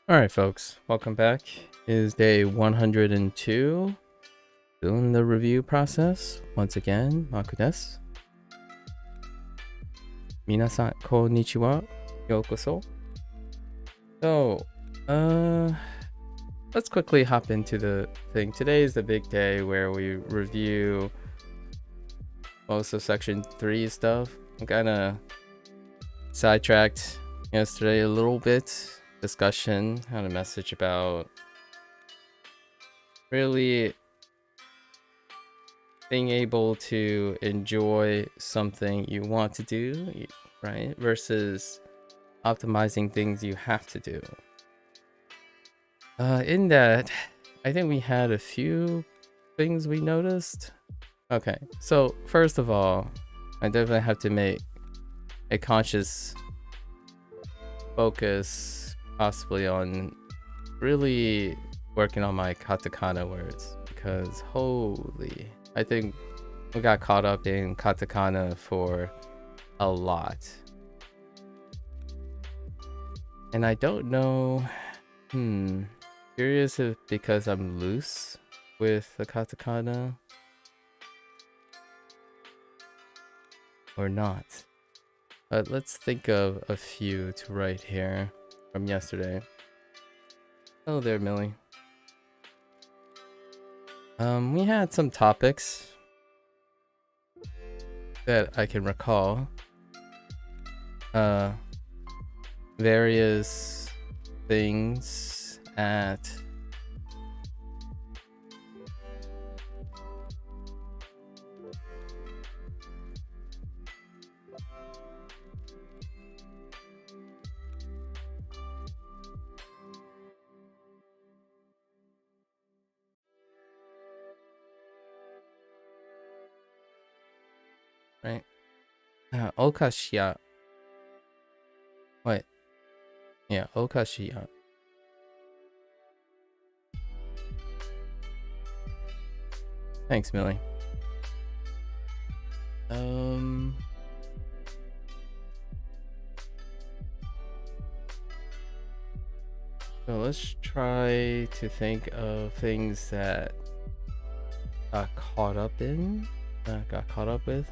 All right, folks, welcome back. It is day 102. Doing the review process once again. MAKU desu. Minasan konnichiwa. Yokoso. So, let's quickly hop into the thing. Today is the big day where we review most of section 3 stuff. I'm kind of sidetracked yesterday a little bit. Discussion, had a message about really being able to enjoy something you want to do, right? Versus optimizing things you have to do. In that, I think we had a few things we noticed. Okay, so first of all, I definitely have to make a conscious focus possibly on really working on my katakana words, because holy, I think we got caught up in katakana for a lot. And I don't know, curious if because I'm loose with the katakana or not. But let's think of a few to write here from yesterday. Hello there, Millie. We had some topics that I can recall. Various things at right? Okashiya. Wait. Yeah, okashiya. Thanks, Millie. So let's try to think of things that got caught up in. Got caught up with.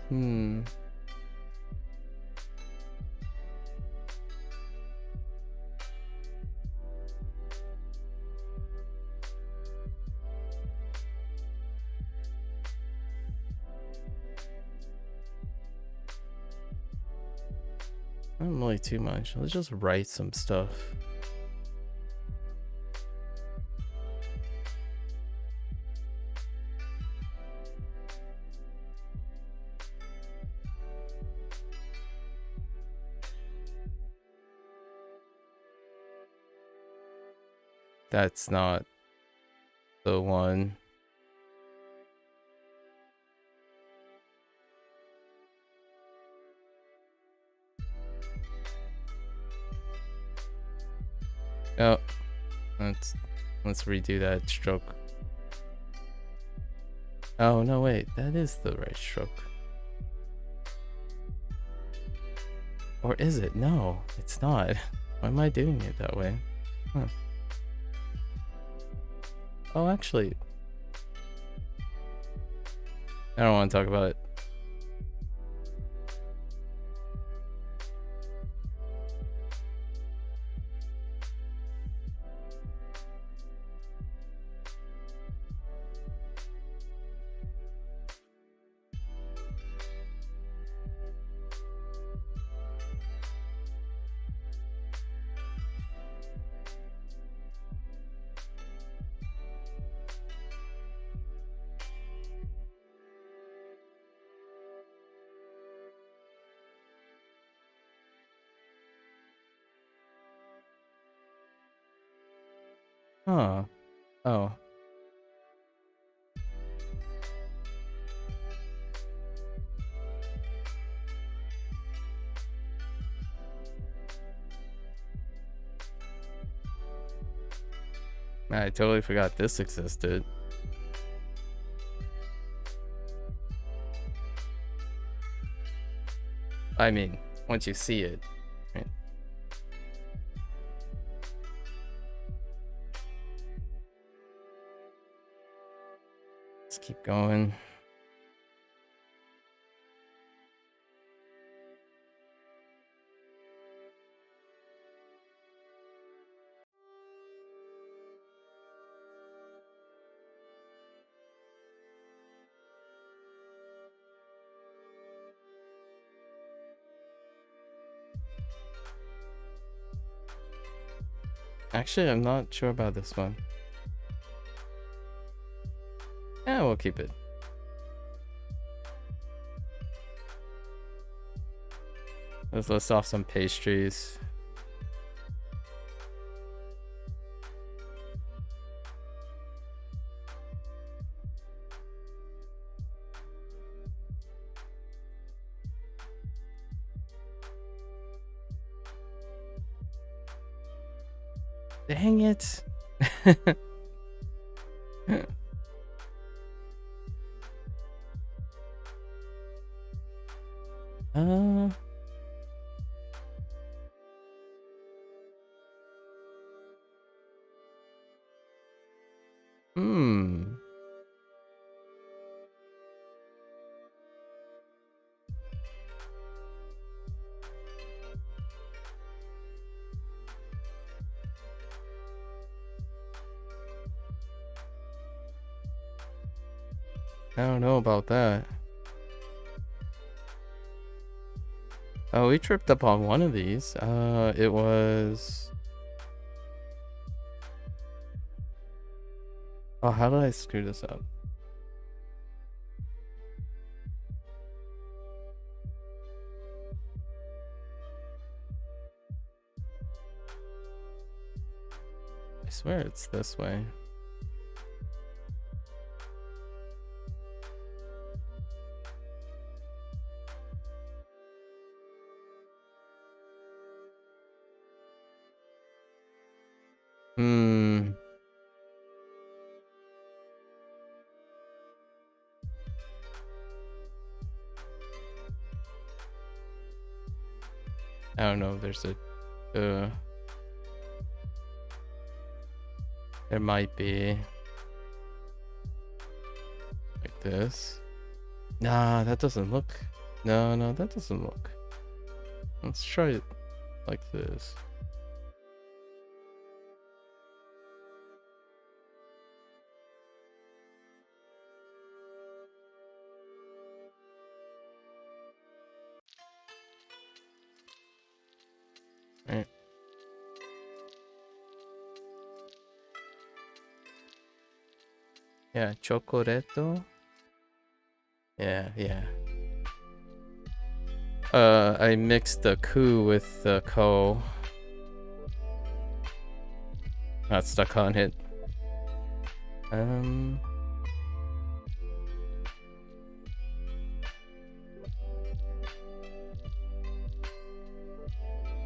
Not really too much. Let's just write some stuff. That's not the one. Oh, let's redo that stroke. Oh no, wait, that is the right stroke. Or is it? No, it's not. Why am I doing it that way? Huh. Oh, actually, I don't want to talk about it. Huh. Oh. I totally forgot this existed. I mean, once you see it, right? Let's keep going. Actually, I'm not sure about this one. Yeah, we'll keep it. Let's list off some pastries. Dang it. uh hmm. I don't know about that. Oh, we tripped up on one of these. It was... Oh, how did I screw this up? I swear it's this way. Hmm. I don't know. There's a... there might be... like this. Nah, that doesn't look... No, that doesn't look... Let's try it like this. Right. Yeah, chocoreto. Yeah. I mixed the ku with the ko. Not stuck on it.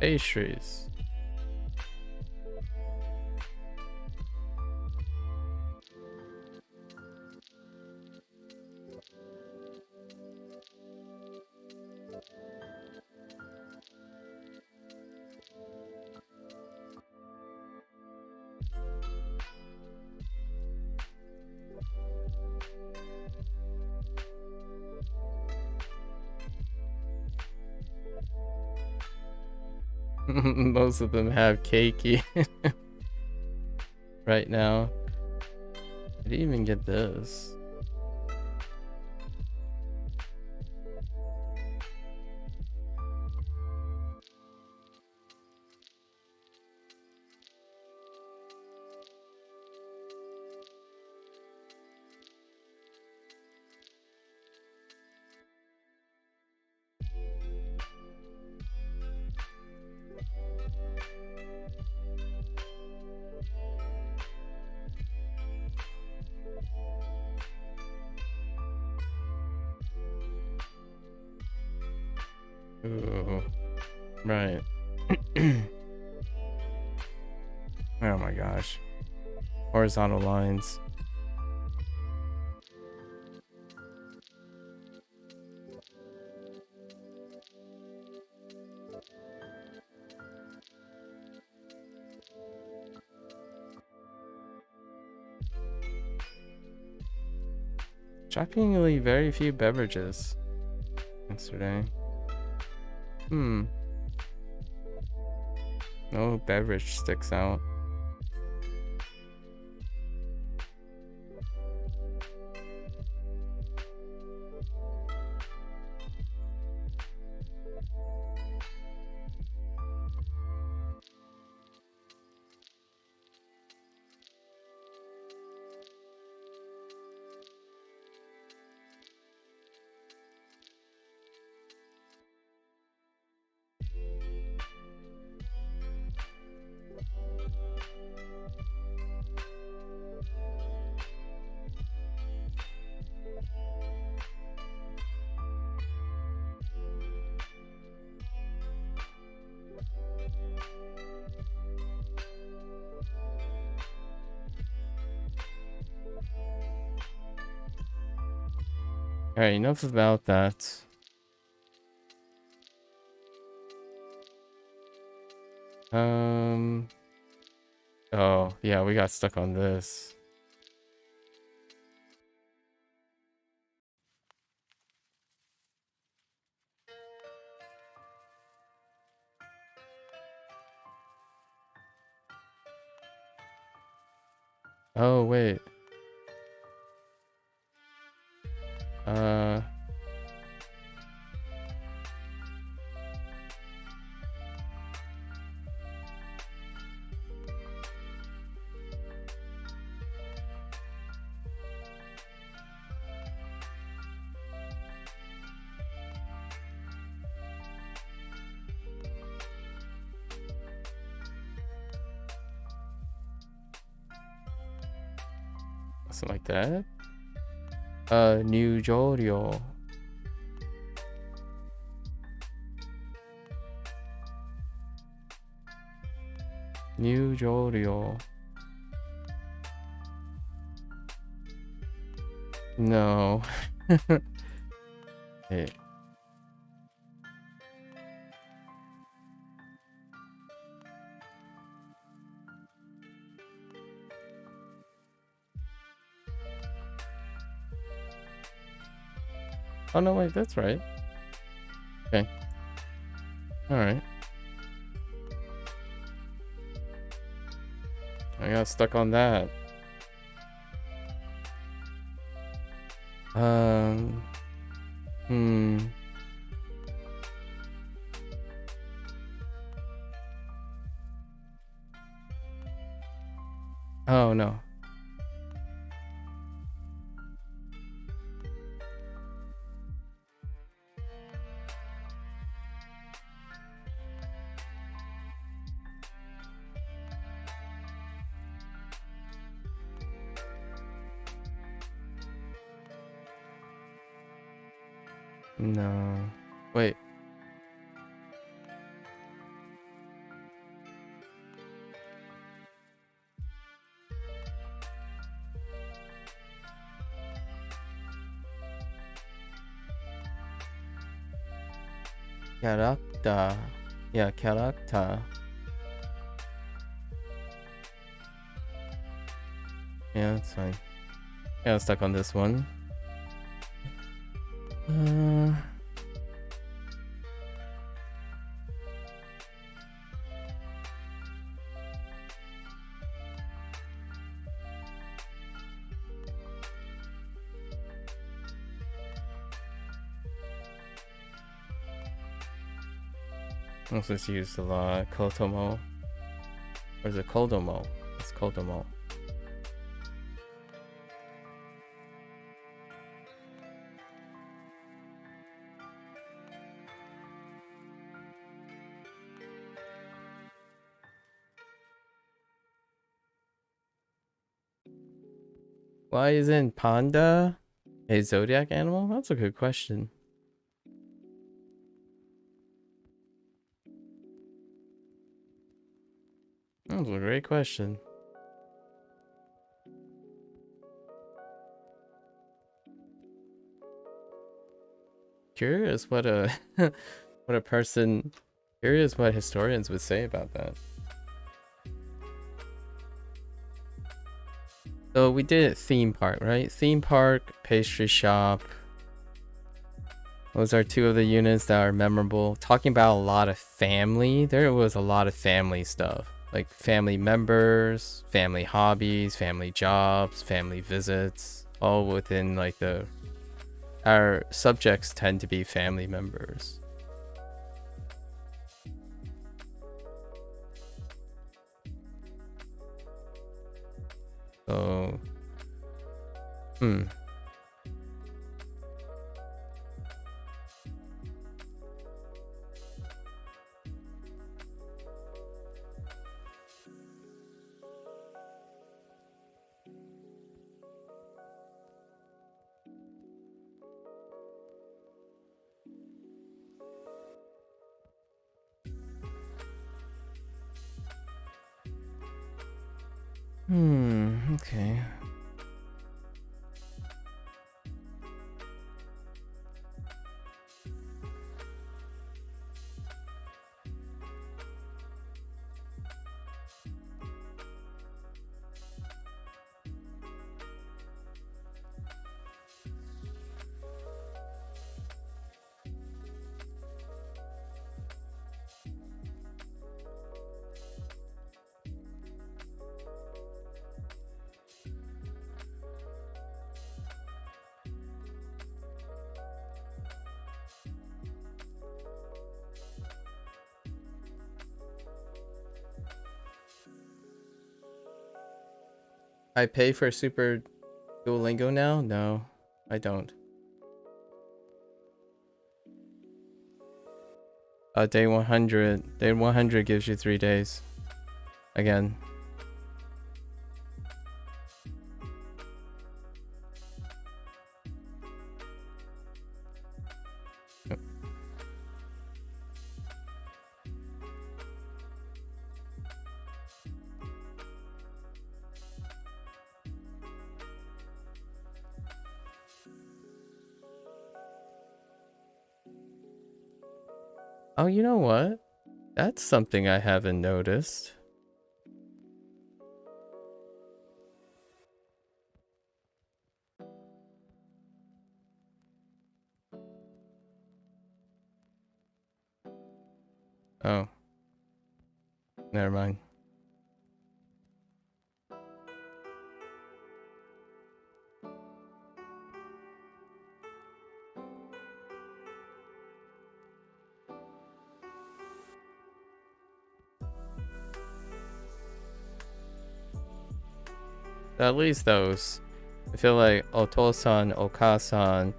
Pastries. Most of them have keiki right now. I didn't even get this. Ooh, right. Oh my gosh. Horizontal lines. Shockingly, very few beverages yesterday. No beverage sticks out. Alright, enough about that. Oh, yeah, we got stuck on this. Oh, wait. Something like that. New Jorio. No. Hey. Oh no, wait, that's right. Okay. Alright. I got stuck on that. Oh no. No. Wait. Character. Yeah, character. Yeah, that's fine. Yeah, I'm stuck on this one. This is used a lot. Kotomo. Or is it Kodomo? It's Kodomo. Why isn't panda a zodiac animal? That's a good question. That's a great question. Curious what a what a person. Curious what historians would say about that. So we did theme park, right? Theme park, pastry shop. Those are two of the units that are memorable. Talking about a lot of family. There was a lot of family stuff. Like family members, family hobbies, family jobs, family visits. All within like our subjects tend to be family members. So, okay. I pay for Super Duolingo now? No, I don't. Day 100. Day 100 gives you 3 days. Again. Oh, you know what? That's something I haven't noticed. Oh. Never mind. At least those. I feel like Otosan, Okasan,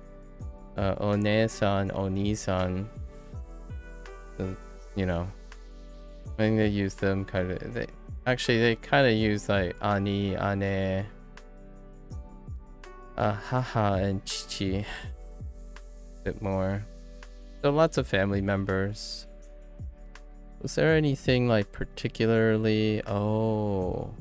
One-san, Oni-san. You know, I think they use them kind of. They kind of use like Ani, Ane, Haha, and Chichi a bit more. So lots of family members. Was there anything like particularly? Oh.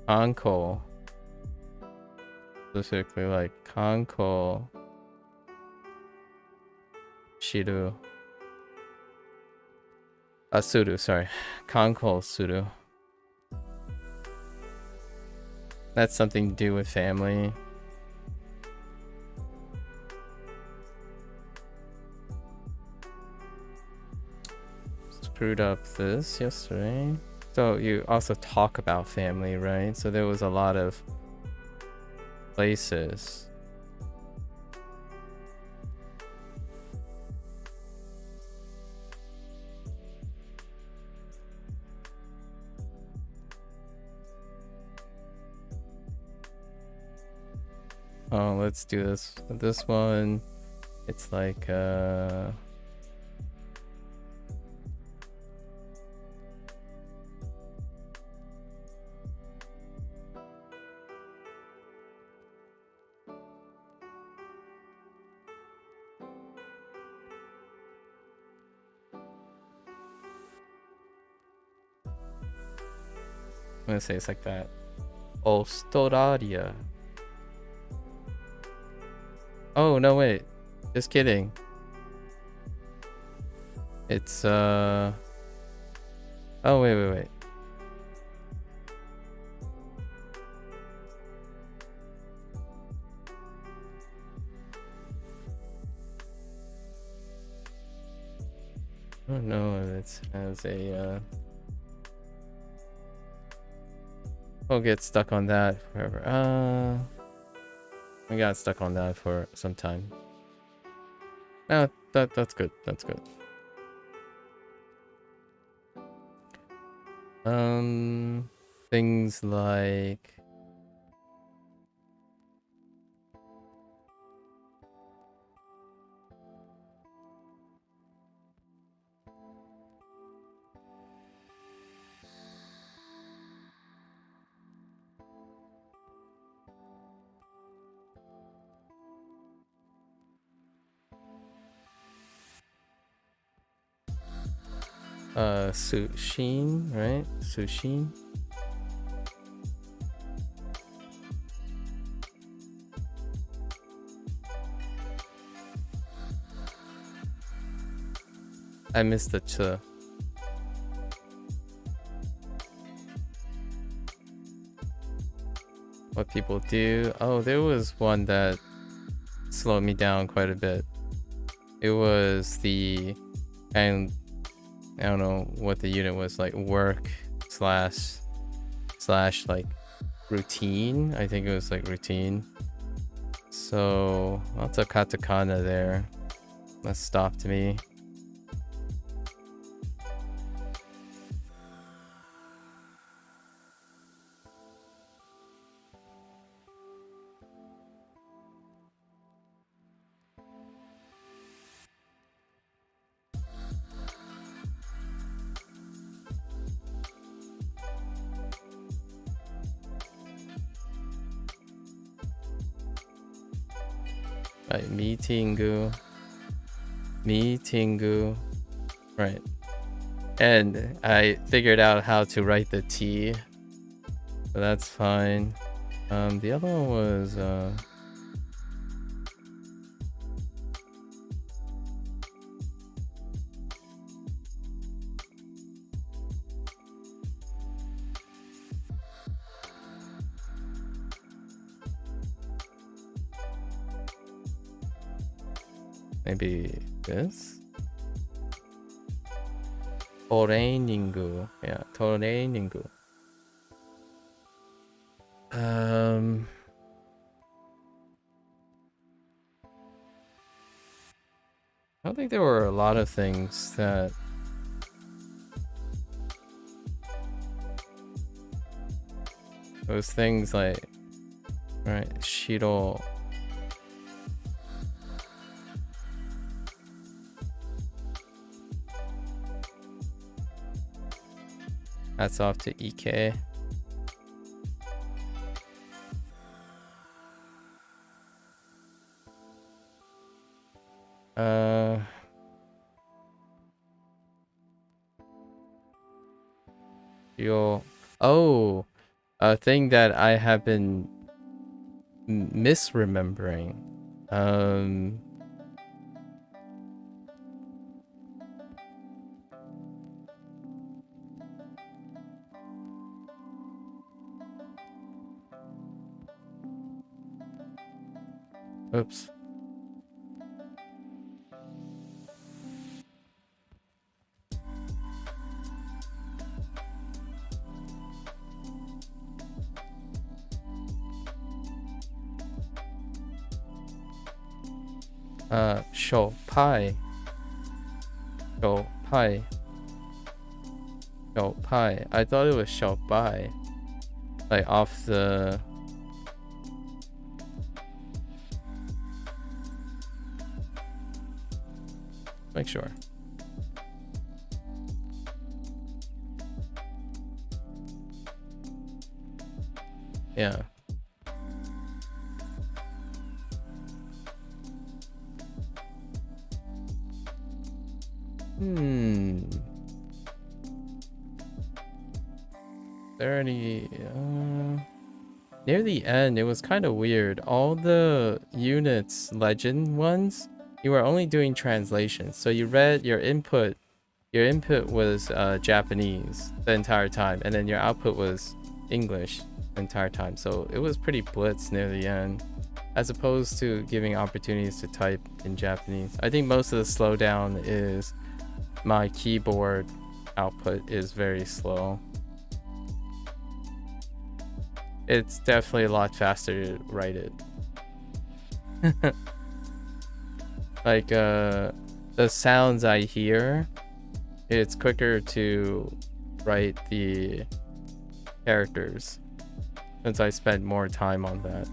Uncle. Specifically like Kanko. Shiru. Suru, sorry. Kanko Suru. That's something to do with family. Screwed up this yesterday. So you also talk about family, right? So there was a lot of places. Oh, let's do this. This one, it's like I'm gonna say it's like that. Australia. Oh, no, wait. Just kidding. It's, oh, wait. Oh, no, it has a, we'll get stuck on that forever. We got stuck on that for some time. No, that's good. That's good. Things like sushin, right? Sushin. I missed the ch. What people do. Oh, there was one that slowed me down quite a bit. It was the, and I don't know what the unit was, like work slash like routine. I think it was like routine. So lots of katakana there. That stopped me. Right, meetingu. Right. And I figured out how to write the T. So that's fine. The other one was maybe this? Toreiningu. Yeah, toreiningu. I don't think there were a lot of things that those things like, right, shiro. Hats off to EK. Oh, a thing that I have been misremembering. Oops. Shopai. I thought it was shopai. Like off the... Make sure. Yeah. Is there any... near the end, it was kind of weird. All the units, legend ones, you were only doing translations. So you read your input was Japanese the entire time, and then your output was English the entire time. So it was pretty blitz near the end, as opposed to giving opportunities to type in Japanese. I think most of the slowdown is my keyboard output is very slow. It's definitely a lot faster to write it. Like the sounds I hear, it's quicker to write the characters since I spent more time on that.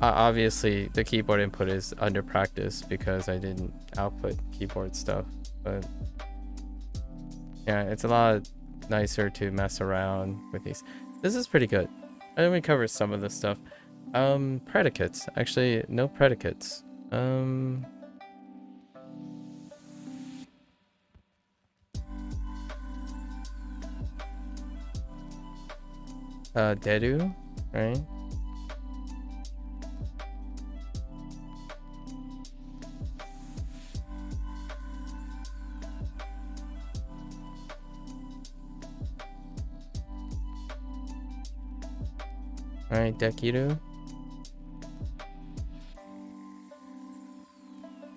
Obviously the keyboard input is under practice because I didn't output keyboard stuff, but yeah, it's a lot nicer to mess around with these. This is pretty good. I think we covered some of this stuff. Predicates. Actually, no predicates. Deru, right? Alright, Dekiru.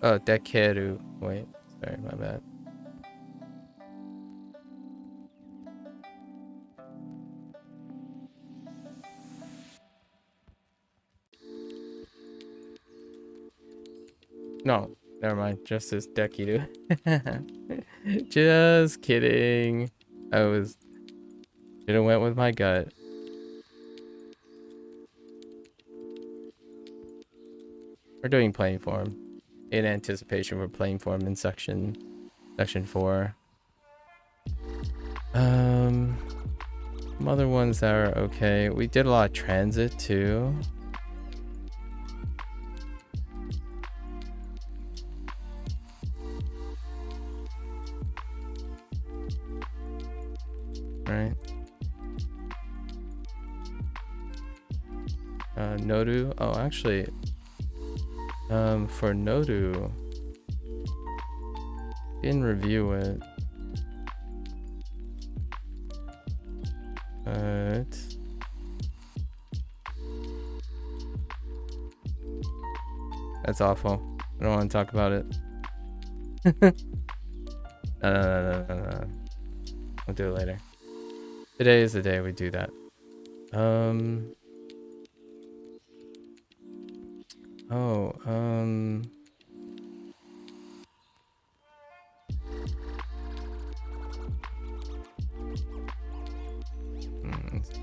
Oh, Dekeru. Wait, sorry, my bad. No, never mind. Just this Dekiru. Just kidding. Should've went with my gut. We're doing playing form in anticipation for playing form in section 4. Some other ones that are okay. We did a lot of transit too. Right. Nodu. Oh, actually, for Nodu, didn't review it, but that's awful. I don't want to talk about it. No. We'll do it later. Today is the day we do that.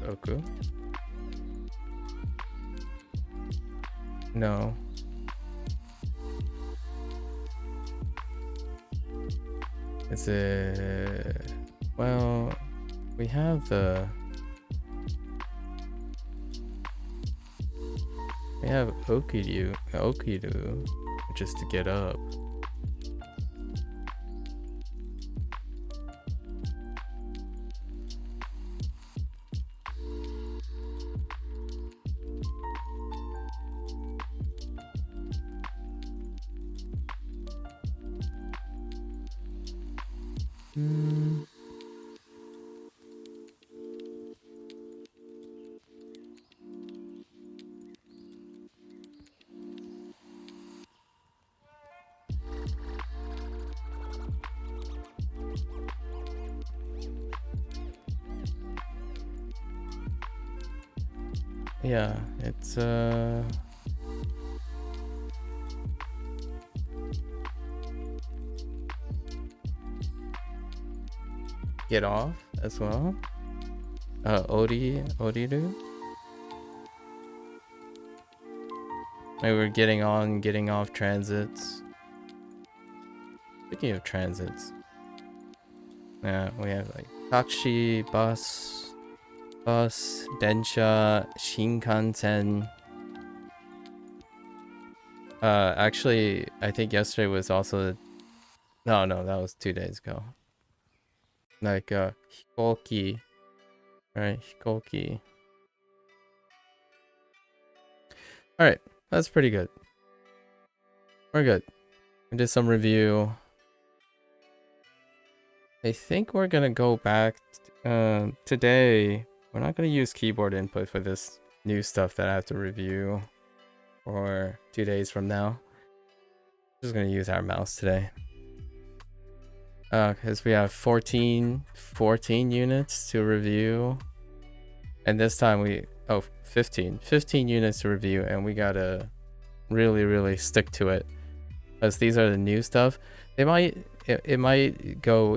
Goku? No. Is it... Well, we have the... We have Okidu, just to get up. Yeah, it's get off as well. Oriru. Maybe we're getting on, getting off transits. Speaking of transits, yeah, we have like taxi, bus, densha, shinkansen. Actually, I think yesterday was also no, that was 2 days ago. Like hikoki, right? Hikoki. Alright, that's pretty good. We're good. We did some review. I think we're gonna go back today. We're not gonna use keyboard input for this new stuff that I have to review for 2 days from now. Just gonna use our mouse today. Because we have 14 units to review. And this time 15 units to review, and we gotta really stick to it. Because these are the new stuff. It might go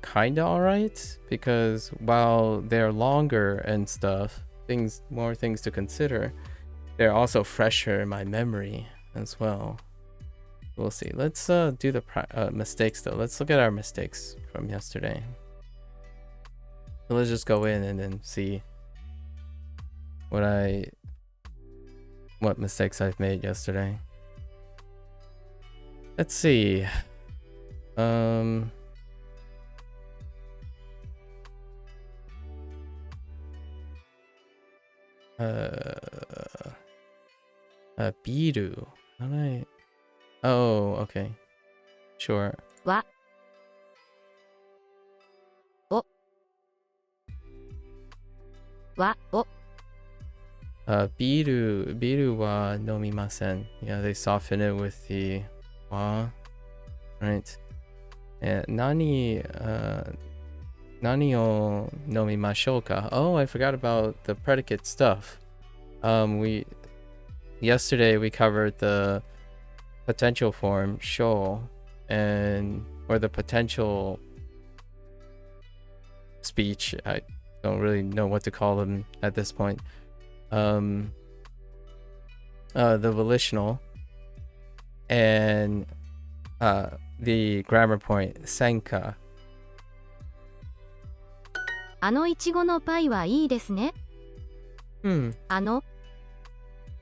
kinda alright, because while they're longer and stuff, more things to consider, they're also fresher in my memory as well. We'll see. Let's do the mistakes though. Let's look at our mistakes from yesterday. So let's just go in and then see what mistakes I've made yesterday. Let's see. Biru. How do I? Oh, okay. Sure. Wa. O. Wa. O. Biru wa nomimasen. Yeah, they soften it with the wa. Right. And nani o nomimashou ka? Oh, I forgot about the predicate stuff. Yesterday we covered the potential form shou, or the potential speech. I don't really know what to call them at this point. The volitional, and the grammar point senka. いちごのパイはいいですね。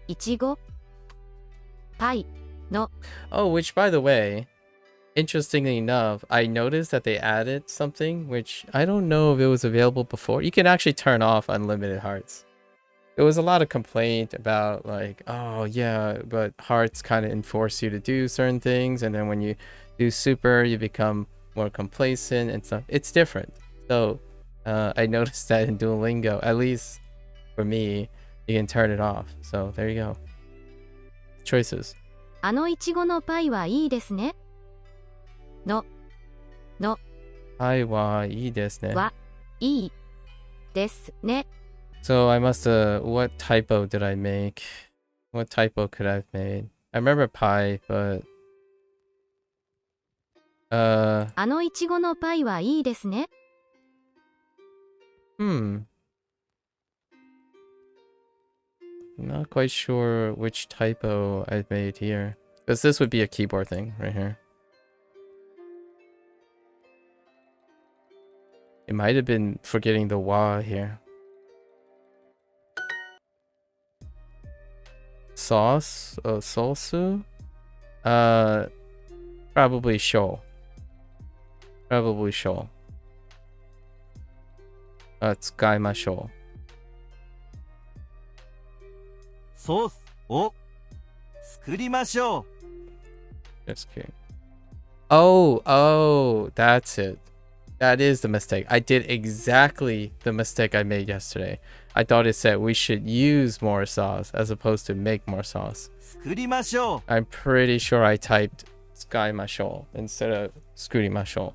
いちごパイの Oh, which by the way, interestingly enough, I noticed that they added something which I don't know if it was available before. You can actually turn off unlimited hearts. There was a lot of complaint about like, oh yeah, but hearts kind of enforce you to do certain things, and then when you do super, you become more complacent and stuff. It's different. So I noticed that in Duolingo, at least for me, you can turn it off. So there you go. Choices. いちごのパイはいいですね。の パイはいいですね。いいですね。So I must what typo did I make? What typo could I have made? I remember pie, but いちごのパイはいいですね。I'm not quite sure which typo I made here. Because this would be a keyboard thing right here. It might have been forgetting the wa here. Sauce? Sosu? Probably shou. Probably shou. Tsukaimashou. ソースを作りましょう。 Just kidding. Oh, that's it. That is the mistake. I did exactly the mistake I made yesterday. I thought it said we should use more sauce as opposed to make more sauce. 作りましょう。 I'm pretty sure I typed tsukaimashou instead of tsukurimashou,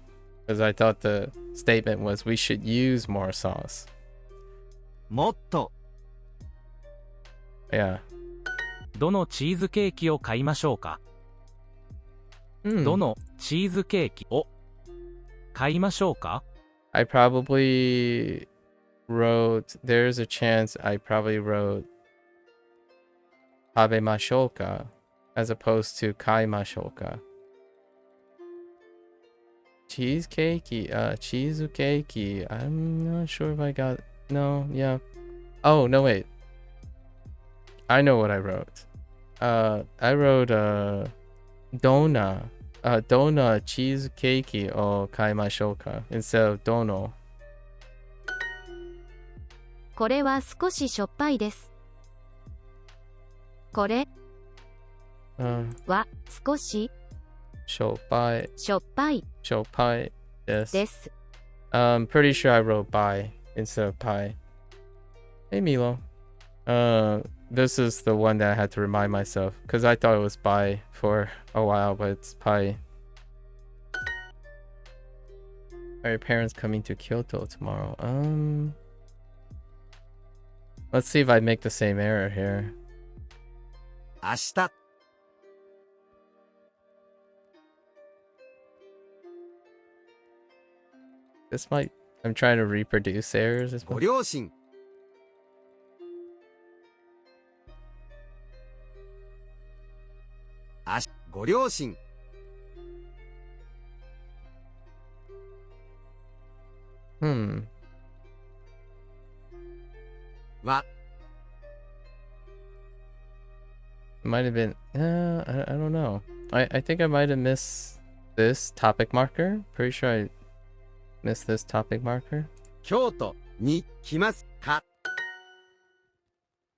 because I thought the statement was we should use more sauce. もっと Yeah. どのチーズケーキを買いましょうか。どのチーズケーキを買いましょうか。 I probably wrote, there's a chance I probably wrote Habemashou ka as opposed to Kaimashou ka. Cheesecake, cheesecake. I'm not sure if I got, no, yeah. Oh, no, wait. I know what I wrote. I wrote dona cheesecake o kaimashou ka instead of dono. これは少ししょっぱいです。これ Um, は少し Shopai. しょっぱい Shopai. Yes. です。 Pretty sure I wrote bye instead of pie. Hey, Milo. This is the one that I had to remind myself because I thought it was bye for a while, but it's pie. Are your parents coming to Kyoto tomorrow? Let's see if I make the same error here. 明日 This might. I'm trying to reproduce errors. This ご might. 両親 ご両親 Hmm. は Might have been. I don't know. I think I might have missed this topic marker. Pretty sure I missed this topic marker. 京都に来ますか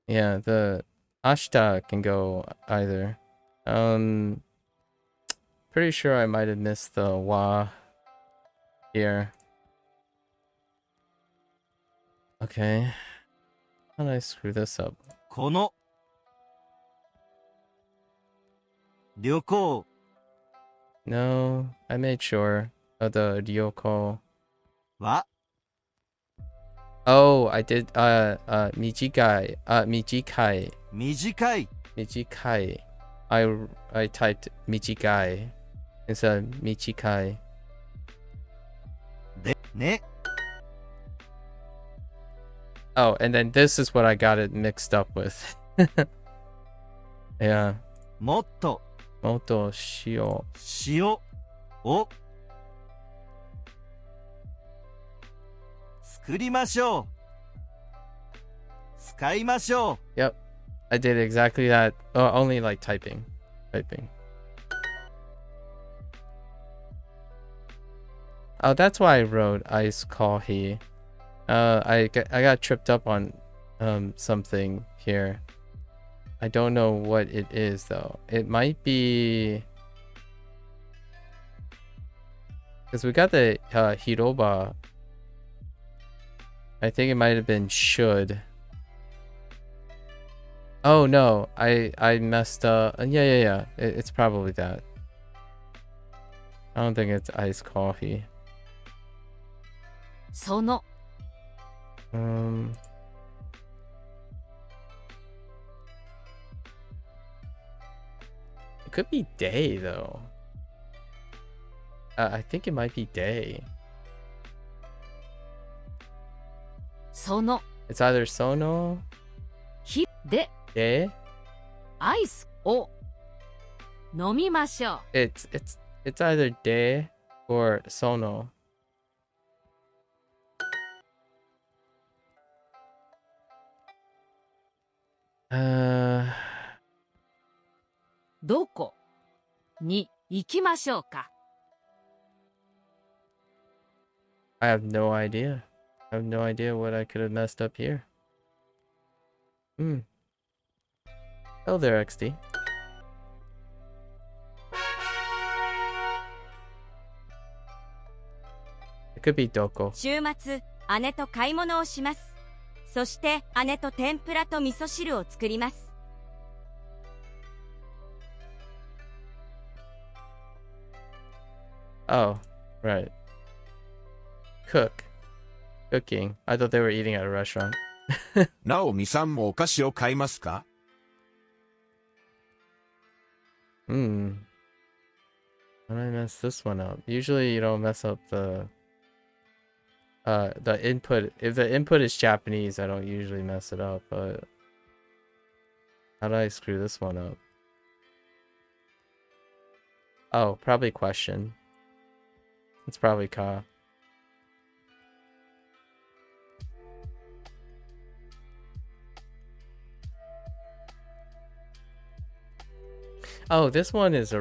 Yeah, the ashita can go either. Pretty sure I might have missed the wa here. Okay. How did I screw this up? この旅行 No, I made sure of the ryoko. は Oh, I did mijikai. Mijikai. 短い Mijikai. I typed mijikai instead of michikai. でね Oh, and then this is what I got it mixed up with. Yeah. もっと Moto shio. 塩を作りましょう使いましょう Yep. I did exactly that. Oh, only like typing. Typing. Oh, that's why I wrote ice coffee. I got tripped up on something here. I don't know what it is though. It might be because we got the hiroba. I think it might have been should. Oh no, I messed up. Yeah. It's probably that. I don't think it's iced coffee. その It could be day though. I think it might be day. その It's either sono, 日で day. アイスを飲みましょう。 It's either day or sono. Uh, どこに行きましょうか。 I have no idea. I have no idea what I could have messed up here. Oh there, XD. It could be doko. 週末、姉と買い物をします。そして姉と天ぷらと味噌汁を作ります。 Oh, right. Cooking. I thought they were eating at a restaurant. ナオミさんもお菓子を買いますか How did I mess this one up? Usually you don't mess up the input. If the input is Japanese, I don't usually mess it up, but how did I screw this one up? Oh, probably question. It's probably ka. Oh, this one is a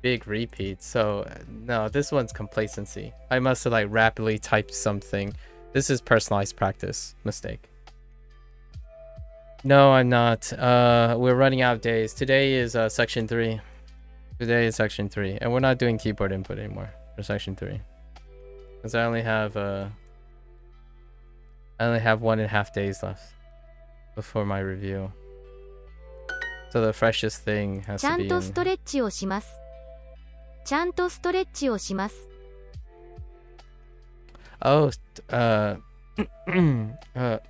big repeat. So no, this one's complacency. I must have like rapidly typed something. This is personalized practice. Mistake. No, I'm not. We're running out of days. Today is section 3. Today is section 3, and we're not doing keyboard input anymore for section 3. Because I only have 1.5 days left before my review. So the freshest thing has ちゃ to ん be と in. ストレッチをします。ちゃんとストレッチをします。Oh,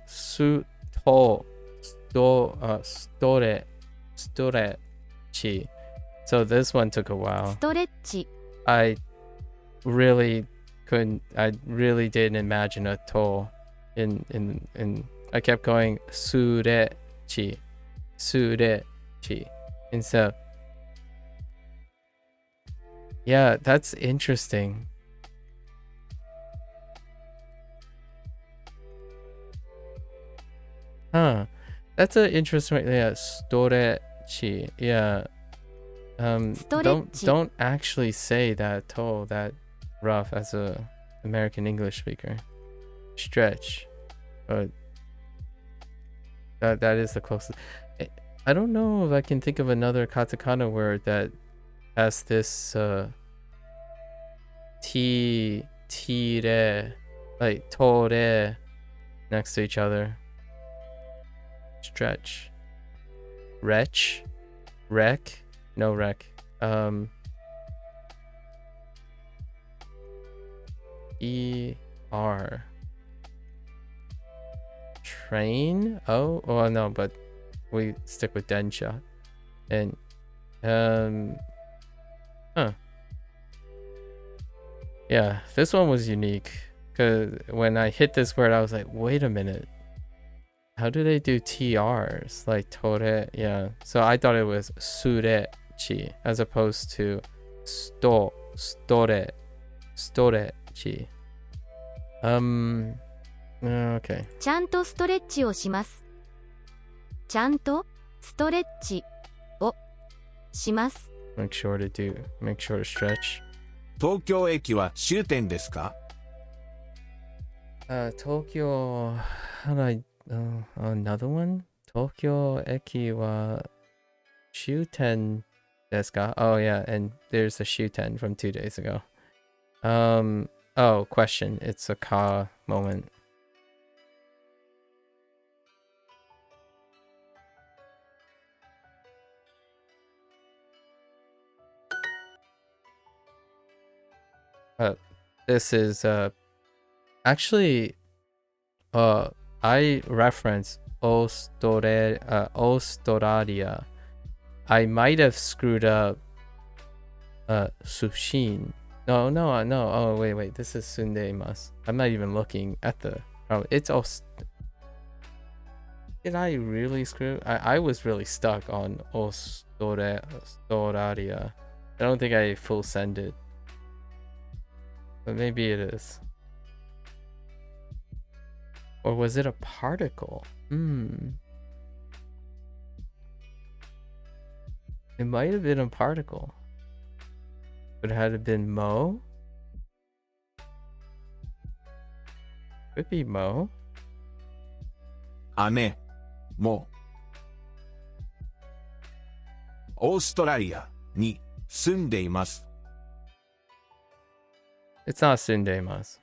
su to storechi. So this one took a ス while. トレッチ、 I really didn't imagine a to in I kept going surechi. And so yeah, that's interesting. Huh. That's an interesting, yeah, storechi. Yeah. Storechi. Don't actually say that to that rough as a American English speaker. Stretch. But that is the closest. I don't know if I can think of another katakana word that has this re, like tore next to each other. Stretch. Wretch. Wreck. No wreck. ER. Train? Oh, well, no, but we stick with densha. And yeah, this one was unique because when I hit this word I was like, wait a minute, how do they do TRs like tore? Yeah, so I thought it was surechi as opposed to storechi. Okay. ちゃんとストレッチをします。ちゃんとストレッチをします。Make sure to stretch. 東京駅は終点ですか？ Tokyo, how do I, another one? Tokyo eki wa shuten desu ka? Oh yeah, and there's a shuten from 2 days ago. Oh, question. It's a ka moment. This is actually I reference Australia. I might have screwed up Sushin. No. Oh wait. This is Sundeimas. I'm not even looking at the. Oh, it's Did I really screw? I was really stuck on Australia. I don't think I full send it. But maybe it is. Or was it a particle? It might have been a particle. But had it been Mo? Could be Mo. 姉、も。オーストラリアに住んでいます。It's not Sundeimas.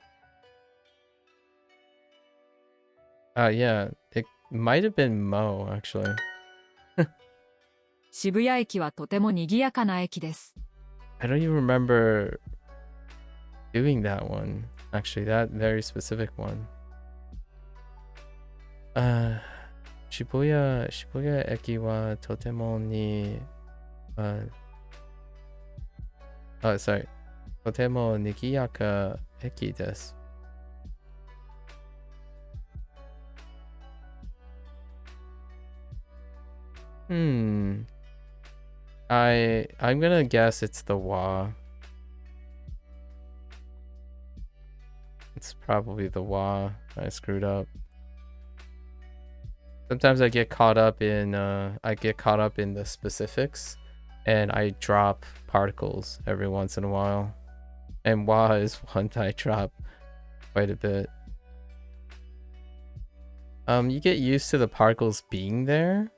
Yeah, it might have been Mo, actually. 渋谷駅はとても賑やかな駅です。I don't even remember doing that one. Actually, that very specific one. Shibuya eki wa totemo ni... Oh, sorry. Totemo nigiyaka eki desu. I'm gonna guess it's the wa. It's probably the wa. I screwed up. Sometimes I get caught up in the specifics, and I drop particles every once in a while. And wa is one that I drop quite a bit. You get used to the particles being there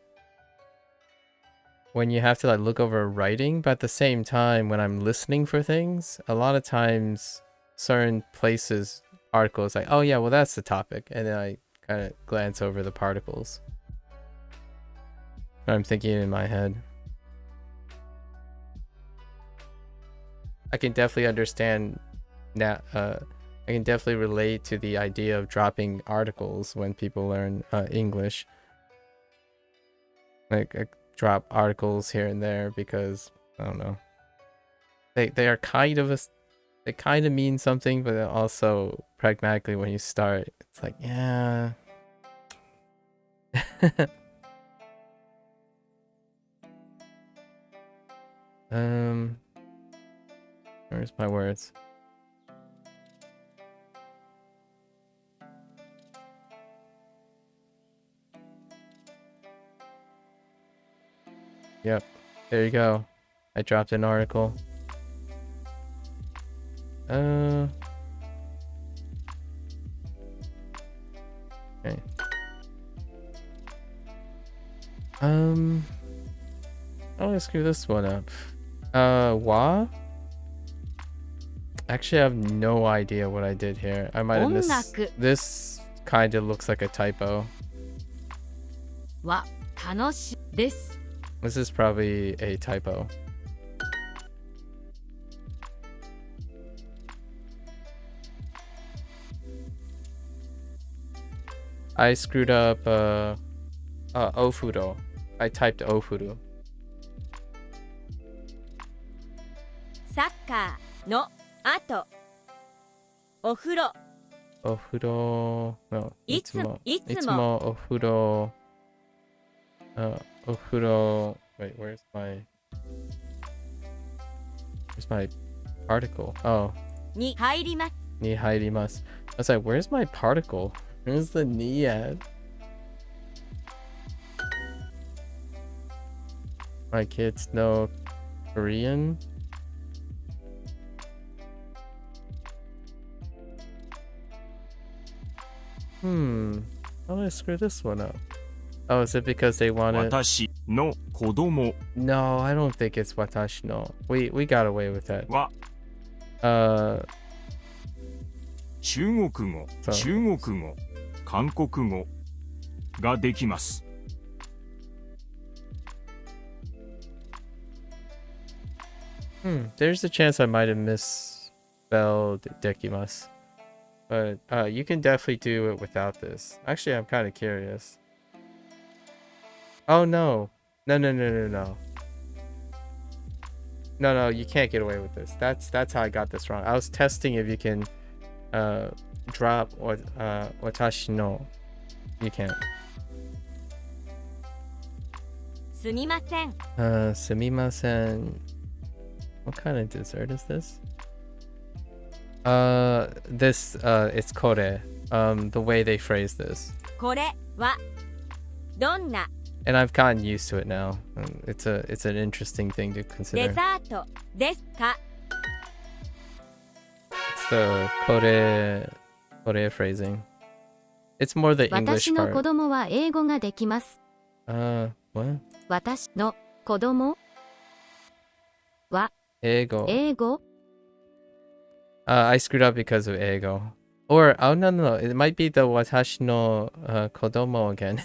when you have to like look over writing, but at the same time, when I'm listening for things, a lot of times certain places articles like, oh yeah, well that's the topic, and then I kind of glance over the particles. I'm thinking in my head. I can definitely understand now. I can definitely relate to the idea of dropping articles when people learn English. Like I drop articles here and there because I don't know. They are kind of they kind of mean something, but also pragmatically when you start, it's like yeah. Where's my words? Yep, there you go. I dropped an article. Okay. I'm gonna screw this one up. Wa? Actually, I have no idea what I did here. I might have missed. 音楽 This kind of looks like a typo. は楽しです。 This is probably a typo. I screwed up ofuro. I typed ofuro. サッカーの後お風呂 Ofuro. No. いつも Itsumo ofuro. Ofuro. Wait, where's my particle? Oh. に入ります Ni hairimasu. I was like, where's my particle? Where's the ni at? My kids know Korean? How did I screw this one up? Oh, is it because they wanted... 私の子供 No, I don't think it's watashi no. We got away with that. は 中国語、そう。中国語、韓国語ができます。There's a chance I might have misspelled dekimasu. But you can definitely do it without this. Actually, I'm kind of curious. Oh no. No. No, you can't get away with this. That's how I got this wrong. I was testing if you can drop or watashi no. You can't. すみません Sumimasen. What kind of dessert is this? It's kore. The way they phrase this. これはどんな And I've gotten used to it now. It's an interesting thing to デ consider. ザートですか It's the kore phrasing. It's more the 私 English の子 part. 供は英語ができます。 What? 私の子供は Ego. 英語 I screwed up because of ego. Or no. It might be the watashi no kodomo again.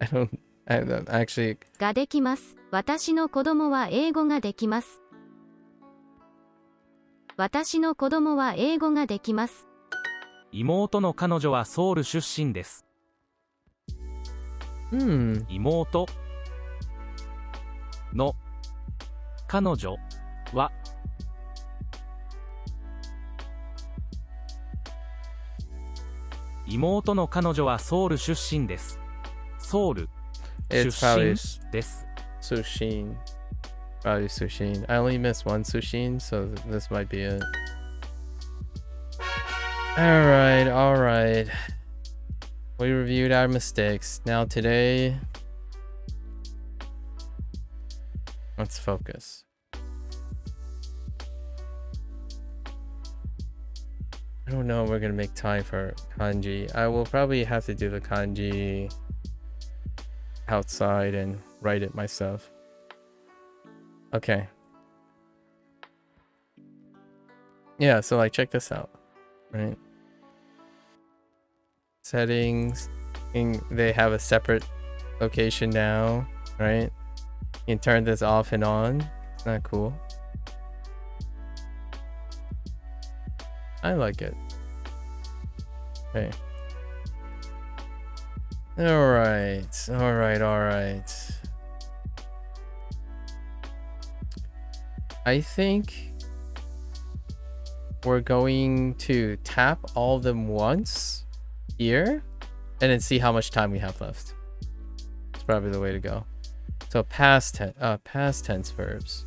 I don't actually. ができます。私の子供は英語ができます。私の子供は英語ができます。妹の彼女はソウル出身です。妹の彼女は妹の彼女はソウル出身です。ソウル出 It's probably 身です。 Sushin. Probably Sushin. I only missed one Sushin, so this might be it. Alright. We reviewed our mistakes. Now today, let's focus. don't know if we're gonna make time for kanji. I will probably have to do the kanji outside and write it myself. Okay. Yeah, so like check this out, right? Settings, and they have a separate location now, right? You can turn this off and on. Isn't that cool? I like it. Okay. Alright. I think we're going to tap all of them once here and then see how much time we have left. It's probably the way to go. So past tense verbs.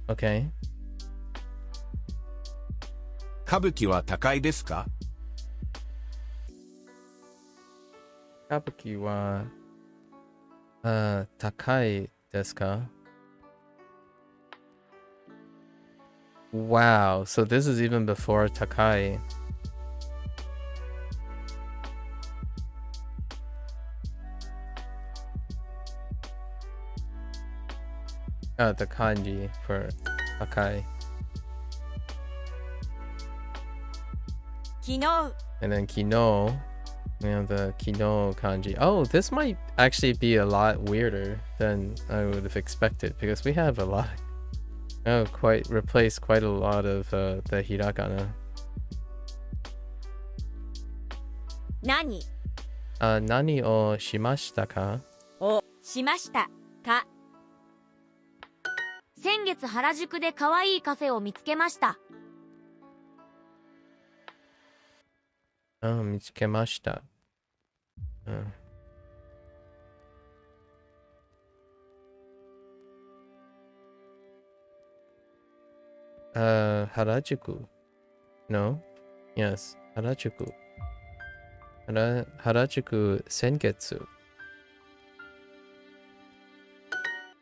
Okay. 歌舞伎は高いですか？ Kabuki wa takai desu ka? Wow, so this is even before takai. The kanji for takai. 昨日 And then kino, we have the kino kanji. Oh, this might actually be a lot weirder than I would have expected because we have a lot. Oh, quite replaced quite a lot of the hiragana. 何 Nani o shimashita ka? をしましたか。先月原宿で可愛いカフェを見つけました。 Oh, mitsukemashita. Harajuku. No? Yes, Harajuku. Harajuku Sengetsu.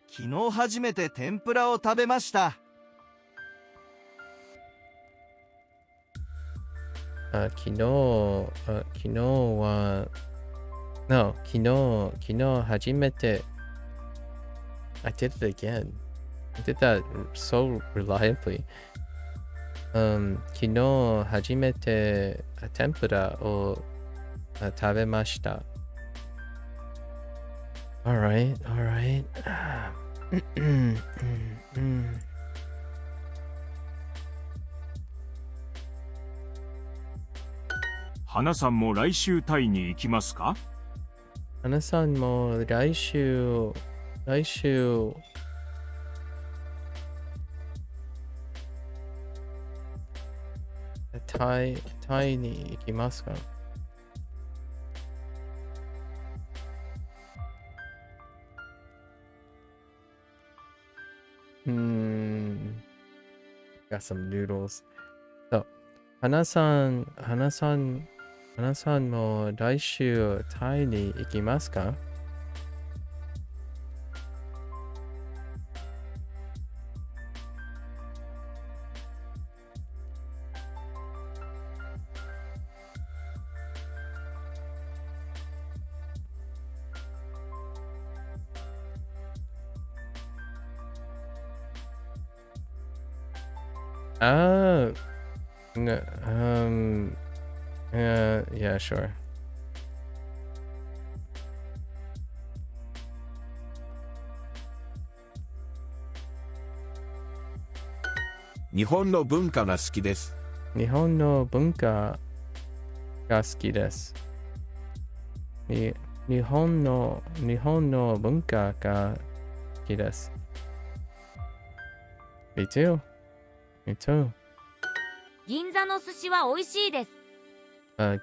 昨日初めて天ぷらを食べました。昨日は No, 昨日初めて I did it again. I did that so reliably. 昨日初めて天ぷらを食べました。Alright. 花さんも来週タイに行きますか？花さんも来週タイに行きますか？Got some noodles. So, 花さんも来週タイに行きますか？Yeah, sure. 日本の文化が好きです。日本の文化が好きです。日本の文化が好きです。Me too. 銀座の寿司は美味しいです。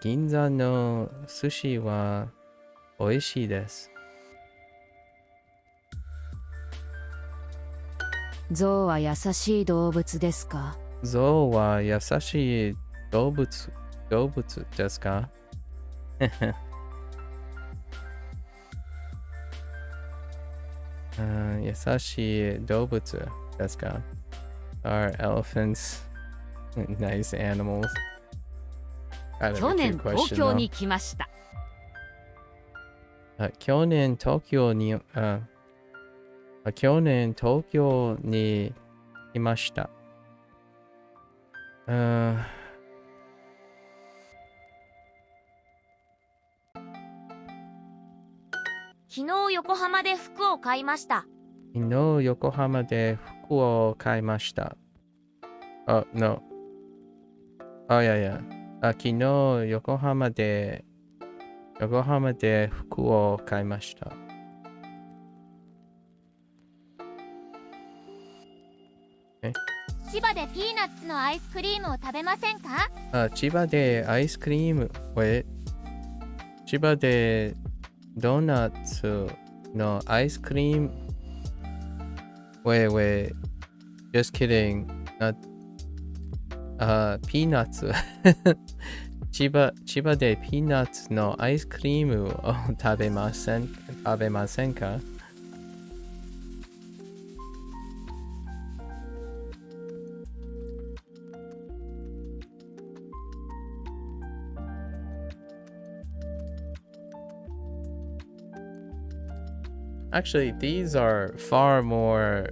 銀座の寿司は美味しいです。象は優しい動物ですか？象は優しい動物ですか？優しい動物ですか？ Are elephants nice animals? Kind of 去 a 年 good 東 question 京 though. に来ました。去年東京に去年東京に来ました。昨日横浜で服を買いました。昨日横浜で服を買いました。no. いや。昨日横浜で服を買いました。千葉でピーナッツのアイスクリームを食べませんか？千葉でアイスクリーム。千葉でドーナツのアイスクリーム。Wait. Just kidding. Not. Peanuts. 千葉でピーナッツのアイスクリームを食べませんか？Actually, these are far more.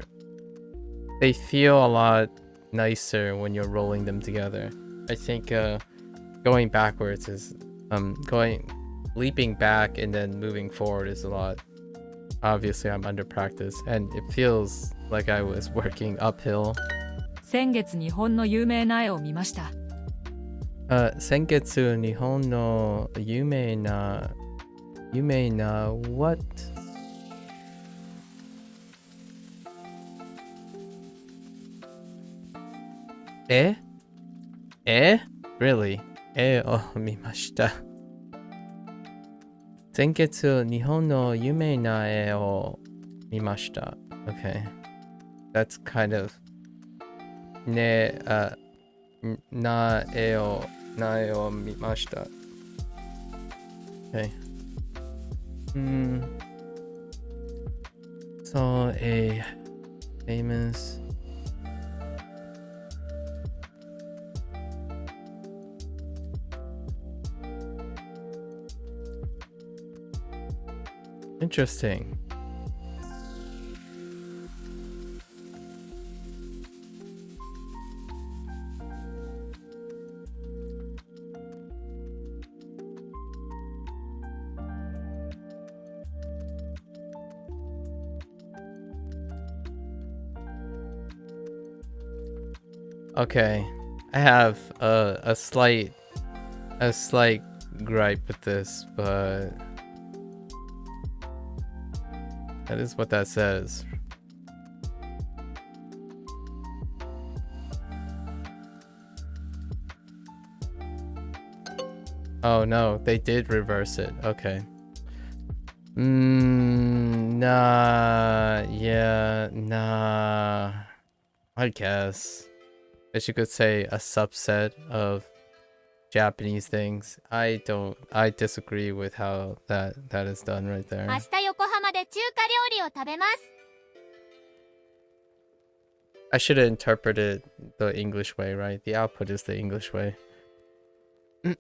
They feel a lot nicer when you're rolling them together. I think going backwards is leaping back and then moving forward is a lot. Obviously, I'm under practice, and it feels like I was working uphill. 先月日本の有名な絵を見ました。先月日本の有名な what? Really? 絵を見ました。先月日本の有名な絵を見ました。Okay. That's kind of な絵を見ました。Okay. So a famous interesting. Okay, I have a slight gripe with this, but that is what that says. Oh no, they did reverse it. Okay. Nah. I guess you could say a subset of Japanese things. I disagree with how that is done right there. 明日横浜で中華料理を食べます。 I should have interpreted the English way, right? The output is the English way. 明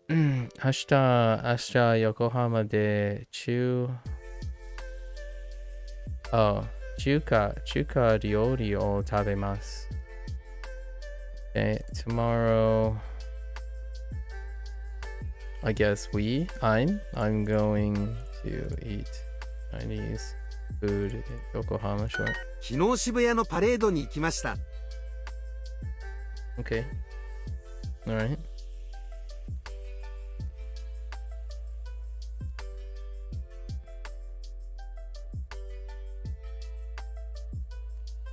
日横浜で中華料理を食べます。Okay, tomorrow I guess I'm going to eat Chinese food in Yokohama, sure. 昨日渋谷のパレードに行きました。Okay. Alright.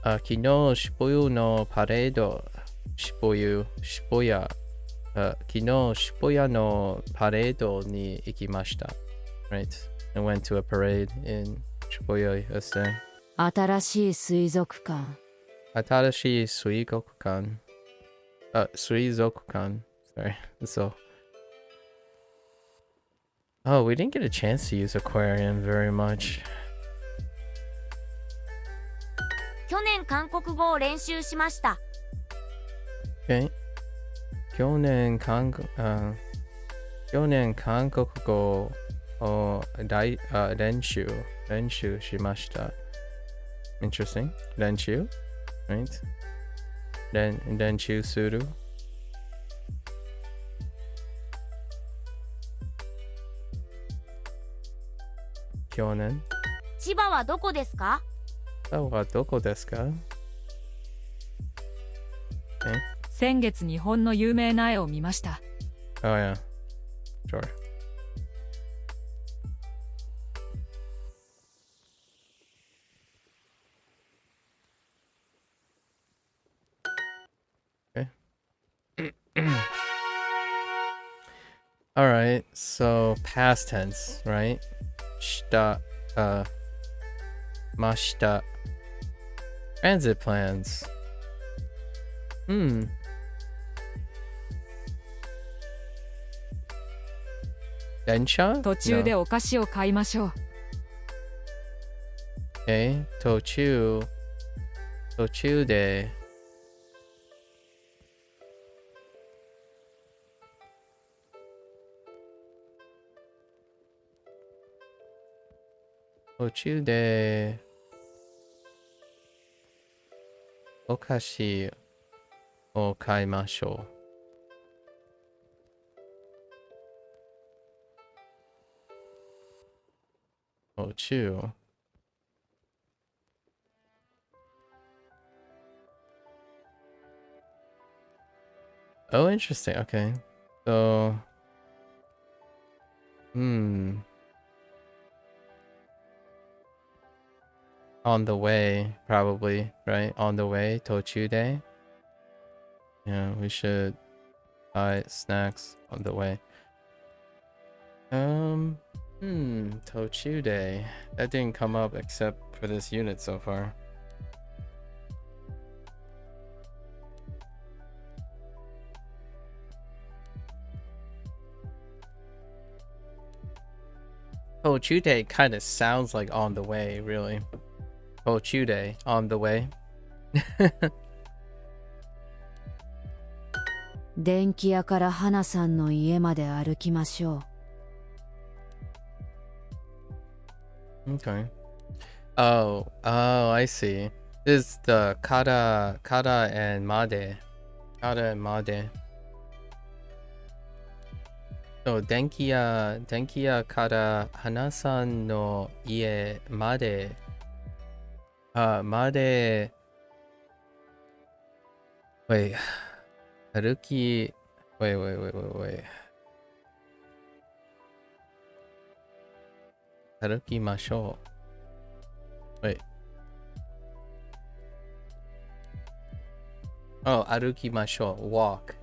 昨日渋谷のパレード昨日渋谷のパレードに行きました。Right. I went to a parade in Shibuya yesterday. 新しい水族館。新しい水族館。水族館。Sorry. So. Oh, we didn't get a chance to use aquarium very much. 去年韓国語を練習しました。Okay. 去年韓国語を練習しました. Interesting. 練習? Right? 練習する? 去年? 千葉はどこですか？はどこですか? 先月日本の有名な絵を見ました。Oh yeah. Sure. Okay. All right. So past tense, right? Shita, mashita. Transit plans. Hmm. 電車? 途中でお菓子を買いましょう。Okay. 途中でお菓子を買いましょう。途中. Oh, interesting. Okay. So, on the way, probably, right? On the way, tochude. Yeah, we should buy snacks on the way. Tochude. That didn't come up except for this unit so far. Tochude kind of sounds like on the way, really. Tochude, on the way. 電気屋から花さんの家まで歩きましょう。 Okay. Oh, I see. This is the kara and made. Kara and made. So, 電気屋から花さんの家まで. まで. Wait. 歩き. Wait. 歩きましょう. Wait. Oh, 歩きましょう. Walk.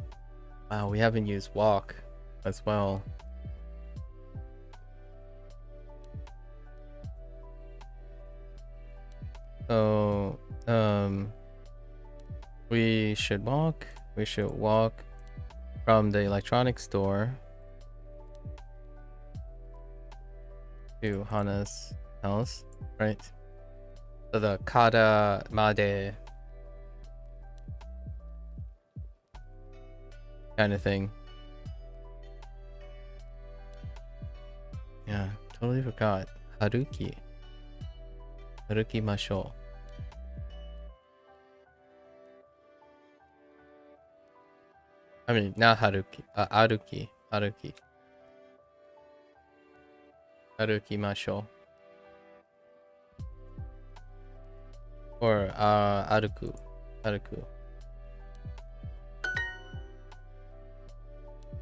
Wow, we haven't used walk as well. So, we should walk from the electronics store to Hana's house, right? So the kara made kind of thing. Yeah, totally forgot. Harukimashou. I mean, not haruki. Aruki. Harukimashou. Or aruku.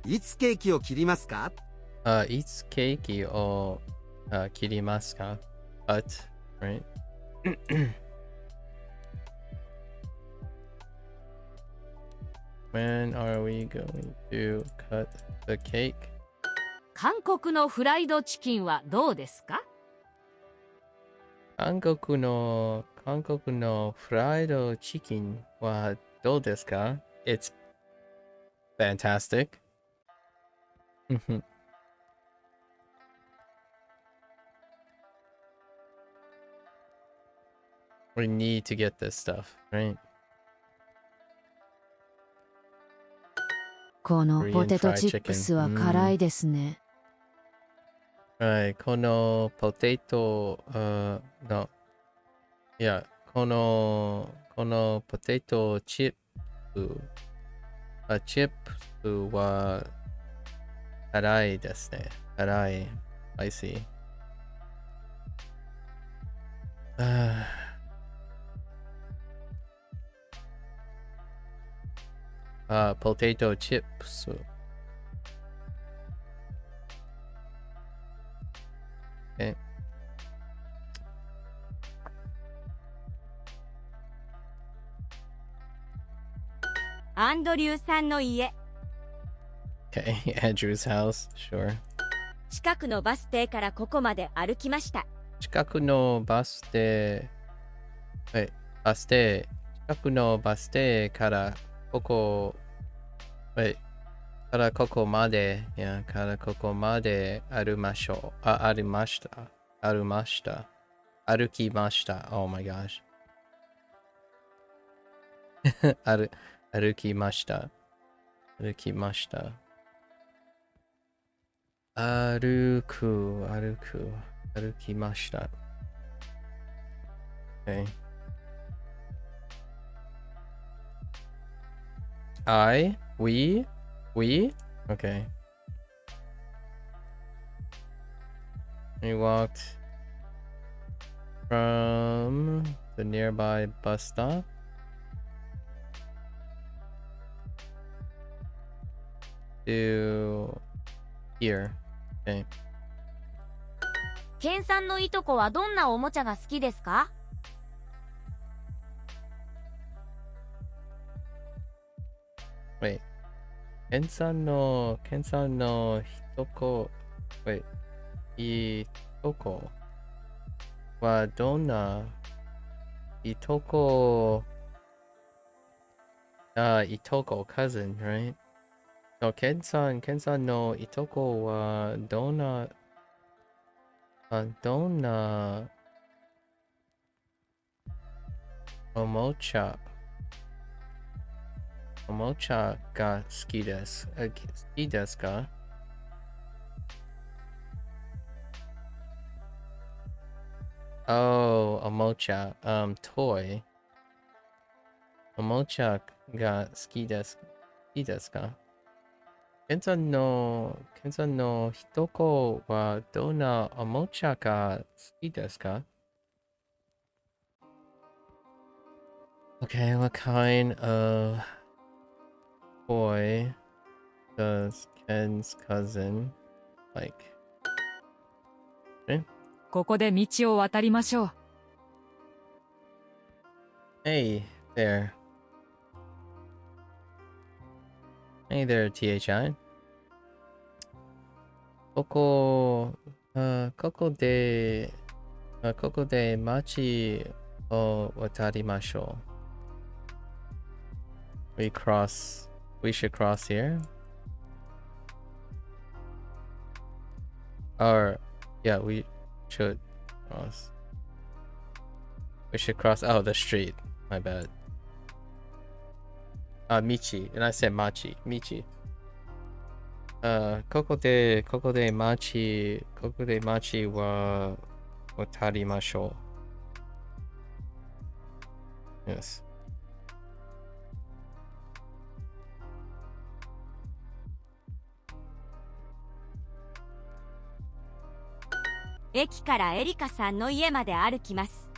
いつケーキを切りますか？いつケーキを切りますか? But, right? When are we going to cut the cake? 韓国のフライドチキンはどうですか？韓国のフライドチキンはどうですか? It's fantastic. We need to get this stuff, right? この Korean ポテト fried チップ chicken. スは辛いですね。Right, このポテト、no. Yeah, このポテトチップ、チップは辛いですね。辛い。spicy. Potato chips. Okay. アンドリューさんの家。 Okay, Andrew's house. Sure. 近くのバス停からここまで歩きました。近くのバス停。バス停。近くのバス停からここ。からここまで。からここまで歩ましょう。歩きました。Oh my gosh. 歩きました。歩きました。歩きました。Okay. We? Okay. We walked from the nearby bus stop to here. Okay. ケンさんのいとこはどんなおもちゃが好きですか？ Wait. ケンさんのいとこはどんないとこcousin, right? No, ケンさんのいとこはどんなおもちゃが好きですか？ Oh, おもちゃ、toy。おもちゃが好きですか？ケンさんのいとこはどんなおもちゃが好きですか？ Okay, what kind of toy does Ken's cousin like? Okay. ここで道を渡りましょう。Hey there. Hey there, THI. ここで町を渡りましょう。We should cross here. Or, yeah, we should cross. We should cross, the street. My bad. Michi. And I said Machi. Michi. ここで町は渡りましょう。Yes. 駅からエリカさんの家まで歩きます。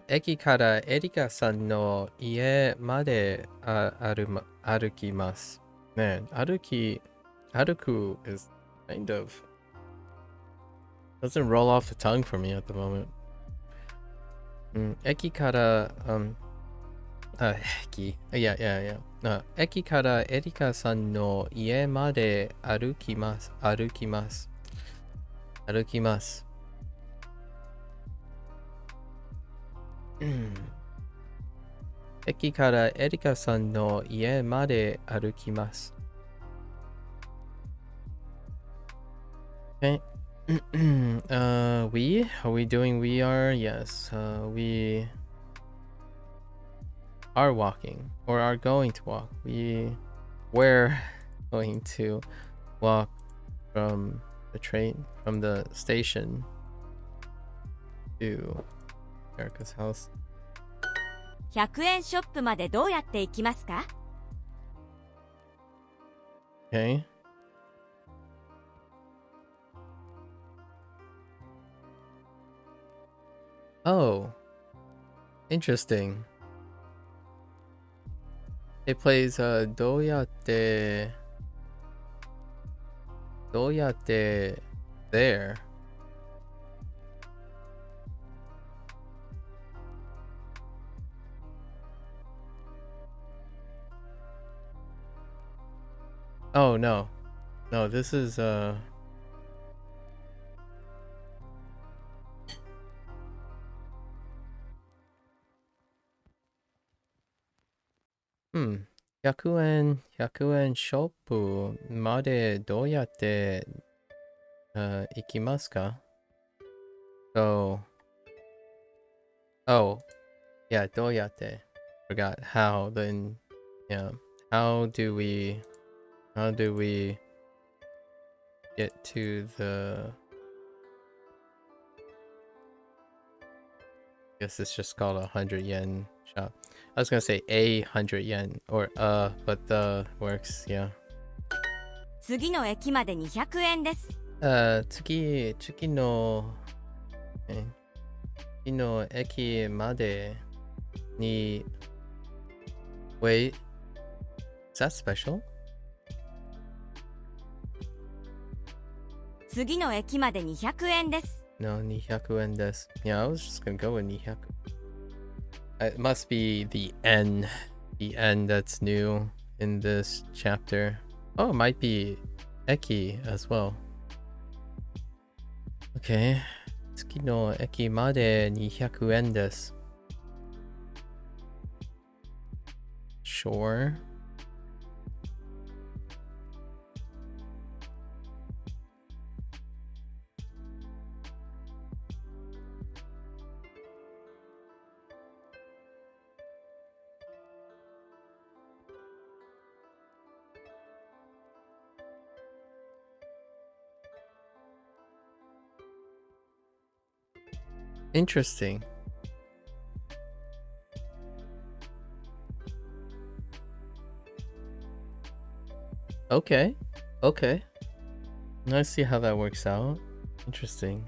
駅からエリカさんの家まで歩きます。Man, 歩く is kind of doesn't roll off the tongue for me at the moment. 駅から駅からエリカさんの家まで歩きます。駅からエリカさんの家まで歩きます。Okay. Are we doing we are? Yes. We are walking or are going to walk. We're going to walk from the station to Erica's house. 100円ショップまでどうやって行きますか？ Okay. Oh, interesting. It plays どうやって there. Oh no. No, this is100円ショップまでどうやって行きますか? So, oh, yeah, どうやって forgot how, then, yeah, how do we get to the, I guess it's just called 100 yen shop. I was gonna say 100 yen or but the works, yeah. 次の駅まで200円です。次の駅までに Wait, is that special? 次の駅まで200円です。 No, 200円です. Yeah, I was just gonna go with 200. It must be the N that's new in this chapter. Oh, it might be Eki as well. Okay. 次の駅まで200円です. Sure. Interesting. Okay. I see how that works out. Interesting.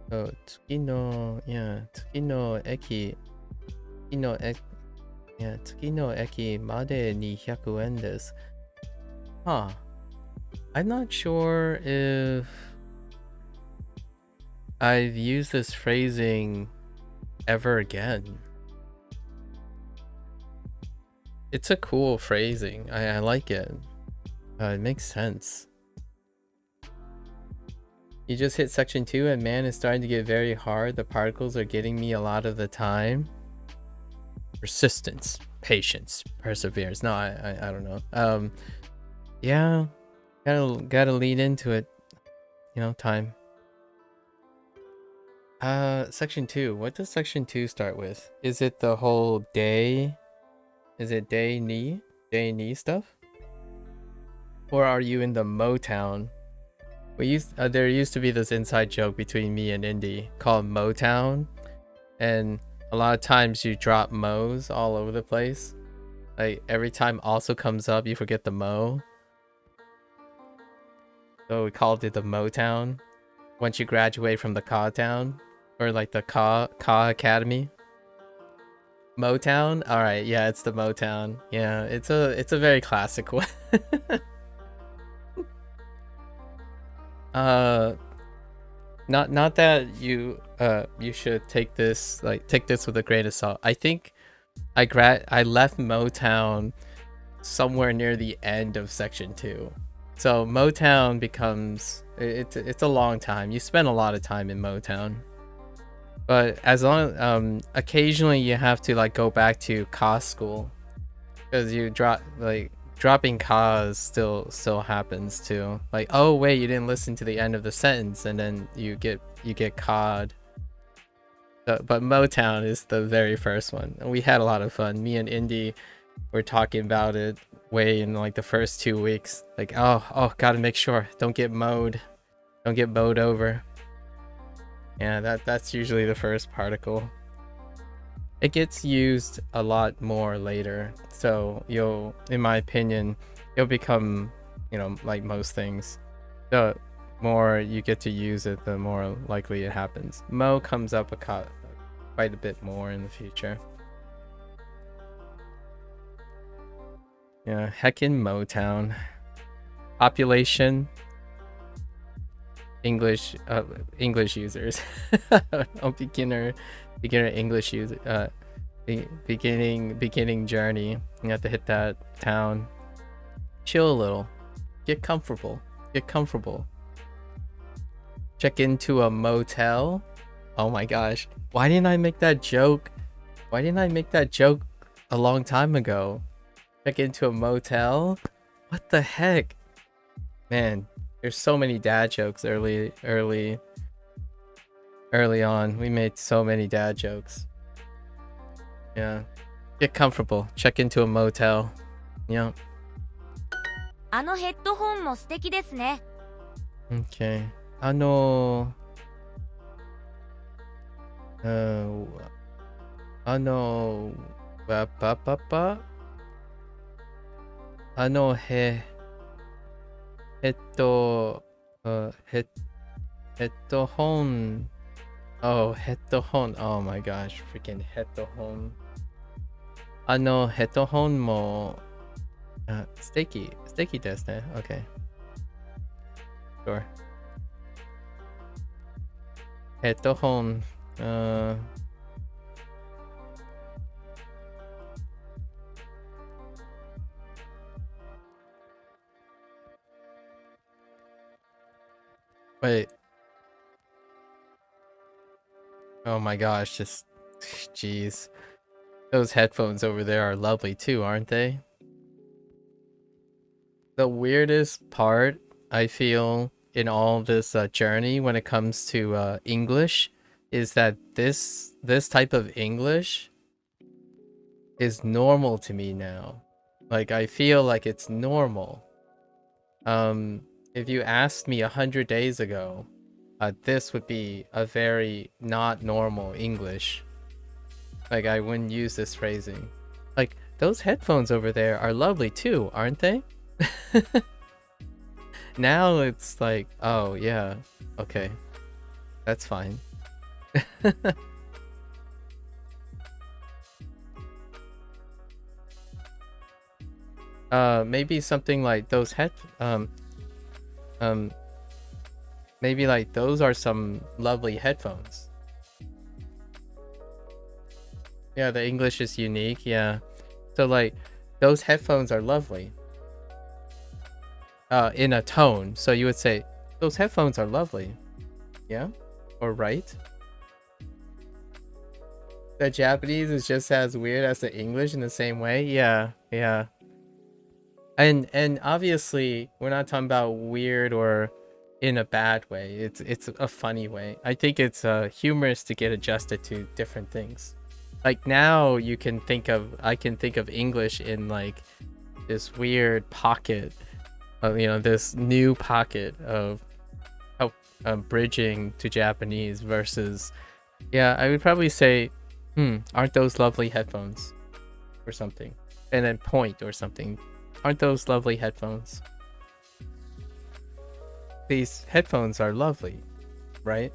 So, 次の駅まで200円です. Huh. I'm not sure if I've used this phrasing ever again. It's a cool phrasing. I like it. It makes sense. You just hit section 2 and man, it's starting to get very hard. The particles are getting me a lot of the time. Persistence, patience, perseverance. No, I don't know. Yeah, gotta lead into it. You know, time. Section 2. What does section 2 start with? Is it the whole day? Is it day ni stuff? Or are you in the Motown? There used to be this inside joke between me and Indy called Motown, and a lot of times you drop mo's all over the place. Like every time also comes up, you forget the mo. So we called it the Motown. Once you graduate from the Ka Town, or like the Ka Academy. Motown? Alright, yeah, it's the Motown. Yeah, it's a very classic one. Not that you should take this with a grain of salt. I think I left Motown somewhere near the end of section 2. So Motown becomes it's a long time. You spend a lot of time in Motown. But as long occasionally you have to like go back to Ka school because you drop like dropping cause still happens too. Like, oh wait, you didn't listen to the end of the sentence, and then you get cod. But Motown is the very first one, and we had a lot of fun. Me and Indy were talking about it way in like the first 2 weeks. Like, oh, gotta make sure don't get mowed over. Yeah, that's usually the first particle. It gets used a lot more later, so in my opinion, it'll become, like most things, the more you get to use it, the more likely it happens. Mo comes up quite a bit more in the future. Yeah, heckin' Motown. Population, English users. Oh, beginner English user, beginning journey. You have to hit that town, chill a little, get comfortable. Check into a motel. Oh my gosh, why didn't I make that joke a long time ago? Check into a motel. What the heck, man? There's so many dad jokes early on. We made so many dad jokes. Yeah. Get comfortable. Check into a motel. Yeah. あのヘッドホンも素敵ですね。 Okay. Wa pa pa pa. Headphone. Oh, headphone. Oh my gosh, freaking headphone. Headphone mo sticky desu ne. Okay. Sure. Headphone. Wait. Oh my gosh, just jeez. Those headphones over there are lovely too, aren't they? The weirdest part I feel in all this journey when it comes to English is that this type of English is normal to me now. Like, I feel like it's normal. If you asked me 100 days ago, this would be a very not normal English. Like, I wouldn't use this phrasing. Like, those headphones over there are lovely too, aren't they? Now it's like, oh yeah, okay, that's fine. Maybe something like those maybe like those are some lovely headphones. Yeah, the English is unique. Yeah, so like those headphones are lovely. In a tone, so you would say those headphones are lovely. Yeah, or right? The Japanese is just as weird as the English in the same way. Yeah. And obviously we're not talking about weird or in a bad way. It's a funny way. I think it's humorous to get adjusted to different things. Like now I can think of English in like this weird pocket of, this new pocket of bridging to Japanese versus, yeah, I would probably say, aren't those lovely headphones or something, and then point or something. Aren't those lovely headphones? These headphones are lovely, right?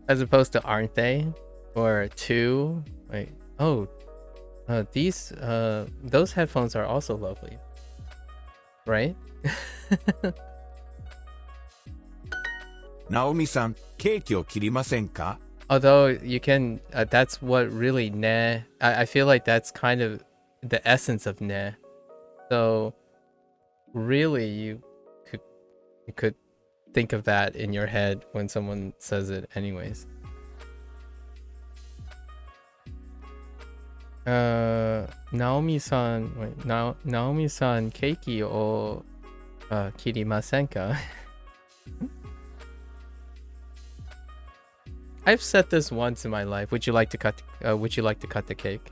As opposed to aren't they? Or to, like, oh, those headphones are also lovely, right? Naomi-san, ケーキを切りませんか? Although you can, that's what really ne. I feel like that's kind of the essence of ne. So really you could think of that in your head when someone says it anyways. Naomi-san, wait, Naomi-san, keiki o kirimasen ka? I've said this once in my life. Would you like to cut the cake?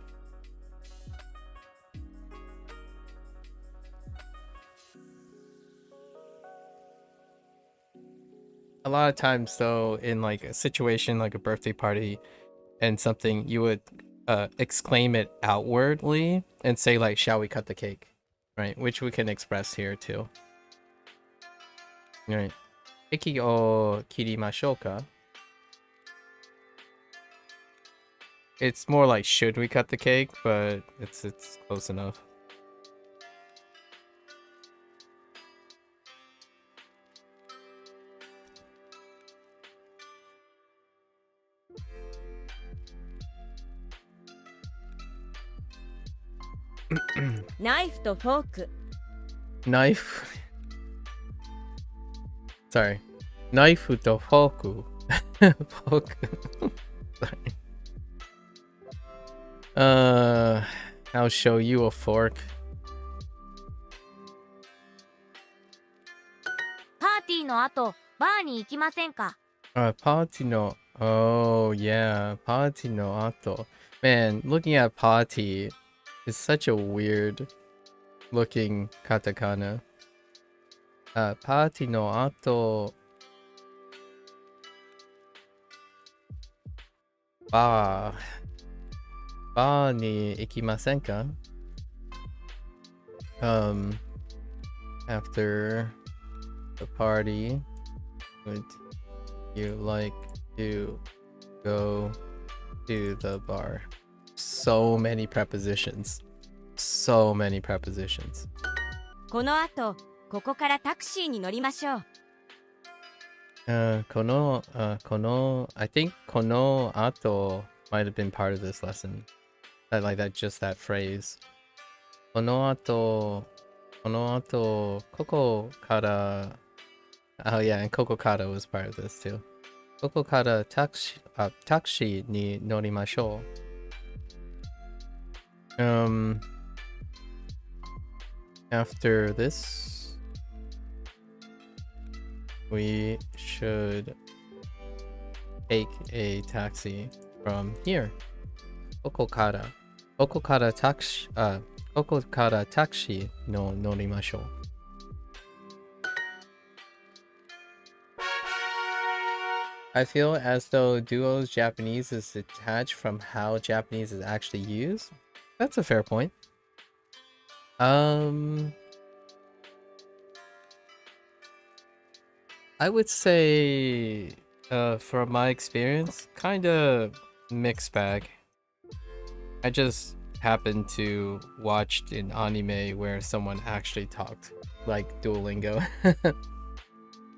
A lot of times though, in like a situation like a birthday party and something, you would exclaim it outwardly and say like, shall we cut the cake? Right? Which we can express here too. Right. Keki o kirimashou ka? It's more like, should we cut the cake? But it's close enough. Knife to fork. Knife. Sorry. Knife to fork. Fork. Sorry. I'll show you a fork. パーティーの後、バーに行きませんか？ Party no. Oh yeah, party no ato. Man, looking at party is such a weird looking katakana. Party no ato. Bar. Bar ni ikimasen ka? After the party, would you like to go to the bar? So many prepositions. So many prepositions. この後、ここからタクシーに乗りましょう。I think kono ato might have been part of this lesson. Just that phrase. Kono ato, koko kara. Oh yeah, and koko kara was part of this too. Koko kara taxi ni norimashou. After this, we should take a taxi from here. Koko kara taxi no norimashou. I feel as though Duo's Japanese is detached from how Japanese is actually used. That's a fair point. I would say, from my experience, kind of mixed bag. I just happened to watch an anime where someone actually talked like Duolingo.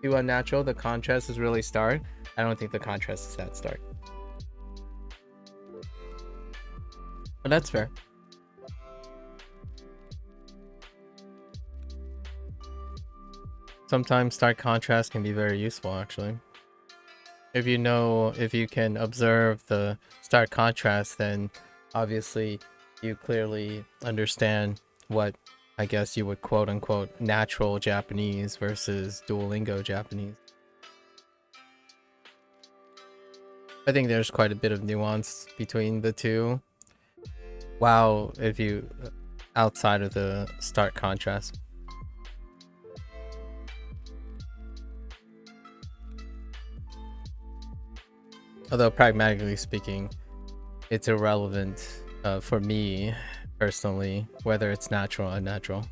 Too unnatural. The contrast is really stark. I don't think the contrast is that stark. But that's fair. Sometimes stark contrast can be very useful, actually. If you can observe the stark contrast, then obviously you clearly understand what I guess you would quote unquote natural Japanese versus Duolingo Japanese. I think there's quite a bit of nuance between the two. Wow, if you outside of the stark contrast. Although pragmatically speaking, it's irrelevant for me personally, whether it's natural or unnatural.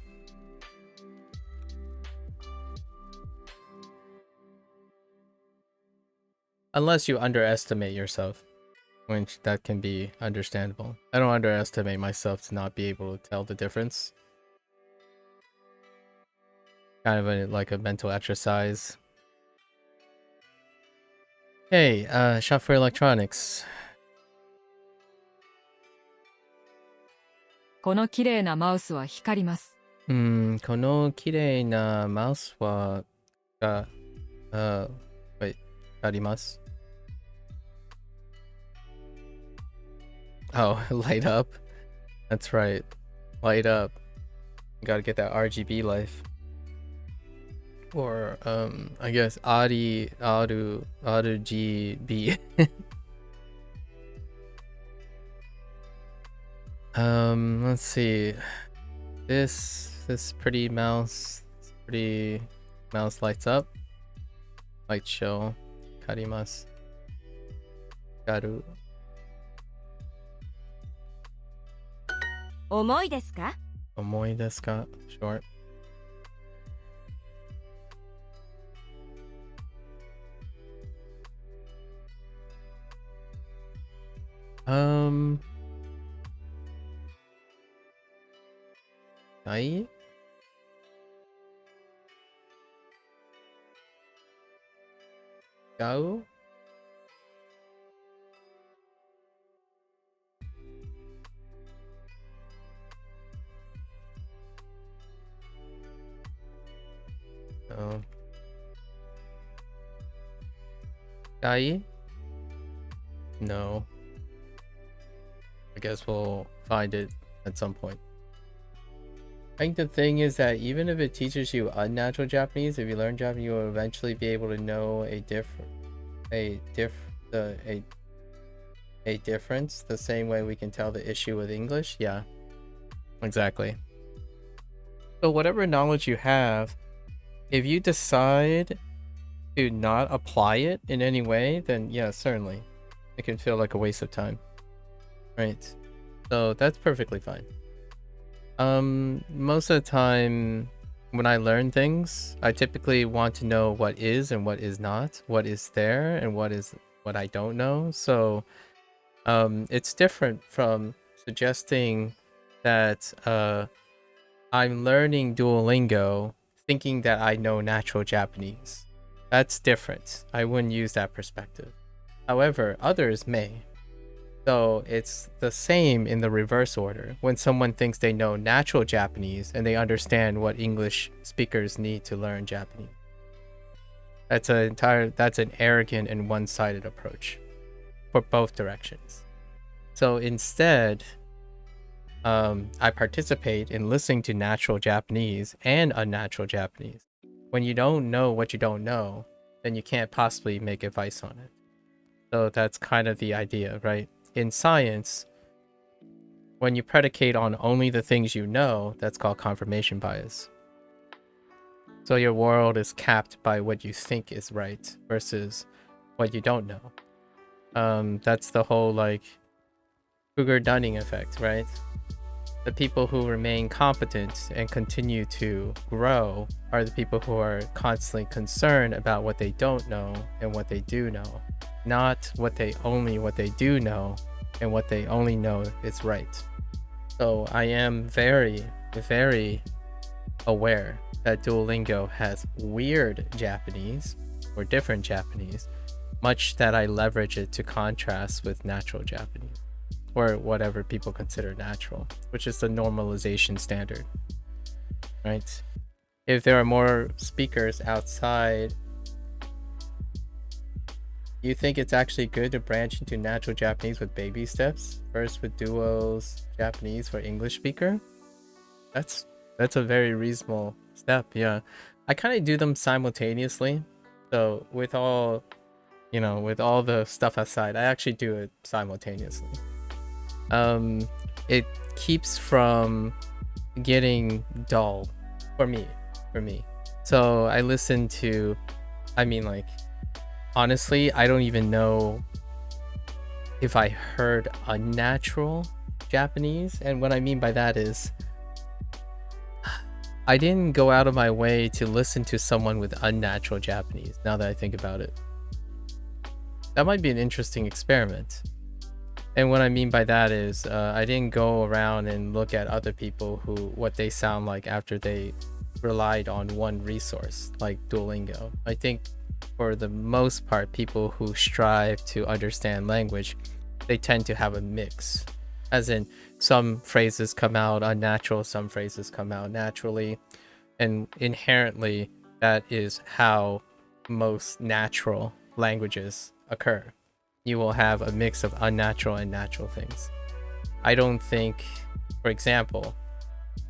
Unless you underestimate yourself, which that can be understandable. I don't underestimate myself to not be able to tell the difference. Kind of like a mental exercise. Hey, shop for electronics. この綺麗なマウスは光ります。この綺麗なマウスは光ります。Oh, light up. That's right. Light up. You gotta get that RGB life. Or I guess Aru GB. Let's see. This pretty mouse lights up. Light show. Karimasu. Garu. 重いですか? 重いですか? Short. Ai? Gao? No. Gai? No. I guess we'll find it at some point. I think the thing is that even if it teaches you unnatural Japanese, if you learn Japanese, you will eventually be able to know a difference the same way we can tell the issue with English. Yeah, exactly. So whatever knowledge you have, if you decide to not apply it in any way, then yeah, certainly it can feel like a waste of time, right? So that's perfectly fine. Most of the time when I learn things, I typically want to know what is and what is not, what is there and what I don't know. So it's different from suggesting that I'm learning Duolingo thinking that I know natural Japanese. That's different. I wouldn't use that perspective. However, others may. So it's the same in the reverse order. When someone thinks they know natural Japanese and they understand what English speakers need to learn Japanese. That's an arrogant and one-sided approach for both directions. So instead, I participate in listening to natural Japanese and unnatural Japanese. When you don't know what you don't know, then you can't possibly make advice on it. So that's kind of the idea, right? In science, when you predicate on only the things you know, that's called confirmation bias. So your world is capped by what you think is right versus what you don't know. That's the whole like Kruger-Dunning effect, right? The people who remain competent and continue to grow are the people who are constantly concerned about what they don't know and what they do know. Not what they do know and what they only know is right. So I am very, very aware that Duolingo has weird Japanese or different Japanese, much that I leverage it to contrast with natural Japanese or whatever people consider natural, which is the normalization standard, right? If there are more speakers outside, you think it's actually good to branch into natural Japanese with baby steps? First with Duo's Japanese for English speaker? That's a very reasonable step, yeah. I kind of do them simultaneously. So with all the stuff aside, I actually do it simultaneously. It keeps from getting dull for me. So I listen to, honestly, I don't even know if I heard unnatural Japanese. And what I mean by that is I didn't go out of my way to listen to someone with unnatural Japanese, now that I think about it. That might be an interesting experiment. And what I mean by that is I didn't go around and look at other people what they sound like after they relied on one resource like Duolingo. I think for the most part, people who strive to understand language, they tend to have a mix. As in, some phrases come out unnatural, some phrases come out naturally. And inherently, that is how most natural languages occur. You will have a mix of unnatural and natural things. I don't think For example,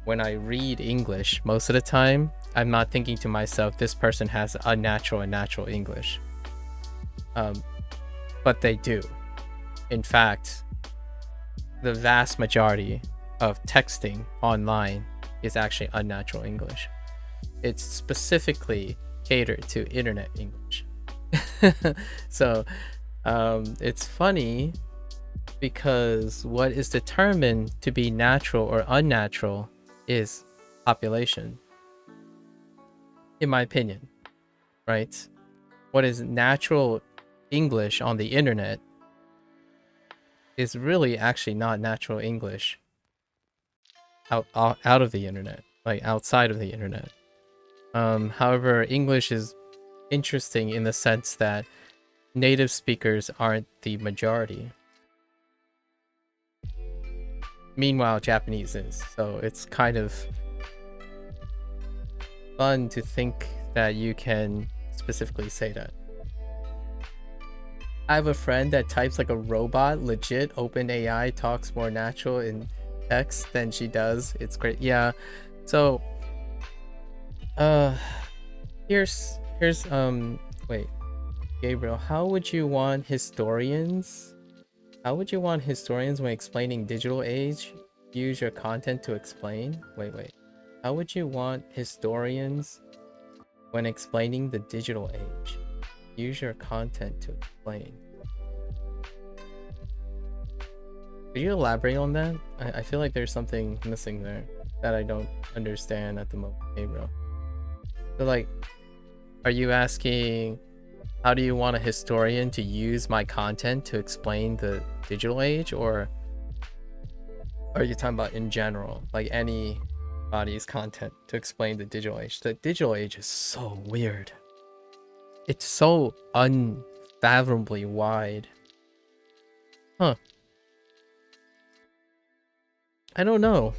when I read English, most of the time, I'm not thinking to myself, this person has unnatural and natural English. But they do. In fact, the vast majority of texting online is actually unnatural English. It's specifically catered to internet English. So it's funny because what is determined to be natural or unnatural is population, in my opinion, right? What is natural English on the internet is really actually not natural English out of the internet, like outside of the internet. However, English is interesting in the sense that native speakers aren't the majority. Meanwhile, Japanese is. So it's kind of fun to think that you can specifically say that. I have a friend that types like a robot, legit. OpenAI talks more natural in text than she does. It's great. Yeah. So here's wait, Gabriel, how would you want historians when explaining digital age use your content to explain? Wait. How would you want historians when explaining the digital age use your content to explain? Could you elaborate on that? I feel like there's something missing there that I don't understand at the moment, Gabriel. So like, are you asking, how do you want a historian to use my content to explain the digital age, or are you talking about in general, like anybody's content to explain the digital age? The digital age is so weird. It's so unfathomably wide. Huh. I don't know.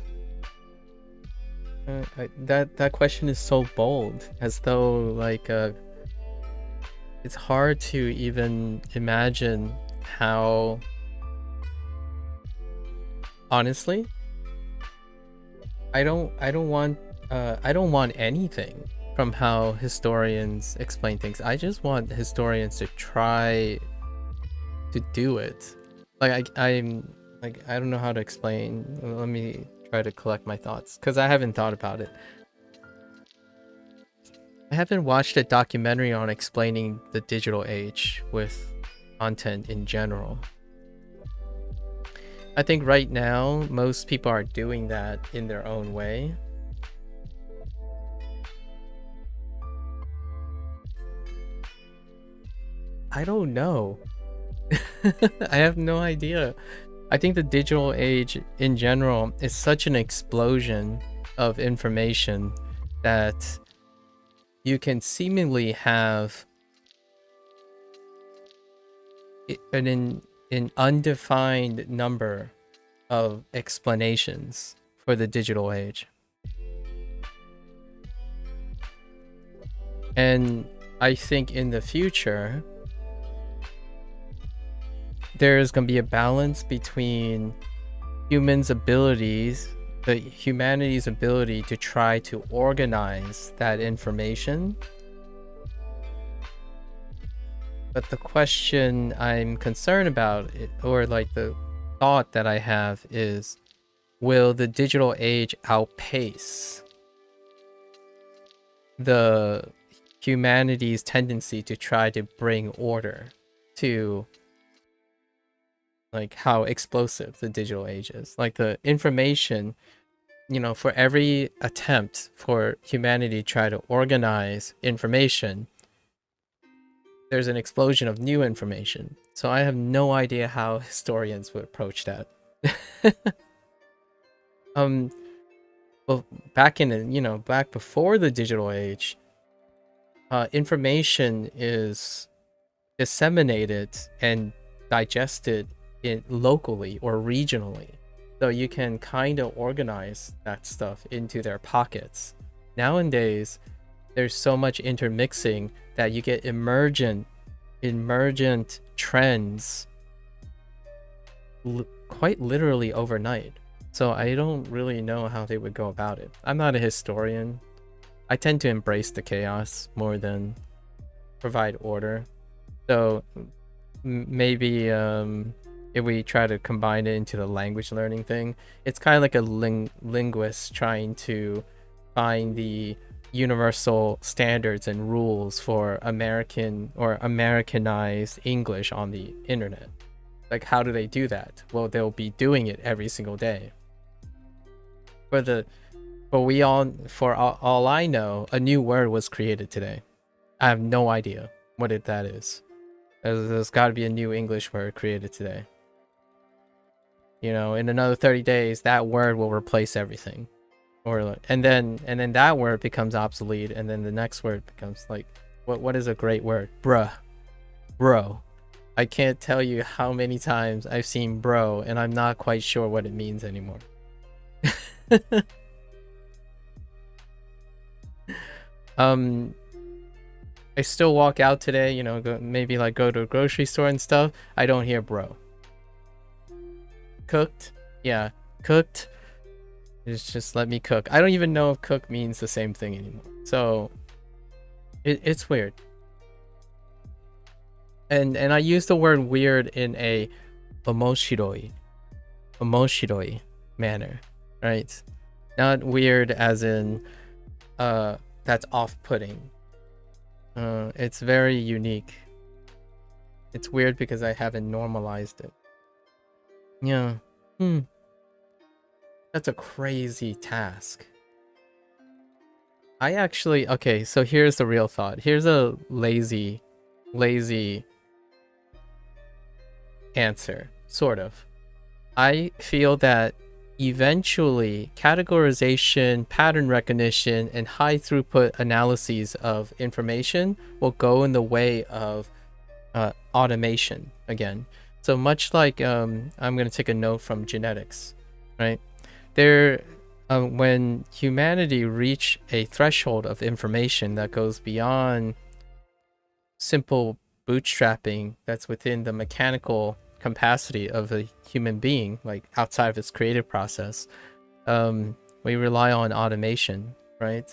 That question is so bold, as though like it's hard to even imagine how. Honestly, I don't want anything from how historians explain things. I just want historians to try to do it. Like I'm like, I don't know how to explain. Let me try to collect my thoughts, because I haven't thought about it. I haven't watched a documentary on explaining the digital age with content in general. I think right now, most people are doing that in their own way. I don't know. I have no idea. I think the digital age in general is such an explosion of information that you can seemingly have an undefined number of explanations for the digital age. And I think in the future, there's going to be a balance between humanity's ability to try to organize that information. But the question I'm concerned about, or like the thought that I have, is, will the digital age outpace the humanity's tendency to try to bring order to like how explosive the digital age is? Like the information, for every attempt for humanity to try to organize information, there's an explosion of new information. So I have no idea how historians would approach that. Well, back before the digital age, information is disseminated and digested locally or regionally. So you can kind of organize that stuff into their pockets. Nowadays, there's so much intermixing that you get emergent trends quite literally overnight. So I don't really know how they would go about it. I'm not a historian. I tend to embrace the chaos more than provide order. So maybe if we try to combine it into the language learning thing, it's kind of like a linguist trying to find the universal standards and rules for American or Americanized English on the internet. Like, how do they do that? Well, they'll be doing it every single day. For all I know, a new word was created today. I have no idea what that is. There's got to be a new English word created today. You know, in another 30 days, that word will replace everything. And then that word becomes obsolete, and then the next word becomes like, what is a great word? Bruh. Bro. I can't tell you how many times I've seen bro, and I'm not quite sure what it means anymore. I still walk out today, you know, maybe like go to a grocery store and stuff. I don't hear bro. Cooked? Yeah, cooked. Just let me cook. I don't even know if cook means the same thing anymore. So it's weird. And I use the word weird in a omoshiroi manner, right? Not weird as in that's off-putting. It's very unique. It's weird because I haven't normalized it. Yeah. That's a crazy task. Okay, so here's the real thought. Here's a lazy answer, sort of. I feel that eventually categorization, pattern recognition, and high throughput analyses of information will go in the way of automation again. So much like I'm going to take a note from genetics, right? When humanity reach a threshold of information that goes beyond simple bootstrapping that's within the mechanical capacity of a human being, like outside of its creative process, we rely on automation, right?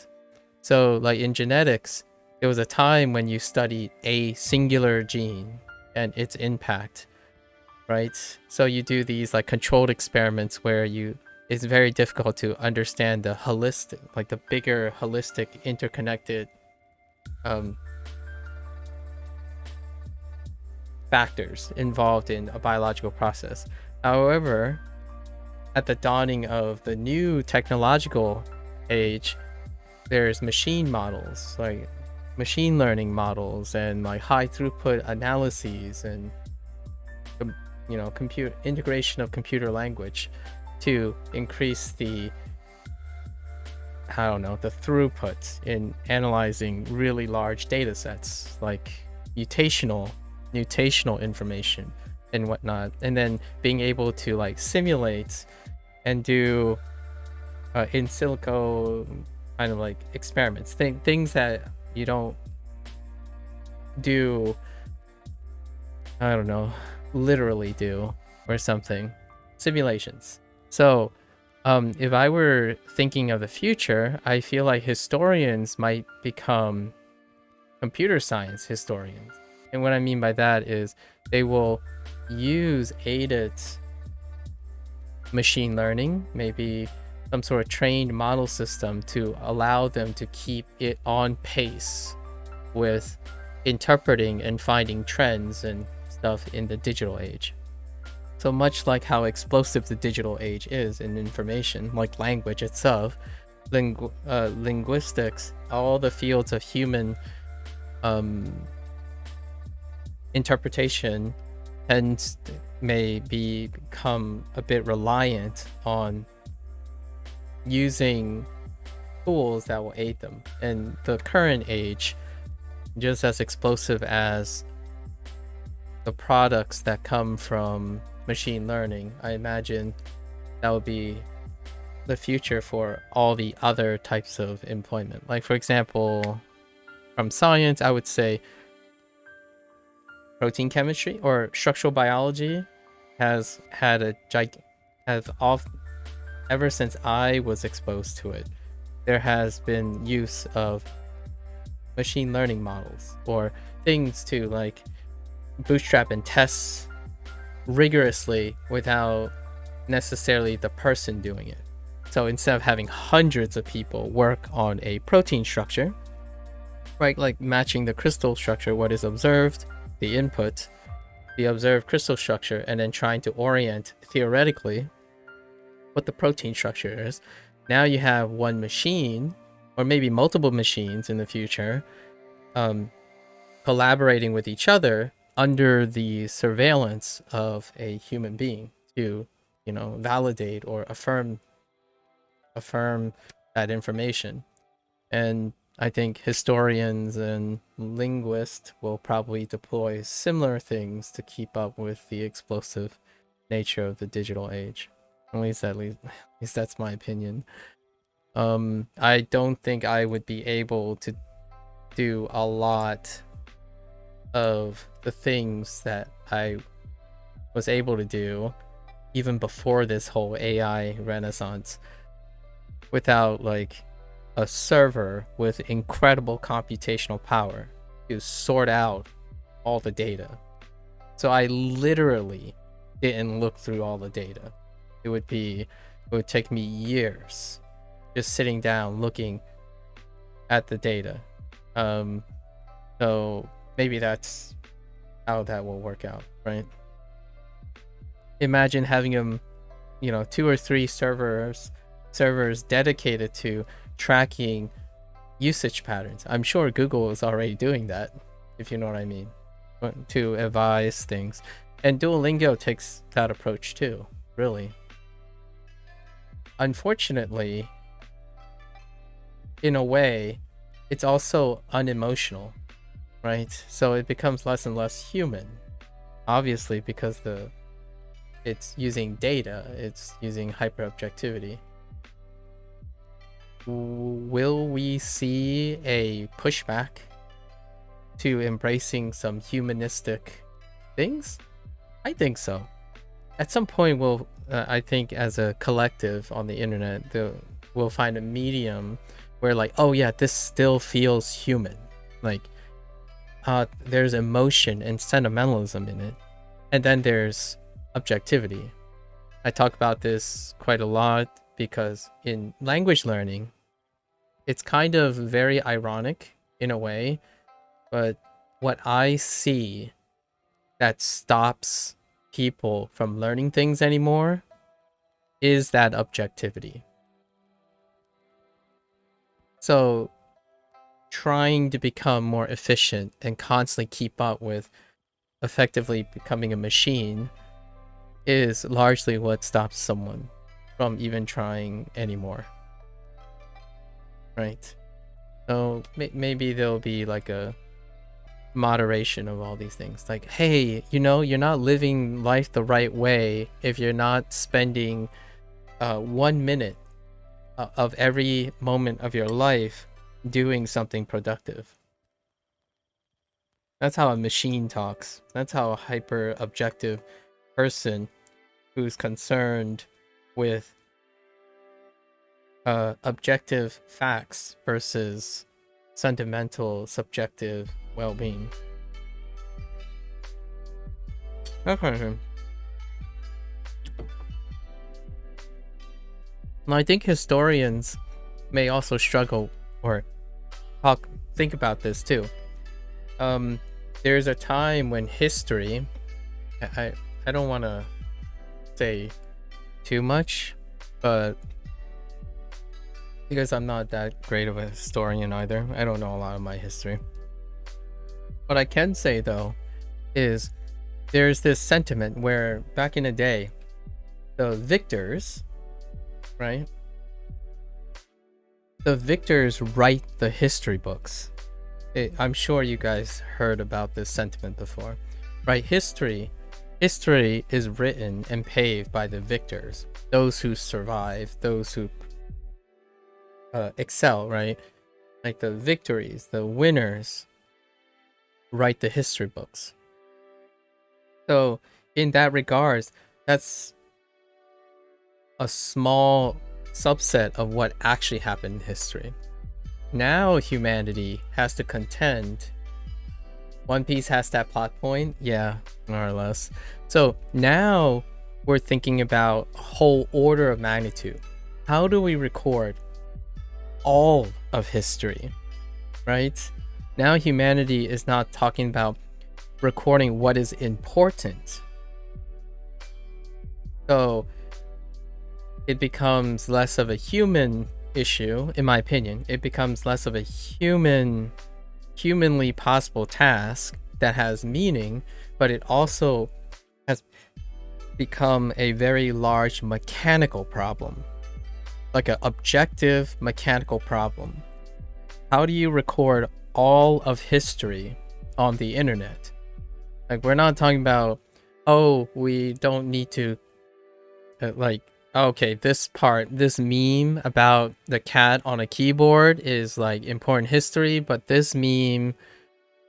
So like in genetics, there was a time when you studied a singular gene and its impact, right? So you do these like controlled experiments where it's very difficult to understand the holistic, like the bigger holistic interconnected factors involved in a biological process. However, at the dawning of the new technological age, there's machine models, like machine learning models and like high throughput analyses and integration of computer language to increase the throughput in analyzing really large data sets, like mutational information and whatnot, and then being able to like simulate and do in silico kind of like experiments, things that you don't do, I don't know, literally do or something, simulations. So if I were thinking of the future, I feel like historians might become computer science historians. And what I mean by that is they will use aided machine learning, maybe some sort of trained model system to allow them to keep it on pace with interpreting and finding trends and stuff in the digital age. So much like how explosive the digital age is in information, like language itself, linguistics, all the fields of human interpretation may become a bit reliant on using tools that will aid them. And the current age, just as explosive as the products that come from machine learning, I imagine that would be the future for all the other types of employment. Like, for example, from science, I would say protein chemistry or structural biology has ever since I was exposed to it, there has been use of machine learning models or things to like bootstrap and test rigorously without necessarily the person doing it. So instead of having hundreds of people work on a protein structure, right, like matching the crystal structure, what is observed, the input, the observed crystal structure, and then trying to orient theoretically what the protein structure is. Now you have one machine, or maybe multiple machines in the future, collaborating with each other under the surveillance of a human being to, validate or affirm that information. And I think historians and linguists will probably deploy similar things to keep up with the explosive nature of the digital age. At least that's my opinion. I don't think I would be able to do a lot of the things that I was able to do even before this whole AI renaissance without like a server with incredible computational power to sort out all the data. So I literally didn't look through all the data. It would take me years just sitting down looking at the data. So maybe that's how that will work out, right? Imagine having 2 or 3 servers dedicated to tracking usage patterns. I'm sure Google is already doing that, if you know what I mean, to advise things. And Duolingo takes that approach too, really. Unfortunately, in a way, it's also unemotional, right? So it becomes less and less human, obviously, because it's using data, it's using hyper-objectivity. Will we see a pushback to embracing some humanistic things? I think so. At some point, I think as a collective on the internet, we'll find a medium where like, oh yeah, this still feels human. Like, there's emotion and sentimentalism in it. And then there's objectivity. I talk about this quite a lot because in language learning, it's kind of very ironic in a way, but what I see that stops people from learning things anymore is that objectivity. So trying to become more efficient and constantly keep up with effectively becoming a machine is largely what stops someone from even trying anymore. Right? So maybe there'll be like a moderation of all these things. Like, hey, you're not living life the right way if you're not spending 1 minute of every moment of your life doing something productive. That's how a machine talks. That's how a hyper objective person who's concerned with objective facts versus sentimental subjective well-being. Okay. And I think historians may also struggle or think about this too. There's a time when history, I don't want to say too much, but because I'm not that great of a historian either, I don't know a lot of my history. What I can say though is there's this sentiment where back in the day, the victors, right? The victors write the history books. I'm sure you guys heard about this sentiment before, right? History is written and paved by the victors, those who survive, those who excel, right? Like the victories, the winners write the history books. So in that regards, that's a small subset of what actually happened in history. Now humanity has to contend. One Piece has that plot point, yeah, more or less. So now we're thinking about a whole order of magnitude. How do we record all of history, right? Now humanity is not talking about recording what is important. So it becomes less of a human issue, in my opinion. It becomes less of a humanly possible task that has meaning, but it also has become a very large mechanical problem, like an objective mechanical problem. How do you record all of history on the internet? Like, we're not talking about, oh, we don't need to okay, this meme about the cat on a keyboard is like important history, but this meme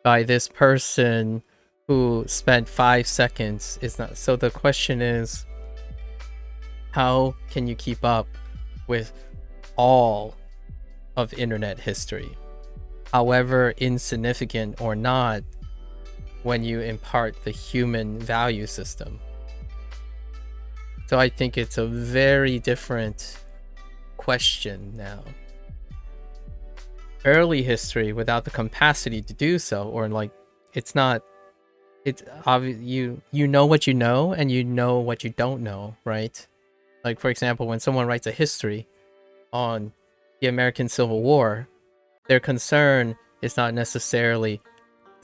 by this person who spent 5 seconds is not. So the question is, how can you keep up with all of internet history, however insignificant or not, when you impart the human value system? So I think it's a very different question now. Early history, without the capacity to do so, or like, it's obvious, you know what you know and you know what you don't know, right? Like, for example, when someone writes a history on the American Civil War, their concern is not necessarily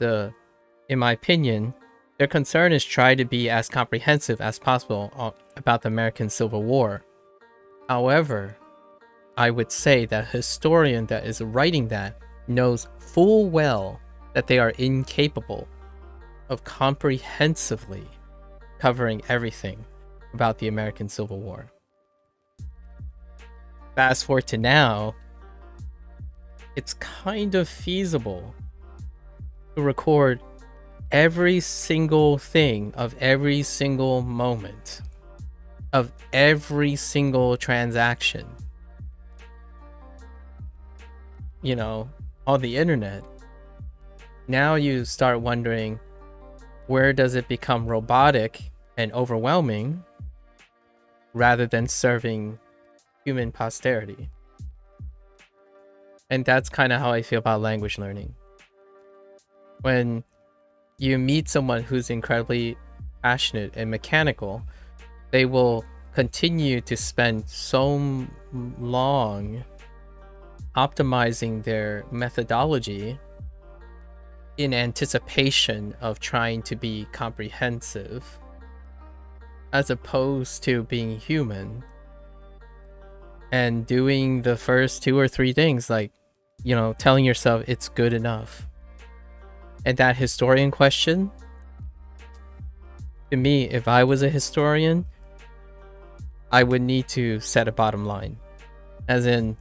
in my opinion, their concern is try to be as comprehensive as possible about the American Civil War. However, I would say that a historian that is writing that knows full well that they are incapable of comprehensively covering everything about the American Civil War. Fast forward to now, it's kind of feasible to record every single thing of every single moment of every single transaction, on the internet. Now you start wondering, where does it become robotic and overwhelming rather than serving human posterity? And that's kind of how I feel about language learning. When you meet someone who's incredibly passionate and mechanical, they will continue to spend so long optimizing their methodology in anticipation of trying to be comprehensive, as opposed to being human and doing the first 2 or 3 things, like, telling yourself it's good enough. And that historian question, to me, if I was a historian, I would need to set a bottom line. As in,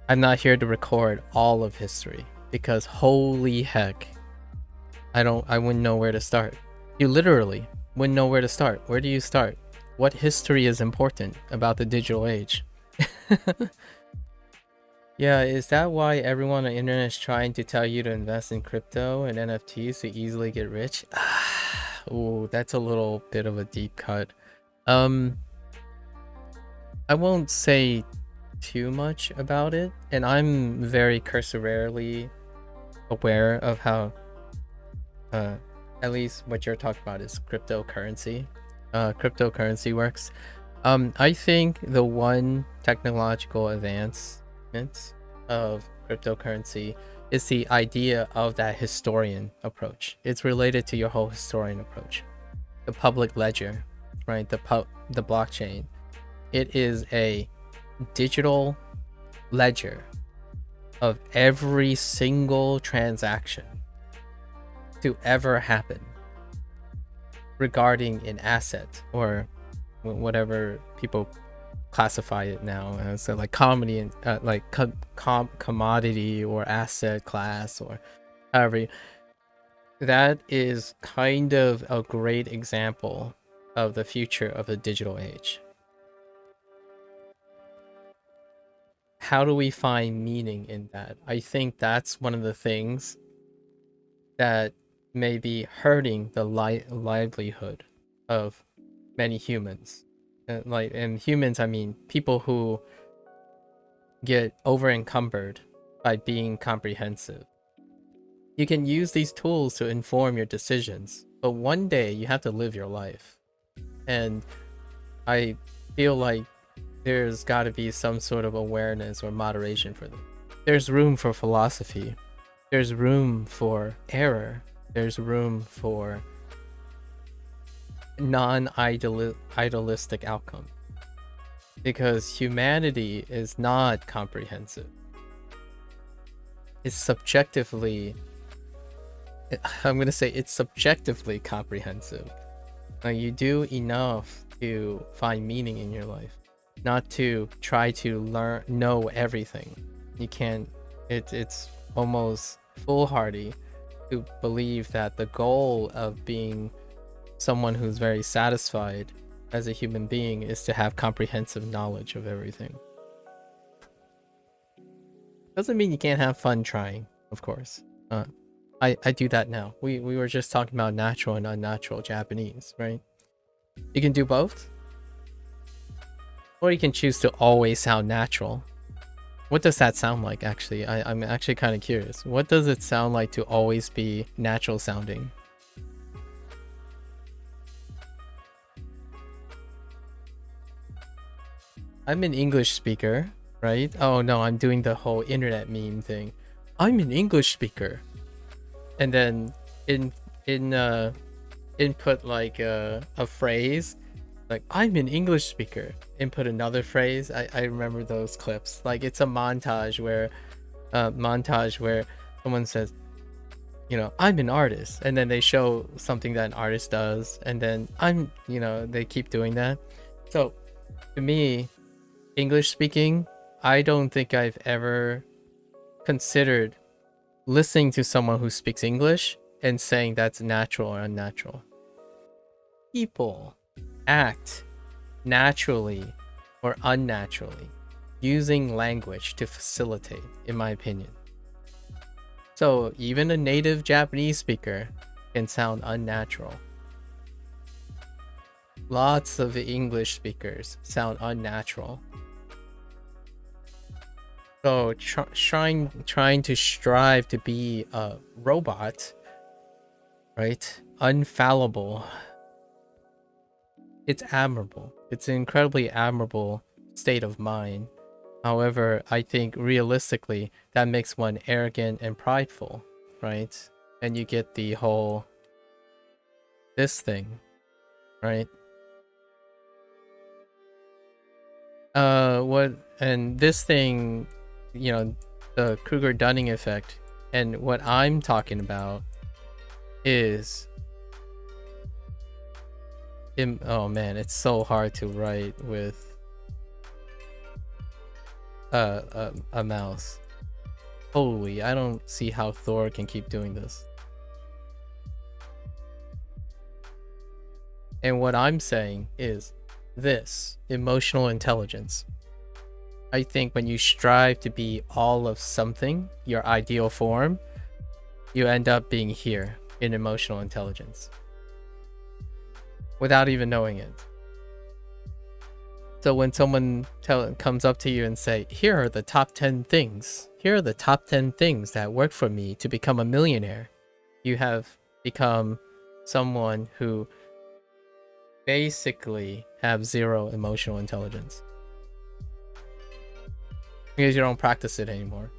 I'm not here to record all of history, because holy heck, I wouldn't know where to start. You literally wouldn't know where to start. Where do you start? What history is important about the digital age? Yeah, is that why everyone on the internet is trying to tell you to invest in crypto and NFTs to easily get rich? Ooh, that's a little bit of a deep cut. I won't say too much about it, and I'm very cursorily aware of how at least what you're talking about is cryptocurrency. Cryptocurrency works. I think the one technological advancement of cryptocurrency is the idea of that historian approach. It's related to your whole historian approach. The public ledger, right? The blockchain. It is a digital ledger of every single transaction to ever happen regarding an asset, or whatever people classify it now as, like comedy and like commodity or asset class, or however. That is kind of a great example of the future of the digital age. how do we find meaning in that? I think that's one of the things that may be hurting the livelihood of many humans. And humans, I mean people who get over encumbered by being comprehensive. You can use these tools to inform your decisions, but one day you have to live your life. And I feel like there's got to be some sort of awareness or moderation for them. There's room for philosophy. There's room for error. There's room for non-idealistic outcome. Because humanity is not comprehensive. It's subjectively, I'm going to say it's subjectively comprehensive. You do enough to find meaning in your life, not to try to know everything. You can't, it's almost foolhardy to believe that the goal of being someone who's very satisfied as a human being is to have comprehensive knowledge of everything. Doesn't mean you can't have fun trying, of course. I do that now. We were just talking about natural and unnatural Japanese, right? You can do both. Or you can choose to always sound natural. What does that sound like, actually? I'm actually kind of curious. What does it sound like to always be natural sounding? I'm an English speaker, right? Oh no, I'm doing the whole internet meme thing. I'm an English speaker. And then input like a phrase, like I'm an English speaker. Input another phrase. I remember those clips. Like it's a montage where someone says, you know, I'm an artist, and then they show something that an artist does, and then they keep doing that. So to me, English speaking, I don't think I've ever considered listening to someone who speaks English and saying that's natural or unnatural. People act naturally or unnaturally using language to facilitate, in my opinion. So even a native Japanese speaker can sound unnatural. Lots of English speakers sound unnatural. So trying to strive to be a robot, right? Unfallible. It's admirable. It's an incredibly admirable state of mind. However, I think realistically, that makes one arrogant and prideful, right? And you get the whole this thing, right? This thing, you know, the Kruger-Dunning effect, and what I'm talking about is oh man, it's so hard to write with a mouse. Holy, I don't see how Thor can keep doing this. And what I'm saying is this: emotional intelligence. I think when you strive to be all of something, your ideal form, you end up being here in emotional intelligence without even knowing it. So when someone comes up to you and say, here are the top 10 things, here are the top 10 things that work for me to become a millionaire, you have become someone who basically have zero emotional intelligence. Because you don't practice it anymore.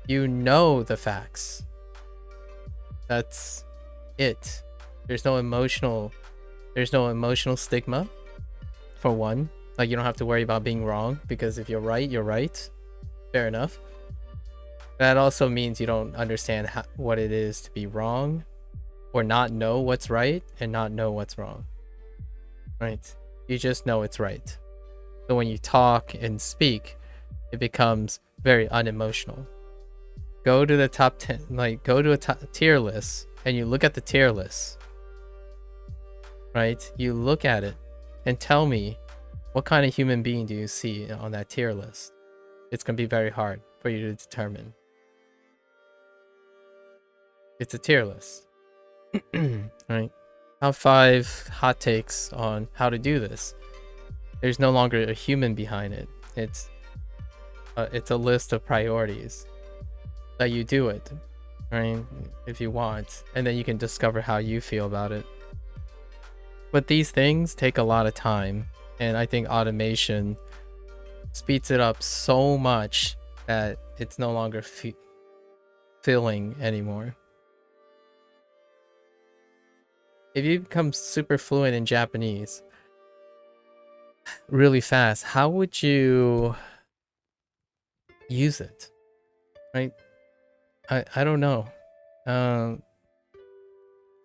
You know the facts. That's it. There's no emotional stigma, for one. Like, you don't have to worry about being wrong, because if you're right, you're right. Fair enough. That also means you don't understand what it is to be wrong, or not know what's right and not know what's wrong. Right? You just know it's right. So when you talk and speak, it becomes very unemotional. Go to the top 10, like go to a tier list, and you look at the tier list. Right? You look at it and tell me, what kind of human being do you see on that tier list? it's gonna be very hard for you to determine. It's a tier list. Right? Top 5 hot takes on how to do this. There's no longer a human behind it. It's a list of priorities that you do it, right? If you want, and then you can discover how you feel about it. But these things take a lot of time, and I think automation speeds it up so much that it's no longer filling anymore. If you become super fluent in Japanese really fast, how would you use it? Right? I don't know. I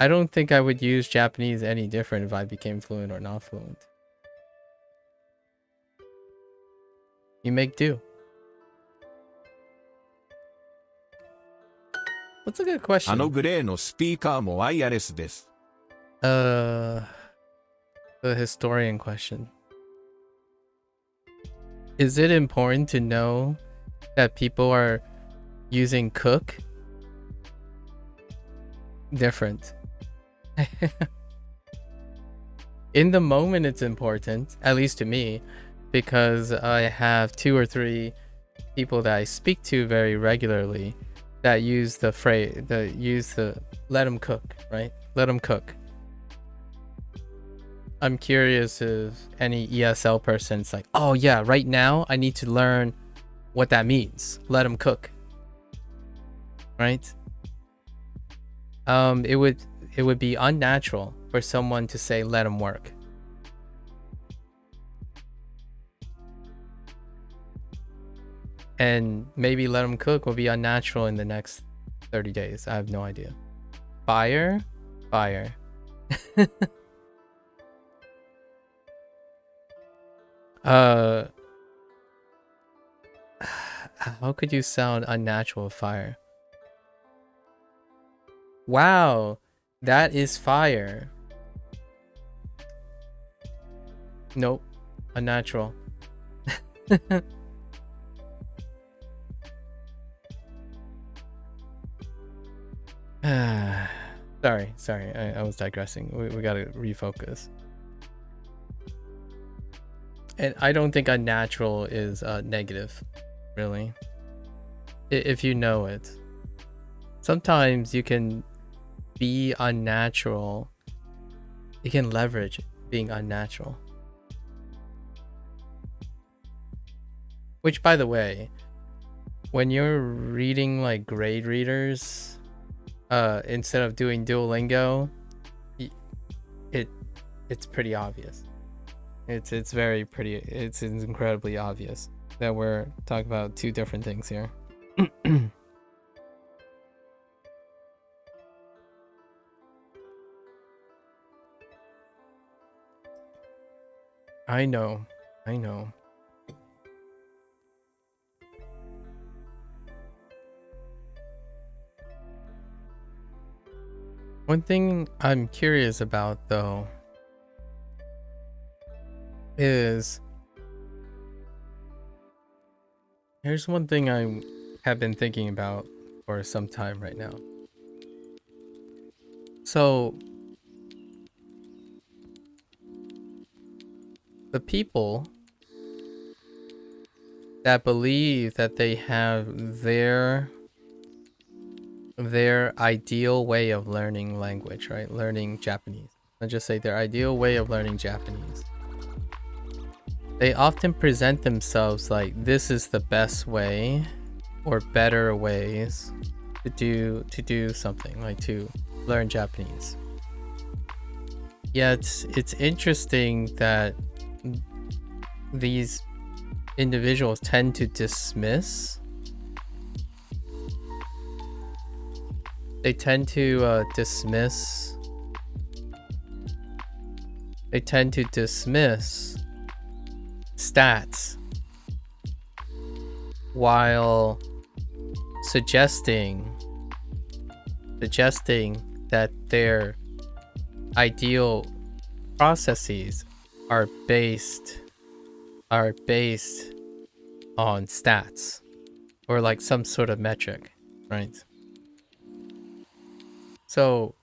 don't think I would use Japanese any different if I became fluent or not fluent. You make do. What's a good question? あのグレーのスピーカーもワイヤレスです。The historian question. Is it important to know that people are using cook? Different. In the moment, it's important, at least to me, because I have 2 or 3 people that I speak to very regularly that use the phrase, let them cook, right? Let them cook. I'm curious if any ESL person's like, oh yeah, right now I need to learn what that means. Let them cook. Right? It would be unnatural for someone to say let them work. And maybe let them cook will be unnatural in the next 30 days. I have no idea. Fire? Fire. How could you sound unnatural with fire? Wow, that is fire. Nope, unnatural. Sorry, I was digressing. We gotta refocus. And I don't think unnatural is negative, really. If you know it. Sometimes you can be unnatural. You can leverage being unnatural. Which, by the way, when you're reading like grade readers, instead of doing Duolingo, it's pretty obvious. It's incredibly obvious that we're talking about 2 different things here. I know. One thing I'm curious about, though, is here's one thing I have been thinking about for some time right now. So the people that believe that they have their ideal way of learning language, right? Learning Japanese. Let's just say their ideal way of learning Japanese. They often present themselves like this is the best way or better ways to do something, like to learn Japanese. Yet it's interesting that these individuals tend to dismiss. They tend to dismiss stats while suggesting that their ideal processes are based on stats or like some sort of metric, right? So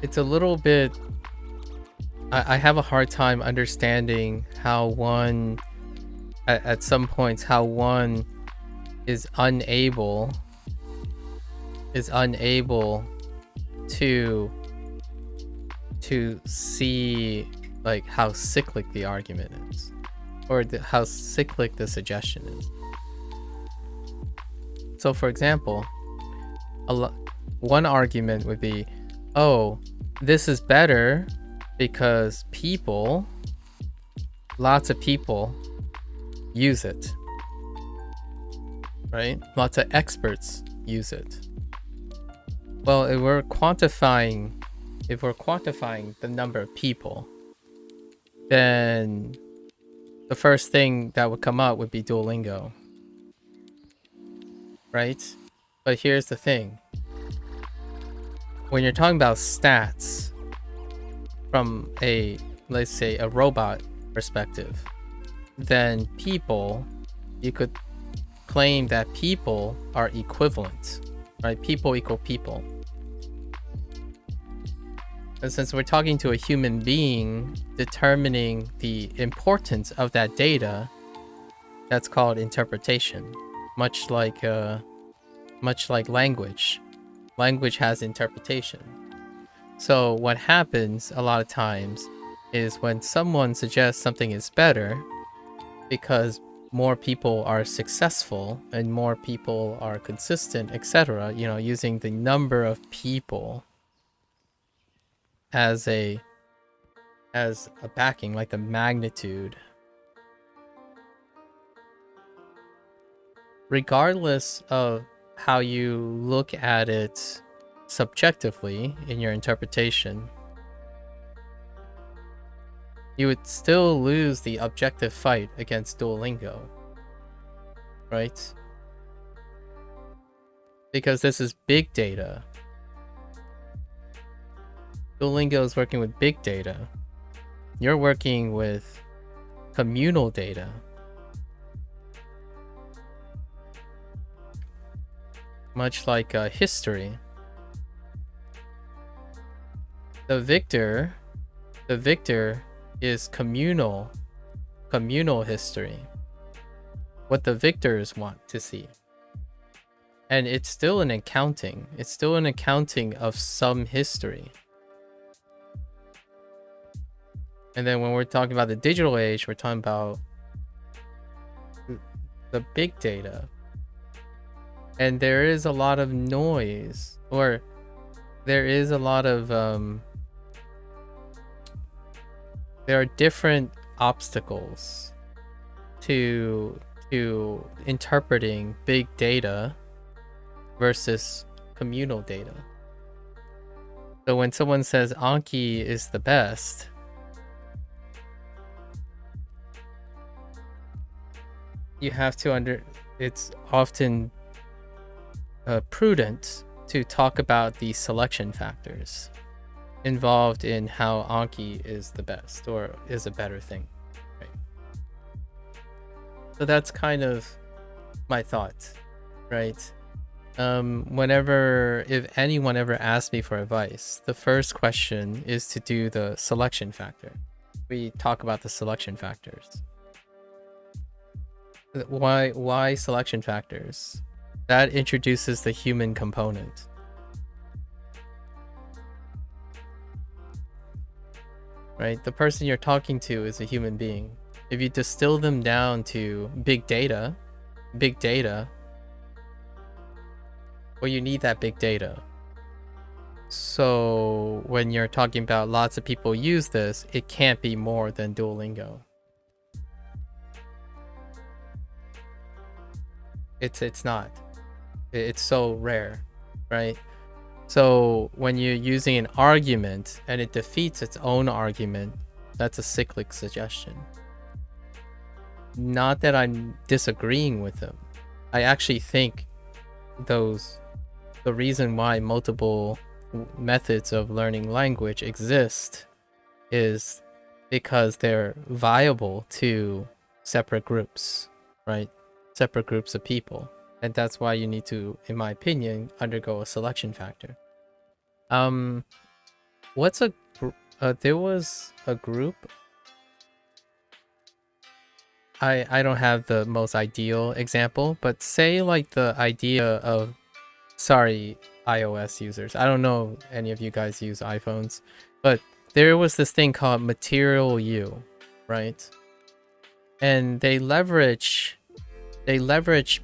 it's a little bit, I have a hard time understanding how one, at some points, how one is unable to see like how cyclic the argument is, or how cyclic the suggestion is. So for example, one argument would be, oh, this is better because lots of people use it, right? Lots of experts use it. Well, if we're quantifying the number of people, then the first thing that would come up would be Duolingo, right? But here's the thing. When you're talking about stats from a, let's say, a robot perspective, then people, you could claim that people are equivalent, right? People equal people. And since we're talking to a human being, determining the importance of that data, that's called interpretation. Much like language. Language has interpretation. So what happens a lot of times is when someone suggests something is better because more people are successful and more people are consistent, etc., you know, using the number of people as a backing, like the magnitude. Regardless of how you look at it subjectively in your interpretation, you would still lose the objective fight against Duolingo, right? Because this is big data. Duolingo is working with big data. You're working with communal data. Much like history. The victor is communal history. What the victors want to see. And it's still an accounting. It's still an accounting of some history. And then when we're talking about the digital age, we're talking about the big data. And there is a lot of noise, or there is a lot of there are different obstacles to interpreting big data versus communal data. So when someone says Anki is the best, you have to it's often prudent to talk about the selection factors involved in how Anki is the best or is a better thing, right? So that's kind of my thought, right? If anyone ever asks me for advice, the first question is to do the selection factor. We talk about the selection factors. Why selection factors? That introduces the human component. Right? The person you're talking to is a human being. If you distill them down to big data, well, you need that big data. So when you're talking about lots of people use this, it can't be more than Duolingo. It's not. It's so rare, right? So when you're using an argument and it defeats its own argument, that's a cyclic suggestion. Not that I'm disagreeing with them. I actually think the reason why multiple methods of learning language exist is because they're viable to separate groups. right? Separate groups of people. And that's why you need to, in my opinion, undergo a selection factor. There was a group. I don't have the most ideal example, but say like the idea of, sorry, iOS users. I don't know if any of you guys use iPhones, but there was this thing called Material You, right? And they leverage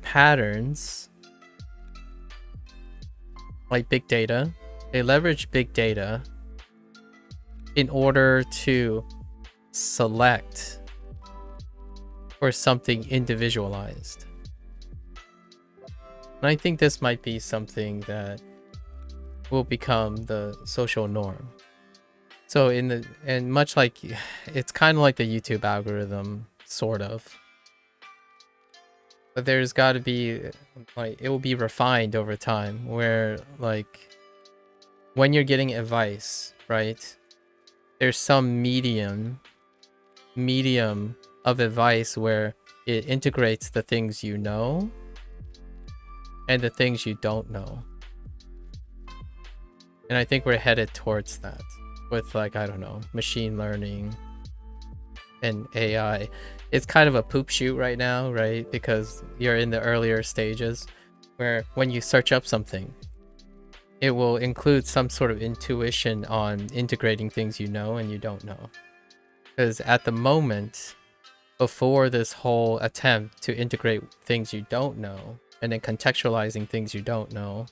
patterns like big data. They leverage big data in order to select for something individualized. And I think this might be something that will become the social norm. So much like, it's kind of like the YouTube algorithm, sort of. But there's got to be, like, it will be refined over time, where, like, when you're getting advice, right, there's some medium of advice where it integrates the things you know and the things you don't know. And I think we're headed towards that with, like, I don't know, machine learning and AI. It's kind of a poop shoot right now, right? Because you're in the earlier stages where when you search up something, it will include some sort of intuition on integrating things you know and you don't know. Because at the moment, before this whole attempt to integrate things you don't know and then contextualizing things you don't know,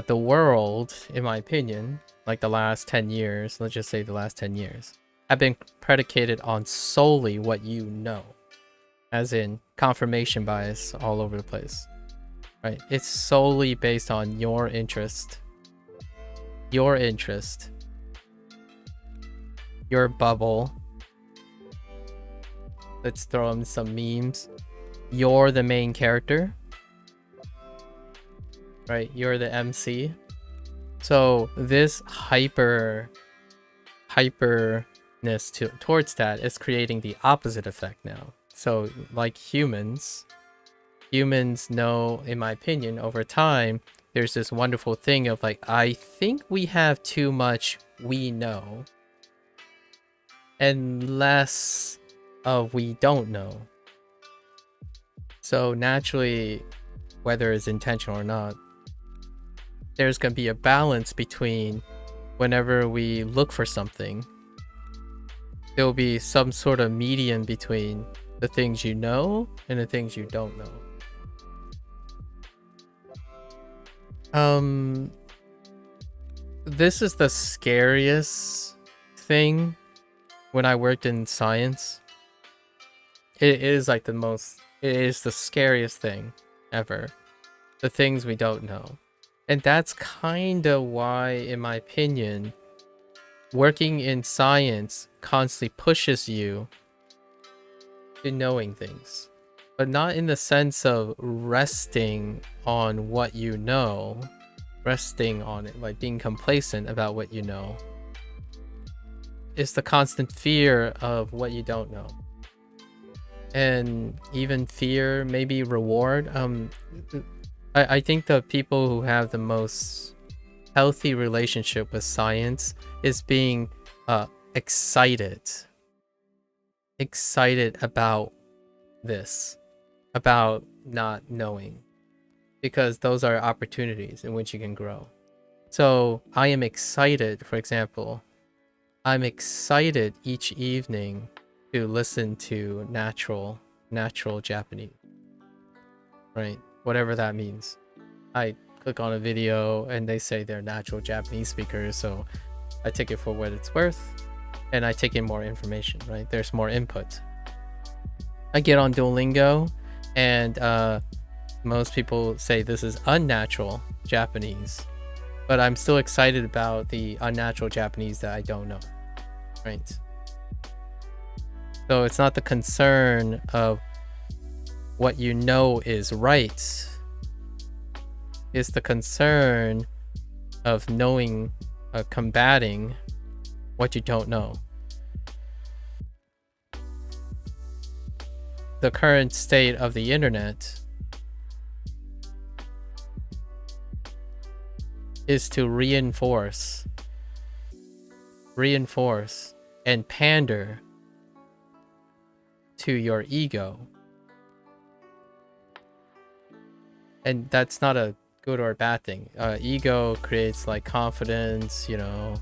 the world, in my opinion, like the last 10 years, let's just say the last 10 years, have been predicated on solely what you know, as in confirmation bias all over the place, right? It's solely based on your interest, your bubble. Let's throw in some memes. You're the main character, right? You're the MC. So this hyperness towards that is creating the opposite effect now. So like humans know, in my opinion, over time, there's this wonderful thing of like, I think we have too much we know and less of we don't know. So naturally, whether it's intentional or not, there's going to be a balance between whenever we look for something, there will be some sort of median between the things you know and the things you don't know. This is the scariest thing when I worked in science. It is like it is the scariest thing ever. The things we don't know. And that's kind of why, in my opinion, working in science constantly pushes you to knowing things. But not in the sense of resting on what you know, resting on it, like being complacent about what you know. It's the constant fear of what you don't know. And even fear, maybe reward. I think the people who have the most healthy relationship with science is being excited about this, about not knowing, because those are opportunities in which you can grow. So I am excited, for example, I'm excited each evening to listen to natural Japanese, right? Whatever that means. I click on a video and they say they're natural Japanese speakers, so I take it for what it's worth and I take in more information, right? There's more input. I get on Duolingo and most people say this is unnatural Japanese, but I'm still excited about the unnatural Japanese that I don't know, right? So it's not the concern of what you know is right. It's the concern of knowing, combating what you don't know. the current state of the internet is to reinforce and pander to your ego. And that's not a good or a bad thing. Ego creates like confidence, you know,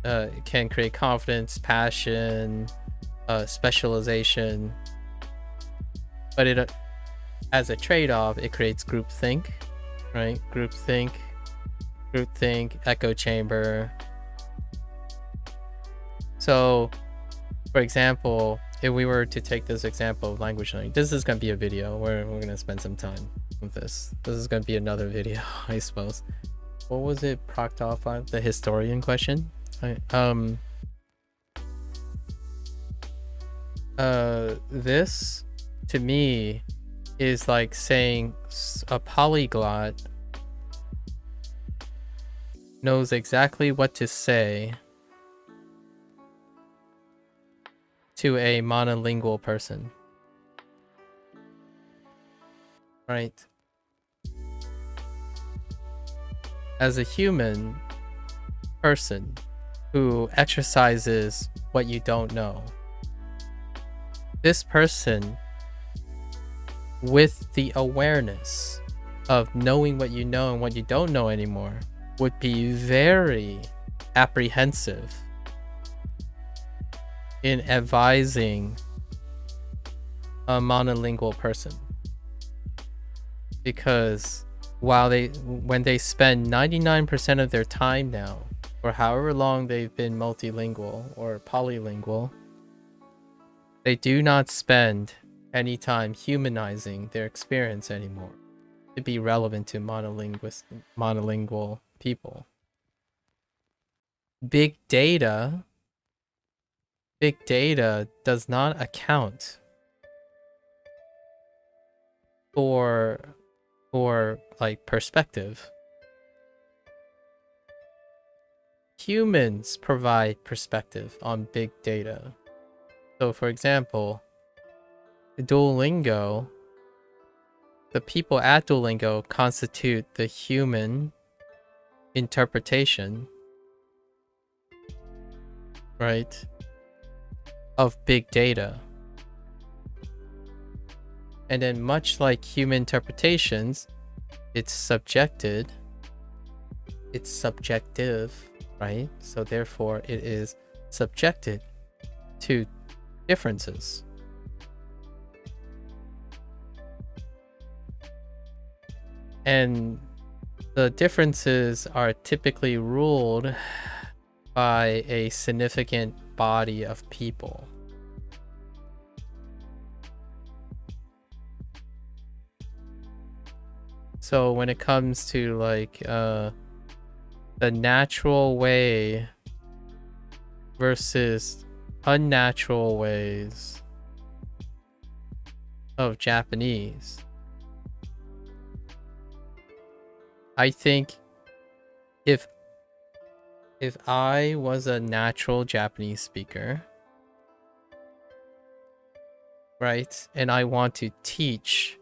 it can create confidence, passion, specialization, but it as a trade-off, it creates groupthink, right? Groupthink, echo chamber. So, for example, if we were to take this example of language learning, this is going to be a video where we're going to spend some time with this. This is going to be another video, I suppose. What was it procked off on? The historian question? This, to me, is like saying a polyglot knows exactly what to say to a monolingual person, right? As a human person who exercises what you don't know, this person, with the awareness of knowing what you know and what you don't know anymore, would be very apprehensive in advising a monolingual person, because when they spend 99% of their time now, or however long they've been multilingual or polylingual, they do not spend any time humanizing their experience anymore to be relevant to monolingual people. Big data does not account for like perspective. Humans provide perspective on big data. So for example, Duolingo, the people at Duolingo constitute the human interpretation, right, of big data. And then much like human interpretations, it's subjective, right? So therefore it is subjected to differences. And the differences are typically ruled by a significant body of people. So when it comes to like the natural way versus unnatural ways of Japanese, I think if I was a natural Japanese speaker, right, and I want to teach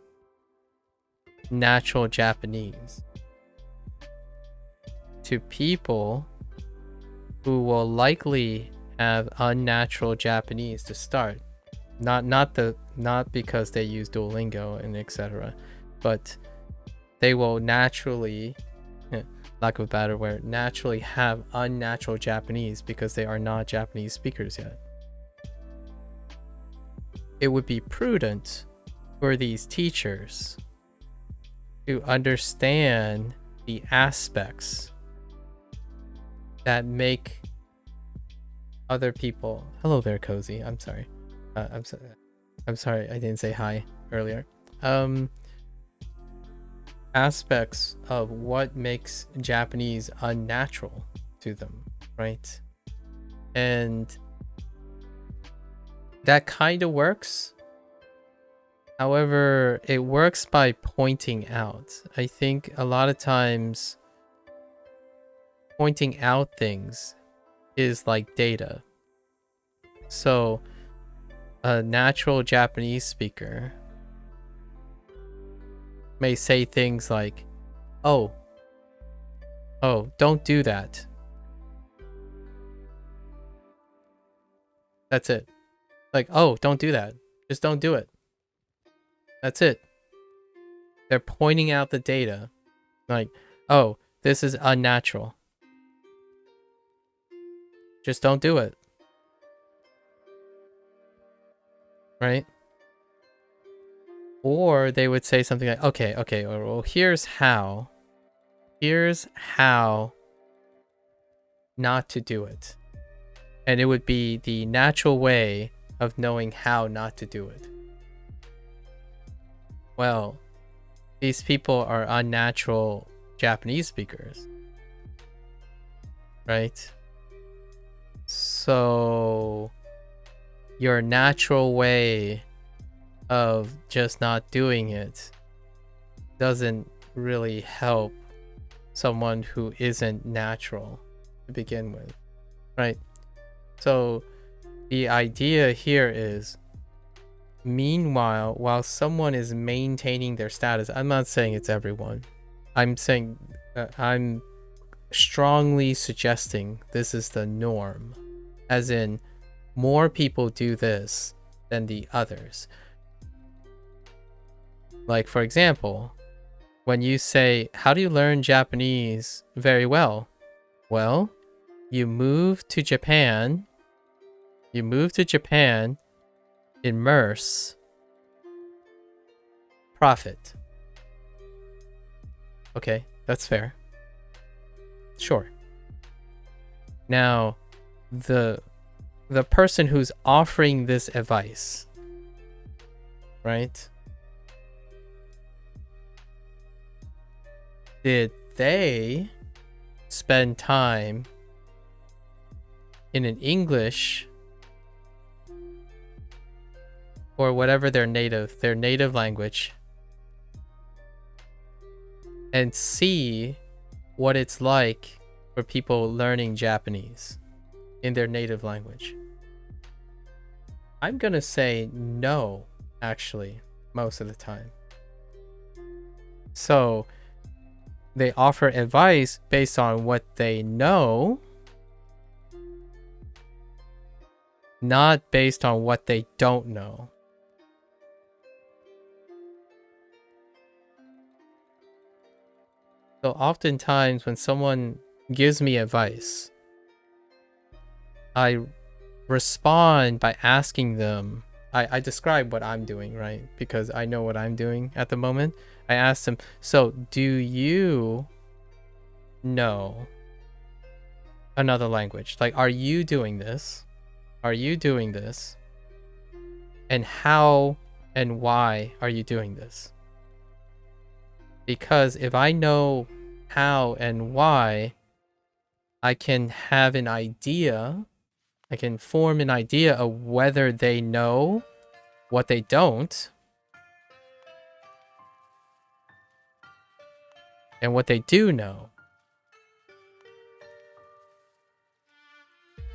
natural Japanese to people who will likely have unnatural Japanese to start, not because they use Duolingo and etc., but they will naturally, lack of a better word, naturally have unnatural Japanese because they are not Japanese speakers yet. It would be prudent for these teachers to understand the aspects that make other people. Hello there, Cozy. I'm sorry. I'm sorry I didn't say hi earlier. Aspects of what makes Japanese unnatural to them, right? And that kind of works. However, it works by pointing out. I think a lot of times pointing out things is like data. So a natural Japanese speaker may say things like, oh, don't do that. That's it. Like, oh, don't do that. Just don't do it. That's it. They're pointing out the data. Like, oh, this is unnatural. Just don't do it. Right? Or they would say something like, okay, well, here's how not to do it. And it would be the natural way of knowing how not to do it. Well, these people are unnatural Japanese speakers. Right? So your natural way of just not doing it doesn't really help someone who isn't natural to begin with, right? So the idea here is, meanwhile, while someone is maintaining their status, I'm not saying it's everyone, I'm saying I'm strongly suggesting this is the norm, as in more people do this than the others. Like, for example, when you say, how do you learn Japanese very well? Well, you move to Japan, immerse, profit. Okay, that's fair. Sure. Now, the person who's offering this advice, right? Did they spend time in an English or whatever their native language and see what it's like for people learning Japanese in their native language? I'm gonna say no, actually, most of the time. So they offer advice based on what they know, not based on what they don't know. So oftentimes when someone gives me advice, I respond by asking them, I describe what I'm doing, right? Because I know what I'm doing at the moment. I ask them, so do you know another language? Like, are you doing this? Are you doing this? And how and why are you doing this? Because if I know how and why, I can have an idea, I can form an idea of whether they know what they don't and what they do know.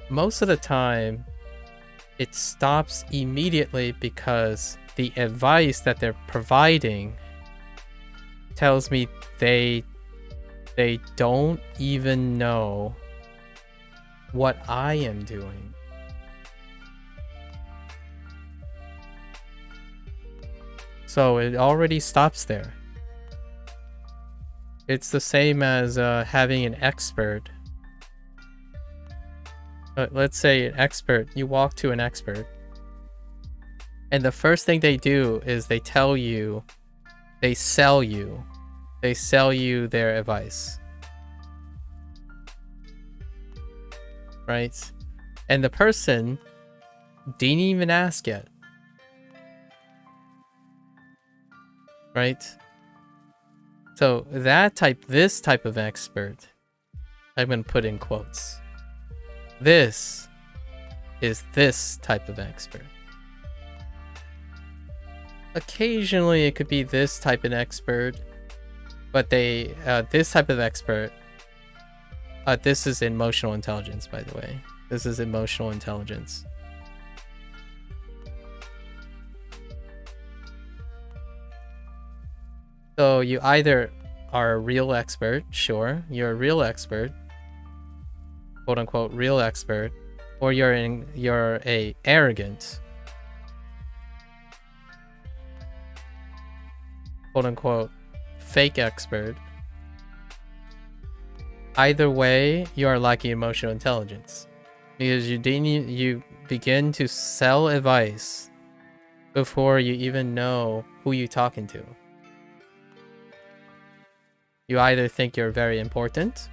Most of the time, it stops immediately because the advice that they're providing tells me they don't even know what I am doing. So it already stops there. It's the same as having an expert. Let's say an expert, you walk to an expert, and the first thing they do is they tell you, they sell you their advice. Right? And the person didn't even ask yet. Right? So this type of expert, I'm going to put in quotes. This is this type of expert. Occasionally it could be this type of expert, but this type of expert, this is emotional intelligence, by the way. This is emotional intelligence. So you either are a real expert, sure, you're a real expert, quote unquote real expert, or you're a arrogant, quote unquote fake expert. Either way, you are lacking emotional intelligence, because you begin to sell advice before you even know who you're talking to. You either think you're very important,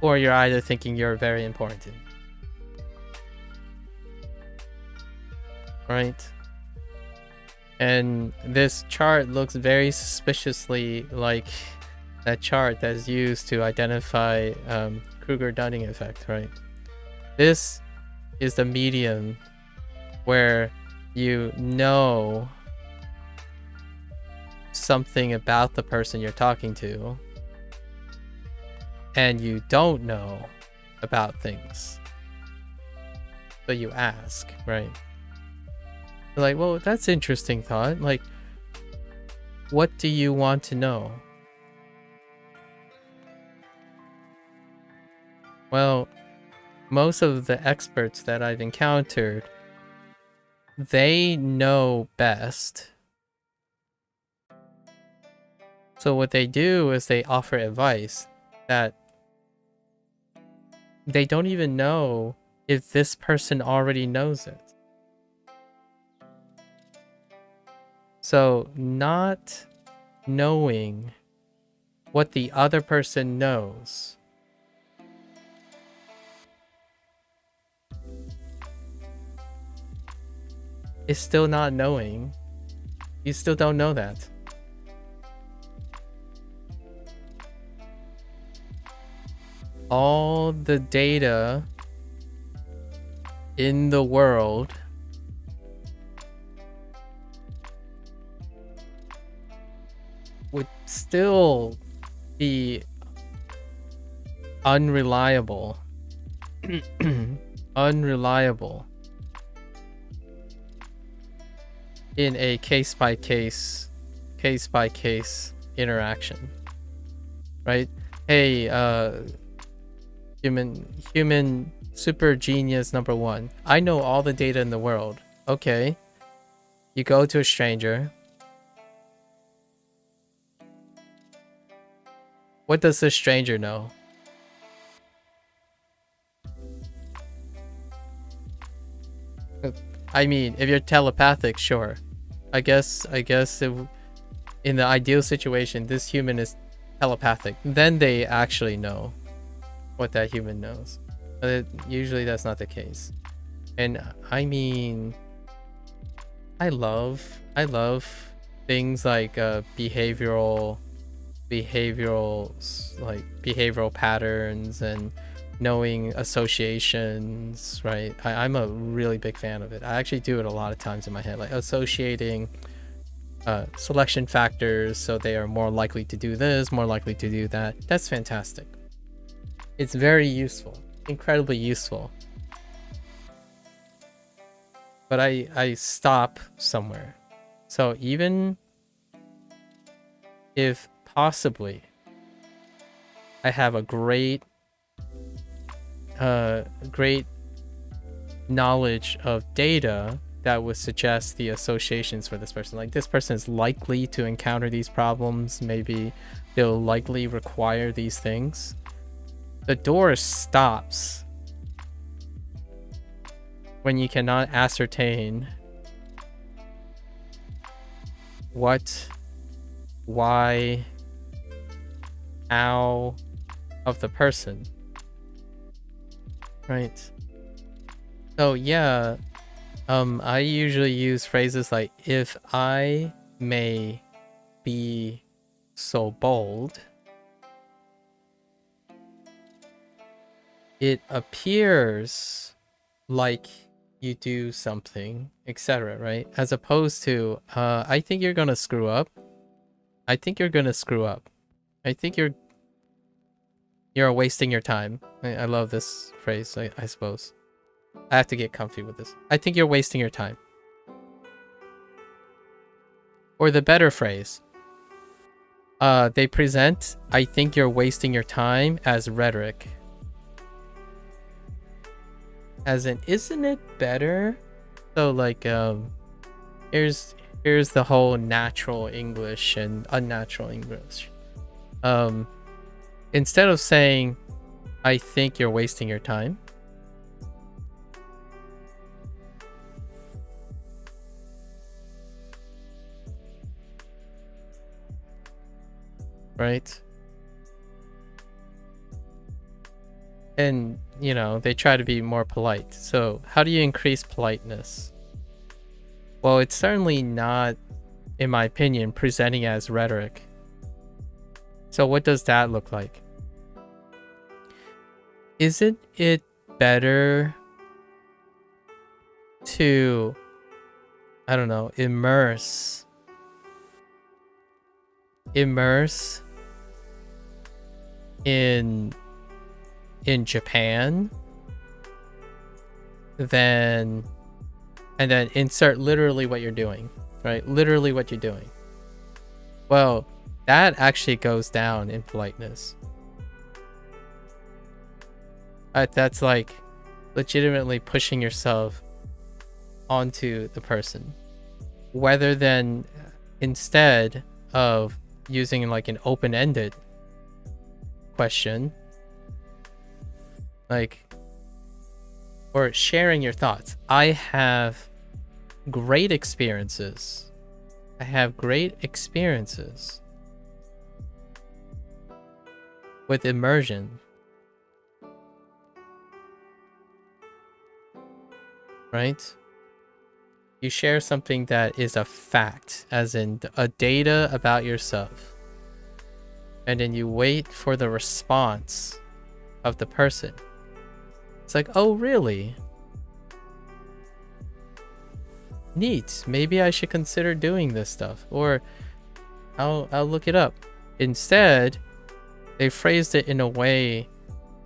or you're either thinking you're very important. Right? And this chart looks very suspiciously like that chart that's used to identify Kruger-Dunning effect, right? This is the medium where you know something about the person you're talking to, and you don't know about things. So you ask, right? You're like, well, that's interesting thought. Like, what do you want to know? Well, most of the experts that I've encountered, they know best. So what they do is they offer advice that they don't even know if this person already knows it. So not knowing what the other person knows is still not knowing. You still don't know that. All the data in the world would still be unreliable. Unreliable in a case-by-case interaction, right? Hey, human super genius number one, I know all the data in the world. Okay, you go to a stranger. What does this stranger know? I mean, if you're telepathic, sure. I guess if, in the ideal situation, this human is telepathic, then they actually know what that human knows. But usually that's not the case. And I mean, I love things like behavioral patterns and knowing associations, right? I'm a really big fan of it. I actually do it a lot of times in my head, like associating selection factors, so they are more likely to do this, more likely to do that. That's fantastic. It's very useful, incredibly useful. But I stop somewhere. So even if possibly I have a great knowledge of data that would suggest the associations for this person, like this person is likely to encounter these problems, maybe they'll likely require these things, the door stops when you cannot ascertain what, why, how of the person, right? So yeah, I usually use phrases like, if I may be so bold, it appears like you do something, etc., right? As opposed to, I think you're gonna screw up. I think you're gonna screw up. I think you're wasting your time. I love this phrase, I suppose. I have to get comfy with this. I think you're wasting your time. Or the better phrase, they present, I think you're wasting your time, as rhetoric. As in, isn't it better? So like, here's the whole natural English and unnatural English. Instead of saying, I think you're wasting your time, right? And, you know, they try to be more polite. So how do you increase politeness? Well, it's certainly not, in my opinion, presenting as rhetoric. So what does that look like? Isn't it better to, I don't know, immerse in Japan, and then insert literally what you're doing, right? Literally what you're doing. Well, that actually goes down in politeness. That's like legitimately pushing yourself onto the person, rather than instead of using like an open-ended question, like, or sharing your thoughts. I have great experiences. I have great experiences with immersion. Right? You share something that is a fact, as in a data about yourself. And then you wait for the response of the person. It's like, oh, really? Neat. Maybe I should consider doing this stuff. Or I'll look it up. Instead, they phrased it in a way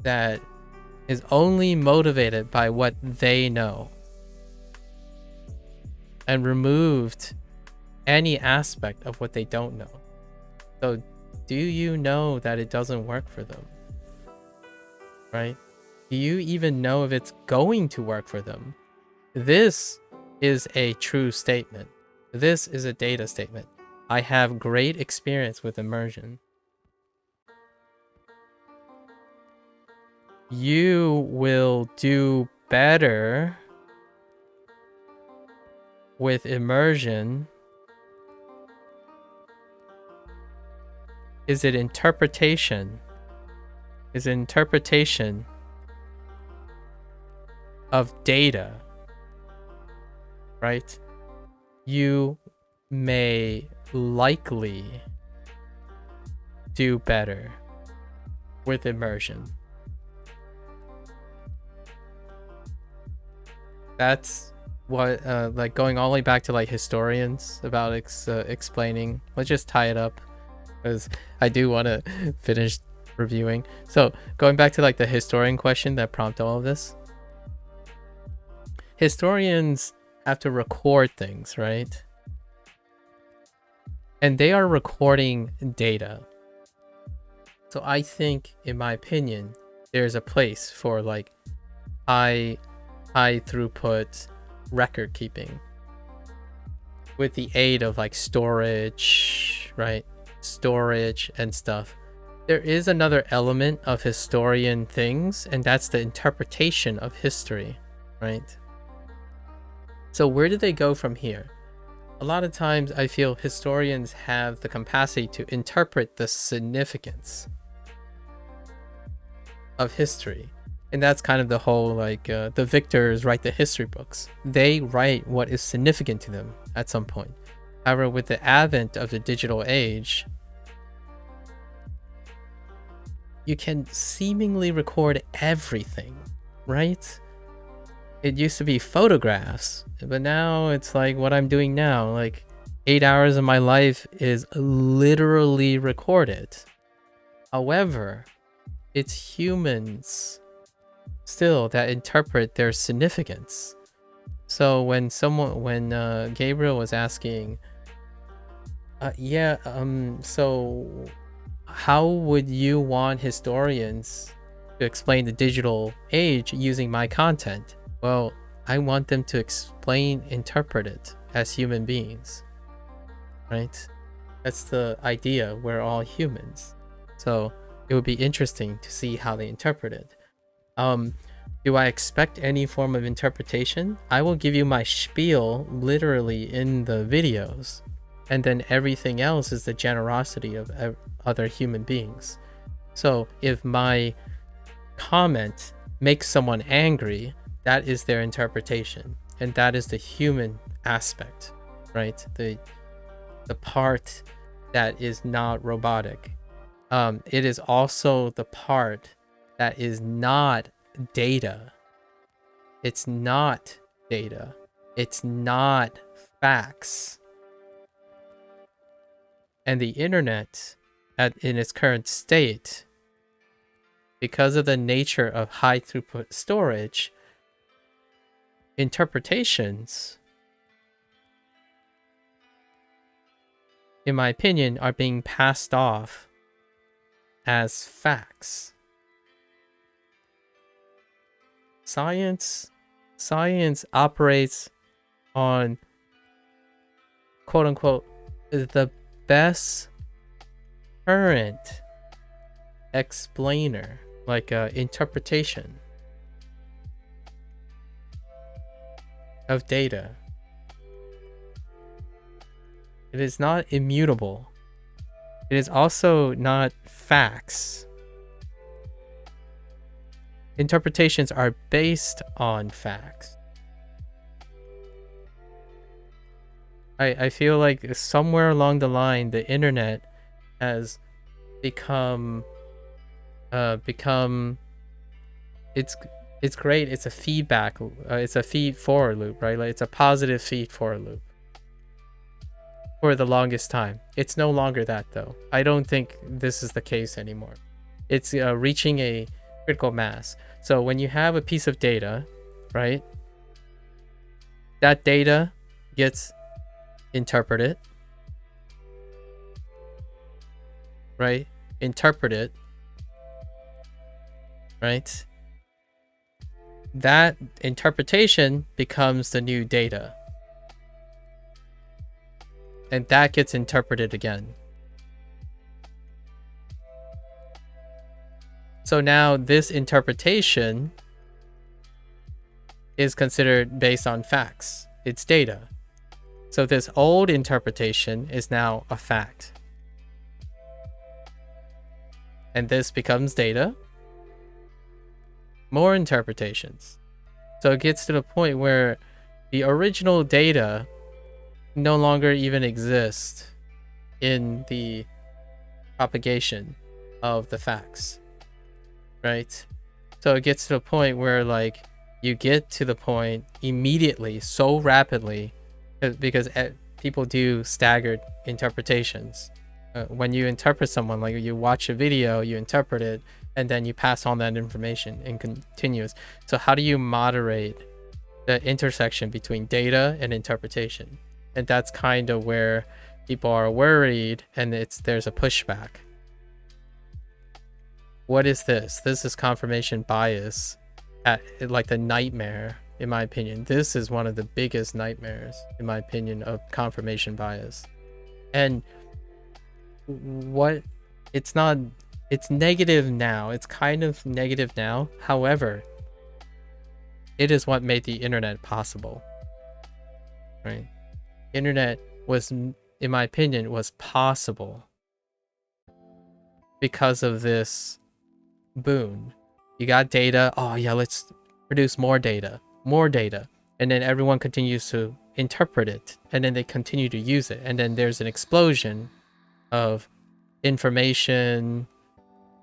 that is only motivated by what they know, and removed any aspect of what they don't know. So do you know that it doesn't work for them? Right? Do you even know if it's going to work for them? This is a true statement. This is a data statement. I have great experience with immersion. You will do better with immersion. Is it interpretation? Is it interpretation of data? Right? You may likely do better with immersion. That's what, like, going all the way back to like historians about explaining. Let's just tie it up, because I do want to finish reviewing. So going back to like the historian question that prompted all of this. Historians have to record things, right? And they are recording data. So I think, in my opinion, there's a place for like high throughput record keeping with the aid of like storage, right? Storage and stuff. There is another element of historian things, and that's the interpretation of history, right? So where do they go from here? A lot of times I feel historians have the capacity to interpret the significance of history. And that's kind of the whole, like, the victors write the history books. They write what is significant to them at some point. However, with the advent of the digital age, you can seemingly record everything, right? It used to be photographs, but now it's like what I'm doing now. Like 8 hours of my life is literally recorded. However, it's humans still that interpret their significance. So when Gabriel was asking, Yeah. So, how would you want historians to explain the digital age using my content? Well, I want them to interpret it as human beings, right? That's the idea. We're all humans. So it would be interesting to see how they interpret it. Do I expect any form of interpretation? I will give you my spiel literally in the videos, and then everything else is the generosity of other human beings. So if my comment makes someone angry, that is their interpretation, and that is the human aspect, right? The part that is not robotic. It is also the part that is not data. It's not data. It's not facts. And the internet, in its current state, because of the nature of high throughput storage, interpretations, in my opinion, are being passed off as facts. Science operates on, quote unquote, the best current explainer, like interpretation of data. It is not immutable. It is also not facts. Interpretations are based on facts. I feel like somewhere along the line, the internet has become it's great. It's a feedback. It's a feed forward loop, right? Like it's a positive feed forward loop. For the longest time, it's no longer that though. I don't think this is the case anymore. It's reaching a critical mass. So when you have a piece of data, right? That data gets interpreted, right? Interpreted, right? That interpretation becomes the new data. And that gets interpreted again. So now this interpretation is considered based on facts. It's data. So this old interpretation is now a fact. And this becomes data. More interpretations. So it gets to the point where the original data no longer even exist in the propagation of the facts, right? So it gets to the point where like you get to the point immediately so rapidly because people do staggered interpretations. When you interpret someone, like you watch a video, you interpret it, and then you pass on that information and continues. So how do you moderate the intersection between data and interpretation? And that's kind of where people are worried, and there's a pushback. What is this? This is confirmation bias, like the nightmare, in my opinion. This is one of the biggest nightmares, in my opinion, of confirmation bias. And it's negative now. It's kind of negative now. However, it is what made the internet possible, right? Internet was, in my opinion, was possible because of this boon. You got data. Oh yeah, let's produce more data. And then everyone continues to interpret it, and then they continue to use it. And then there's an explosion of information,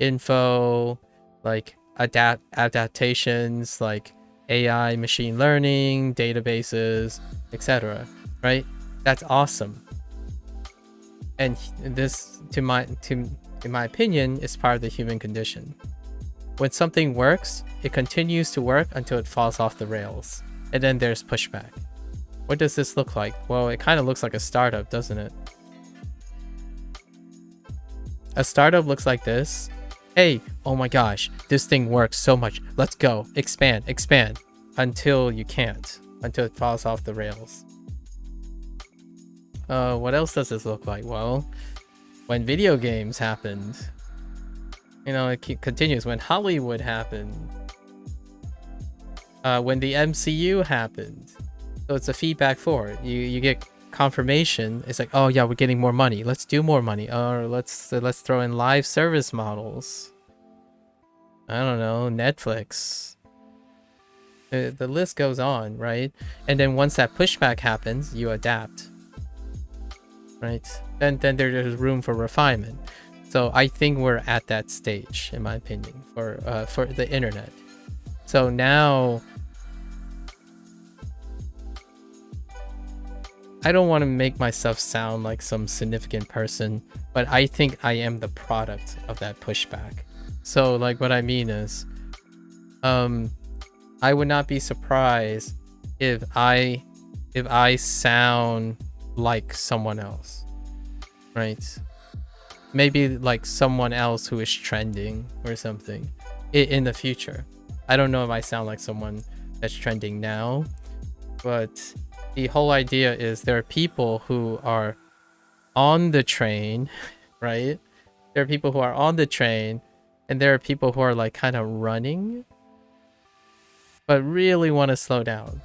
info, like adaptations, like AI, machine learning, databases, etc. Right? That's awesome. And this, in my opinion, is part of the human condition. When something works, it continues to work until it falls off the rails. And then there's pushback. What does this look like? Well, it kind of looks like a startup, doesn't it? A startup looks like this. Hey, oh my gosh, this thing works so much. Let's go. Expand, expand. Until you can't. Until it falls off the rails. What else does this look like? Well, when video games happened, you know, it continues. When Hollywood happened. When the MCU happened. So it's a feedback forward. You get confirmation. It's like, oh yeah, we're getting more money. Let's do more money. Or let's throw in live service models. I don't know, Netflix. The list goes on, right? And then once that pushback happens, you adapt, right? Then there's room for refinement. So I think we're at that stage, in my opinion, for the internet. So now, I don't want to make myself sound like some significant person, but I think I am the product of that pushback. So like what I mean is, I would not be surprised if I sound like someone else, right? Maybe like someone else who is trending or something in the future. I don't know if I sound like someone that's trending now, but the whole idea is there are people who are on the train, right? There are people who are on the train, and there are people who are like kind of running, but really want to slow down,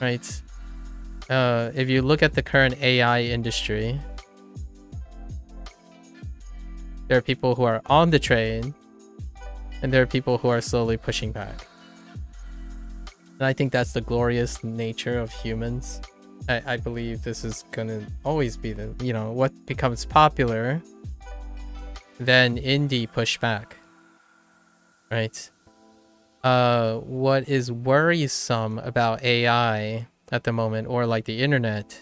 right? If you look at the current AI industry, there are people who are on the train, and there are people who are slowly pushing back. And I think that's the glorious nature of humans. I believe this is gonna always be the, you know, what becomes popular, then indie push back, right? What is worrisome about AI at the moment, or like the internet,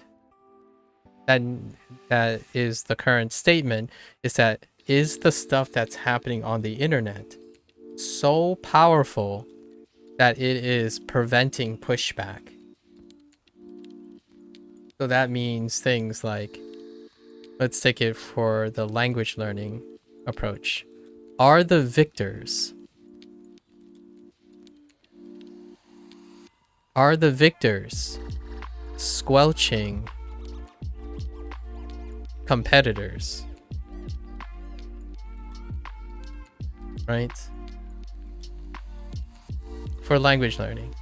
that is the current statement, is that is the stuff that's happening on the internet so powerful that it is preventing pushback. So that means things like, let's take it for the language learning approach. Are the victors squelching competitors? Right? For language learning.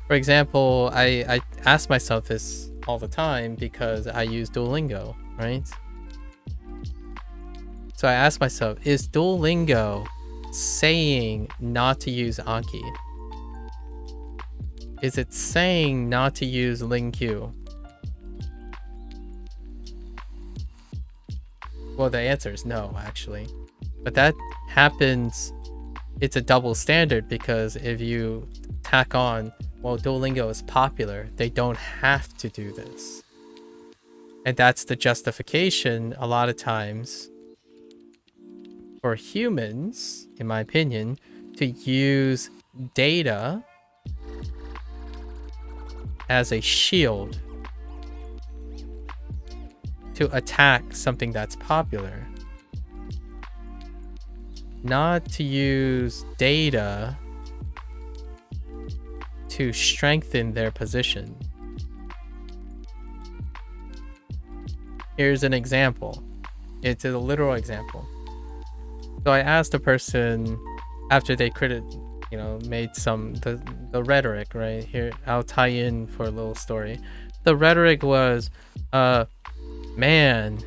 For example, I ask myself this all the time because I use Duolingo, right? So I ask myself, is Duolingo saying not to use Anki? Is it saying not to use LingQ? Well, the answer is no, actually. But that happens, it's a double standard, because if you tack on, well, Duolingo is popular, they don't have to do this. And that's the justification a lot of times for humans, in my opinion, to use data as a shield to attack something that's popular. Not to use data to strengthen their position. Here's an example. It's a literal example. So I asked a person after they made some the rhetoric, right? Here, I'll tie in for a little story. The rhetoric was, man,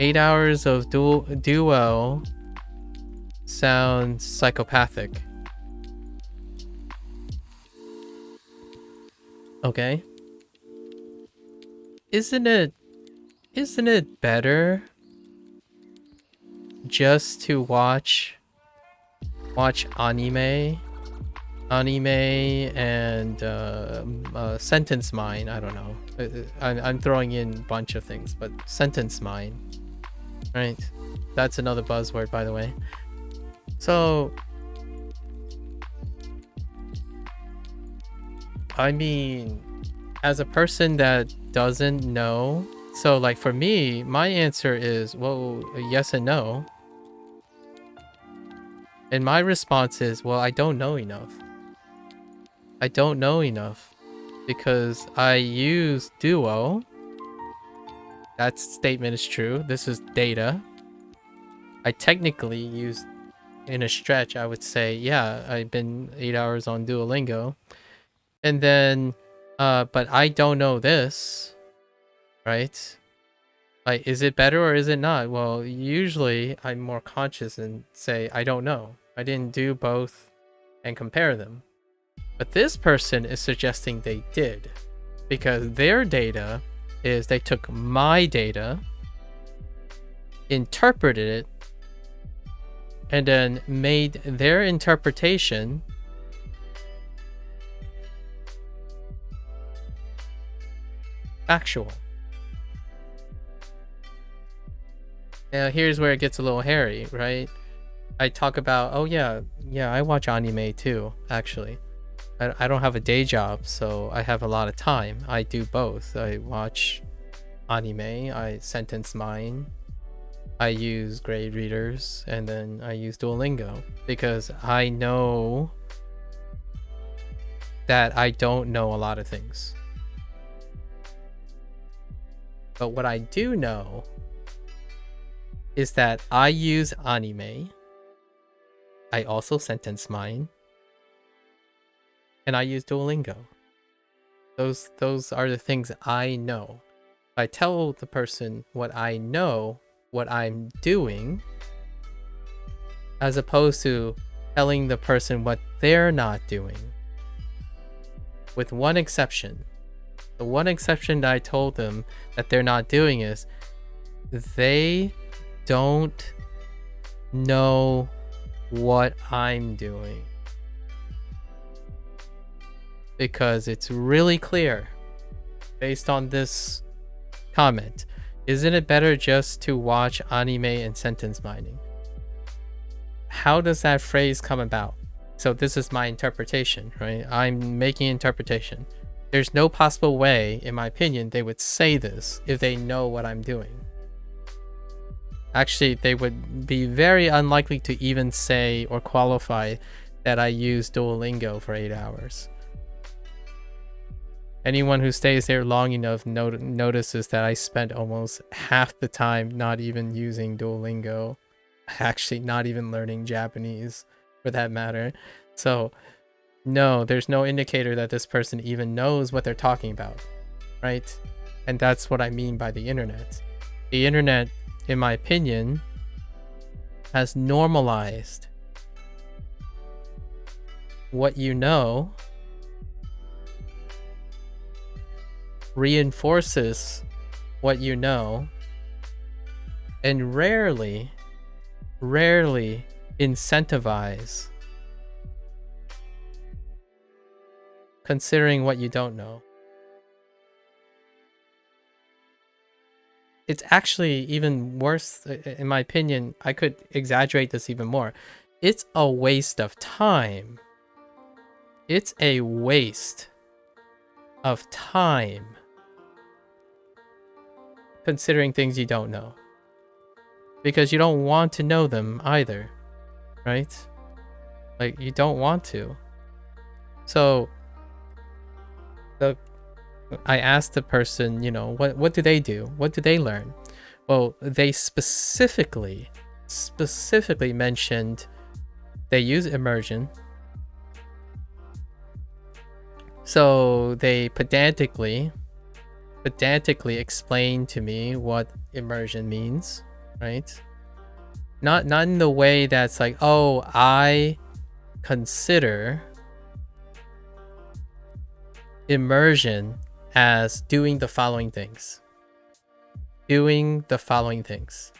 8 hours of duo sounds psychopathic. Okay. Isn't it better just to watch anime and sentence mine? I don't know. I'm throwing in a bunch of things, but sentence mine, right? That's another buzzword, by the way. So I mean, as a person that doesn't know So like for me, my answer is, well, yes and no. And my response is, well, I don't know enough. I don't know enough because I use Duo. That statement is true. This is data. I technically use, in a stretch, I would say, yeah, I've been 8 hours on Duolingo. And then, but I don't know this, right? Like, is it better or is it not? Well, usually I'm more conscious and say, I don't know. I didn't do both and compare them. But this person is suggesting they did, because their data is they took my data, interpreted it, and then made their interpretation factual. Now here's where it gets a little hairy, right? I talk about, oh yeah, I watch anime too, actually. I don't have a day job, so I have a lot of time. I do both. I watch anime, I sentence mine, I use grade readers, and then I use Duolingo because I know that I don't know a lot of things. But what I do know is that I use anime, I also sentence mine, and I use Duolingo. Those are the things I know. I tell the person what I know, what I'm doing, as opposed to telling the person what they're not doing. With one exception. The one exception that I told them that they're not doing is they don't know what I'm doing. Because it's really clear based on this comment. Isn't it better just to watch anime and sentence mining? How does that phrase come about? So this is my interpretation, right? I'm making interpretation. There's no possible way, in my opinion, they would say this if they know what I'm doing. Actually, they would be very unlikely to even say or qualify that I use Duolingo for 8 hours. Anyone who stays there long enough notices that I spent almost half the time not even using Duolingo. Actually, not even learning Japanese, for that matter. So, no, there's no indicator that this person even knows what they're talking about, right? And that's what I mean by the internet. The internet, in my opinion, has normalized what you know, reinforces what you know, and rarely incentivize considering what you don't know. It's actually even worse, in my opinion. I could exaggerate this even more. It's a waste of time. It's a waste of time considering things you don't know, because you don't want to know them either, right? Like, you don't want to. So I asked the person, you know, what do they do? What do they learn? Well, they specifically mentioned they use immersion. So they pedantically explain to me what immersion means, right? Not in the way that's like, oh, I consider immersion as doing the following things. Doing the following things.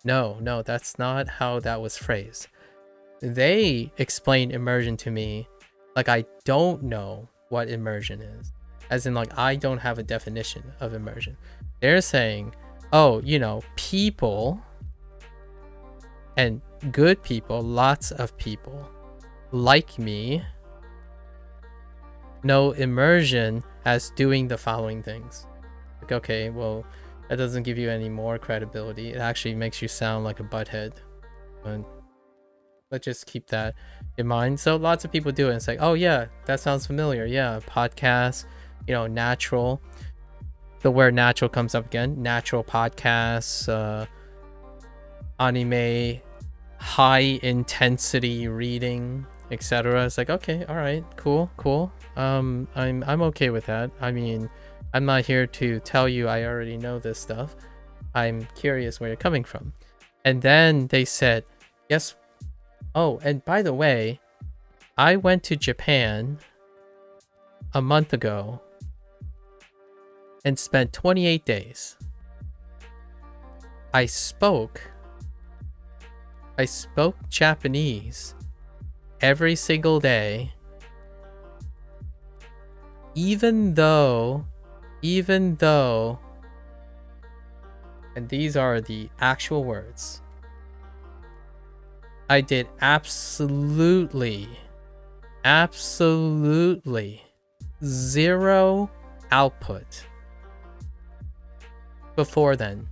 No, that's not how that was phrased. They explain immersion to me like I don't know what immersion is. As in, like, I don't have a definition of immersion. They're saying, oh, you know, people and good people, lots of people like me know immersion as doing the following things. Like, okay, well, That doesn't give you any more credibility. It actually makes you sound like a butthead. And let's just keep that in mind. So lots of people do it. And it's like, oh yeah, that sounds familiar. Yeah, podcast, you know, natural. The word natural comes up again. Natural podcasts, anime, high intensity reading, etc. It's like, okay, all right, cool. I'm okay with that. I mean, I'm not here to tell you I already know this stuff. I'm curious where you're coming from. And then they said, yes. Oh, and by the way, I went to Japan a month ago and spent 28 days. I spoke Japanese every single day, even though, and these are the actual words, I did absolutely zero output before then.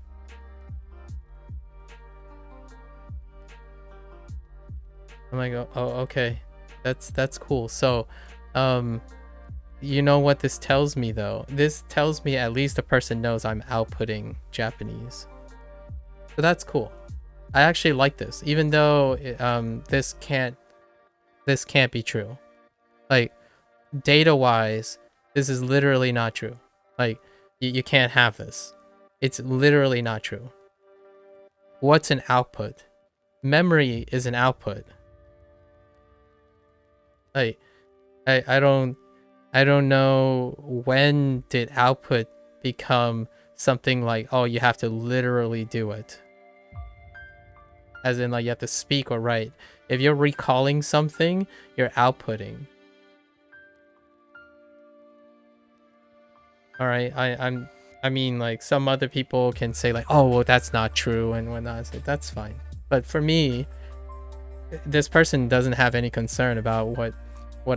I'm like, oh, okay, that's cool. So, you know what this tells me though? This tells me at least the person knows I'm outputting Japanese. So that's cool. I actually like this, even though this can't be true. Like, data-wise, this is literally not true. Like, you can't have this. It's literally not true. What's an output? Memory is an output. Like, I don't know when did output become something like, oh, you have to literally do it. As in, like, you have to speak or write. If you're recalling something, you're outputting. All right, I mean, like, some other people can say like, oh, well, that's not true and whatnot. So that's fine. But for me, this person doesn't have any concern about what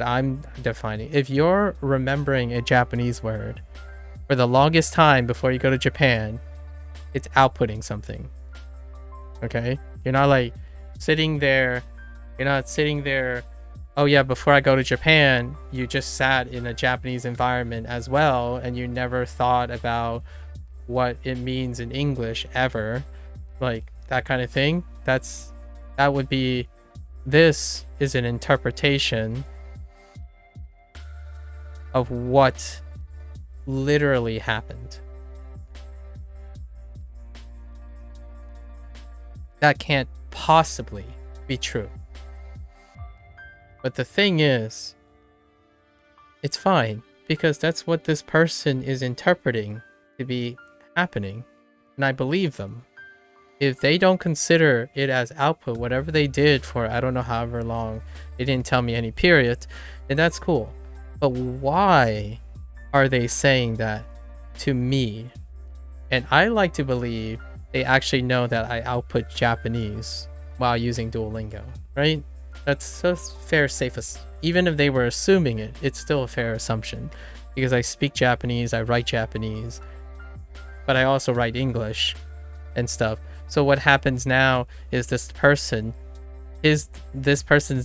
I'm defining. If you're remembering a Japanese word for the longest time before you go to Japan, it's outputting something. Okay? You're not like sitting there, oh yeah, before I go to Japan, you just sat in a Japanese environment as well, and you never thought about what it means in English ever. Like, that kind of thing. That would be, this is an interpretation of what literally happened. That can't possibly be true. But the thing is, it's fine, because that's what this person is interpreting to be happening, and I believe them. If they don't consider it as output, whatever they did for, I don't know, however long, they didn't tell me any period, then that's cool. But why are they saying that to me? And I like to believe they actually know that I output Japanese while using Duolingo, right? That's a fair, safe, even if they were assuming it, it's still a fair assumption, because I speak Japanese, I write Japanese, but I also write English and stuff. So what happens now is this person's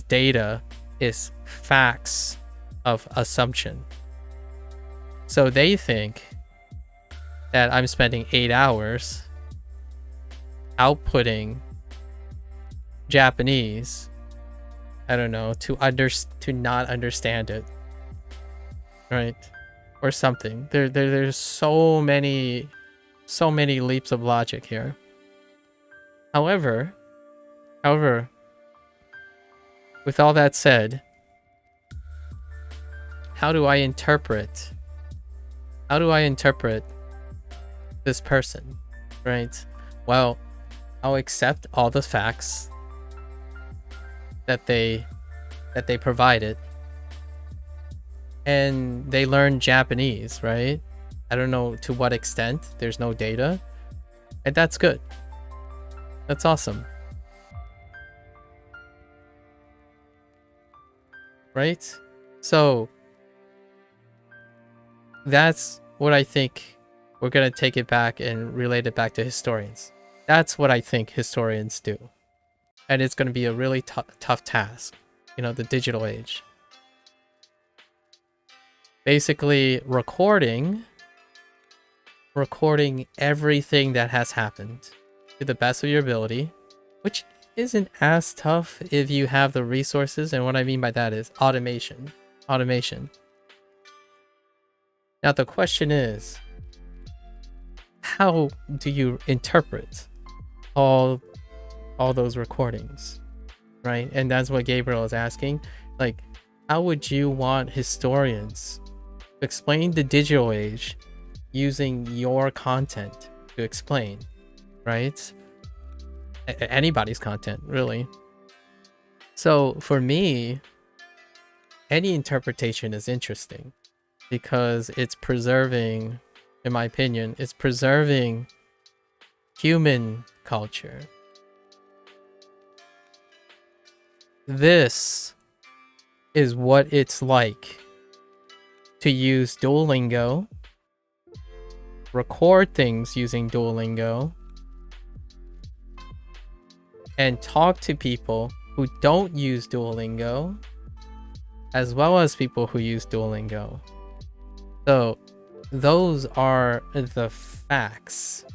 data is facts of assumption. So they think that I'm spending 8 hours outputting Japanese, I don't know, to not understand it, right? Or something. There's so many leaps of logic here. However, with all that said, how do I interpret this person, right? Well, I'll accept all the facts that they provided, and they learned Japanese, right? I don't know to what extent, there's no data, and that's good. That's awesome. Right? So that's what I think we're gonna take it back and relate it back to historians. That's what I think historians do. And it's gonna be a really tough task, you know, the digital age. Basically recording everything that has happened to the best of your ability, which isn't as tough if you have the resources. And what I mean by that is automation. Now the question is, how do you interpret all those recordings, right? And that's what Gabriel is asking. Like, how would you want historians to explain the digital age using your content to explain, right? Anybody's content, really. So for me, any interpretation is interesting because it's preserving, in my opinion, it's preserving human culture. This is what it's like to use Duolingo, record things using Duolingo, and talk to people who don't use Duolingo, as well as people who use Duolingo. So those are the facts.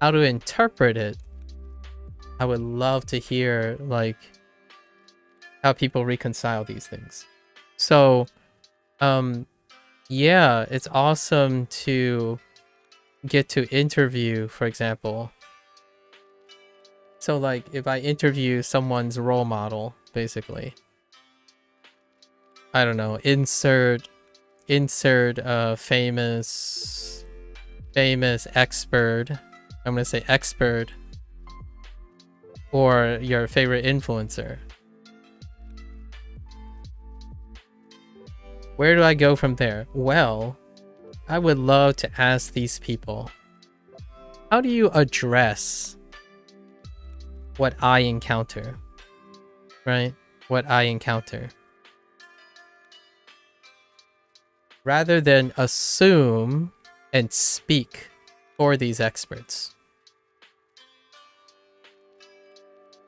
How to interpret it, I would love to hear like how people reconcile these things. So yeah, it's awesome to get to interview, for example. So like if I interview someone's role model, basically, I don't know, insert famous expert. I'm gonna say expert, or your favorite influencer. Where do I go from there? Well, I would love to ask these people, how do you address what I encounter, right? What I encounter. Rather than assume and speak for these experts.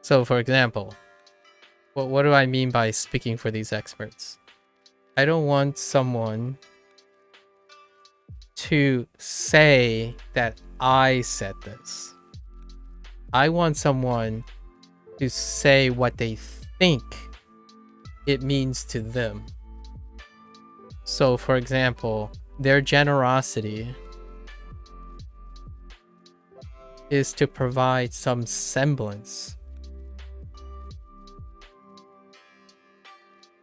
So for example, what do I mean by speaking for these experts? I don't want someone to say that I said this. I want someone to say what they think it means to them. So for example, their generosity is to provide some semblance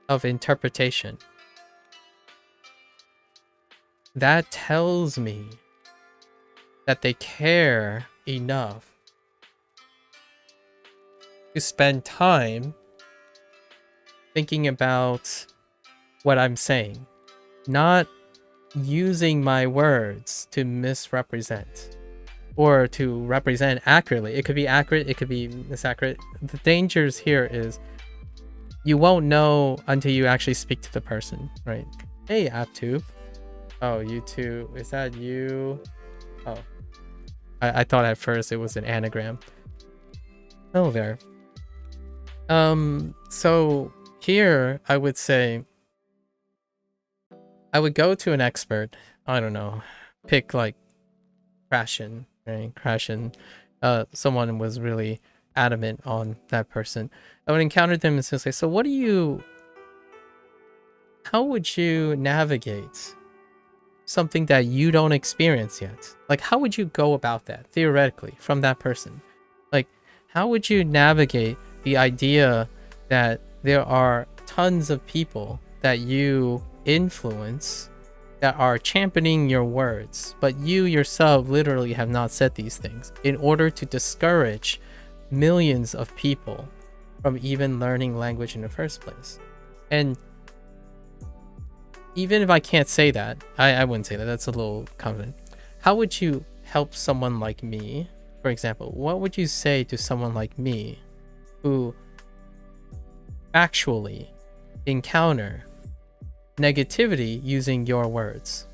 of interpretation. That tells me that they care enough to spend time thinking about what I'm saying, not using my words to misrepresent or to represent accurately. It could be accurate, it could be misaccurate. The dangers here is you won't know until you actually speak to the person, right? Hey, AppTube. Oh, you too. Is that you? Oh, I thought at first it was an anagram. Hello there. So here I would say I would go to an expert. I don't know, pick like Crashin, right? Crashin. Someone was really adamant on that person. I would encounter them and say, so what do you, how would you navigate something that you don't experience yet? Like, how would you go about that theoretically from that person? Like, how would you navigate the idea that there are tons of people that you influence that are championing your words, but you yourself literally have not said these things, in order to discourage millions of people from even learning language in the first place? And even if I can't say that, I wouldn't say that, that's a little confident. How would you help someone like me? For example, what would you say to someone like me who actually encounter negativity using your words?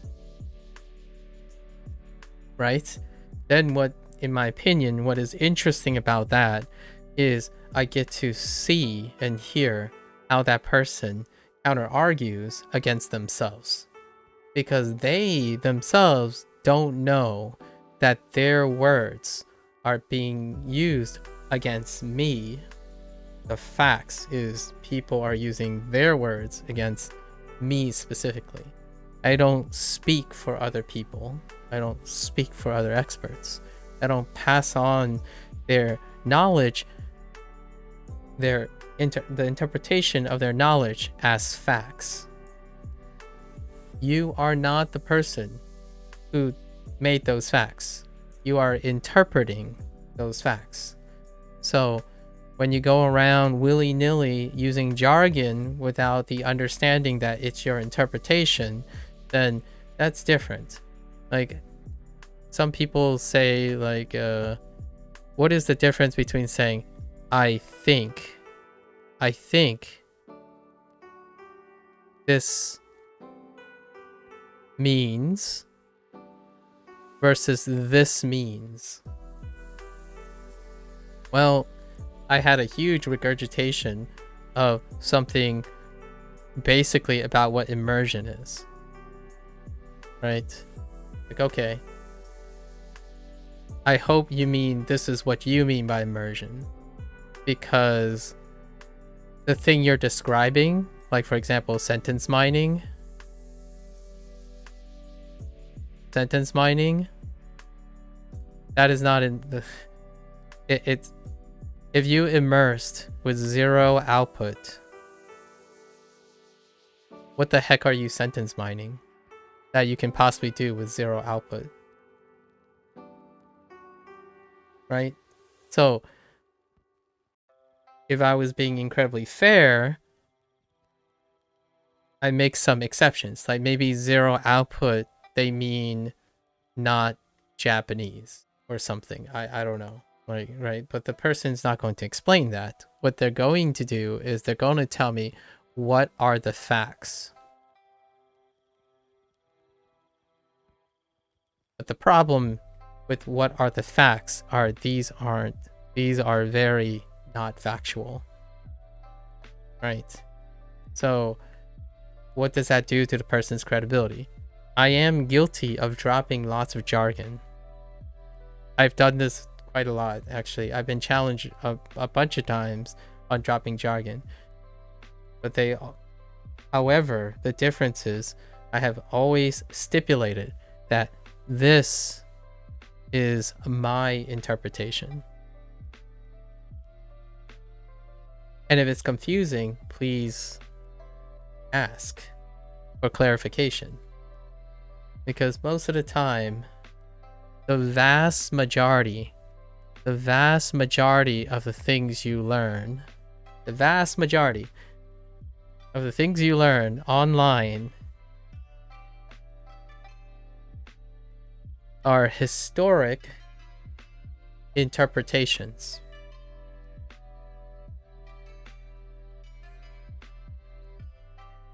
right? Then what, in my opinion, what is interesting about that is I get to see and hear how that person counter argues against themselves, because they themselves don't know that their words are being used against me. The facts is people are using their words against me specifically. I don't speak for other people. I don't speak for other experts. I don't pass on their knowledge, the interpretation of their knowledge as facts. You are not the person who made those facts. You are interpreting those facts. So when you go around willy-nilly using jargon without the understanding that it's your interpretation, then that's different. Like, some people say, like, what is the difference between saying I think this means versus this means? Well, I had a huge regurgitation of something basically about what immersion is, right? Like, okay, I hope you mean this is what you mean by immersion, because the thing you're describing, like for example, sentence mining, that is not in the, it's, if you immersed with zero output, what the heck are you sentence mining that you can possibly do with zero output? Right? So if I was being incredibly fair, I make some exceptions. Like maybe zero output, they mean not Japanese or something. I don't know. Like, right? But the person's not going to explain that. What they're going to do is they're going to tell me what are the facts. But the problem with what are the facts are these are very not factual. Right? So what does that do to the person's credibility? I am guilty of dropping lots of jargon. I've done this quite a lot, actually. I've been challenged a bunch of times on dropping jargon. But however, the difference is I have always stipulated that this is my interpretation. And if it's confusing, please ask for clarification. Because most of the time, the vast majority of the things you learn, online are historic interpretations.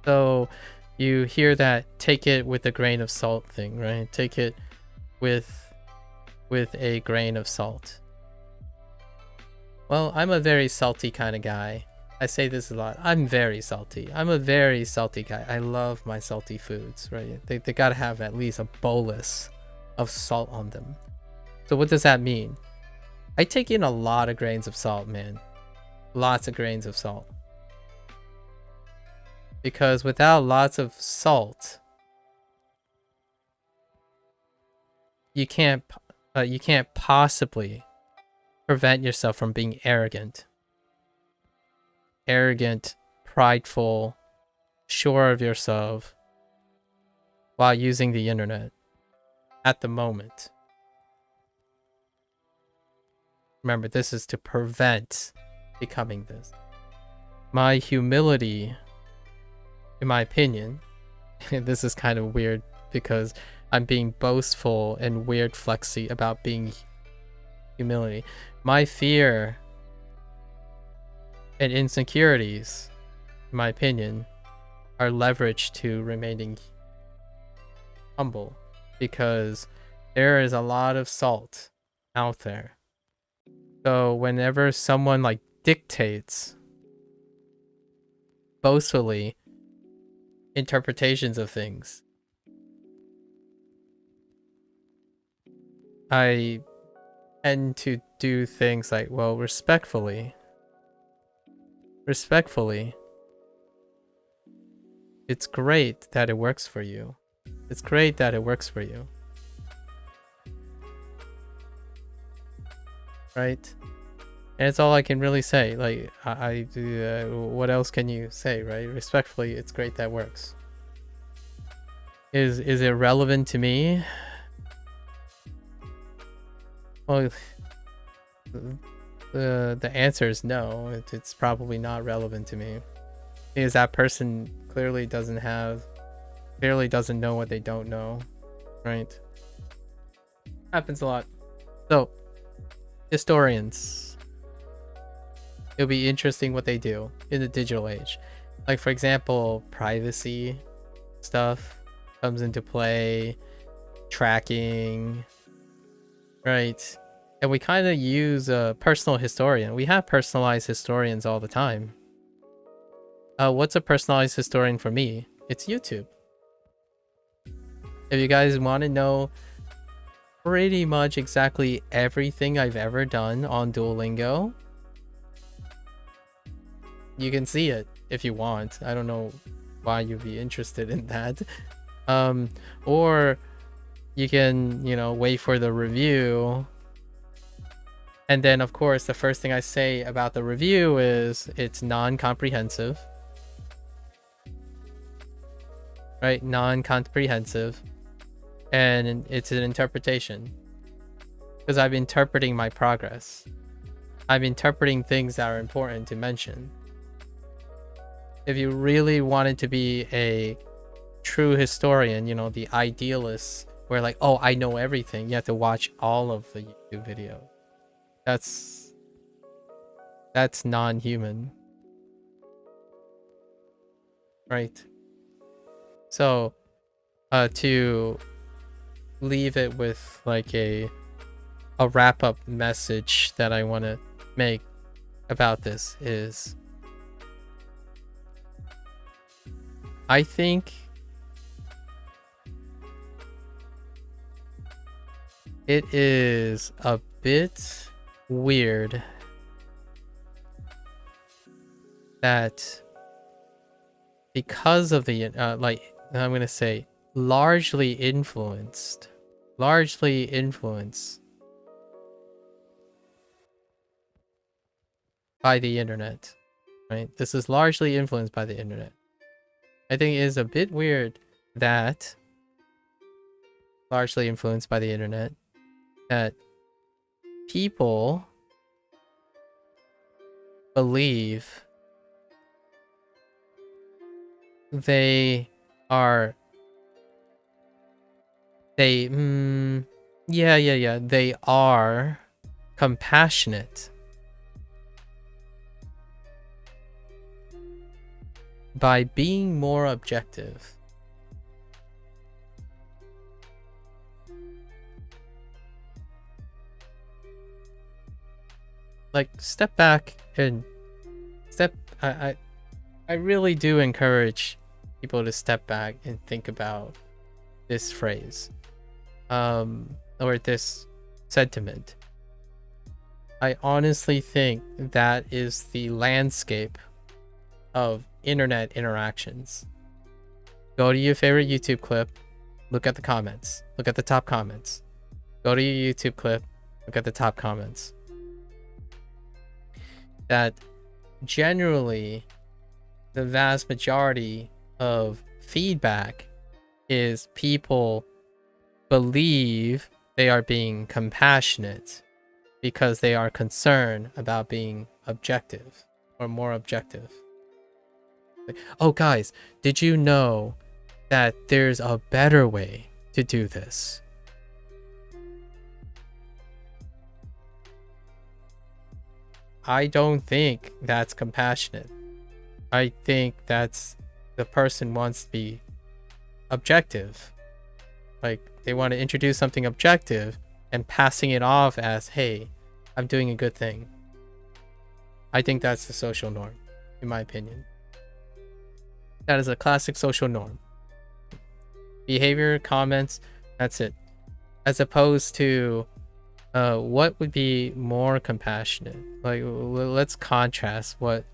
So you hear that take it with a grain of salt thing, right? Take it with a grain of salt. Well, I'm a very salty kind of guy. I say this a lot. I'm very salty. I'm a very salty guy. I love my salty foods, right? They gotta have at least a bolus of salt on them. So what does that mean? I take in a lot of grains of salt, man. Lots of grains of salt. Because without lots of salt, you can't possibly prevent yourself from being arrogant, prideful, sure of yourself while using the internet at the moment. Remember, this is to prevent becoming this. My humility, in my opinion, this is kind of weird because I'm being boastful and weird flexy about being humility. My fear and insecurities, in my opinion, are leverage to remaining humble, because There is a lot of salt out there. So whenever someone like dictates boastfully interpretations of things, I tend to do things like, well, respectfully, it's great that it works for you. It's great that it works for you. Right? And it's all I can really say. Like, what else can you say, right? Respectfully, it's great that works. Is it relevant to me? Well, the answer is no. It's probably not relevant to me, because that person clearly doesn't know what they don't know, right? Happens a lot. So, historians, it'll be interesting what they do in the digital age. Like, for example, privacy stuff comes into play, tracking, right? And we kind of use a personal historian. We have personalized historians all the time. What's a personalized historian for me? It's YouTube. If you guys want to know pretty much exactly everything I've ever done on Duolingo, you can see it if you want. I don't know why you'd be interested in that. Or you can, wait for the review. And then, of course, the first thing I say about the review is it's non-comprehensive. Right? Non-comprehensive. And it's an interpretation. Because I'm interpreting my progress. I'm interpreting things that are important to mention. If you really wanted to be a true historian, the idealist, where like, oh, I know everything, you have to watch all of the YouTube videos. That's non-human. Right? So, to leave it with like a wrap-up message that I want to make about this is, I think it is a bit weird that because of the I'm gonna say largely influenced by the internet, right? This is largely influenced by the internet. I think it is a bit weird that largely influenced by the internet, that people believe they are compassionate by being more objective. Like, step back and I really do encourage people to step back and think about this phrase, or this sentiment. I honestly think that is the landscape of internet interactions. Go to your favorite YouTube clip, look at the comments, look at the top comments. Go to your YouTube clip, look at the top comments. That generally the vast majority of feedback is people believe they are being compassionate because they are concerned about being objective or more objective. Like, oh guys, did you know that there's a better way to do this? I don't think that's compassionate. I think that's the person wants to be objective. Like they want to introduce something objective and passing it off as, hey, I'm doing a good thing. I think that's the social norm, in my opinion. That is a classic social norm. Behavior, comments, that's it. As opposed to what would be more compassionate? Like, let's contrast what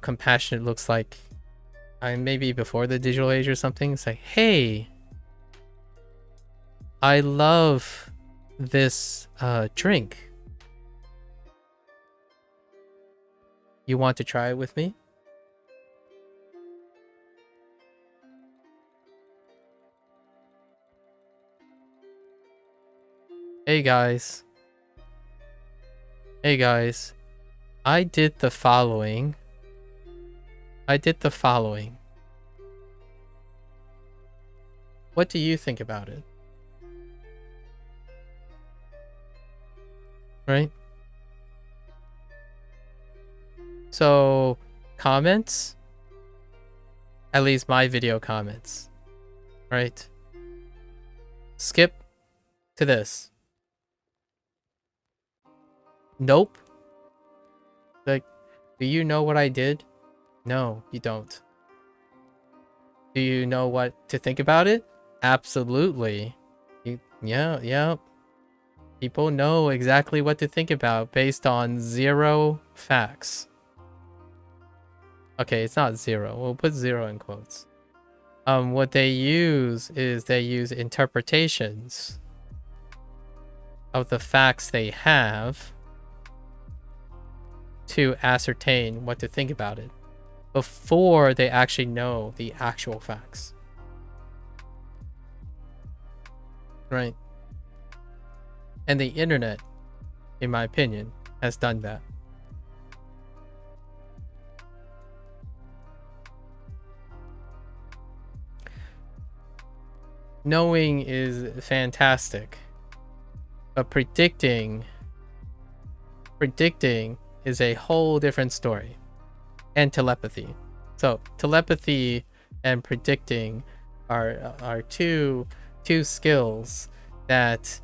compassionate looks like. Maybe before the digital age or something. It's like, hey, I love this drink. You want to try it with me? Hey guys. Hey guys. I did the following. What do you think about it? Right? So, comments? At least my video comments. Right? Skip to this. Nope. Like, do you know what I did? No, you don't. Do you know what to think about it? Absolutely. Yeah. People know exactly what to think about based on 0 facts. Okay, it's not 0. We'll put 0 in quotes. What they use is they use interpretations of the facts they have to ascertain what to think about it before they actually know the actual facts. Right? And the internet, in my opinion, has done that. Knowing is fantastic, but predicting is a whole different story. And telepathy. So telepathy and predicting are two skills that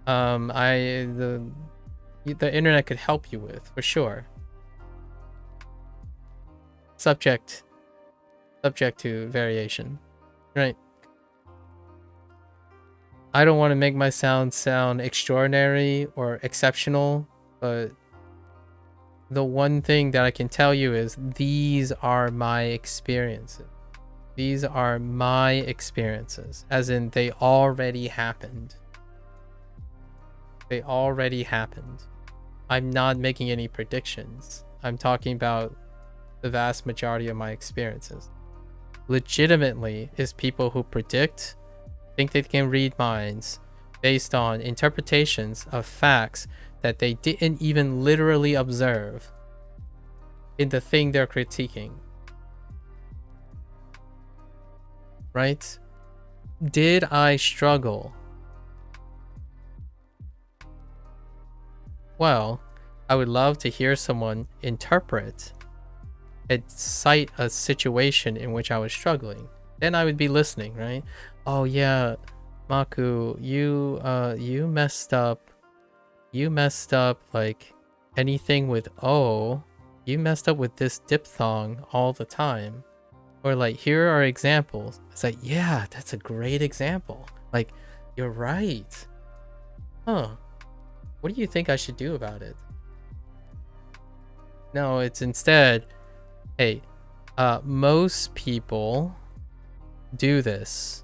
the internet could help you with, for sure. Subject to variation, right? I don't want to make my sound extraordinary or exceptional, but the one thing that I can tell you is these are my experiences. These are my experiences, as in they already happened. They already happened. I'm not making any predictions. I'm talking about the vast majority of my experiences. Legitimately is people who predict, think they can read minds based on interpretations of facts that they didn't even literally observe in the thing they're critiquing. Right? Did I struggle? Well, I would love to hear someone interpret and cite a situation in which I was struggling. Then I would be listening, right? Oh yeah, Maku, you messed up. You messed up like anything with O. You messed up with this diphthong all the time. Or like, here are examples. It's like, yeah, that's a great example. Like, you're right. Huh. What do you think I should do about it? No, it's instead, hey, most people do this.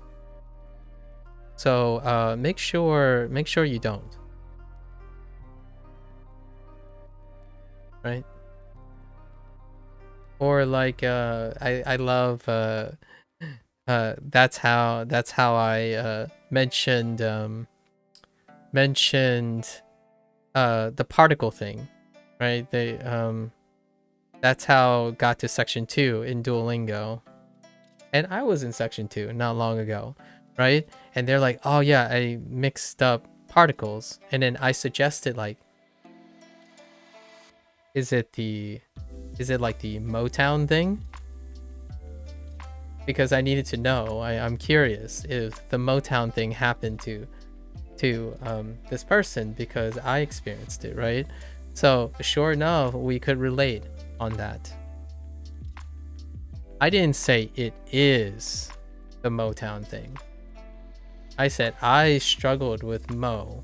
So make sure you don't. Right? Or like I love that's how I mentioned the particle thing, right? That's how got to section 2 in Duolingo. And I was in section 2 not long ago, right? And they're like, "Oh yeah, I mixed up particles." And then I suggested like, is it like the Motown thing? because I needed to know. I'm curious if the Motown thing happened to this person because I experienced it, right? So sure enough, we could relate on that. I didn't say it is the Motown thing. I said I struggled with Mo,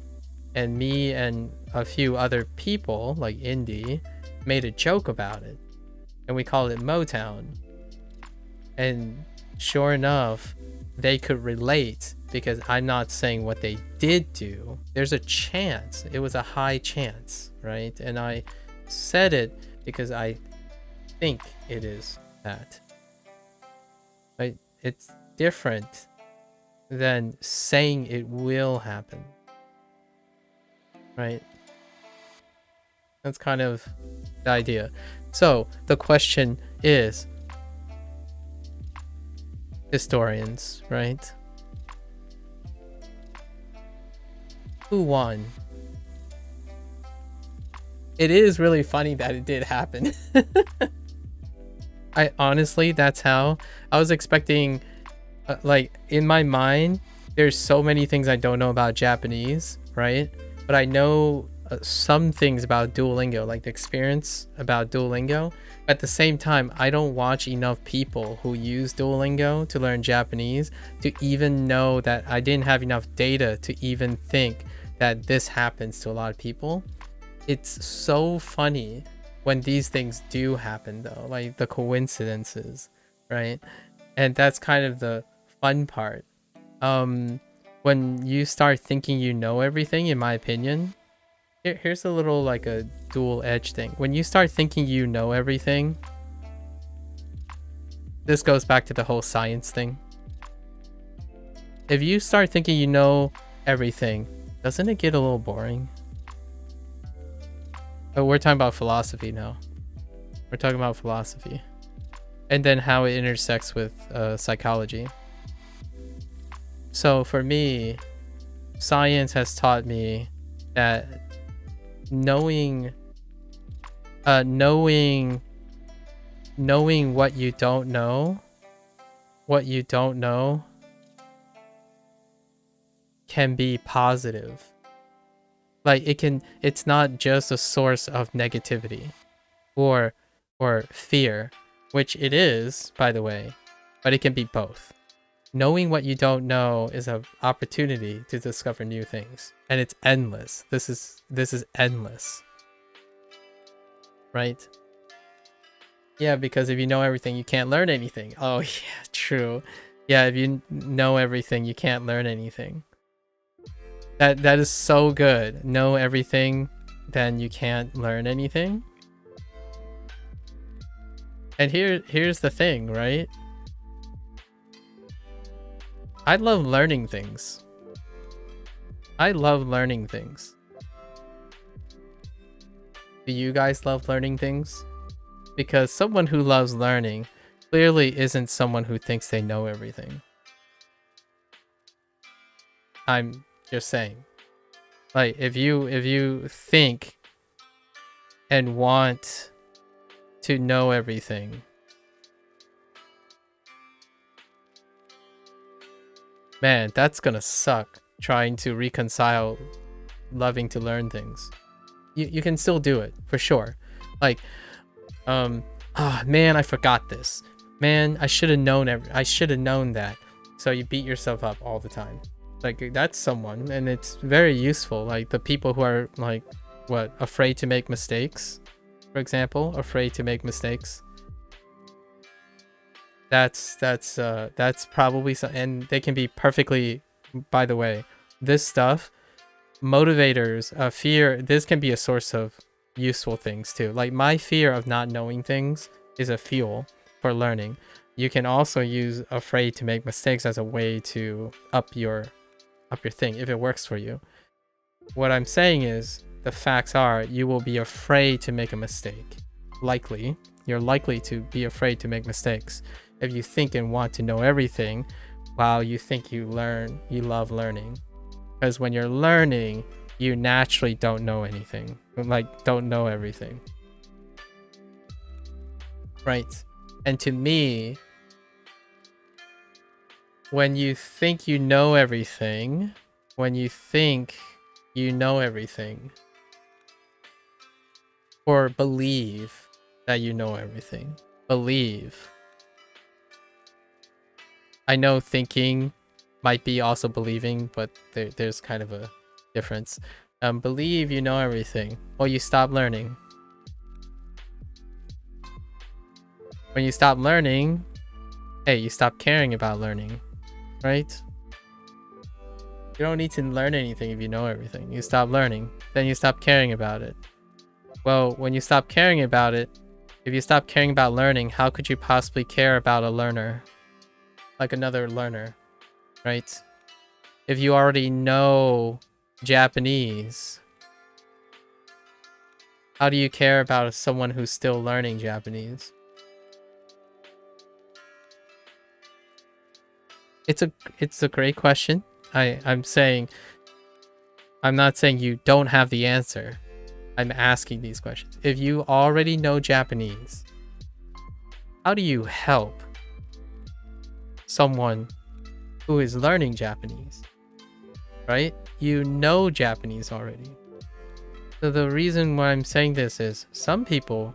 and me and a few other people like Indy made a joke about it, and we called it Motown. And sure enough, they could relate because I'm not saying what they did do. There's a chance. It was a high chance, right? And I said it because I think it is that. Right? It's different than saying it will happen. Right? That's kind of the idea. So the question is, historians, right? Who won? It is really funny that it did happen. I honestly, that's how I was expecting, like in my mind, there's so many things I don't know about Japanese, right? But I know some things about Duolingo, like the experience about Duolingo. At the same time, I don't watch enough people who use Duolingo to learn Japanese to even know that I didn't have enough data to even think that this happens to a lot of people. It's so funny when these things do happen though, like the coincidences, right? And that's kind of the fun part. When you start thinking you know everything, in my opinion, here's a little like a dual edge thing. When you start thinking you know everything, this goes back to the whole science thing. If you start thinking you know everything, doesn't it get a little boring? Oh, we're talking about philosophy now. We're talking about philosophy. And then how it intersects with psychology. So for me, science has taught me that knowing what you don't know can be positive. Like it's not just a source of negativity or fear, which it is, by the way, but it can be both. Knowing what you don't know is an opportunity to discover new things, and it's endless. This is endless, right? Yeah, because if you know everything, you can't learn anything. Oh yeah, true. Yeah, if you know everything, you can't learn anything. That is so good. Know everything, then you can't learn anything. And here's the thing, right? I love learning things. I love learning things. Do you guys love learning things? Because someone who loves learning clearly isn't someone who thinks they know everything. I'm just saying. Like if you think and want to know everything, man, that's gonna suck trying to reconcile loving to learn things. You can still do it for sure. Like man, I forgot this. Man, I should have known that. So you beat yourself up all the time. Like that's someone, and it's very useful. Like the people who are like afraid to make mistakes, for example, afraid to make mistakes. That's probably some, and they can be perfectly, by the way, this stuff, motivators, fear, this can be a source of useful things too. Like my fear of not knowing things is a fuel for learning. You can also use afraid to make mistakes as a way to up your thing if it works for you. What I'm saying is the facts are you will be afraid to make a mistake. You're likely to be afraid to make mistakes if you think and want to know everything while you think you love learning. Because when you're learning, you naturally don't know anything. Like don't know everything. Right? And to me, when you think you know everything, when you think you know everything, or believe that you know everything. Believe. I know thinking might be also believing, but there's kind of a difference. Believe you know everything. Well, you stop learning. When you stop learning, hey, you stop caring about learning, right? You don't need to learn anything if you know everything. You stop learning, then you stop caring about it. Well, when you stop caring about it, if you stop caring about learning, how could you possibly care about a learner? Like another learner, right? If you already know Japanese, how do you care about someone who's still learning Japanese? It's a great question. I'm not saying you don't have the answer. I'm asking these questions. If you already know Japanese, how do you help someone who is learning Japanese? Right? You know Japanese already. So the reason why I'm saying this is some people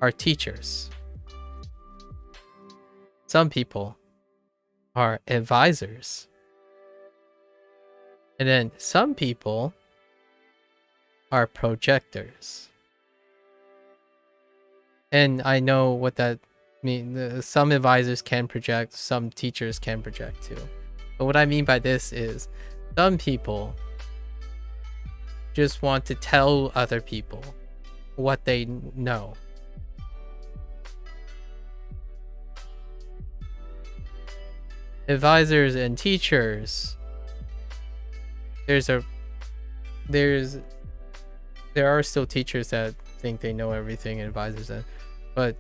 are teachers. Some people are advisors. And then some people are projectors. And I know what that means. Some advisors can project, some teachers can project too. But what I mean by this is some people just want to tell other people what they know. Advisors and teachers, there are still teachers that think they know everything, and advisors, but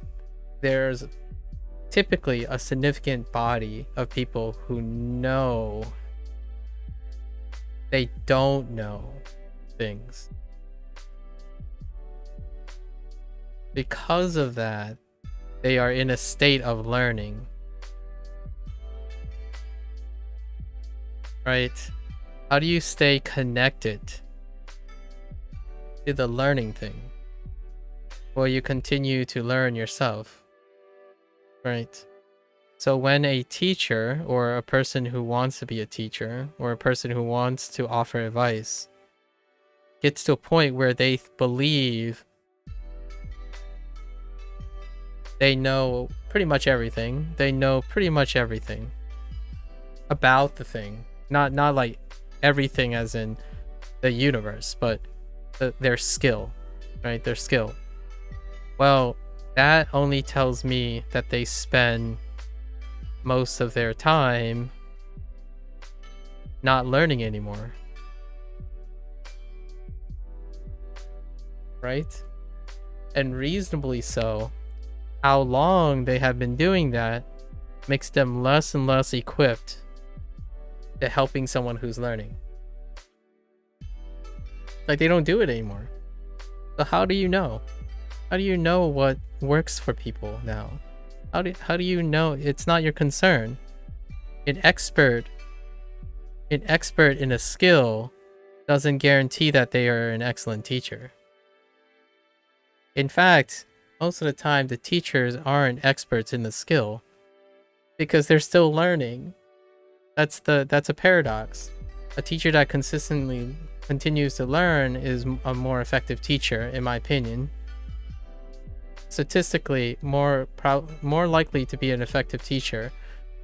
there's typically a significant body of people who know they don't know things. Because of that, they are in a state of learning. Right? How do you stay connected to the learning thing? Well, you continue to learn yourself. Right? So when a teacher or a person who wants to be a teacher or a person who wants to offer advice gets to a point where they believe they know pretty much everything. They know pretty much everything about the thing. Not like everything as in the universe, but their skill, right? Their skill. Well, that only tells me that they spend most of their time not learning anymore. Right? And reasonably so. How long they have been doing that makes them less and less equipped to helping someone who's learning. Like, they don't do it anymore. So how do you know? How do you know what works for people now? How do you know? It's not your concern. An expert in a skill doesn't guarantee that they are an excellent teacher. In fact, most of the time the teachers aren't experts in the skill because they're still learning. That's a paradox. A teacher that consistently continues to learn is a more effective teacher, in my opinion. Statistically, more likely to be an effective teacher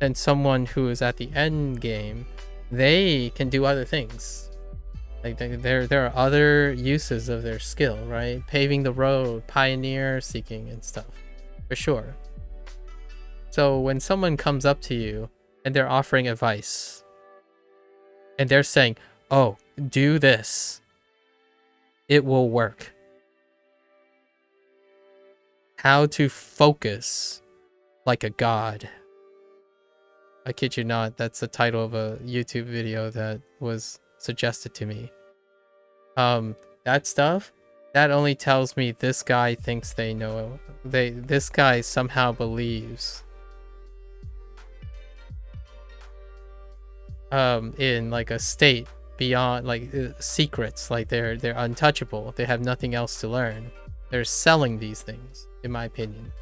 than someone who is at the end game. They can do other things. Like there are other uses of their skill, right? Paving the road, pioneer seeking and stuff, for sure. So when someone comes up to you and they're offering advice and they're saying, oh, do this, it will work. How to focus like a god. I kid you not, that's the title of a YouTube video that was suggested to me. That stuff, that only tells me this guy thinks they know. This guy somehow believes in like a state beyond like secrets, like they're untouchable, they have nothing else to learn. They're selling these things, in my opinion.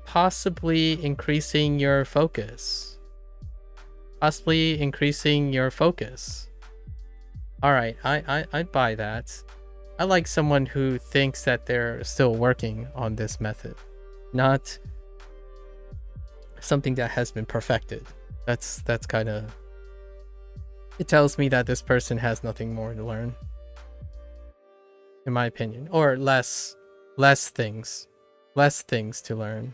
Possibly increasing your focus. Possibly increasing your focus. All right, I buy that. I like someone who thinks that they're still working on this method, not something that has been perfected. That's kind of, it tells me that this person has nothing more to learn, in my opinion, or less things to learn.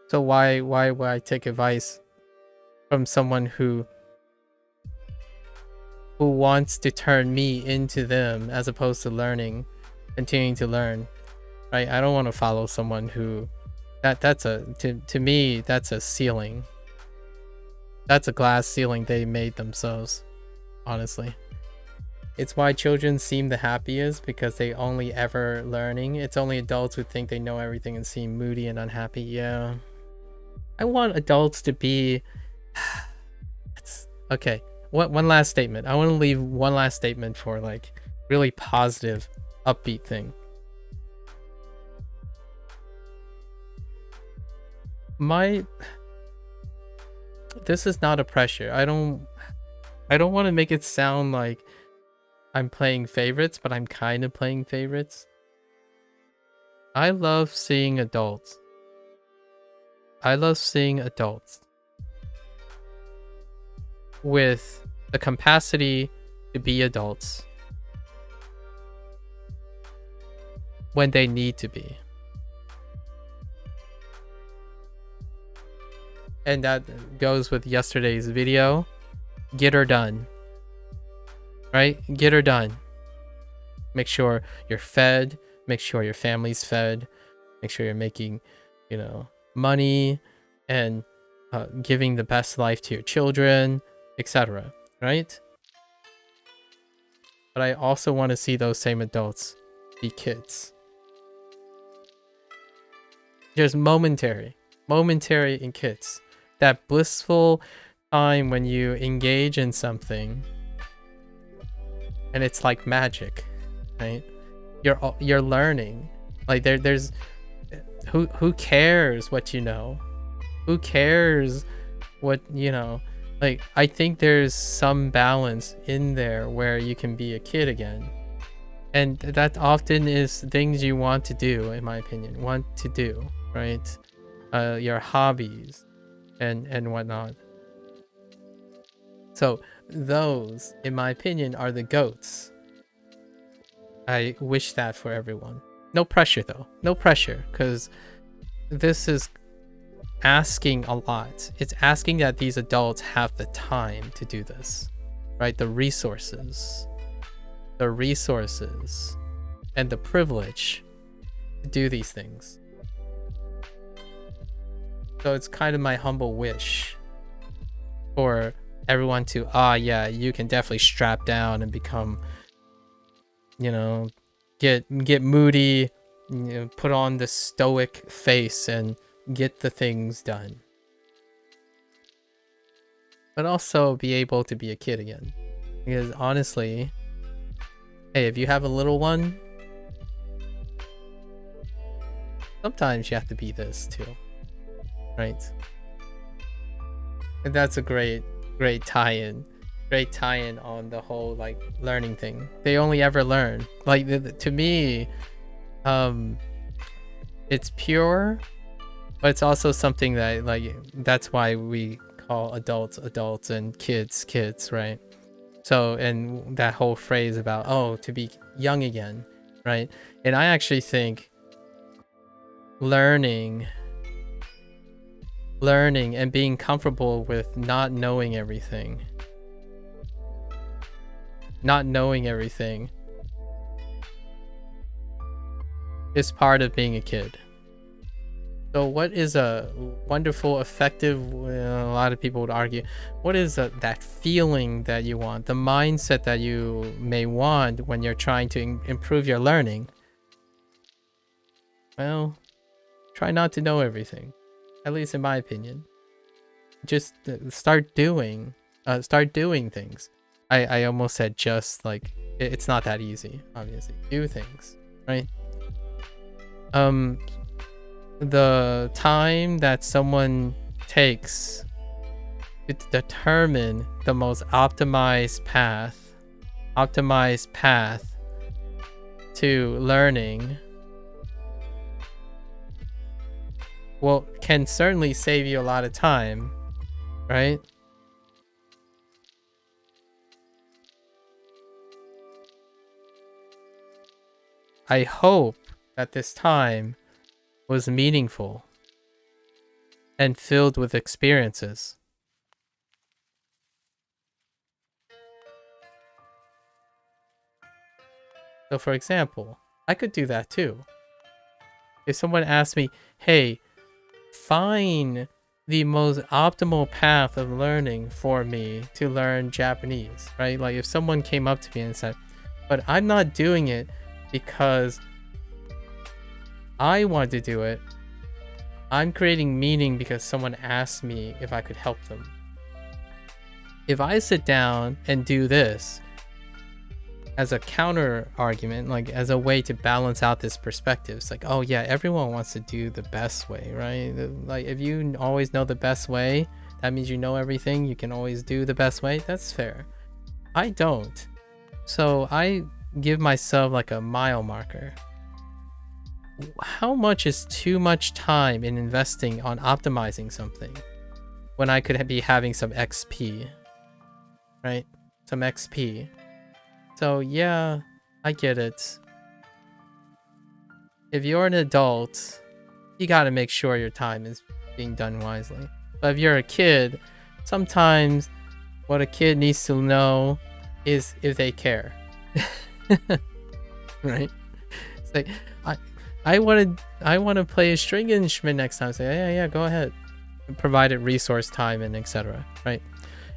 So why would I take advice from someone who wants to turn me into them, as opposed to continuing to learn, right? I don't want to follow someone who to me that's a ceiling. That's a glass ceiling they made themselves, honestly. It's why children seem the happiest, because they only ever learning. It's only adults who think they know everything and seem moody and unhappy. Yeah, I want adults to be okay. One last statement. I want to leave one last statement for like really positive, upbeat thing. This is not a pressure. I don't want to make it sound like I'm playing favorites, but I'm kind of playing favorites. I love seeing adults. With the capacity to be adults when they need to be. And that goes with yesterday's video. Get her done. Right? Get her done. Make sure you're fed. Make sure your family's fed. Make sure you're making, money and giving the best life to your children, etc. Right? But I also want to see those same adults be kids. Just momentary in kids. That blissful time when you engage in something and it's like magic, right? You're learning. Like there's who cares what you know? Who cares what like, I think there's some balance in there where you can be a kid again. And that often is things you want to do, in my opinion. Right? Your hobbies and whatnot. So those, in my opinion, are the goats. I wish that for everyone. No pressure though. No pressure, because this is asking a lot. It's asking that these adults have the time to do this, right? The resources and the privilege to do these things. So it's kind of my humble wish for everyone to, yeah, you can definitely strap down and become, get moody, put on the stoic face and get the things done. But also be able to be a kid again. Because honestly, hey, if you have a little one, sometimes you have to be this too. Right? And that's a great tie-in. Great tie-in on the whole like learning thing. They only ever learn. Like to me, it's pure, but it's also something that like that's why we call adults and kids, right? So, and that whole phrase about to be young again, right? And I actually think learning and being comfortable with not knowing everything is part of being a kid. So what is a wonderful, effective, a lot of people would argue, what is that feeling that you want, the mindset that you may want when you're trying to improve your learning? Well, try not to know everything. At least in my opinion. Just start doing things. I almost said just, like, it's not that easy, obviously. Do things, right? The time that someone takes to determine the most optimized path to learning, well, can certainly save you a lot of time, right? I hope that this time was meaningful and filled with experiences. So for example, I could do that too. If someone asked me, hey, find the most optimal path of learning for me to learn Japanese, right? Like if someone came up to me and said, but I'm not doing it because I want to do it. I'm creating meaning because someone asked me if I could help them. If I sit down and do this as a counter argument, like as a way to balance out this perspective, it's like, oh yeah, everyone wants to do the best way, right? Like if you always know the best way, that means you know everything, you can always do the best way. That's fair. I don't. So I give myself like a mile marker. How much is too much time in investing on optimizing something when I could be having some XP, right? Some XP. So yeah, I get it. If you're an adult, you gotta make sure your time is being done wisely. But if you're a kid, sometimes what a kid needs to know is if they care. Right? It's like, I want to play a string instrument next time. Say, yeah, go ahead. Provided resource, time, and etc. Right?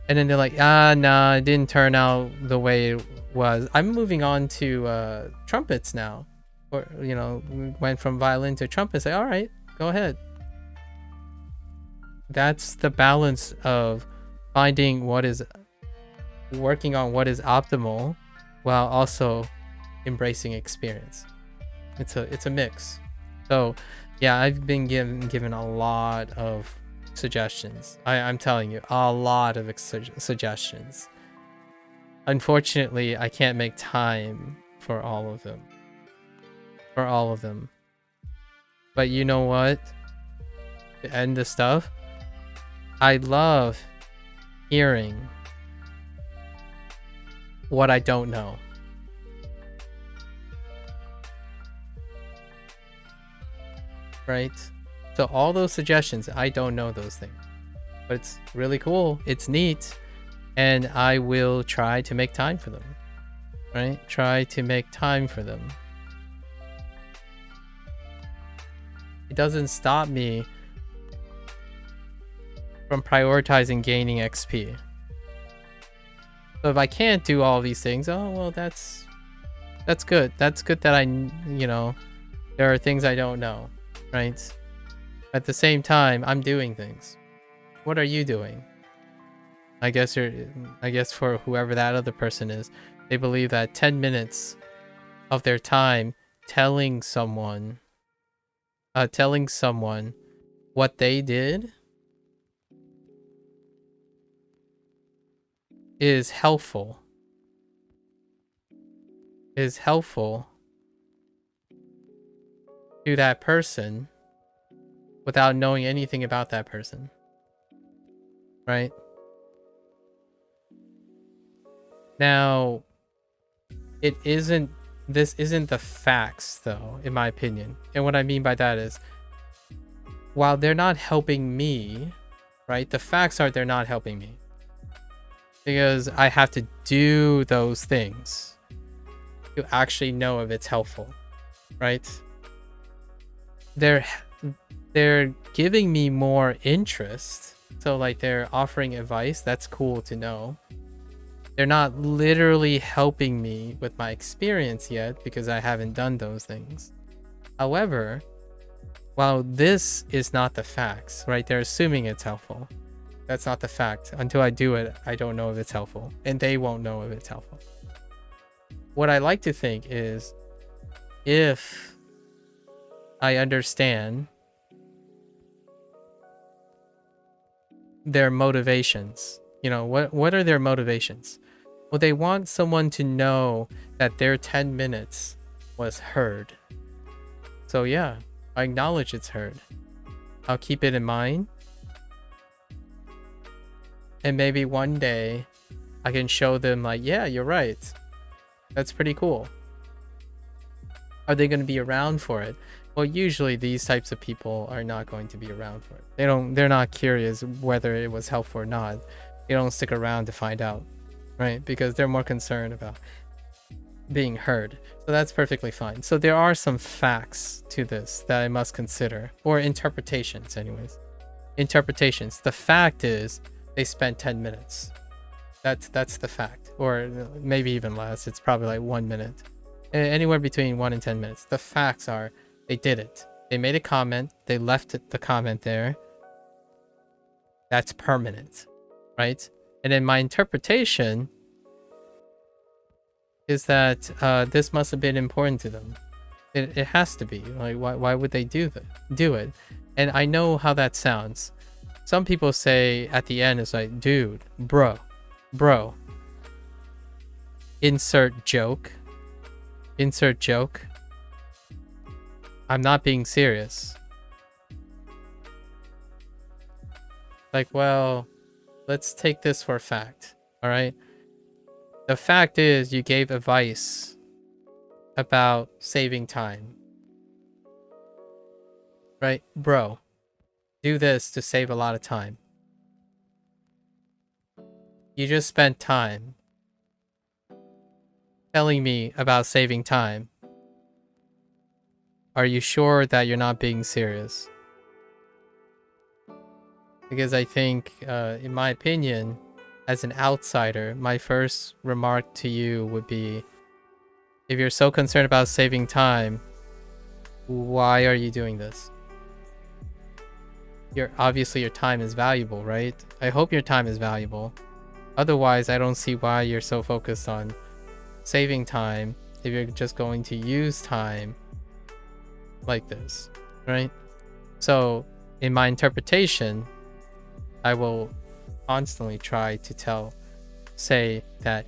And then they're like, nah, it didn't turn out the way it was. I'm moving on to trumpets now. Or, you know, went from violin to trumpet. Say, all right, go ahead. That's the balance of finding working on what is optimal while also embracing experience. It's a mix. So yeah, I've been given a lot of suggestions. I'm telling you, a lot of suggestions. Unfortunately, I can't make time for all of them. But you know what? To end the stuff, I love hearing what I don't know. Right? So all those suggestions, I don't know those things. But it's really cool. It's neat. And I will try to make time for them. Right? Try to make time for them. It doesn't stop me from prioritizing gaining XP. So if I can't do all these things, oh well, that's good. That's good that there are things I don't know, right? At the same time, I'm doing things. What are you doing? I guess for whoever that other person is, they believe that 10 minutes of their time telling someone what they did is helpful to that person without knowing anything about that person, right? Now, this isn't the facts though, in my opinion. And what I mean by that is, while they're not helping me, right? The facts are they're not helping me. Because I have to do those things to actually know if it's helpful, right? They're giving me more interest. So like they're offering advice. That's cool to know. They're not literally helping me with my experience yet because I haven't done those things. However, While this is not the facts, right? They're assuming it's helpful. That's not the fact. Until I do it, I don't know if it's helpful, and they won't know if it's helpful. What I like to think is, if I understand their motivations, what are their motivations? Well, they want someone to know that their 10 minutes was heard. So yeah, I acknowledge it's heard. I'll keep it in mind. And maybe one day I can show them like, yeah, you're right. That's pretty cool. Are they going to be around for it? Well, usually these types of people are not going to be around for it. They're not curious whether it was helpful or not. They don't stick around to find out, right? Because they're more concerned about being heard. So that's perfectly fine. So there are some facts to this that I must consider, or interpretations anyways. Interpretations. The fact is they spent 10 minutes. That's the fact, or maybe even less. It's probably like 1 minute, anywhere between 1 and 10 minutes. The facts are they did it. They made a comment. They left the comment there. That's permanent, right? And then my interpretation is that this must have been important to them. It has to be. Like, why would they do it? And I know how that sounds. Some people say at the end, it's like, dude, bro, insert joke. I'm not being serious. Like, well, let's take this for a fact. All right. The fact is you gave advice about saving time. Right? Bro, do this to save a lot of time. You just spent time telling me about saving time. Are you sure that you're not being serious? Because I think, in my opinion, as an outsider, my first remark to you would be, if you're so concerned about saving time, why are you doing this? Obviously your time is valuable, right? I hope your time is valuable. Otherwise, I don't see why you're so focused on saving time if you're just going to use time like this, right? So in my interpretation, I will constantly try to say that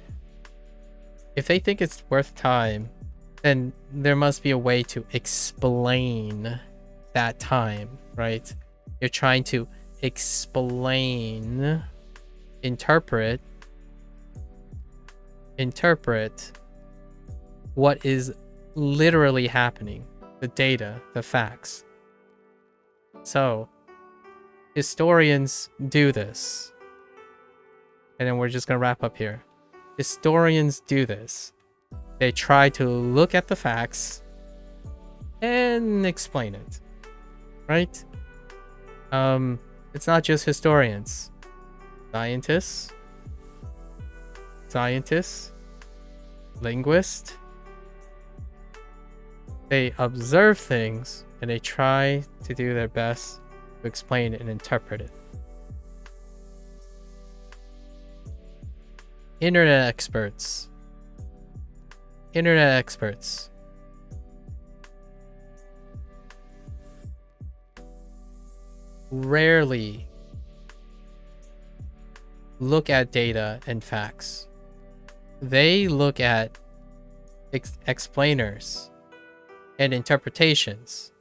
if they think it's worth time, then there must be a way to explain that time, right? You're trying to explain, interpret what is literally happening, the data, the facts. So historians do this. And then we're just going to wrap up here. Historians do this. They try to look at the facts and explain it. Right? It's not just historians. Scientists, linguists. They observe things and they try to do their best to explain and interpret it. Internet experts rarely look at data and facts. They look at explainers and interpretations,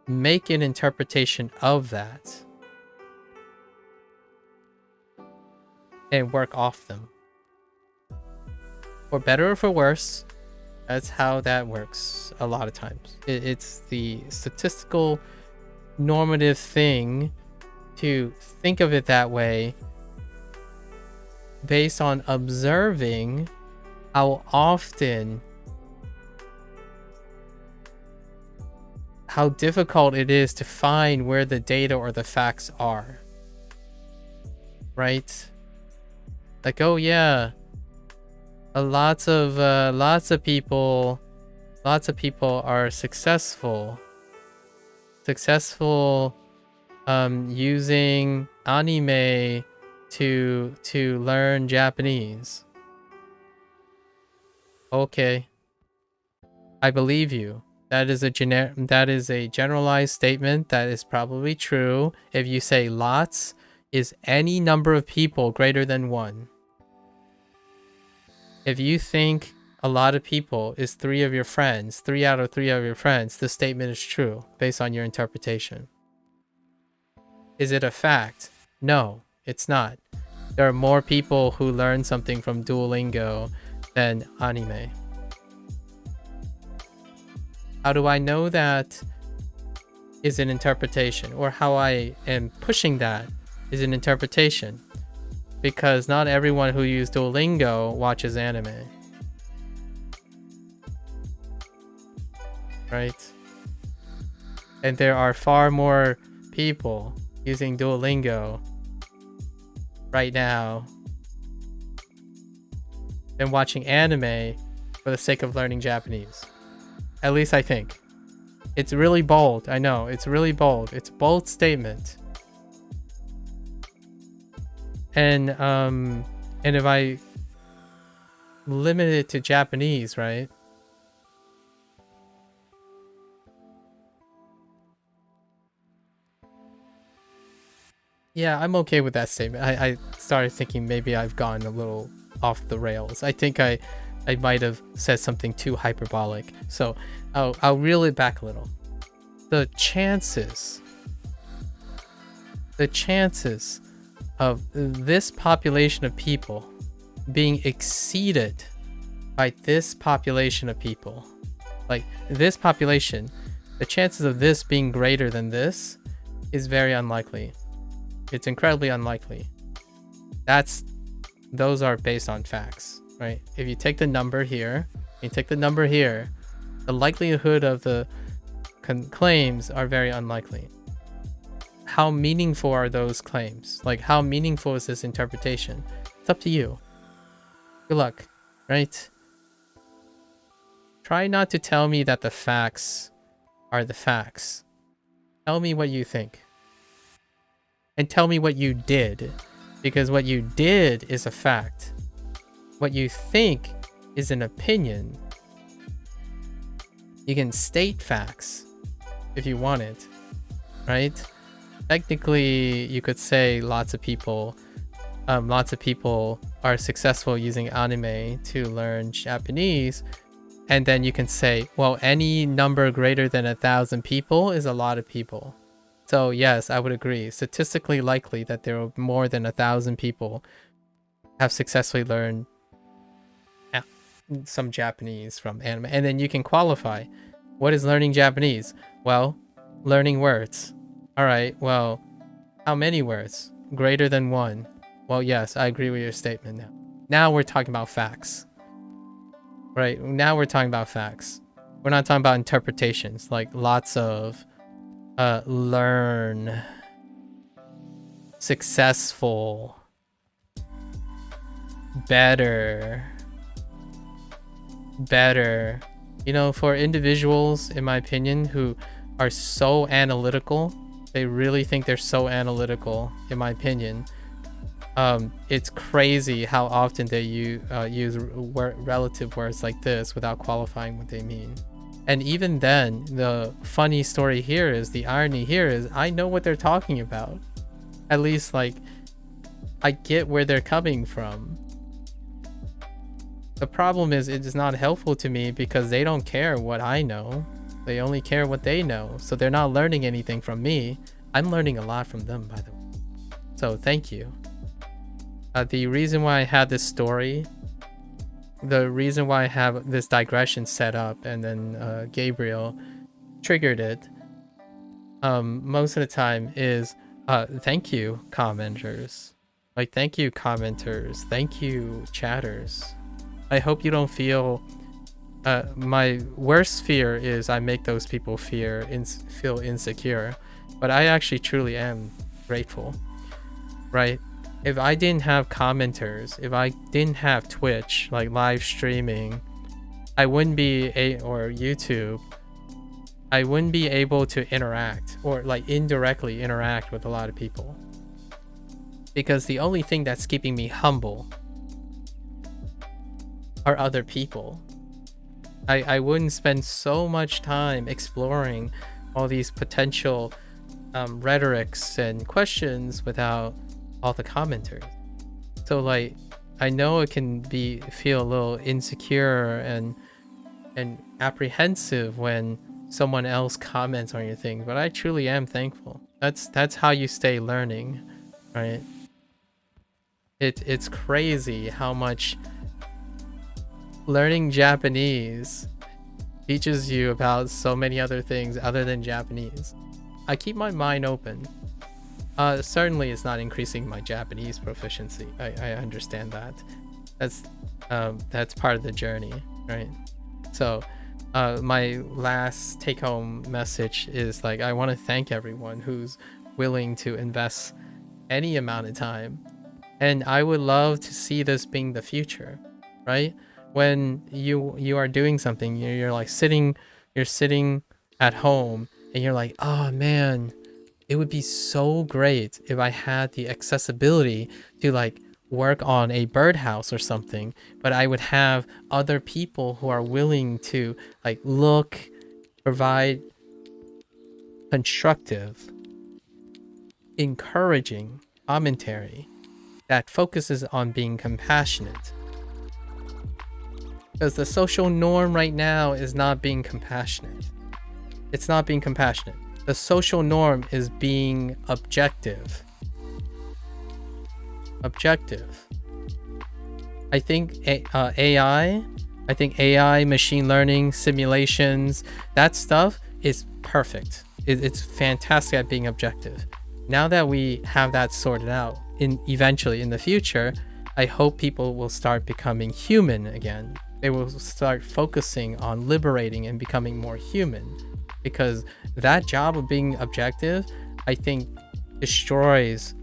make an interpretation of that, and work off them. For better or for worse, that's how that works a lot of times. It's the statistical normative thing to think of it that way based on observing how difficult it is to find where the data or the facts are. Right? Like, oh yeah, lots of people are successful successful using anime to learn Japanese. Okay, I believe you. That is a generalized statement that is probably true. If you say lots is any number of people greater than 1. If you think a lot of people is 3 of your friends, 3 out of 3 of your friends, the statement is true based on your interpretation. Is it a fact? No, it's not. There are more people who learn something from Duolingo than anime. How do I know that is an interpretation, or how I am pushing that is an interpretation? Because not everyone who uses Duolingo watches anime. Right? And there are far more people using Duolingo right now than watching anime for the sake of learning Japanese. At least I think. It's really bold. I know, it's really bold. It's a bold statement. And if I limit it to Japanese, right? Yeah, I'm okay with that statement. I started thinking maybe I've gone a little off the rails. I think I might have said something too hyperbolic. So I'll reel it back a little. The chances of this population of people being exceeded by this population of people, like this population, the chances of this being greater than this is very unlikely. It's incredibly unlikely. Those are based on facts, right? If you take the number here, the likelihood of the claims are very unlikely. How meaningful are those claims? Like, how meaningful is this interpretation? It's up to you. Good luck, right? Try not to tell me that the facts are the facts. Tell me what you think. And tell me what you did. Because what you did is a fact. What you think is an opinion. You can state facts if you want it, right? Technically, you could say lots of people are successful using anime to learn Japanese, and then you can say, well, any number greater than 1,000 people is a lot of people. So yes, I would agree. Statistically likely that there are more than 1,000 people have successfully learned some Japanese from anime. And then you can qualify. What is learning Japanese? Well, learning words. All right, well, how many words? Greater than 1. Well, yes, I agree with your statement now. Now we're talking about facts. Right, now we're talking about facts. We're not talking about interpretations, like lots of learn, successful, better. You know, for individuals, in my opinion, who are so analytical, they really think they're so analytical, in my opinion. It's crazy how often they use relative words like this without qualifying what they mean. And even then, the funny story here is, the irony here is, I know what they're talking about. At least, like, I get where they're coming from. The problem is, it is not helpful to me because they don't care what I know. They only care what they know. So they're not learning anything from me. I'm learning a lot from them, by the way. So thank you. The reason why I had this story, the reason why I have this digression set up, and then Gabriel triggered it, most of the time is, thank you, commenters. Like, thank you, commenters. Thank you, chatters. I hope you don't feel... my worst fear is I make those people feel insecure. But I actually truly am grateful, right? If I didn't have commenters, if I didn't have Twitch, like live streaming, I wouldn't be or YouTube, I wouldn't be able to interact or like indirectly interact with a lot of people. Because the only thing that's keeping me humble are other people. I wouldn't spend so much time exploring all these potential rhetorics and questions without all the commenters. So like, I know it can feel a little insecure and apprehensive when someone else comments on your thing, but I truly am thankful. That's how you stay learning, right? It's crazy how much learning Japanese teaches you about so many other things other than Japanese. I keep my mind open. Certainly it's not increasing my Japanese proficiency. I understand that. That's part of the journey, right? So my last take-home message is like, I want to thank everyone who's willing to invest any amount of time, and I would love to see this being the future, right? When you are doing something, you're like sitting at home and you're like, oh man, it would be so great if I had the accessibility to like work on a birdhouse or something, but I would have other people who are willing to like provide constructive, encouraging commentary that focuses on being compassionate. Because the social norm right now is not being compassionate. It's not being compassionate. The social norm is being objective. I think AI, machine learning, simulations, that stuff is perfect. It's fantastic at being objective. Now that we have that sorted out, eventually in the future, I hope people will start becoming human again. They will start focusing on liberating and becoming more human, because that job of being objective, I think, destroys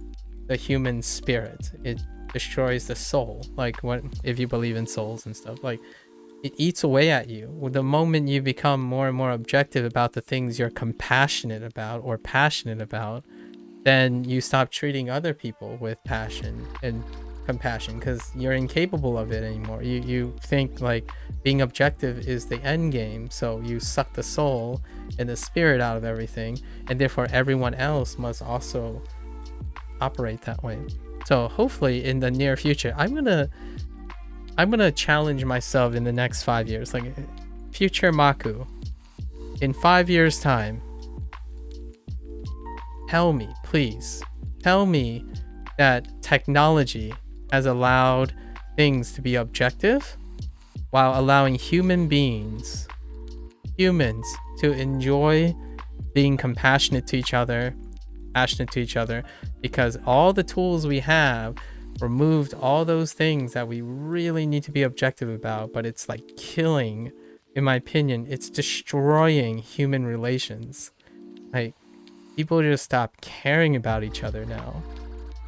the human spirit. It destroys the soul. Like, if you believe in souls and stuff, like, it eats away at you. The moment you become more and more objective about the things you're compassionate about or passionate about, then you stop treating other people with passion and compassion, because you're incapable of it anymore. You think like being objective is the end game, so you suck the soul and the spirit out of everything, and therefore everyone else must also operate that way. So hopefully in the near future, I'm gonna challenge myself in the next 5 years, like future MAKU, in 5 years time, please tell me that technology has allowed things to be objective while allowing humans to enjoy being passionate to each other, because all the tools we have removed all those things that we really need to be objective about, but it's like killing, in my opinion, it's destroying human relations. Like, people just stop caring about each other now.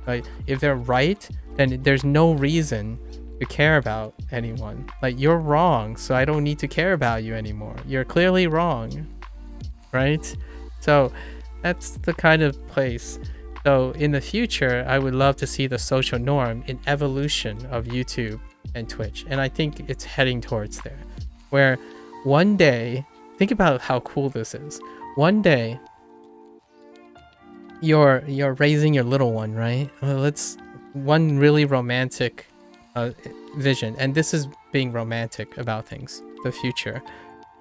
Like, if they're right, then there's no reason to care about anyone. Like, you're wrong, so I don't need to care about you anymore. You're clearly wrong, right? So that's the kind of place. So in the future, I would love to see the social norm in evolution of YouTube and Twitch. And I think it's heading towards there, where one day, think about how cool this is. One day, you're raising your little one, right? Let's one really romantic vision, and this is being romantic about things, the future.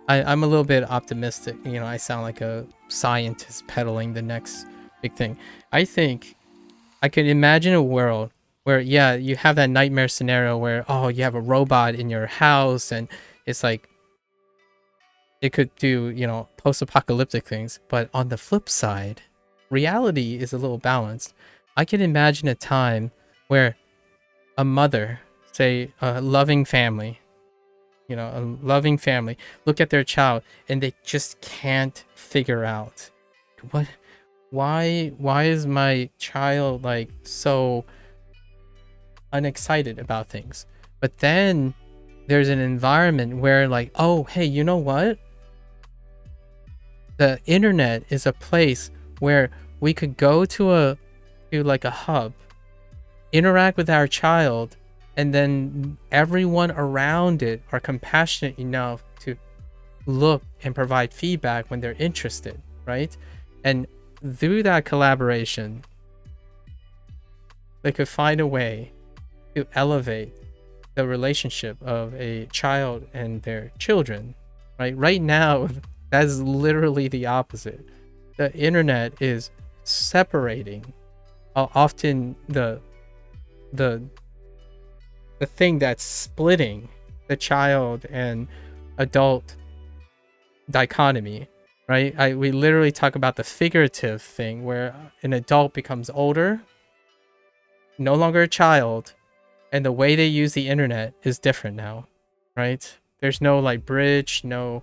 I'm a little bit optimistic. You know, I sound like a scientist peddling the next big thing. I think I could imagine a world where, yeah, you have that nightmare scenario where, oh, you have a robot in your house and it's like it could do, you know, post-apocalyptic things. But on the flip side, reality is a little balanced. I can imagine a time where a mother, say a loving family, look at their child and they just can't figure out why is my child like so unexcited about things. But then there's an environment where like, oh, hey, you know what? the internet is a place where we could go to like a hub, interact with our child, and then everyone around it are compassionate enough to look and provide feedback when they're interested, right? And through that collaboration, they could find a way to elevate the relationship of a child and their children, right? Right now, that's literally the opposite. The internet is separating often the thing that's splitting the child and adult dichotomy, right? We literally talk about the figurative thing where an adult becomes older, no longer a child, and the way they use the internet is different now, right? There's no like bridge, no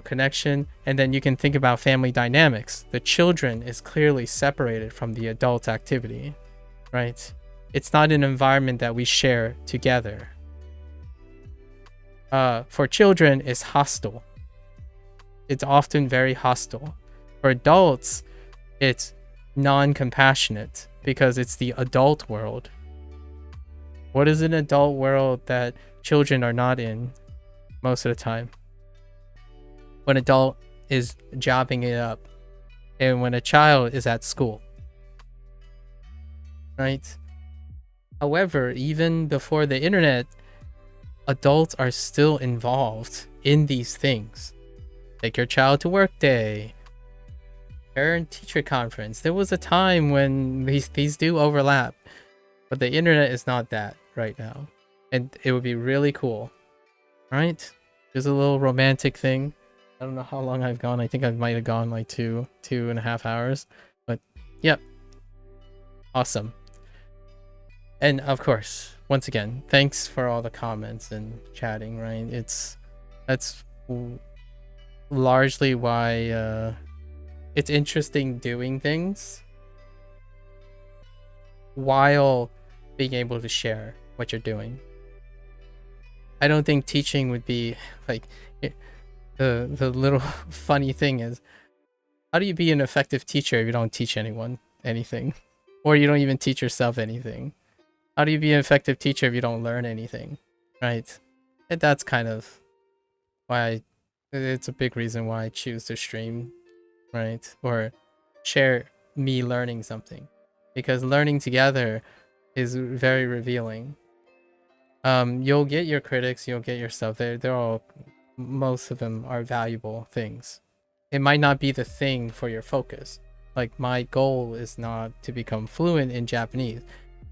connection. And then you can think about family dynamics. The children is clearly separated from the adult activity, right? It's not an environment that we share together. For children, it's hostile. It's often very hostile. For adults, it's non-compassionate because it's the adult world. What is an adult world that children are not in most of the time? When adult is jobbing it up and when a child is at school, right? However, even before the internet, adults are still involved in these things. Take your child to work day, parent-teacher conference. There was a time when these do overlap, but the internet is not that right now. And it would be really cool, right? There's a little romantic thing. I don't know how long I've gone. I think I might have gone like 2.5 hours. But yep. Awesome. And of course, once again, thanks for all the comments and chatting, right? That's largely why it's interesting doing things while being able to share what you're doing. I don't think teaching would be like the little funny thing is, how do you be an effective teacher if you don't teach anyone anything, or you don't even teach yourself anything? How do you be an effective teacher if you don't learn anything, right? And that's kind of why it's a big reason why I choose to stream, right? Or share me learning something, because learning together is very revealing. You'll get your critics, you'll get your stuff. They're all, most of them are valuable things. It might not be the thing for your focus. Like my goal is not to become fluent in Japanese.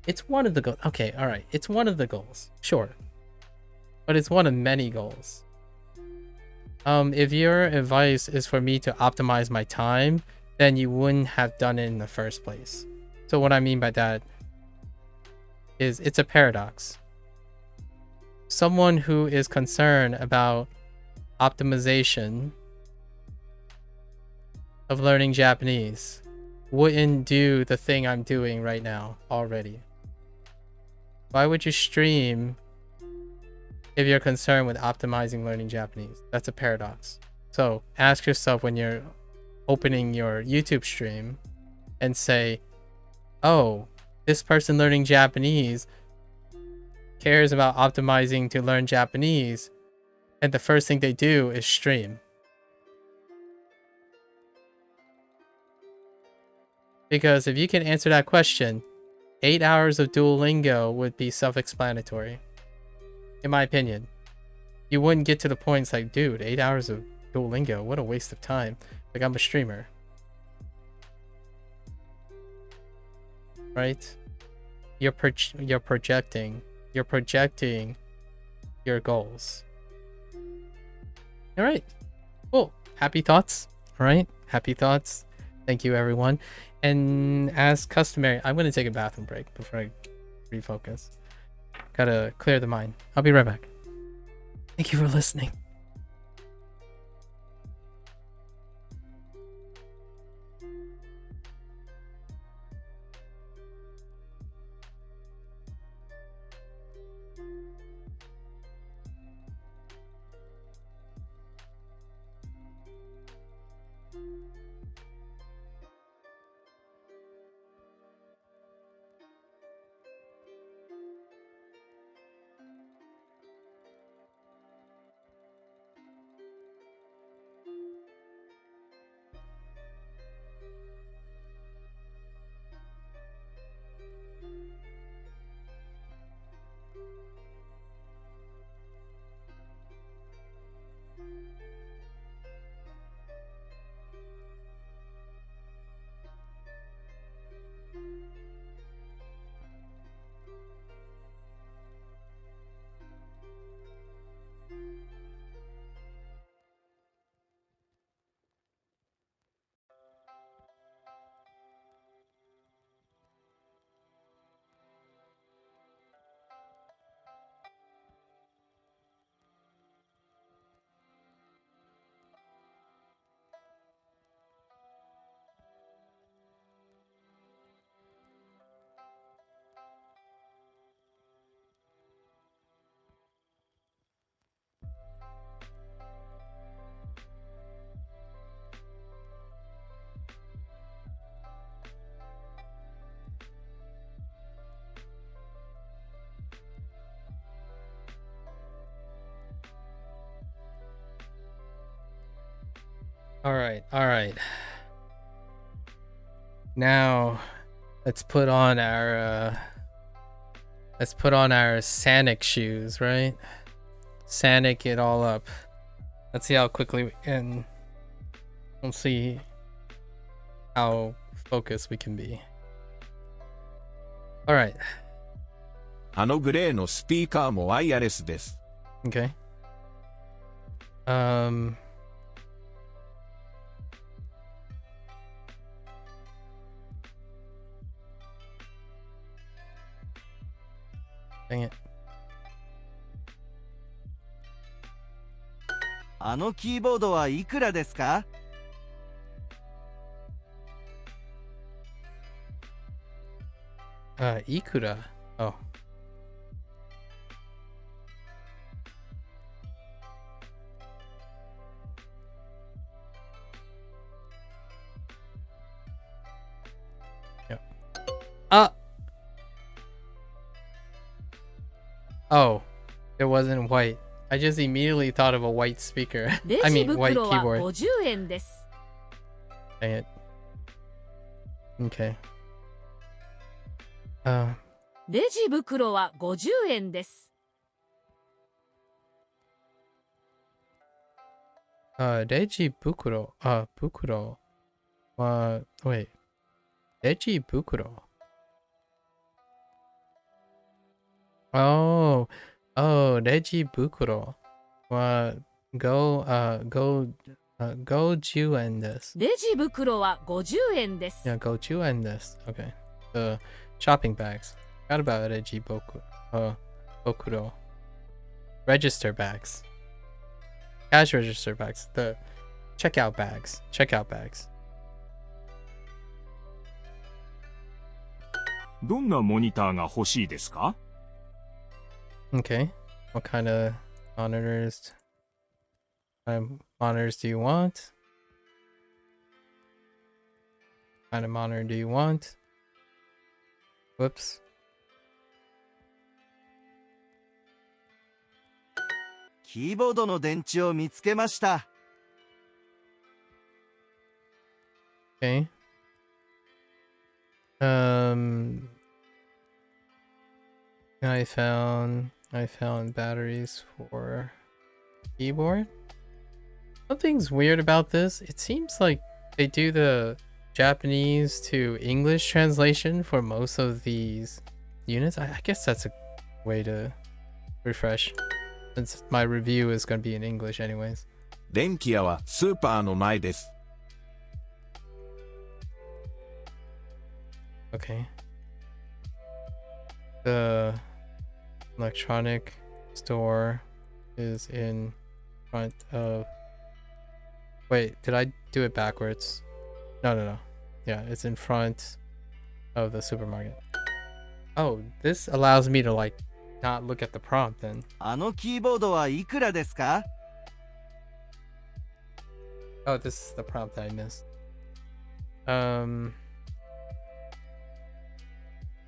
It's one of the goals. Okay, all right. It's one of the goals, sure. But it's one of many goals. If your advice is for me to optimize my time, then you wouldn't have done it in the first place. So what I mean by that is it's a paradox. Someone who is concerned about optimization of learning Japanese wouldn't do the thing I'm doing right now already. Why would you stream if you're concerned with optimizing learning Japanese? That's a paradox. So ask yourself when you're opening your YouTube stream and say, oh, this person learning Japanese cares about optimizing to learn Japanese, and the first thing they do is stream. Because if you can answer that question, 8 hours of Duolingo would be self-explanatory. In my opinion. You wouldn't get to the point, it's like, dude, 8 hours of Duolingo, what a waste of time. Like, I'm a streamer. Right? You're projecting your goals. All right. Cool. Happy thoughts. All right. Happy thoughts. Thank you, everyone. And as customary, I'm going to take a bathroom break before I refocus. Gotta clear the mind. I'll be right back. Thank you for listening. All right. Now, let's put on our Sanic shoes, right? Sanic it all up. Let's see how quickly we can. We'll see how focused we can be. All right. あのグレーのスピーカーもワイヤレスです。Okay. Dang it. あのキーボードはいくらですか？ Ikura. Oh. Yep. Oh, it wasn't white. I just immediately thought of a white speaker. I mean, white レジ袋は keyboard. 50円です。 Dang it. Okay. レジ袋は50円です。 Reji Bukuro. Bukuro. Wait. Reji Bukuro. Oh, Reji Bukuro. Go 10円です。レジ袋は50円です。 Yeah, go 10円です。Okay. The shopping bags. Forgot about Reji Bukuro. Register bags. Cash register bags. The checkout bags. Checkout bags. どんなモニターが欲しいですか？ Okay. What kind of monitors do you want? What kind of monitor do you want? Whoops. キーボードの電池を見つけました。 Okay. I found batteries for keyboard. Something's weird about this. It seems like they do the Japanese to English translation for most of these units. I guess that's a way to refresh, since my review is going to be in English anyways. 電気屋はスーパーの前です。 Okay. The electronic store is in front of... Wait, did I do it backwards? No. Yeah, it's in front of the supermarket. Oh, this allows me to like not look at the prompt then. あのキーボードはいくらですか？ Oh, this is the prompt that I missed.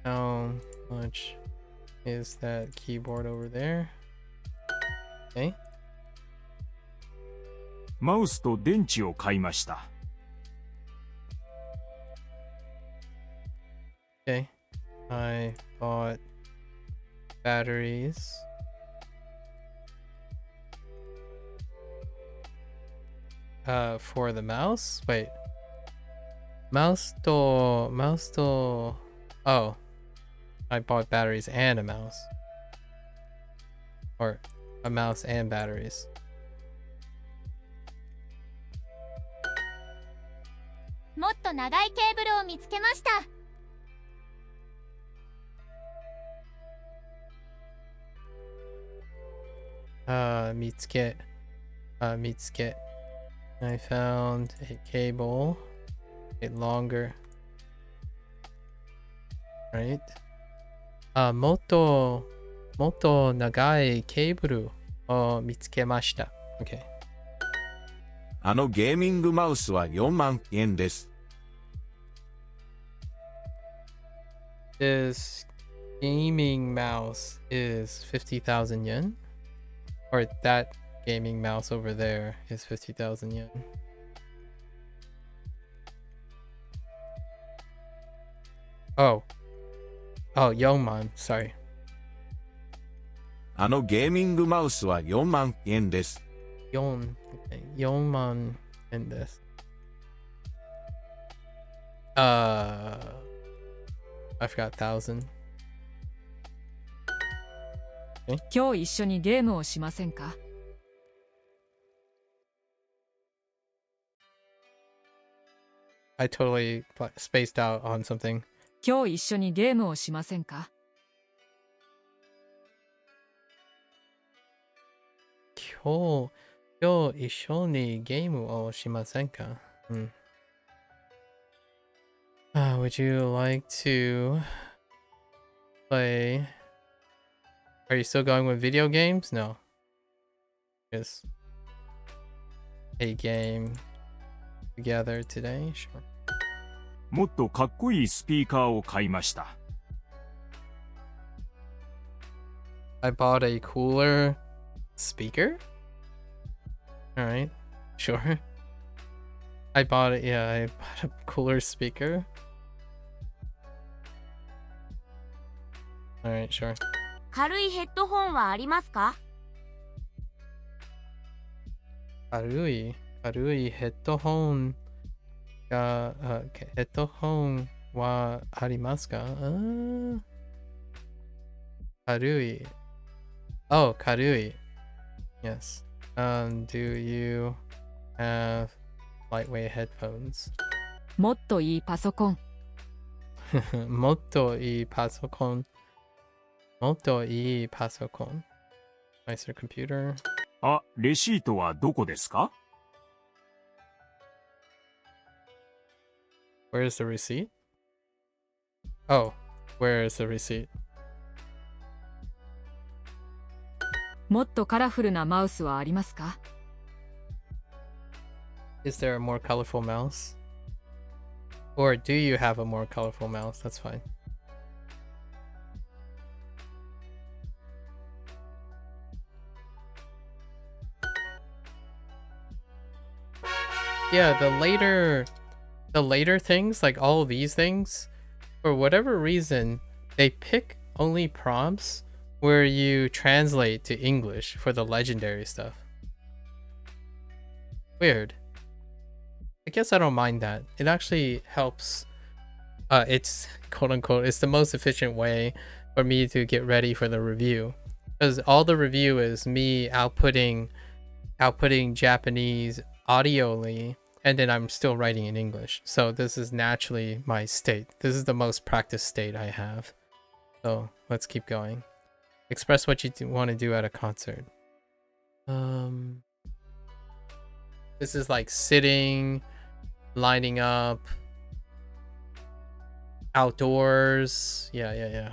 How much is that keyboard over there? Okay. マウスと電池を買いました。 Okay. I bought batteries. For the mouse? Wait. Mouse to... Oh. I bought batteries and a mouse. Or a mouse and batteries. もっと長いケーブルを見つけました。 Mitsuke. I found a cable. A longer. Right? もっと長いケーブルを見つけました。Okay. あのゲーミングマウスは4万円です。 This gaming mouse is 50,000 yen? Or that gaming mouse over there is 50,000 yen. Oh. Oh, Yoman. Sorry. あのゲーミングマウスは4万円です。4. Okay. Yoman in this. I forgot 1,000. 今日一緒にゲームをしませんか？ I totally spaced out on something. 今日一緒にゲームをしませんか？今日一緒にゲームをしませんか? Would you like to play? Are you still going with video games? No. Just a game together today? Sure. もっとかっこいいスピーカーを買いました。I bought a cooler speaker? Alright, sure. I bought a cooler speaker. Alright, sure. 軽いヘッドホンはありますか？軽いヘッドホンが、ヘッドホンはありますか？軽い。Oh, 軽い。Yes. Do you have lightweight headphones? もっといいパソコン。もっといいパソコン。もっといいパソコン。Nicer computer. あ、レシートはどこですか？ Where's the receipt? Oh, where is the receipt? もっとカラフルなマウスはありますか？ Is there a more colorful mouse? Or do you have a more colorful mouse? That's fine. Yeah, the later things, like all these things, for whatever reason, they pick only prompts where you translate to English for the legendary stuff. Weird. I guess I don't mind that. It actually helps. It's quote unquote, it's the most efficient way for me to get ready for the review. Because all the review is me outputting Japanese audioly, and then I'm still writing in English. So this is naturally my state. This is the most practiced state I have. So let's keep going. Express what you want to do at a concert. This is like sitting, lining up, outdoors. Yeah.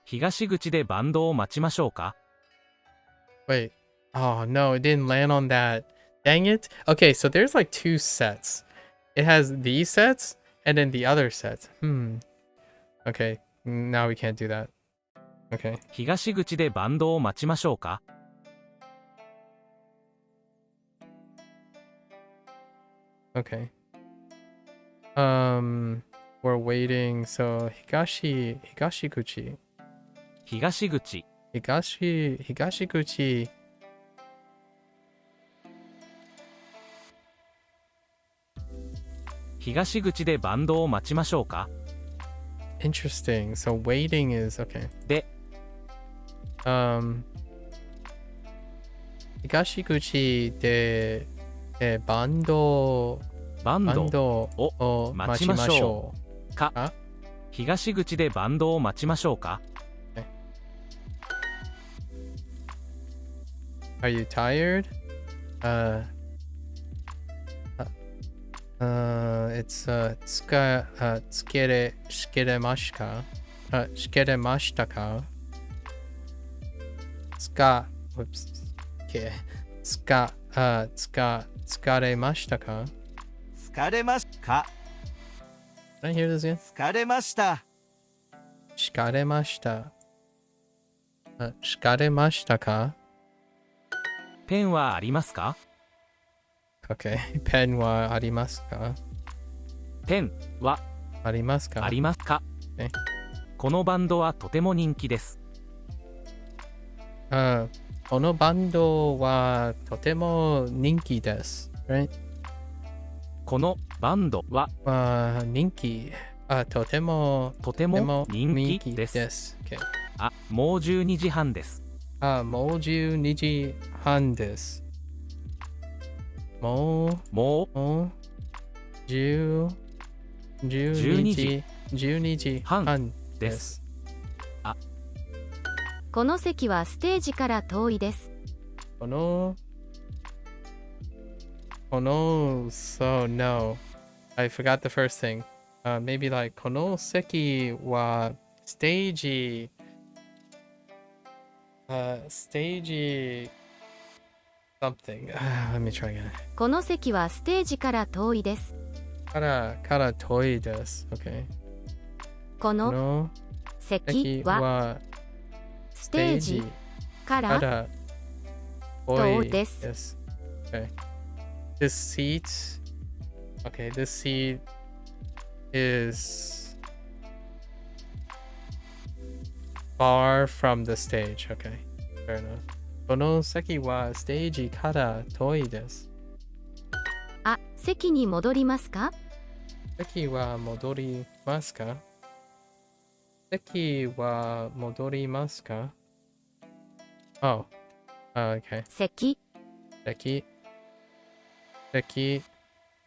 東口でバンドを待ちましょうか？ Wait. Oh no, it didn't land on that. Dang it. Okay, so there's like two sets. It has these sets and then the other sets. Okay, now we can't do that. Okay. 東口でバンドを待ちましょうか？ Okay. We're waiting. So Higashiguchi. 東口。Higashiguchi. 東口でバンドを待ちましょうか？ Interesting. So waiting is okay. で、東口で、バンドを待ちましょうか？東口でバンドを待ちましょうか？ Are you tired? It's つけれましたか？Whoops. Okay. 疲れましたか？疲れましか。 Can I hear this again? 疲れました。疲れました。疲れましたか？ペンはありますか？ Okay. ペンはありますか？ペンはありますか？ありますか？えこのバンドはとても人気です。このバンドはとても人気です。Right? このバンドは人気。とても人気です。Okay. もう12時半です。もう12時半です。もう12時半です。この席はステージから遠いです。So no. I forgot the first thing. Maybe like この席はステージsomething. Let me try again. この席はステージから遠いです。から遠いです。Okay. このこの席はスステージから遠いです。Okay. This seat is far from the stage. Okay. Fair enough. この席はステージから遠いです。席に戻りますか？席は戻りますか？席は戻りますか？ Oh. Okay. 席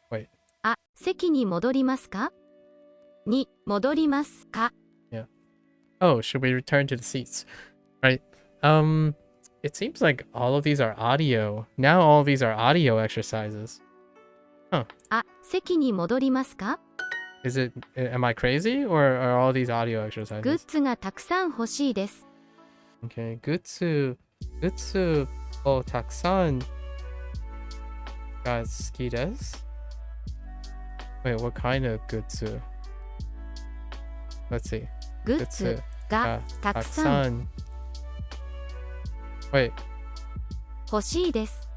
Wait. 席に戻りますか？に戻りますか？ Oh, should we return to the seats? Right. It seems like all of these are audio. Now all of these are audio exercises. 席に戻りますか？ Am I crazy or are all these audio グッ exercises? ズがたくさん欲しいです。Okay. グッズをたくさんが好きです。Wait, what kind of グッズ? Let's see. グッズがたくさん Wait. 欲しいです。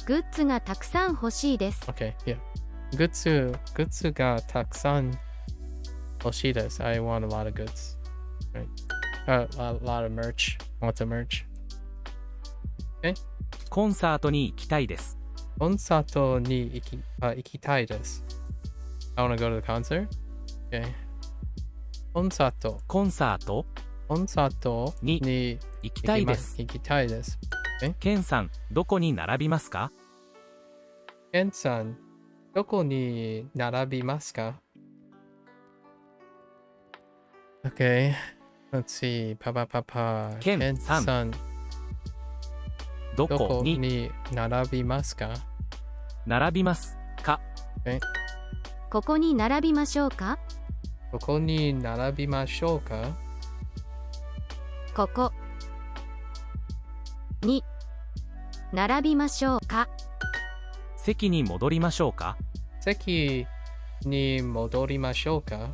グッズがたくさん欲しいです。 Okay, yeah. グッズがたくさん欲しいです。I want a lot of goods. Right. A lot of merch. Want some merch. Okay. コンサートに行きたいです。コンサートに行きたいです。I want to go to the concert. Okay. コンサートに行きたいです。行きたいです。ケンさん、どこに並びますか？ケンさん、どこに並びますか？ Okay. Let's see. ケンさん、どどこにこに並びますか？並びますか？ここに並びましょうか？ここに並びましょうか？ここに並びましょうか？席に戻りましょうか？席に戻りましょうか？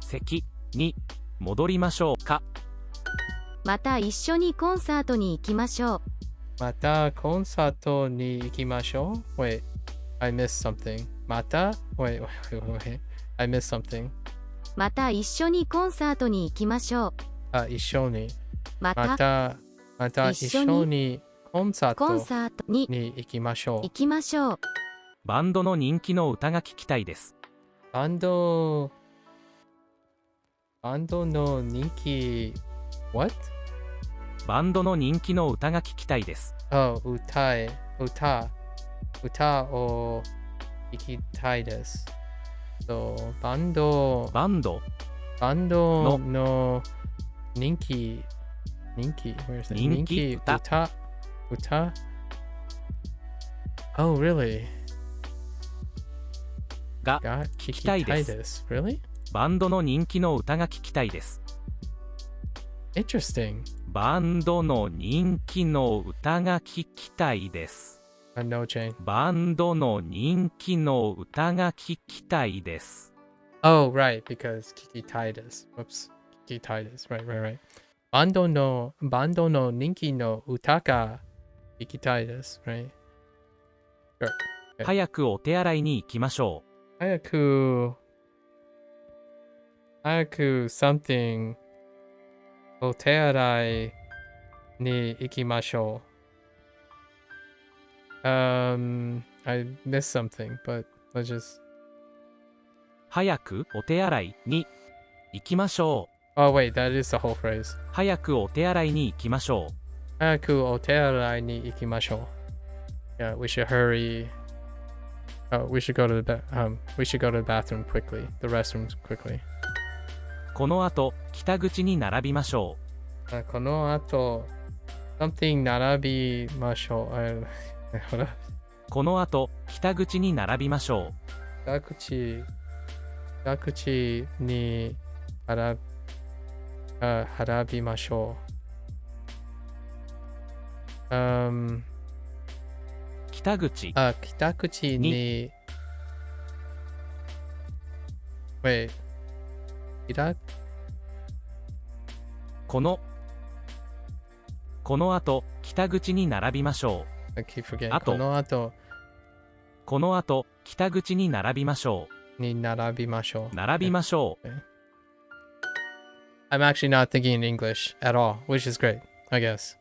席に戻りましょうか？また一緒にコンサートに行きましょう。またコンサートに行きましょう。Wait, I missed something. また Wait. I missed something. また一緒にコンサートに行きましょう。一緒に。ままたた一緒にコンサコンーサートにトに行きましょ行きましょう。バンドの人気の歌が聞きたいです。う。バンドの人気 What? バンドの人気の歌が聞きたいです。歌を聞きたいです。バンドの人気 Where is it? 人気歌Oh, really? が聞きたいです。Really? バンドの人気の歌が聞きたいです。Interesting. バンドの人気の歌が聞きたいです。No chain. バンドの人気の歌が聞きたいです。Oh, right, because 聞きたいです。Whoops. 聞きたいです。Right. バンドの人気の歌が聞きたいです。Right? Sure. 早くお手洗いに行きましょ Hayaku something. Otearai ni ikimashou. I missed something, but let's just. う。早くお手洗いに行きましょう。 Oh wait, that is the whole phrase. 早くお手洗いに行きましょう。 Hayaku otearai ni ikimashou. Yeah, we should hurry. Oh, we should go to the bathroom quickly. The restrooms quickly. この後、北口に並びましょう。 Konoato something narabimashou. Hold up. この後、北口に並びましょう。 Gakuchi ni harabimashou. 北口 Kitakuchi ni. Wait.この後、北口に並びましょ I keep forgetting. あと Konoato う。この後、北口に並びましょ ni narabimashou. う。並びましょう。 I'm actually not thinking in English at all, which is great, I guess.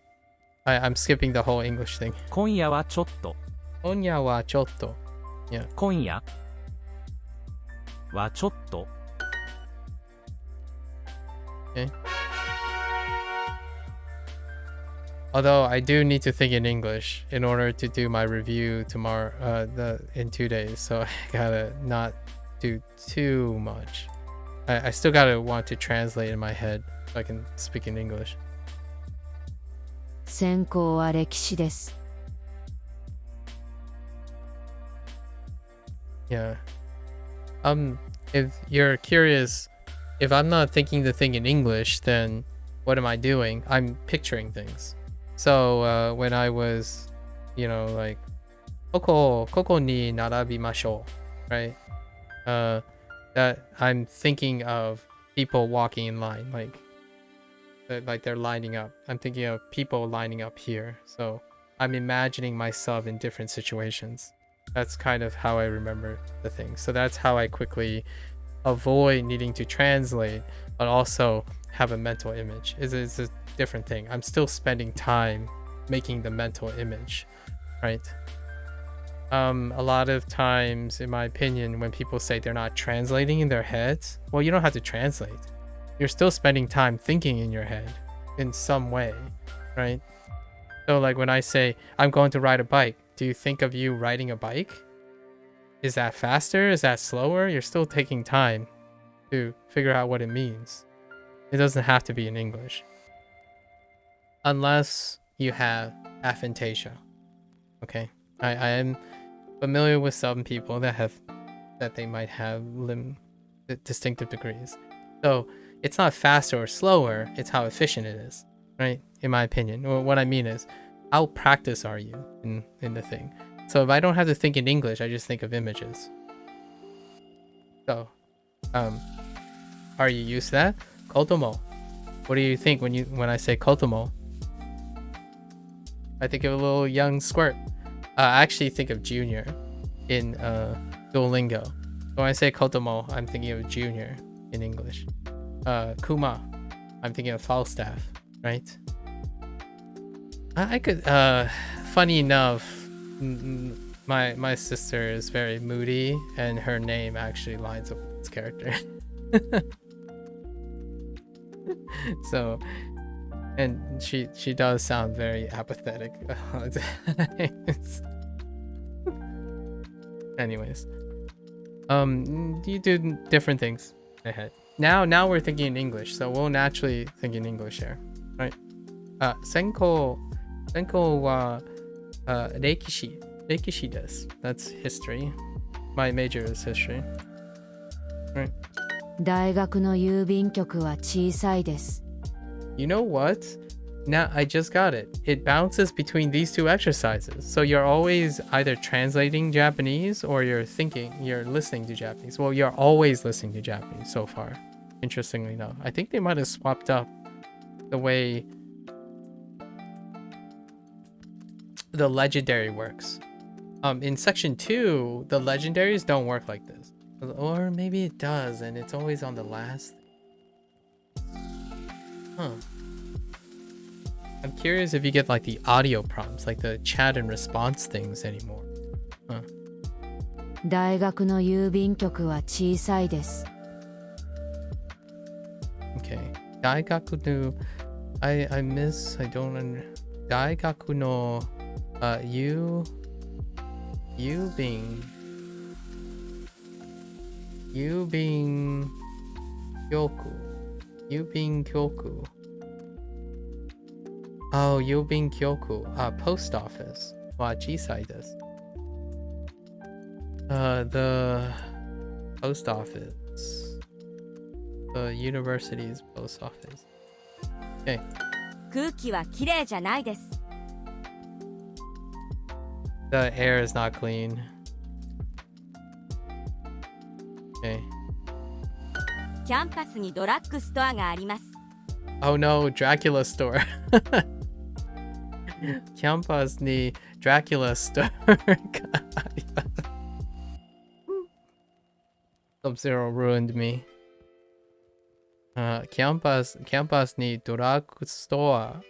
I'm skipping the whole English thing. 今夜はちょっと。 Onya wa chotto. 今夜はちょっと。 Okay. Although I do need to think in English in order to do my review tomorrow, in 2 days. So I gotta not do too much. I still gotta want to translate in my head so I can speak in English. 専攻は歴史です。 Yeah. If you're curious, if I'm not thinking the thing in English, then what am I doing? I'm picturing things. So when I was, like, koko ni narabimashou, right? That I'm thinking of people walking in line, like they're lining up. I'm thinking of people lining up here. So I'm imagining myself in different situations. That's kind of how I remember the thing. So that's how I quickly avoid needing to translate, but also have a mental image. It's a different thing. I'm still spending time making the mental image, right? A lot of times, in my opinion, when people say they're not translating in their heads, well, you don't have to translate. You're still spending time thinking in your head in some way, right? So like when I say, I'm going to ride a bike, do you think of you riding a bike? Is that faster? Is that slower? You're still taking time to figure out what it means. It doesn't have to be in English. Unless you have aphantasia. Okay? I am familiar with some people that they might have distinctive degrees. So it's not faster or slower, it's how efficient it is, right? In my opinion. Or what I mean is, how practiced are you in the thing? So if I don't have to think in English, I just think of images. So, are you used to that? Kotomo. What do you think when I say kotomo? I think of a little young squirt. I actually think of junior in Duolingo. So when I say kotomo, I'm thinking of junior in English. Kuma, I'm thinking of Falstaff, right? I could, funny enough, my sister is very moody, and her name actually lines up with this character. So, and she does sound very apathetic. Anyways, you do different things ahead. Now we're thinking in English, so we'll naturally think in English here, right? Senko wa reikishi desu. That's history. My major is history. Right. 大学の郵便局は小さいです。 You know what? Now I just got it. It bounces between these two exercises. So you're always either translating Japanese or you're listening to Japanese. Well, you're always listening to Japanese so far. Interestingly enough. I think they might have swapped up the way the legendary works. In section 2, the legendaries don't work like this. Or maybe it does, and it's always on the last. Huh. I'm curious if you get like the audio prompts, like the chat and response things anymore. Huh. 大学の郵便局は小さいです。 Okay. 大学の I don't under 大学の郵便局 Oh, 郵便局 post office は小さいです。The post office, the university's post office. Okay. 空気はきれいじゃないです。 The air is not clean. Okay. キャンパスにドラッグストアがあります。 Oh no, Dracula store. Campus ni Dracula store. Sub-Zero ruined me. Campus ni drug store.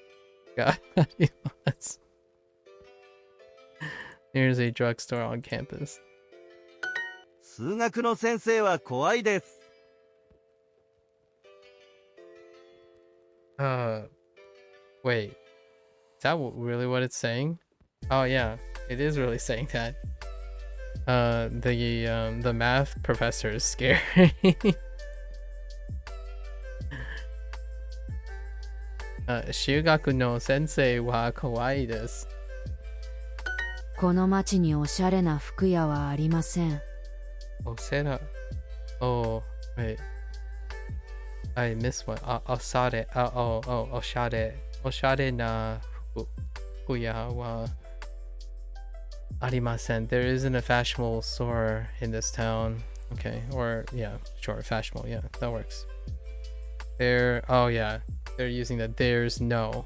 Here's a drugstore on campus. 数学の先生は怖いです。 Wait. Is that really what it's saying? Oh yeah, it is really saying that. The math professor is scary. 修学の先生は怖いです。この町におしゃれな服屋はありません。おしゃれ。Oh, wait. I missed one. おしゃれ。おしゃれ。おしゃれな服屋はありません。There isn't a fashionable store in this town. Okay, or yeah, sure, fashionable. Yeah, that works. Oh yeah, they're using that. There's no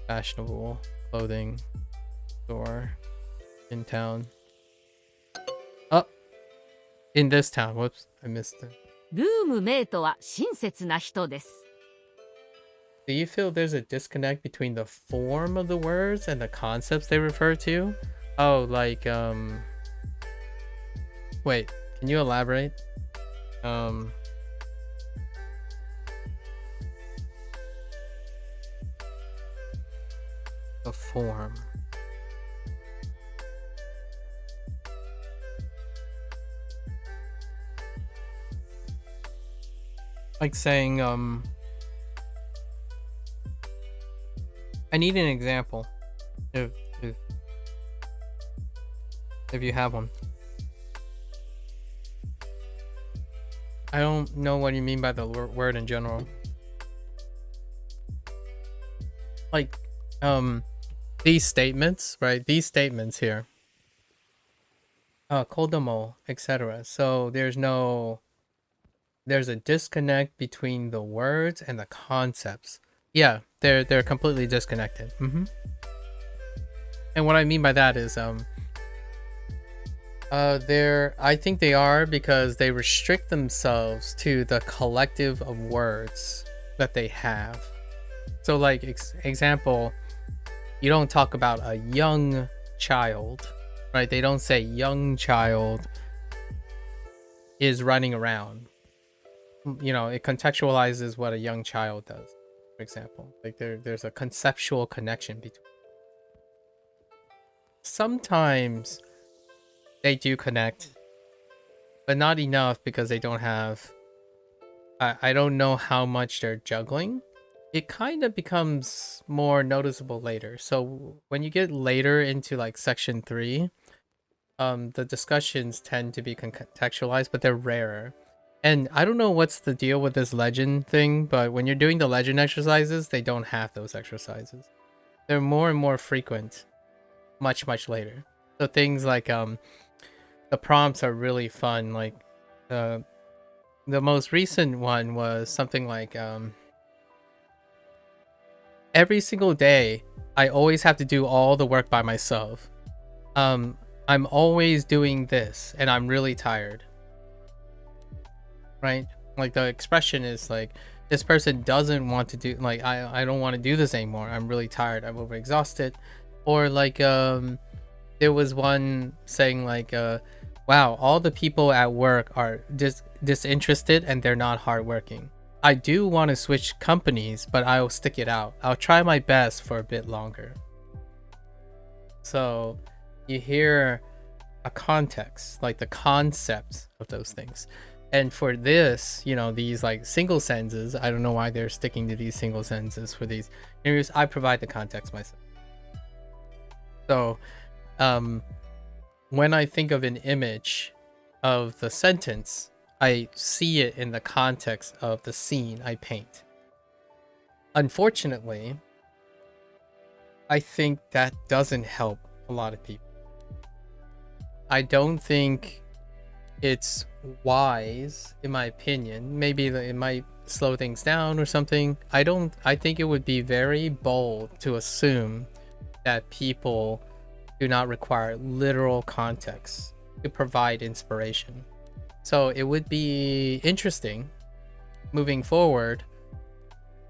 fashionable clothing store in town. Oh, in this town. Whoops, I missed it. ルームメイトは親切な人です。 Do you feel there's a disconnect between the form of the words and the concepts they refer to? Oh, like wait, can you elaborate? The form. Like saying I need an example if you have one. I don't know what you mean by the word in general. Like these statements, right? These statements here. Kodomo, etc. So there's a disconnect between the words and the concepts. Yeah, they're completely disconnected. And what I mean by that is I think they are because they restrict themselves to the collective of words that they have. So like example, you don't talk about a young child, right? They don't say young child is running around. You know, it contextualizes what a young child does, for example. Like there's a conceptual connection between. Sometimes they do connect, but not enough because they don't have I don't know how much they're juggling. It kind of becomes more noticeable later. So when you get later into like section 3, the discussions tend to be contextualized, but they're rarer. And I don't know what's the deal with this legend thing, but when you're doing the legend exercises, they don't have those exercises. They're more and more frequent much later. So things like the prompts are really fun. Like the most recent one was something like every single day I always have to do all the work by myself. I'm always doing this and I'm really tired. Right? Like the expression is like, this person doesn't want to do, like, I don't want to do this anymore. I'm really tired. I'm overexhausted. Or like, there was one saying like, wow, all the people at work are disinterested and they're not hardworking. I do want to switch companies, but I'll stick it out. I'll try my best for a bit longer. So you hear a context, like the concepts of those things. And for this, you know, these like single sentences, I don't know why they're sticking to these single sentences for these interviews. I provide the context myself. So when I think of an image of the sentence, I see it in the context of the scene I paint. Unfortunately, I think that doesn't help a lot of people. I don't think it's wise, in my opinion. Maybe it might slow things down or something. I think it would be very bold to assume that people do not require literal context to provide inspiration. So it would be interesting moving forward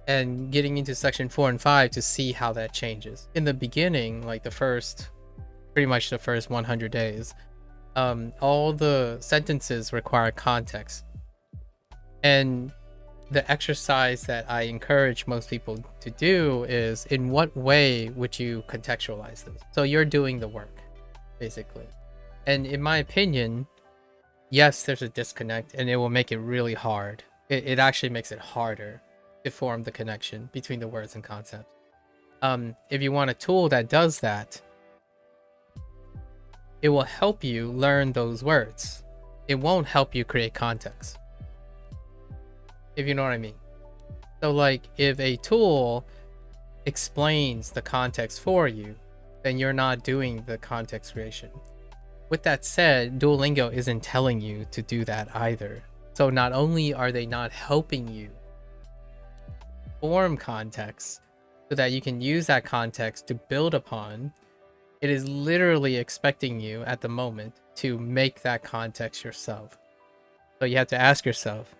and getting into section 4 and 5 to see how that changes. In the beginning, like pretty much the first 100 days, all the sentences require context. And the exercise that I encourage most people to do is, in what way would you contextualize this? So you're doing the work, basically. And in my opinion, yes, there's a disconnect and it will make it really hard. It actually makes it harder to form the connection between the words and concepts. If you want a tool that does that, it will help you learn those words. It won't help you create context, if you know what I mean. So like, if a tool explains the context for you, then you're not doing the context creation. With that said, Duolingo isn't telling you to do that either. So not only are they not helping you form context so that you can use that context to build upon, it is literally expecting you at the moment to make that context yourself. So you have to ask yourself,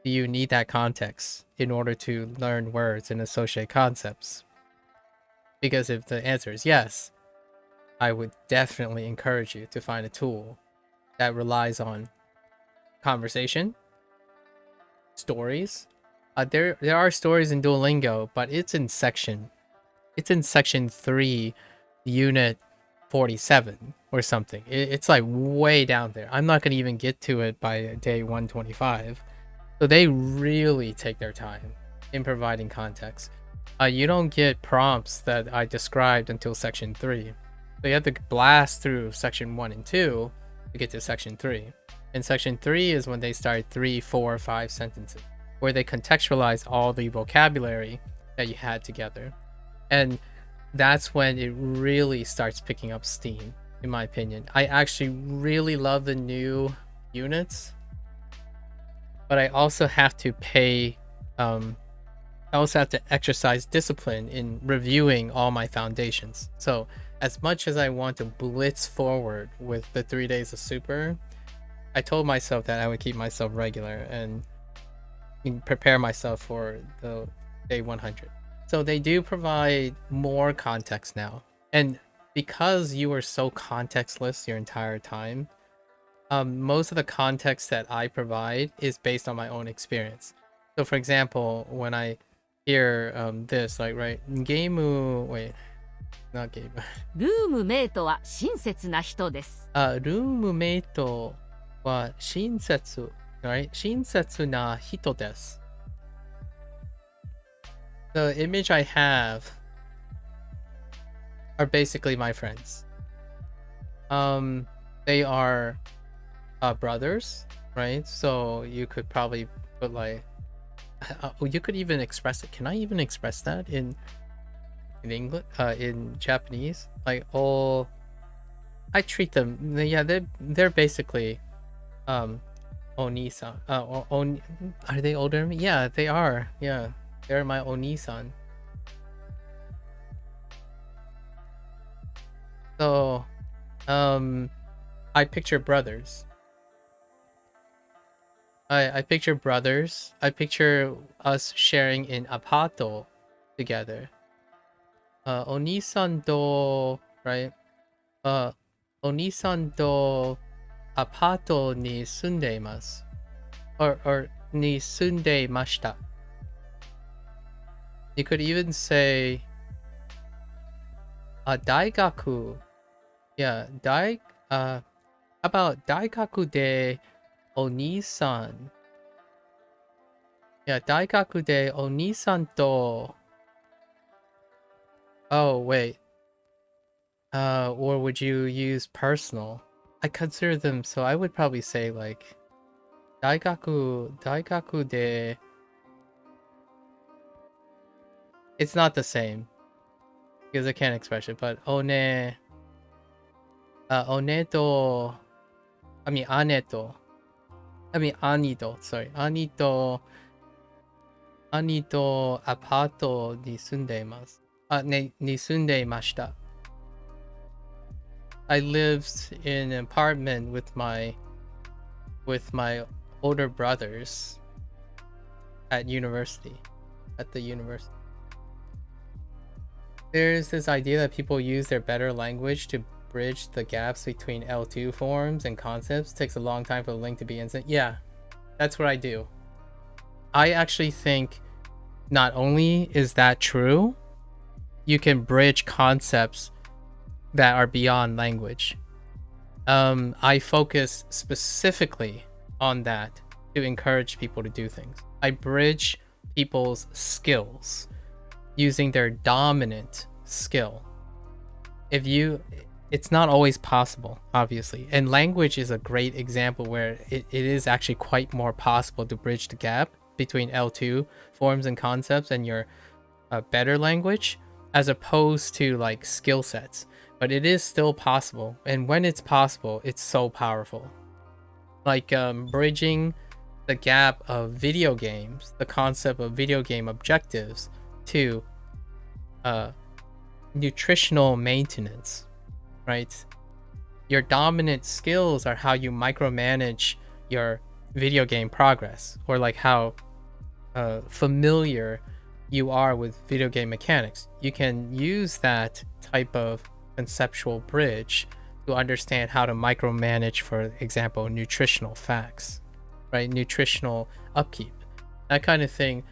do you need that context in order to learn words and associate concepts? Because if the answer is yes, I would definitely encourage you to find a tool that relies on conversation, stories. There are stories in Duolingo, but it's in section 3, unit 47 or something. It's like way down there. I'm not going to even get to it by day 125. So they really take their time in providing context. You don't get prompts that I described until section 3. So you have to blast through section 1 and 2 to get to section 3. And section 3 is when they start 3, 4, 5 sentences, where they contextualize all the vocabulary that you had together. And that's when it really starts picking up steam, in my opinion. I actually really love the new units, but I also have to exercise discipline in reviewing all my foundations. So as much as I want to blitz forward with the 3 days of super, I told myself that I would keep myself regular and prepare myself for the day 100. So they do provide more context now. And because you were so contextless your entire time, most of the context that I provide is based on my own experience. So for example, when I hear this, like, right, game, wait, not game. ルームメイトは親切な人です。ルームメイトは親切、right? 親切な人です。The image I have are basically my friends. They are brothers, right? So you could probably put like, you could even express it. Can I even express that in English, in Japanese? Like, all, I treat them, yeah, they're basically Oni-san. Are they older than me? Yeah, they are. Yeah, they're my Oni-san. So I picture brothers. I picture brothers. I picture us sharing in apato together. Onisan to, right? Onisan to apato ni sundeimasu. Or ni sundeimashita. You could even say daigaku. Yeah, how about daigaku de Onisan. Yeah, Daikaku de Onisan to. Oh, wait. Or would you use personal? I consider them, so I would probably say like Daikaku de. It's not the same because I can't express it, but one to. I mean, ane to. I mean, ani to. Sorry, ani to apato ni sundeimasu. Ni sundeimashita. I lived in an apartment with my older brothers at the university. There's this idea that people use their better language to bridge the gaps between L2 forms and concepts. It takes a long time for the link to be instant. Yeah, that's what I do. I actually think not only is that true, you can bridge concepts that are beyond language. I focus specifically on that to encourage people to do things. I bridge people's skills using their dominant skill. It's not always possible, obviously, and language is a great example where it is actually quite more possible to bridge the gap between L2 forms and concepts and your better language, as opposed to like skill sets. But it is still possible, and when it's possible, it's so powerful. Like bridging the gap of video games, the concept of video game objectives, to nutritional maintenance, right? Your dominant skills are how you micromanage your video game progress, or like how familiar you are with video game mechanics. You can use that type of conceptual bridge to understand how to micromanage, for example, nutritional facts, right? Nutritional upkeep. That kind of thing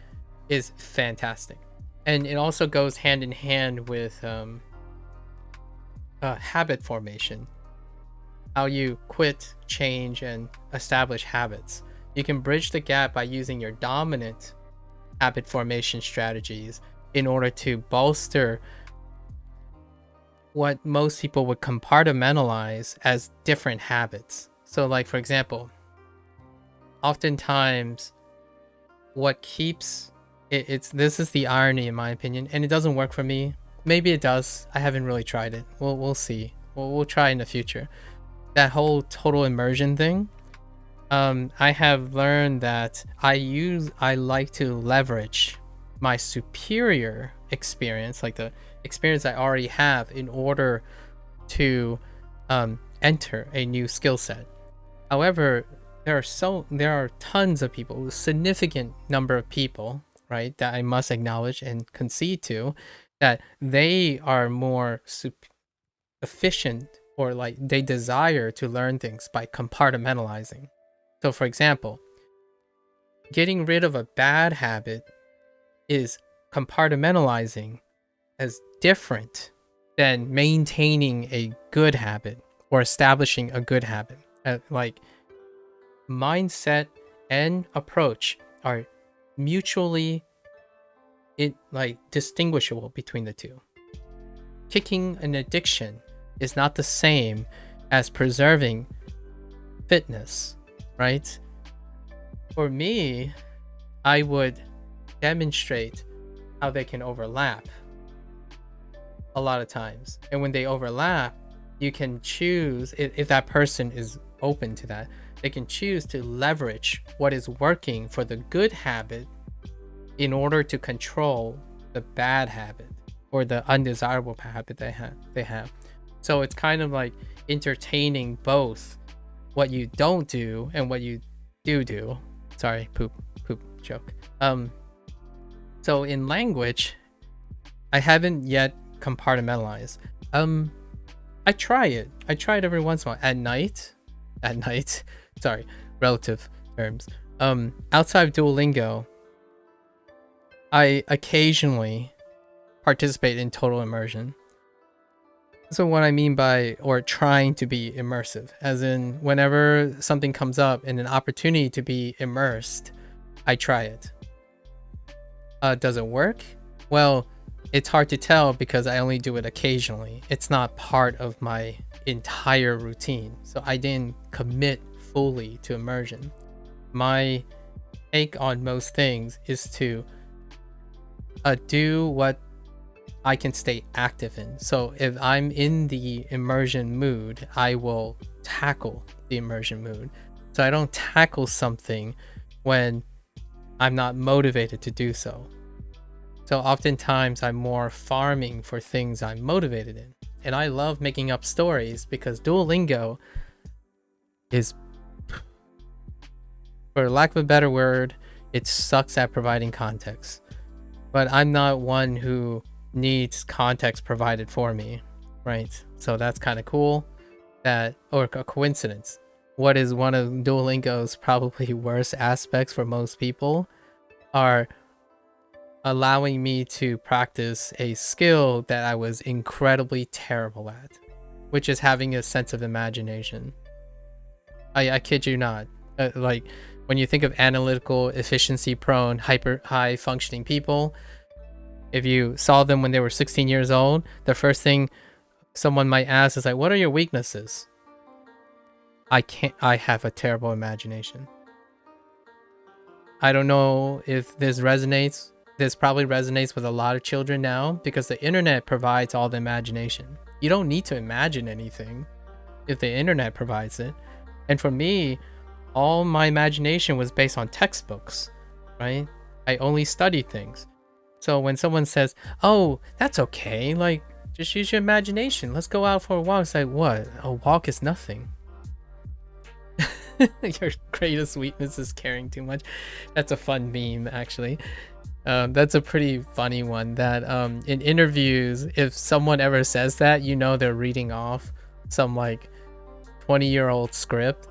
is fantastic. And it also goes hand in hand with habit formation. How you quit, change, and establish habits. You can bridge the gap by using your dominant habit formation strategies in order to bolster what most people would compartmentalize as different habits. So like, for example, oftentimes what keeps this is the irony in my opinion, and it doesn't work for me. Maybe it does. I haven't really tried it. We'll see. We'll try in the future. That whole total immersion thing, I have learned that I like to leverage my superior experience, like the experience I already have, in order to enter a new skill set. However, there are tons of people, a significant number of people, right, that I must acknowledge and concede to, that they are more efficient, or like they desire to learn things by compartmentalizing. So for example, getting rid of a bad habit is compartmentalizing as different than maintaining a good habit or establishing a good habit. Like mindset and approach are mutually distinguishable between the two. Kicking an addiction is not the same as preserving fitness, right? For me, I would demonstrate how they can overlap a lot of times. And when they overlap, you can choose, if that person is open to that, they can choose to leverage what is working for the good habit in order to control the bad habit or the undesirable habit they have. So it's kind of like entertaining both what you don't do and what you do. Sorry, poop joke. So in language, I haven't yet compartmentalized. I try it every once in a while at night. Sorry, relative terms. Outside of Duolingo, I occasionally participate in total immersion. So what I mean by, or trying to be immersive, as in whenever something comes up and an opportunity to be immersed, I try it. Does it work? Well, it's hard to tell because I only do it occasionally. It's not part of my entire routine. So I didn't commit fully to immersion. My take on most things is to do what I can stay active in. So if I'm in the immersion mood, I will tackle the immersion mood. So I don't tackle something when I'm not motivated to do so. So oftentimes I'm more farming for things I'm motivated in. And I love making up stories because Duolingo is, for lack of a better word, it sucks at providing context. But I'm not one who needs context provided for me, right? So that's kind of cool, that, or a coincidence. What is one of Duolingo's probably worst aspects for most people are allowing me to practice a skill that I was incredibly terrible at, which is having a sense of imagination. I kid you not. Like when you think of analytical, efficiency prone, hyper high functioning people, if you saw them when they were 16 years old, the first thing someone might ask is like, what are your weaknesses? I have a terrible imagination. I don't know if this resonates. This probably resonates with a lot of children now because the internet provides all the imagination. You don't need to imagine anything if the internet provides it. And for me, all my imagination was based on textbooks, right? I only studied things. So when someone says, oh, that's okay, like, just use your imagination. Let's go out for a walk. It's like, what? A walk is nothing. Your greatest weakness is caring too much. That's a fun meme, actually. That's a pretty funny one that in interviews, if someone ever says that, you know they're reading off some like 20-year-old script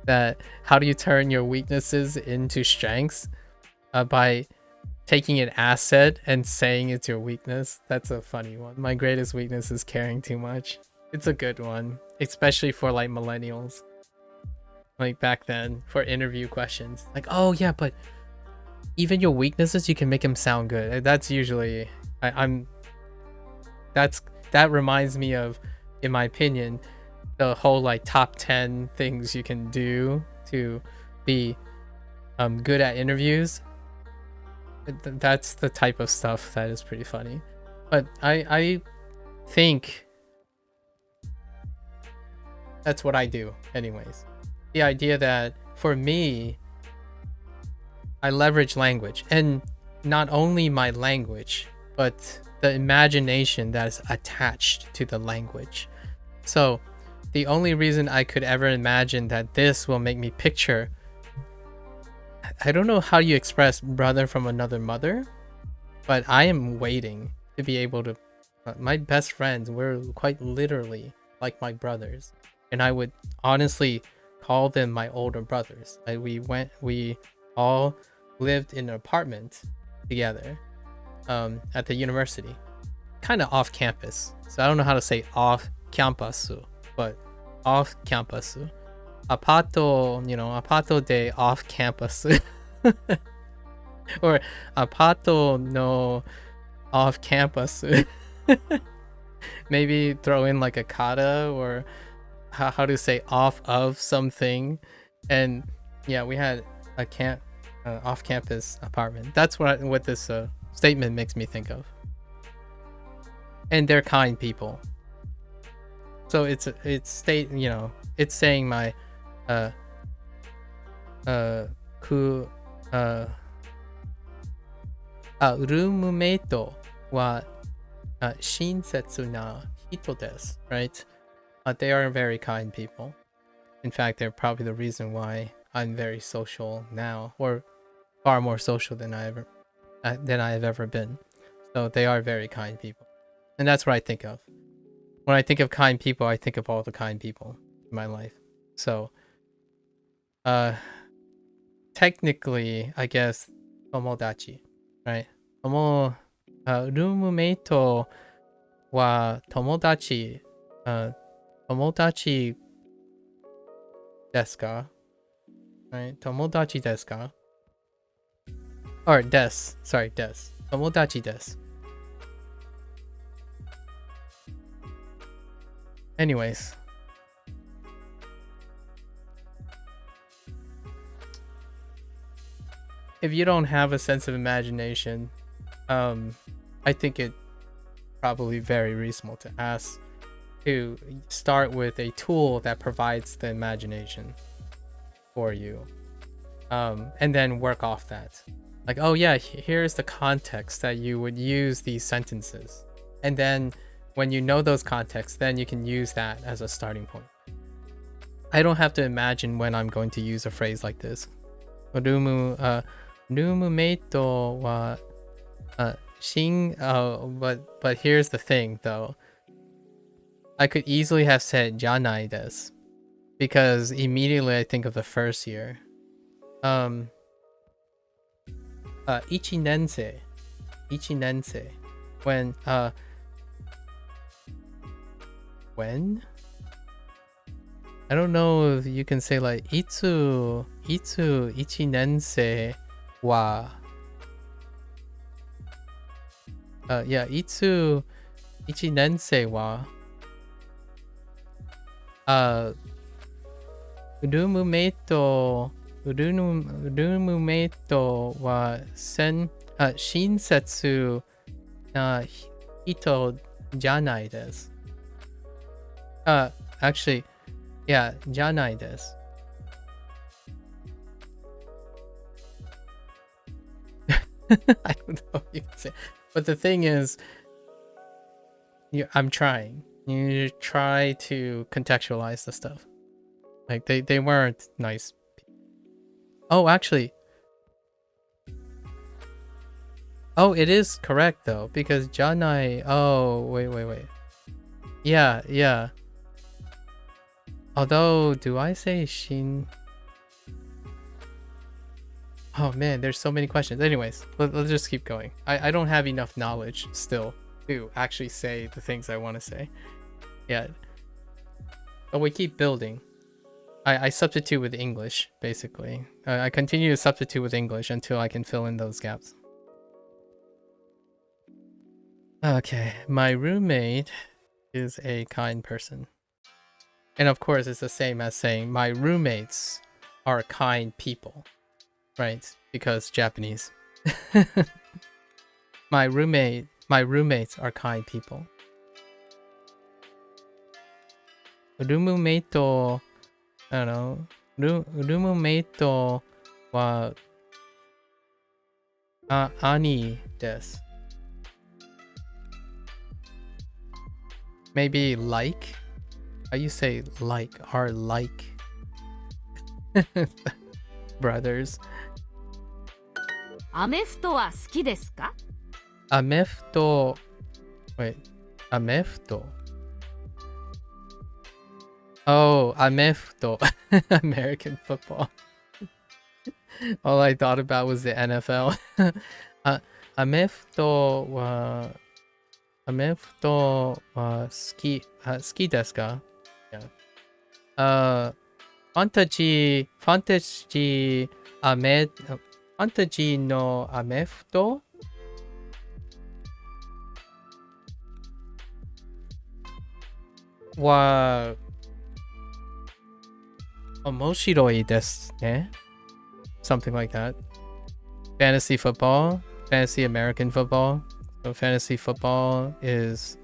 that how do you turn your weaknesses into strengths by taking an asset and saying it's your weakness. That's a funny one. My greatest weakness is caring too much. It's a good one, especially for like millennials. Like back then for interview questions. Like, oh yeah, but even your weaknesses, you can make them sound good. That's usually, that reminds me of, in my opinion, the whole like top 10 things you can do to be good at interviews. That's the type of stuff that is pretty funny. But I think that's what I do anyways. The idea that for me, I leverage language, and not only my language, but the imagination that is attached to the language. So the only reason I could ever imagine that this will make me picture, I don't know how you express brother from another mother, but I am waiting to be able to, my best friends were quite literally like my brothers, and I would honestly call them my older brothers. Like we all lived in an apartment together at the university, kind of off campus. So I don't know how to say off campus, but off campus. Apato, apato de off campus. Or apato no off campus. Maybe throw in like a kata, or how to say off of something. And yeah, we had a off-campus apartment. That's what this statement makes me think of. And they're kind people. So it's saying my roommate wa shinsetsu na hito desu, right? But they are very kind people. In fact, they're probably the reason why I'm very social now, or far more social than I have ever been. So they are very kind people, and that's what I think of when I think of kind people. I think of all the kind people in my life. So, technically, I guess tomodachi, right? Roommate wa tomodachi, tomodachi desu ka? Right? Tomodachi desu ka? Or des. Sorry, des. Tomodachi desu. Anyways. If you don't have a sense of imagination, I think it probably very reasonable to ask to start with a tool that provides the imagination for you, and then work off that. Like, oh yeah, here's the context that you would use these sentences, and then when you know those contexts, then you can use that as a starting point. I don't have to imagine when I'm going to use a phrase like this. Roommate wa but here's the thing though. I could easily have said janai desu, because immediately I think of the first year. Ichinensei. When I don't know if you can say like itsu ichinensei wa itsu ichinensei wa roommate wa shinsetsu na hito janai desu. Actually, yeah, janai desu. I don't know what you can say. But the thing is, I'm trying. You try to contextualize the stuff. Like, they weren't nice. Oh, actually. Oh, it is correct, though, because janai... Oh, wait. Yeah. Although, do I say shin? Oh man, there's so many questions. Anyways, let's just keep going. I don't have enough knowledge still to actually say the things I want to say. Yeah. But we keep building. I substitute with English, basically. I continue to substitute with English until I can fill in those gaps. Okay, my roommate is a kind person. And of course, it's the same as saying my roommates are kind people. Right, because Japanese. My roommates are kind people. Roommate, I don't know. Roommate wa ani desu. Maybe like. How you say like? Are like brothers. アメフトは好きですか？アメフト wait アメフト oh アメフト American football. All I thought about was the NFL. アメフトは好きですか？ Yeah. ファンタジーのアメフトは面白いですね。Something like that. Fantasy football, fantasy American football. So fantasy football is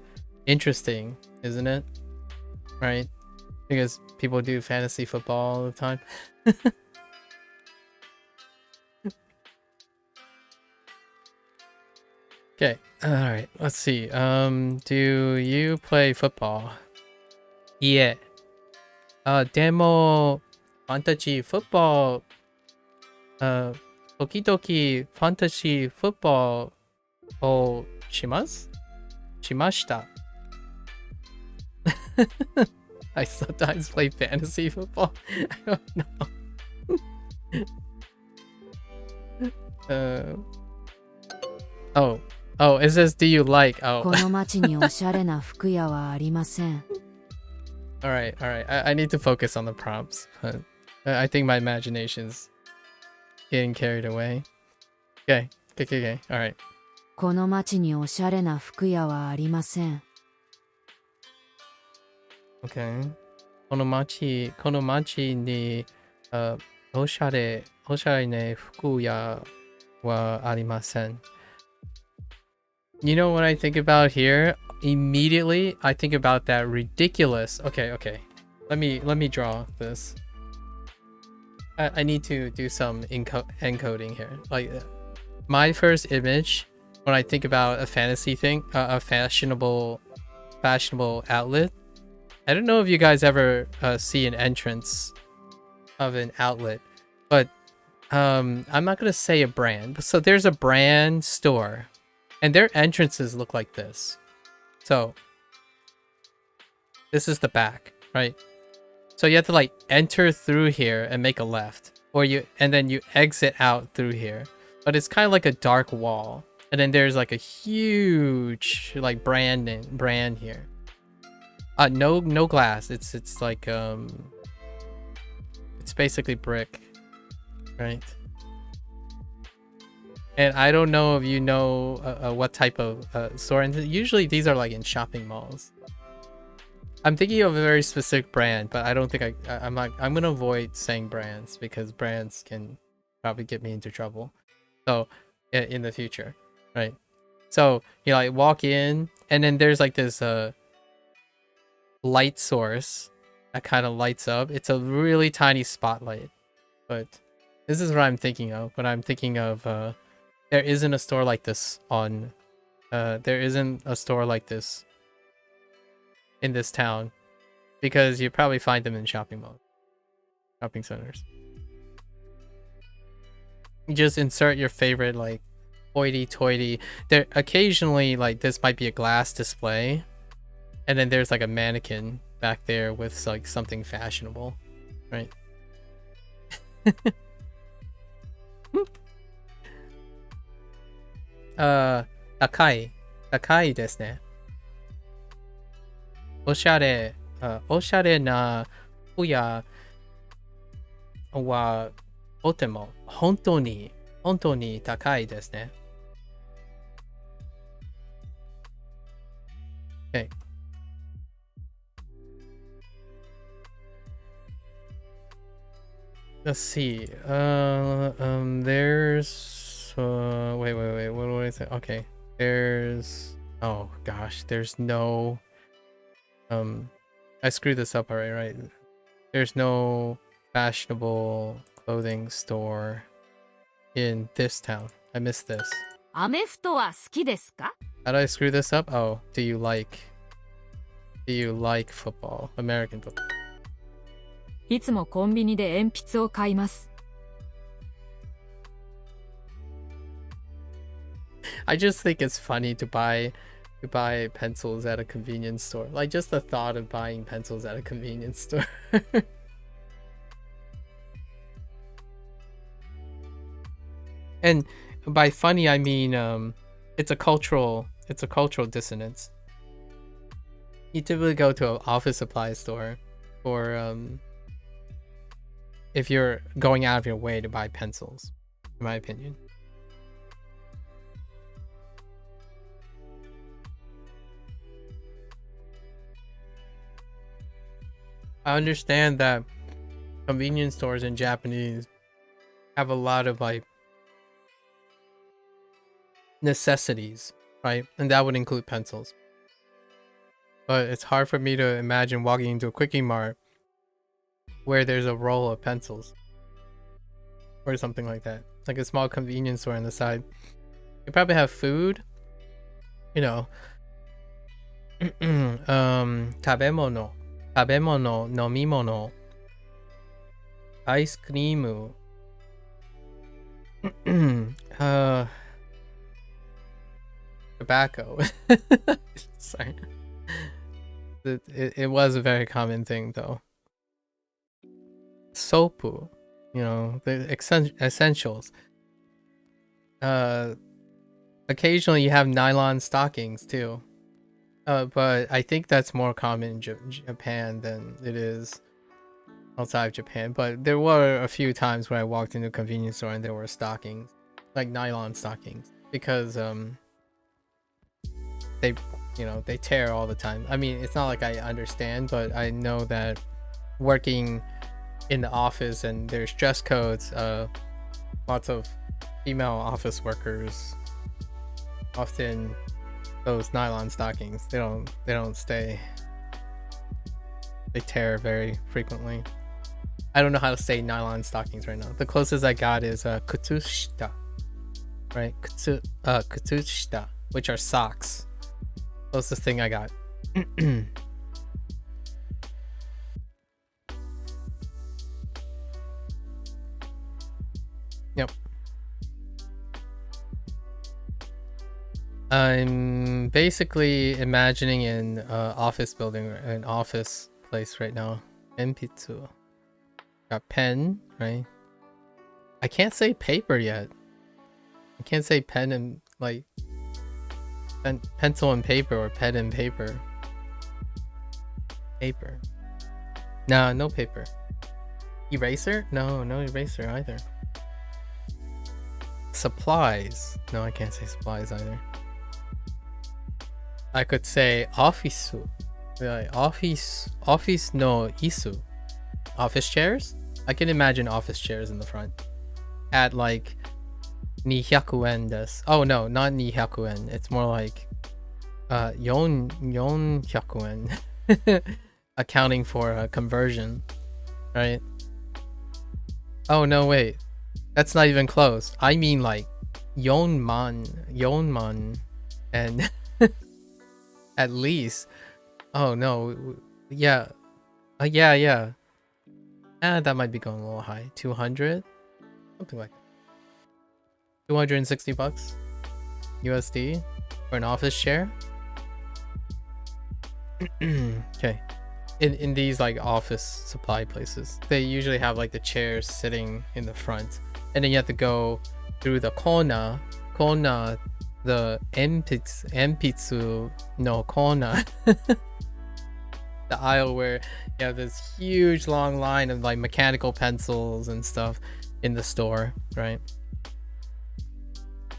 interesting, isn't it? Right? Because people do fantasy football all the time. Okay, alright, let's see. Do you play football? Yeah. Demo fantasy football. Okidoki fantasy football. Oh, shimashita. I sometimes play fantasy football. I don't know. Oh, it says, do you like? Oh. この町におしゃれな服屋はありません。Alright. I need to focus on the prompts. But I think my imagination's getting carried away. Okay. Alright. この町におしゃれな服屋はありません。Okay. この町に、おしゃれな服屋はありません。You know what I think about here? Immediately, I think about that ridiculous. Okay. Let me draw this. I need to do some encoding here. Like, my first image when I think about a fantasy thing, a fashionable outlet. I don't know if you guys ever see an entrance of an outlet, but I'm not gonna say a brand. So there's a brand store, and their entrances look like this. So this is the back, right? So you have to like enter through here and make a left, and then you exit out through here. But it's kind of like a dark wall, and then there's like a huge like brand here. No glass. It's like it's basically brick, right? And I don't know if you know what type of store. And usually these are like in shopping malls. I'm thinking of a very specific brand, but I don't think I'm gonna avoid saying brands because brands can probably get me into trouble. So in the future, right? So you like walk in, and then there's like this light source that kind of lights up. It's a really tiny spotlight, but this is what I'm thinking of when I'm thinking of there isn't a store like this in this town, because you probably find them in shopping centers. You just insert your favorite like hoity-toity. There occasionally like this might be a glass display, and then there's like a mannequin back there with like something fashionable, right? Takai desu ne. おしゃれな服屋はとても本当に高いですね。Okay. Let's see. There's wait. What do I say? Okay. There's, oh gosh, there's no I screwed this up already, right? There's no fashionable clothing store in this town. I missed this. アメフトは好きですか? How did I screw this up? Oh, do you like football? American football. いつもコンビニで鉛筆を買います。I just think it's funny to buy pencils at a convenience store. Like just the thought of buying pencils at a convenience store. And by funny I mean it's a cultural dissonance. You typically go to an office supply store or if you're going out of your way to buy pencils, in my opinion. I understand that convenience stores in Japanese have a lot of like necessities, right? And that would include pencils. But it's hard for me to imagine walking into a Quickie Mart where there's a roll of pencils or something like that. Like a small convenience store on the side. You probably have food, you know, tabemono. Tabemono, nomimono, ice cream. Tobacco. Sorry. It was a very common thing though. Sopu, the essentials. Occasionally you have nylon stockings too. But I think that's more common in Japan than it is outside of Japan. But there were a few times where I walked into a convenience store and there were stockings, like nylon stockings, because they they tear all the time. I mean, it's not like I understand, but I know that working in the office and there's dress codes, lots of female office workers often those nylon stockings, they don't stay. They tear very frequently. I don't know how to say nylon stockings right now. The closest I got is kutsushita, right? Kutsushita, which are socks. Closest thing I got. Yep. I'm basically imagining an office building, an office place right now. Enpitsu. Got pen, right? I can't say paper yet. I can't say pen and like pencil and paper or pen and paper. Paper. Nah, no paper. Eraser? No eraser either. Supplies. No, I can't say supplies either. I could say office. Like office no isu. Office chairs? I can imagine office chairs in the front. At like 200 yen desu. Oh no, not 200 yen. It's more like 400 yen. Accounting for a conversion, right? Oh no, wait. That's not even close. I mean like 4man, and at least. Oh no, yeah, yeah. That might be going a little high. 200, something like that. 260 bucks USD for an office chair. Okay. In these like office supply places, they usually have like the chairs sitting in the front, and then you have to go through the corner, the enpitsu no corner. The aisle where you have this huge long line of like mechanical pencils and stuff in the store, right?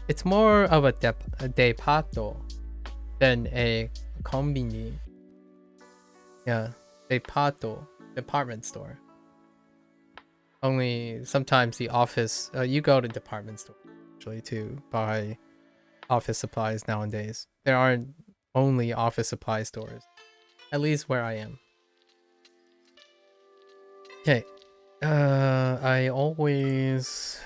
It's more of a depato than a kombini. Yeah, depato, department store. Only sometimes the office, you go to department store actually to buy office supplies nowadays. There aren't only office supply stores. At least where I am. Okay. I always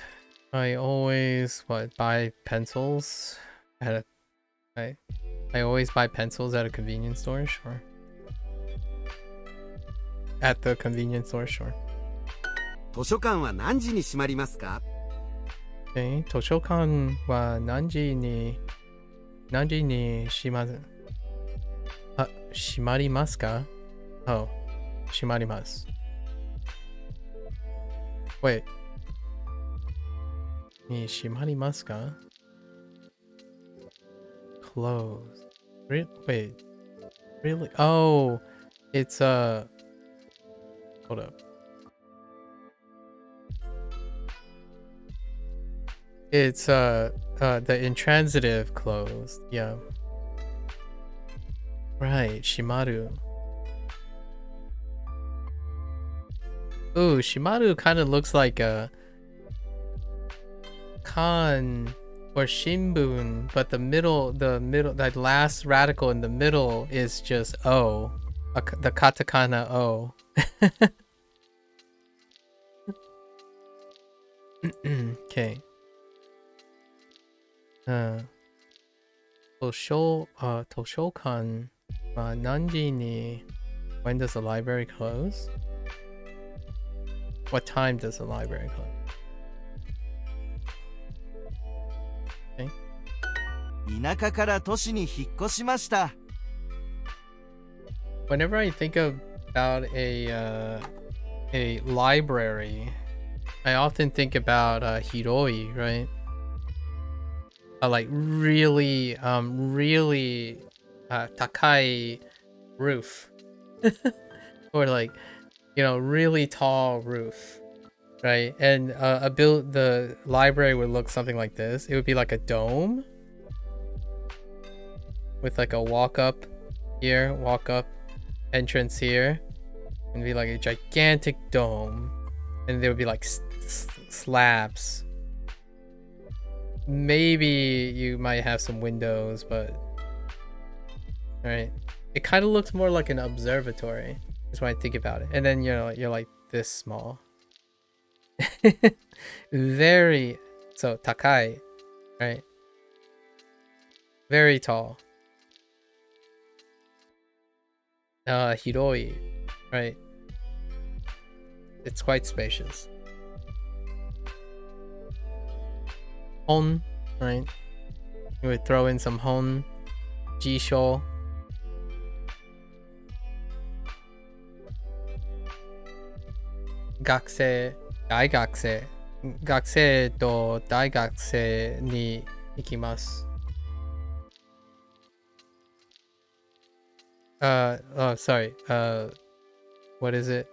buy pencils at I always buy pencils at a convenience store, sure. At the convenience store, sure. 図書館は何時に閉まりますか? Okay, 図書館は何時に閉まる? 閉まりますか? Oh, 閉まります. Wait. に閉まりますか? Close. Wait. Really? Oh, it's hold up. It's the intransitive closed. Yeah. Right, shimaru. Ooh, shimaru kind of looks like a kan or shimbun, but the middle, that last radical in the middle is just o, the katakana o. Okay. 図書館は何時に When does the library close? What time does the library close? Okay. 田舎から都市に引っ越しました。 Whenever I think about a library, I often think about hiroi, right? Like really takai roof, or like, you know, really tall roof, right? And the library would look something like this. It would be like a dome with like a walk up here, walk up entrance here, and be like a gigantic dome, and there would be like slabs. Maybe you might have some windows, but right, it kind of looks more like an observatory. That's when I think about it. And then you're like this small. Very so takai, right? Very tall. Hiroi, right? It's quite spacious. Hon, right? You would throw in some hon, jisho. Gakusei, daigakusei. Gakusei to daigakusei ni ikimasu. Oh, sorry. What is it?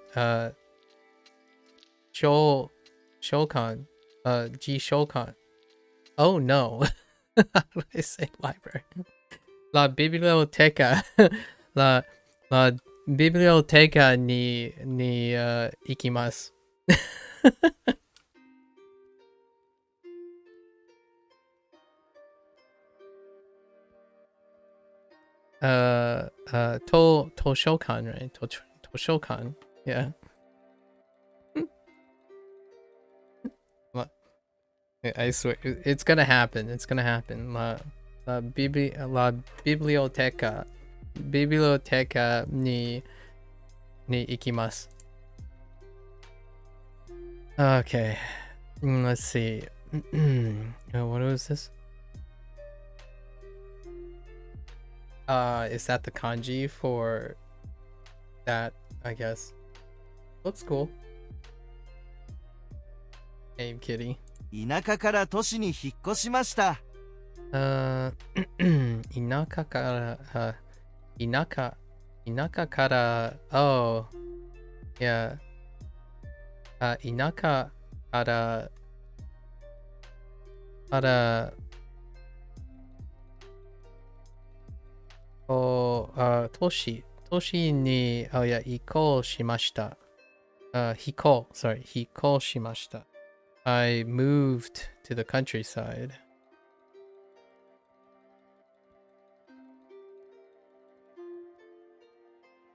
Shokan. G Shokan. Oh no. How do I say library? La biblioteca. La biblioteca ni ikimasu. Toshokan, right? Toshokan, yeah. I swear, it's gonna happen. It's gonna happen. La biblioteca ni ikimasu. Okay, let's see. What was this? Is that the kanji for that? I guess. Looks cool. Name kitty. 田舎から都市に引っ越しました。田舎から oh yeah 田舎から都市に移行しました。引っ越しました。I moved to the countryside.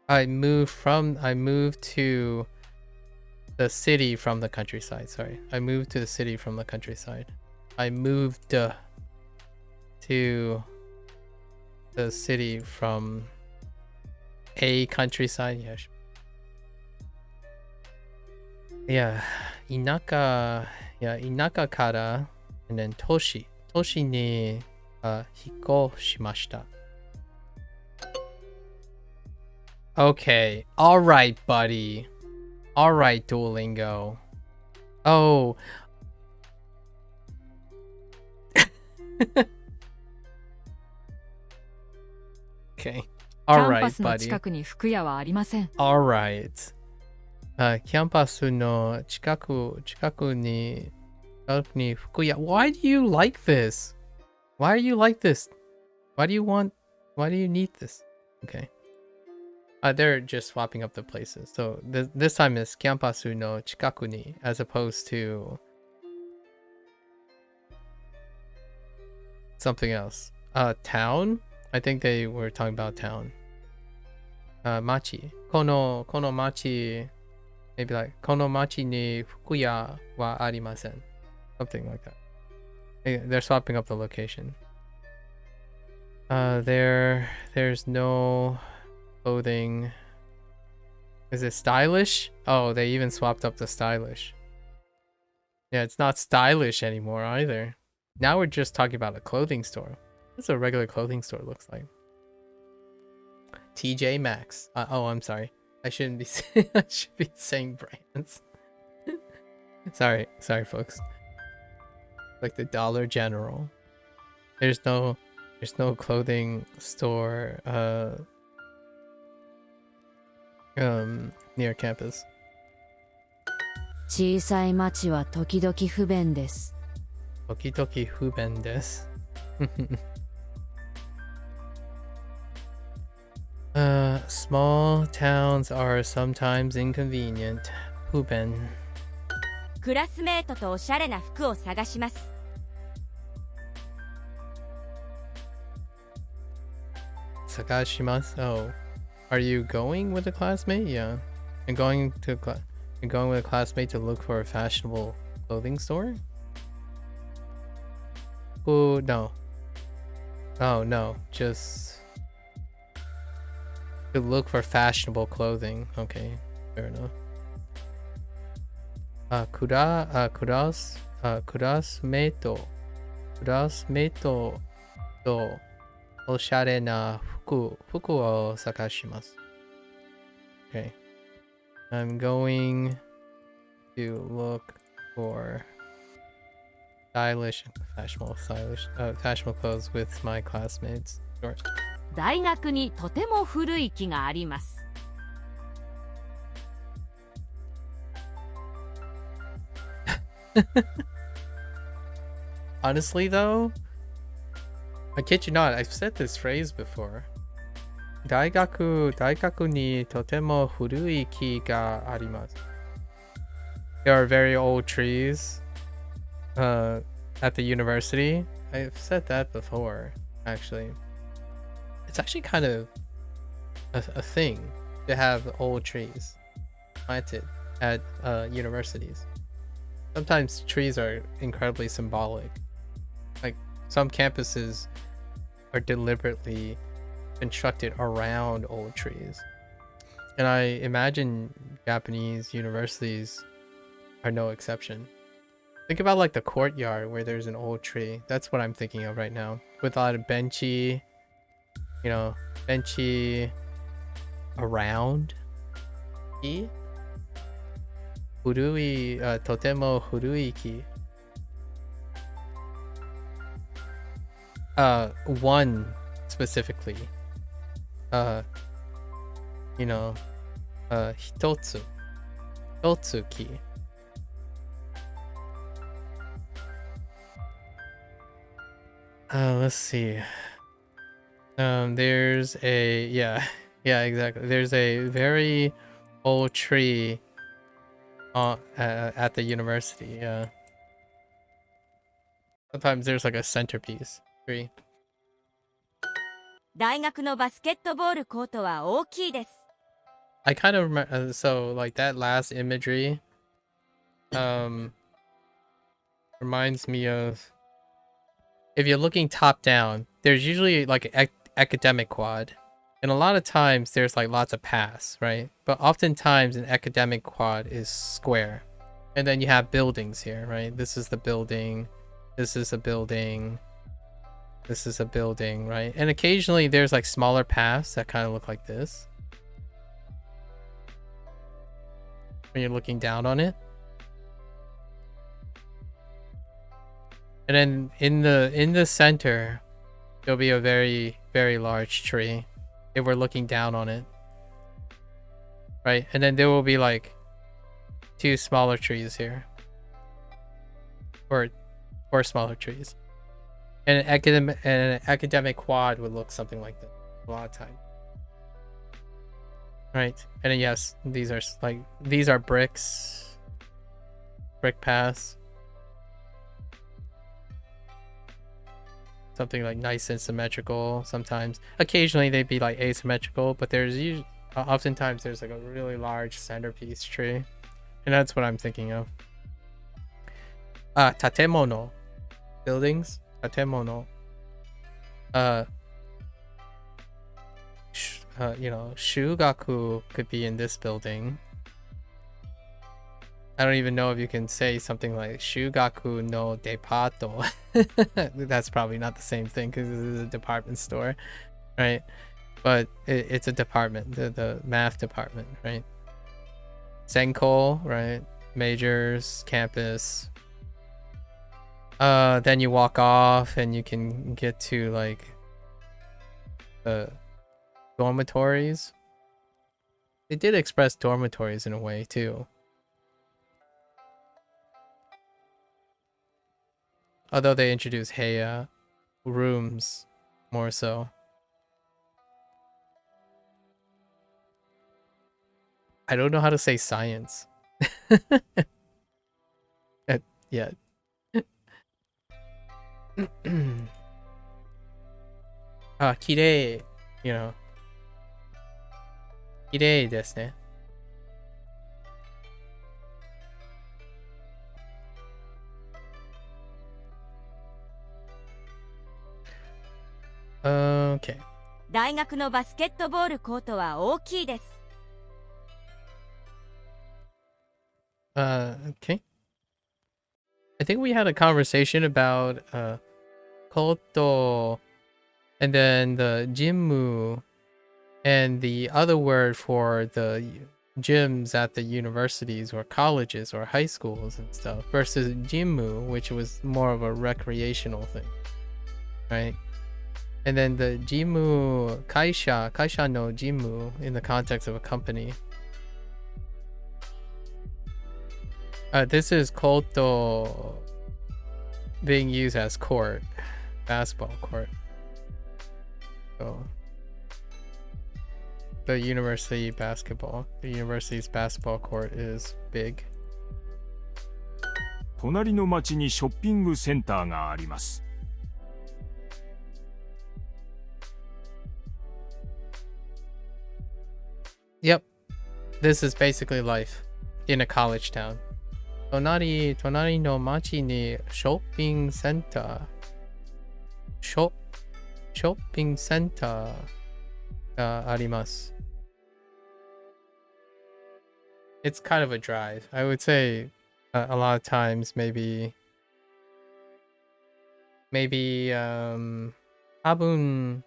I moved to the city from the countryside. Sorry. I moved to the city from the countryside. I moved to the city from a countryside. Yeah. Inaka kara, and then toshi ni hikoshimashita. Okay, all right, buddy. All right, Duolingo. Oh. Okay. All right, buddy. All right. キャンパスの近くに服屋。Why do you like this? Why are you like this? Why do you need this? Okay. They're just swapping up the places. So this time is キャンパスの近くに as opposed to something else. Town? I think they were talking about town. 町。この町 Maybe like この町に服屋はありません something like that. They're swapping up the location. There's no clothing Is it stylish? Oh, they even swapped up the stylish. Yeah, it's not stylish anymore either. Now we're just talking about a clothing store. What's a regular clothing store looks like? TJ Maxx. Oh, I'm sorry. I shouldn't be I should be saying brands. sorry, folks. Like the Dollar General. There's no clothing store near campus. 小さい町は時々不便です。時々不便です。Small towns are sometimes inconvenient. 不便。クラスメートとおしゃれな服を探します。探します。Oh, are you going with a classmate? Yeah, and going with a classmate to look for a fashionable clothing store? Oh no. Oh no, just to look for fashionable clothing. Okay, fair enough. クラスメイトとおしゃれな服を探します。Okay. I'm going to look for fashionable clothes with my classmates. Sure. 大学にとても古い木があります。Honestly though, I kid you not, I've said this phrase before. 大学にとても古い木があります。There are very old trees at the university. I've said that before, actually. It's actually kind of a thing to have old trees planted at universities. Sometimes trees are incredibly symbolic. Like some campuses are deliberately constructed around old trees. And I imagine Japanese universities are no exception. Think about like the courtyard where there's an old tree. That's what I'm thinking of right now. With a lot of benchy around. 古い、とても古い木。One specifically. 一つ木。Let's see. There's a yeah, exactly. There's a very old tree at the university. Yeah. Sometimes there's like a centerpiece tree. 大学のバスケットボールコートは大きいです。I kind of remember, so like that last imagery reminds me of, if you're looking top down, there's usually like an academic quad, and a lot of times there's like lots of paths, right? But oftentimes an academic quad is square, and then you have buildings here, right? This is the building, this is a building, this is a building, right? And occasionally there's like smaller paths that kind of look like this when you're looking down on it. And then in the center, there'll be a very, very large tree if we're looking down on it. Right? And then there will be like two smaller trees here. Or smaller trees. And an academic quad would look something like that a lot of time. Right? And then yes, these are bricks. Brick paths. Something like nice and symmetrical sometimes. Occasionally they'd be like asymmetrical, but there's usually oftentimes there's like a really large centerpiece tree. And that's what I'm thinking of. Tatemono. Buildings. Tatemono. shugaku could be in this building. I don't even know if you can say something like shugaku no depato. That's probably not the same thing because this is a department store, right? But it's a department, the math department, right? Senko, right? Majors, campus. Then you walk off and you can get to like the dormitories. They did express dormitories in a way too. Although they introduced heya, rooms, more so. I don't know how to say science. Yet. Kirei, kirei desu ne. Okay. 大学のバスケットボールコートは大きいです。Okay. I think we had a conversation about koto and then the jimu and the other word for the gyms at the universities or colleges or high schools and stuff versus jimu, which was more of a recreational thing, right? And then the jimu kaisha no jimu in the context of a company. This is koto being used as court, basketball court. So the university's basketball court is big. 隣の町にショッピングセンターがあります。Yep. This is basically life in a college town. 隣の町にショッピングセンター。ショッピングセンターがあります。It's kind of a drive. I would say a lot of times maybe 多分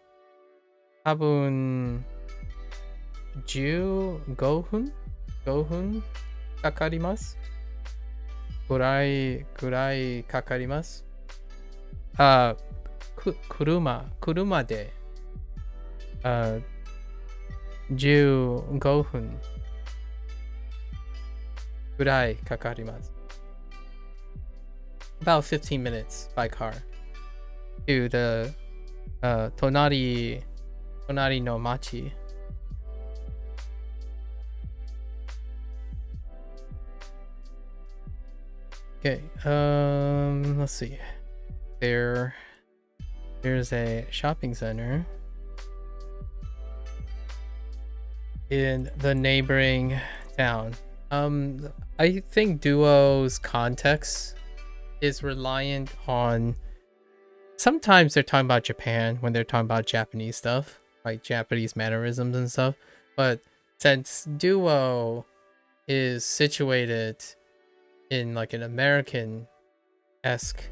15分かかります。ぐらいかかります。車で15分ぐらいかかります。About 15 minutes by car to the 隣の町。Okay, let's see. There's a shopping center in the neighboring town. I think Duo's context is reliant on. Sometimes they're talking about Japan when they're talking about Japanese stuff, like Japanese mannerisms and stuff. But since Duo is situated in like an American-esque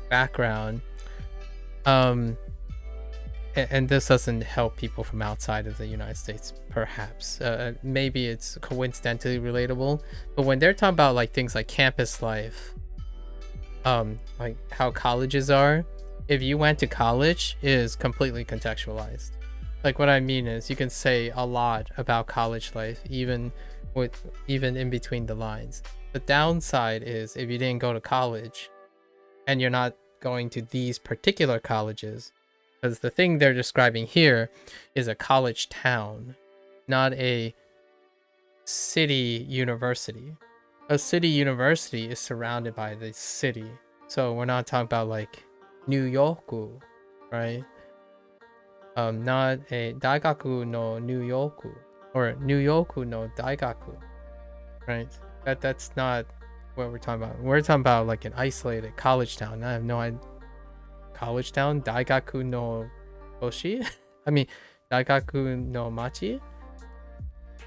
background, and this doesn't help people from outside of the United States, perhaps. Maybe it's coincidentally relatable, but when they're talking about like things like campus life, like how colleges are, if you went to college, it is completely contextualized. Like what I mean is you can say a lot about college life, even in between the lines. The downside is if you didn't go to college and you're not going to these particular colleges, because the thing they're describing here is a college town, not a city university. A city university is surrounded by the city. So we're not talking about like New York, right? Not a Daigaku no New York or New York no Daigaku, right? That's not what we're talking about. We're talking about like an isolated college town. I have no idea. College town, Daigaku no Toshi? I mean, Daigaku no machi,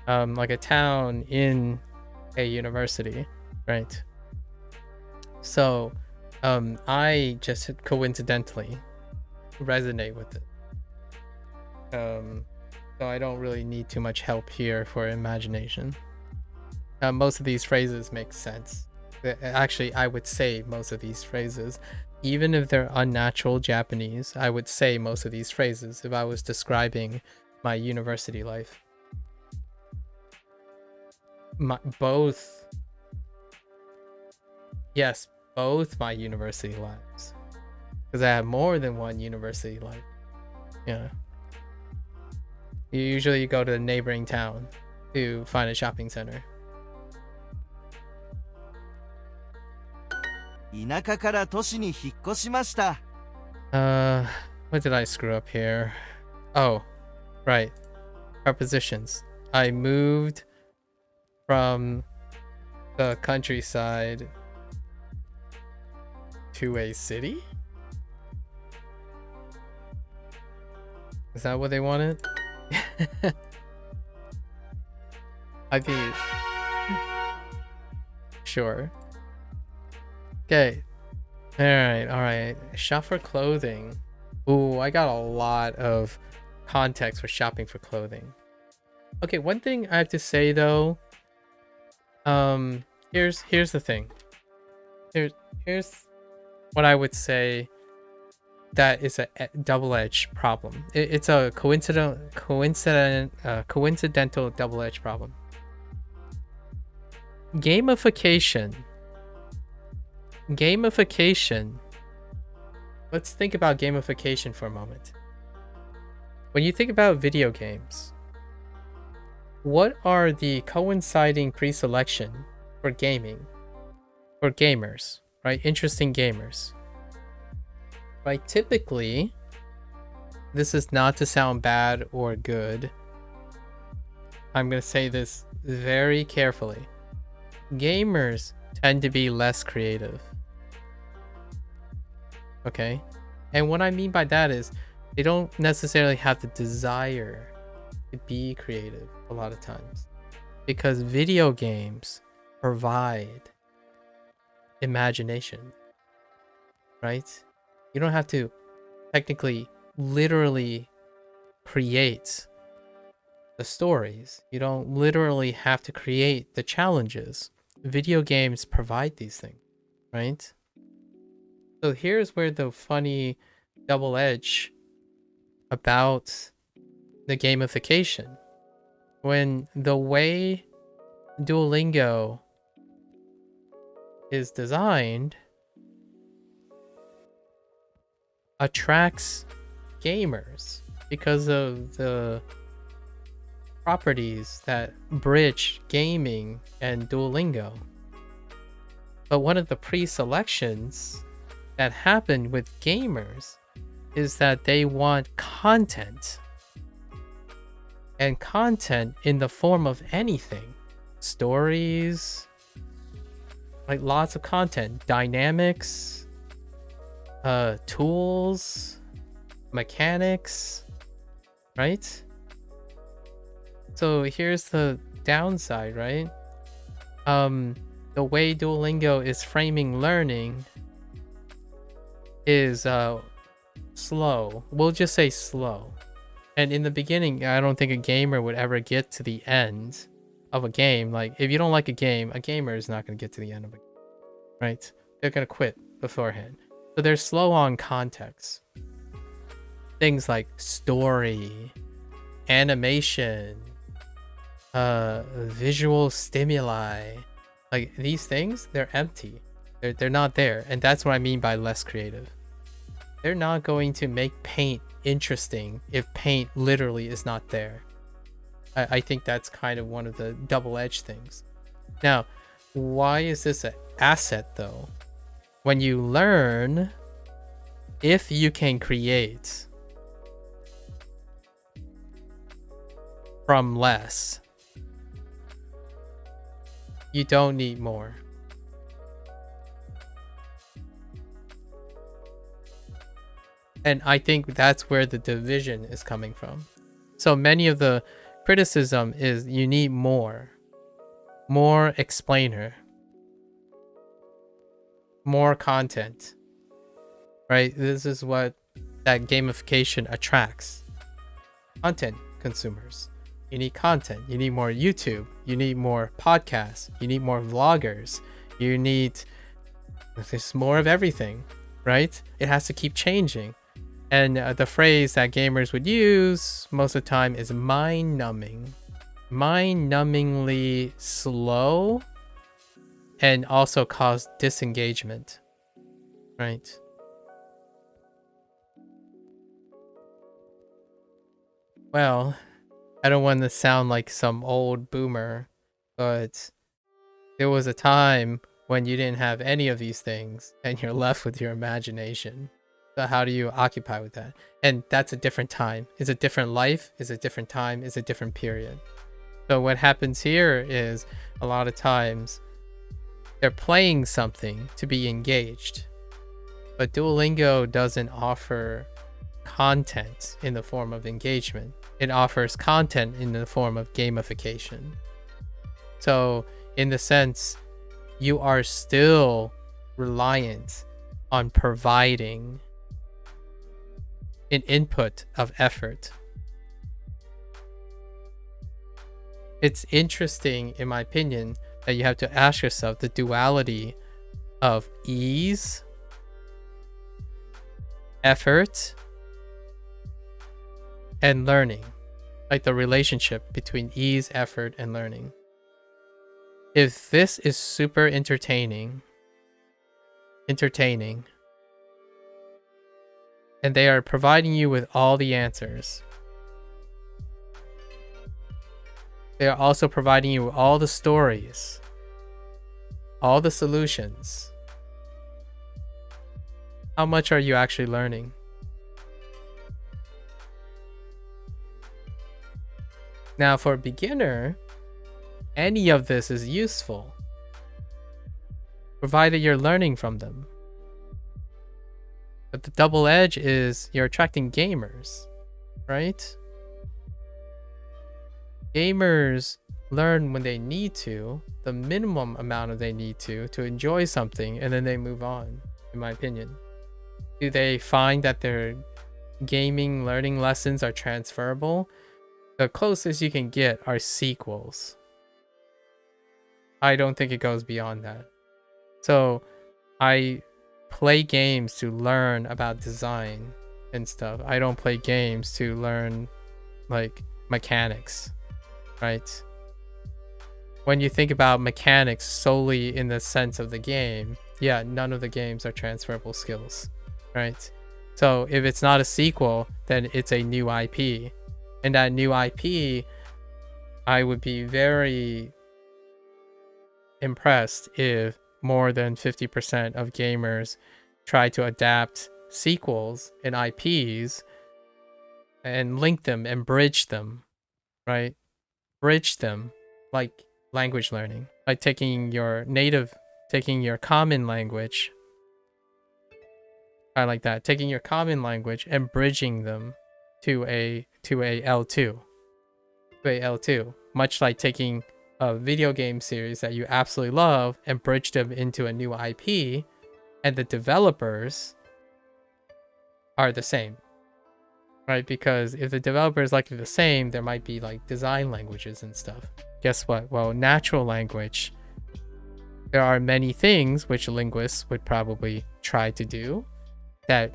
like a town in a university, right? So, I just coincidentally resonate with it. So I don't really need too much help here for imagination. Most of these phrases make sense. Actually, I would say most of these phrases, even if they're unnatural Japanese, I would say most of these phrases if I was describing my university life. Both my university lives, because I have more than one university life. Yeah. You go to the neighboring town to find a shopping center. 田舎から都市に引っ越しました。What did I screw up here? Oh, right. Prepositions. I moved from the countryside to a city? Is that what they wanted? I think. Sure. Okay. Alright. Shop for clothing. Ooh, I got a lot of context for shopping for clothing. Okay, one thing I have to say though. Here's the thing. Here's what I would say that is a double-edged problem. It's a coincidental double-edged problem. Gamification. Let's think about gamification for a moment. When you think about video games, what are the coinciding pre-selection for gaming? For gamers, right? Interesting gamers. Right, typically, this is not to sound bad or good. I'm going to say this very carefully. Gamers tend to be less creative. Okay? And what I mean by that is they don't necessarily have the desire to be creative a lot of times. Because video games provide imagination. Right? You don't have to technically, literally create the stories. You don't literally have to create the challenges. Video games provide these things, right? So here's where the funny double edge about the gamification. When the way Duolingo is designed attracts gamers because of the properties that bridge gaming and Duolingo. But one of the pre-selections that happen with gamers is that they want content. And content in the form of anything. Stories, like lots of content, dynamics, tools, mechanics, right? So here's the downside, right? The way Duolingo is framing learning is slow. We'll just say slow. And in the beginning, I don't think a gamer would ever get to the end of a game. Like, if you don't like a game, a gamer is not going to get to the end of it, right? They're going to quit beforehand. So they're slow on context. Things like story, animation, visual stimuli, like these things, they're empty. They're not there. And that's what I mean by less creative. They're not going to make paint interesting if paint literally is not there. I think that's kind of one of the double-edged things. Now, why is this an asset though? When you learn, if you can create from less, you don't need more. And I think that's where the division is coming from. So many of the criticism is you need more explainer, more content, right? This is what that gamification attracts content consumers. You need content, you need more YouTube, you need more podcasts, you need more vloggers, there's more of everything, right? It has to keep changing. And the phrase that gamers would use most of the time is mind-numbing. Mind-numbingly slow, and also cause disengagement, right? Well, I don't want to sound like some old boomer, but there was a time when you didn't have any of these things and you're left with your imagination. So how do you occupy with that? And that's a different time. It's a different life, it's a different time, it's a different period. So what happens here is a lot of times they're playing something to be engaged, but Duolingo doesn't offer content in the form of engagement. It offers content in the form of gamification. So in the sense, you are still reliant on providing an input of effort. It's interesting, in my opinion, that you have to ask yourself the duality of ease, effort, and learning. Like the relationship between ease, effort, and learning. If this is super entertaining, and they are providing you with all the answers, they are also providing you with all the stories, all the solutions, how much are you actually learning? Now, for a beginner, any of this is useful, provided you're learning from them. But the double edge is you're attracting gamers, right? Gamers learn when they need to, the minimum amount of they need to enjoy something, and then they move on, in my opinion. Do they find that their gaming learning lessons are transferable? The closest you can get are sequels. I don't think it goes beyond that. So I play games to learn about design and stuff. I don't play games to learn like mechanics, right? When you think about mechanics solely in the sense of the game, yeah, none of the games are transferable skills, right? So if it's not a sequel, then it's a new IP. And that new IP, I would be very impressed if more than 50% of gamers try to adapt sequels and IPs and link them and bridge them, right? Bridge them like language learning, like taking your common language, kind of like that, taking your common language and bridging them to a L2, much like taking a video game series that you absolutely love and bridge them into a new IP, and the developers are the same, right? Because if the developer is likely the same, there might be like design languages and stuff. Guess what? Well, natural language, there are many things which linguists would probably try to do that,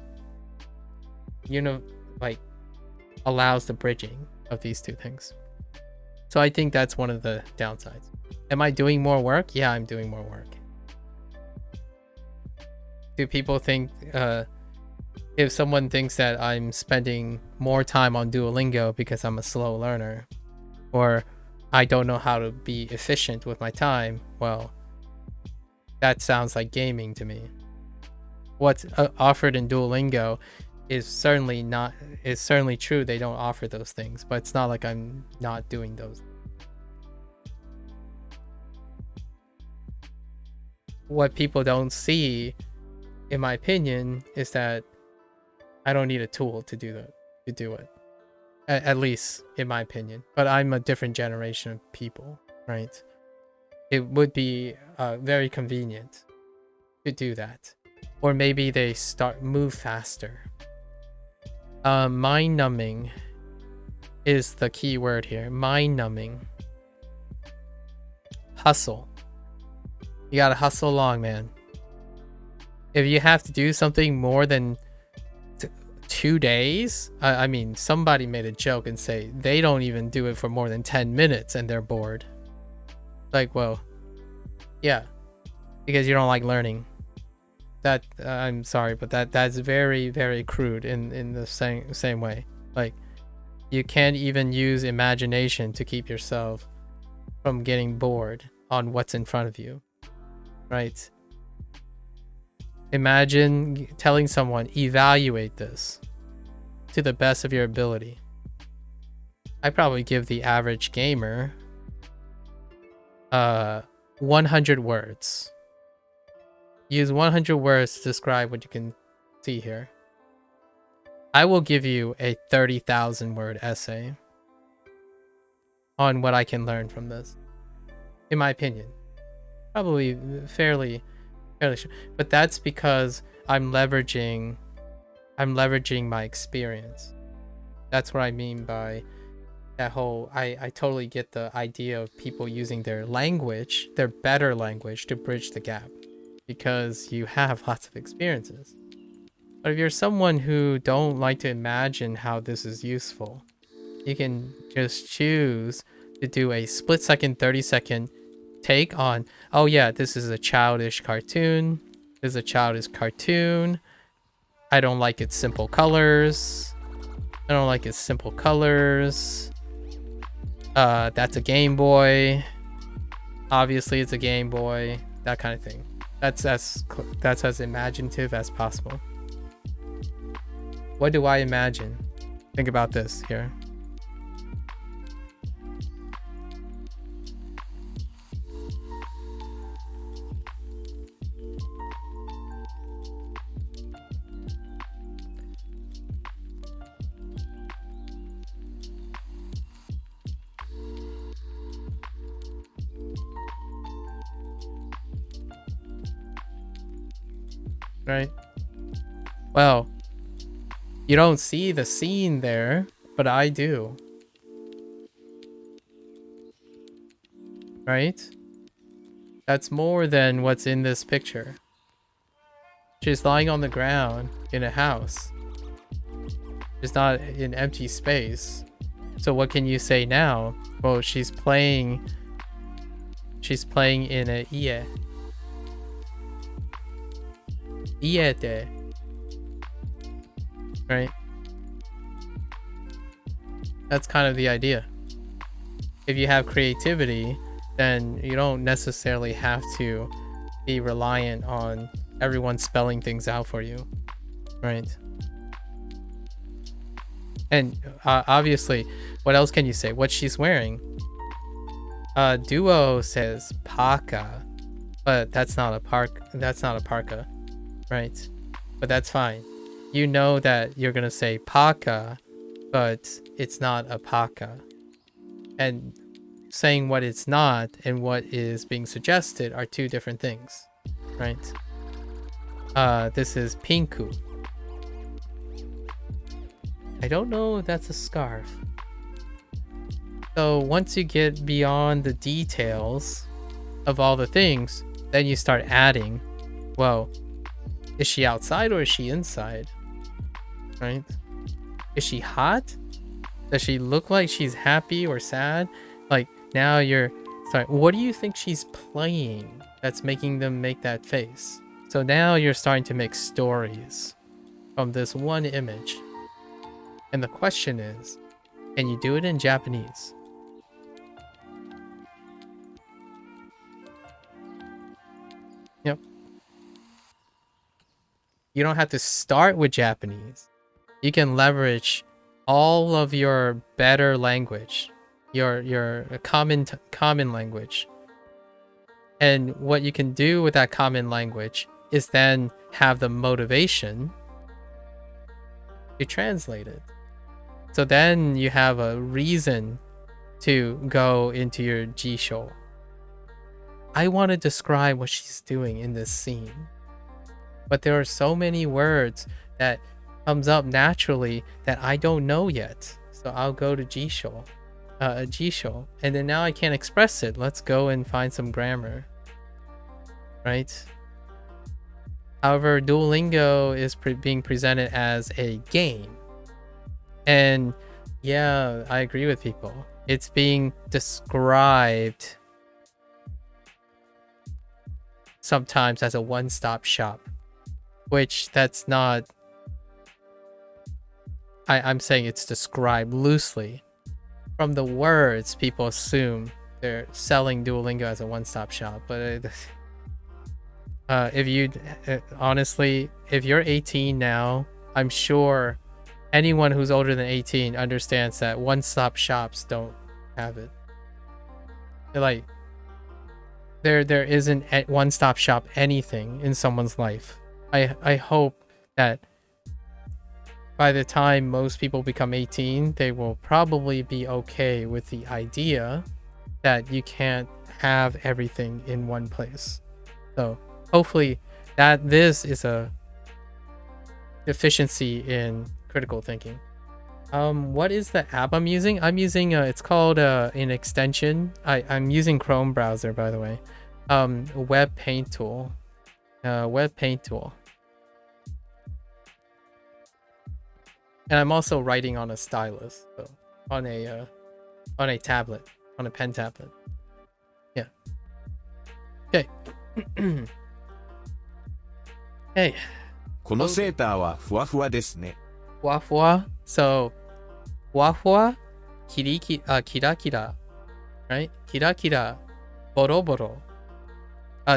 like allows the bridging of these two things. So I think that's one of the downsides. Am I doing more work? Yeah, I'm doing more work. Do people think, if someone thinks that I'm spending more time on Duolingo because I'm a slow learner, or I don't know how to be efficient with my time, well, that sounds like gaming to me. What's offered in Duolingo is certainly true. They don't offer those things, but it's not like I'm not doing those. What people don't see, in my opinion, is that I don't need a tool to do it. at least in my opinion. But I'm a different generation of people, right? It would be very convenient to do that, or maybe they move faster. Mind numbing is the key word here. Mind numbing. Hustle. You gotta hustle along, man. If you have to do something more than 2 days, I mean, somebody made a joke and say they don't even do it for more than 10 minutes and they're bored. Like, well, yeah, because you don't like learning. That I'm sorry, but that's very, very crude in the same way. Like, you can't even use imagination to keep yourself from getting bored on what's in front of you, right? Imagine telling someone, evaluate this to the best of your ability. I probably give the average gamer 100 words. Use 100 words to describe what you can see here. I will give you a 30,000 word essay on what I can learn from this. In my opinion. Probably fairly sure. But that's because I'm leveraging my experience. That's what I mean by that whole, I totally get the idea of people using their language, their better language, to bridge the gap, because you have lots of experiences. But if you're someone who don't like to imagine how this is useful, you can just choose to do a split-second, 30-second take on, oh yeah, this is a childish cartoon. This is a childish cartoon. I don't like its simple colors. I don't like its simple colors. That's a Game Boy. Obviously, it's a Game Boy. That kind of thing. That's as imaginative as possible. What do I imagine? Think about this here. Right? Well, you don't see the scene there, but I do. Right? That's more than what's in this picture. She's lying on the ground in a house. It's not an empty space. So what can you say now? Well, she's playing in a ie. Iete. Right? That's kind of the idea. If you have creativity, then you don't necessarily have to be reliant on everyone spelling things out for you. Right? And obviously, what else can you say? What she's wearing? Duo says parka, but that's not a parka, right? But that's fine. You know that you're gonna say parka, but it's not a parka. And saying what it's not and what is being suggested are two different things, right? This is pinku. I don't know if that's a scarf. So once you get beyond the details of all the things, then you start adding, well, is she outside or is she inside? Right? Is she hot? Does she look like she's happy or sad? Like, now you're sorry, what do you think she's playing that's making them make that face? So now you're starting to make stories from this one image. And the question is, can you do it in Japanese? Yep. You don't have to start with Japanese. You can leverage all of your better language, your common language. And what you can do with that common language is then have the motivation to translate it So then you have a reason to go into your jisho. I want to describe what she's doing in this scene, but there are so many words that comes up naturally that I don't know yet. So I'll go to jisho, and then now I can't express it. Let's go and find some grammar, right? However, Duolingo is being presented as a game, and yeah, I agree with people. It's being described sometimes as a one-stop shop, which that's not. I'm saying it's described loosely. From the words, people assume they're selling Duolingo as a one-stop shop, but if you honestly, if you're 18 now, I'm sure anyone who's older than 18 understands that one-stop shops don't have it. They're like, there isn't a one-stop shop anything in someone's life. I hope that by the time most people become 18, they will probably be okay with the idea that you can't have everything in one place. So hopefully that this is a deficiency in critical thinking. What is the app I'm using? I'm using it's called an extension. I'm using Chrome browser, by the way. Web Paint Tool. Web Paint Tool. And I'm also writing on a stylus, so on a tablet, on a pen tablet. Yeah. Okay. Hey. このセーターはふわふわですね。ふわふわ. So, ふわふわ, kira kira, right? Kira kira, boro boro.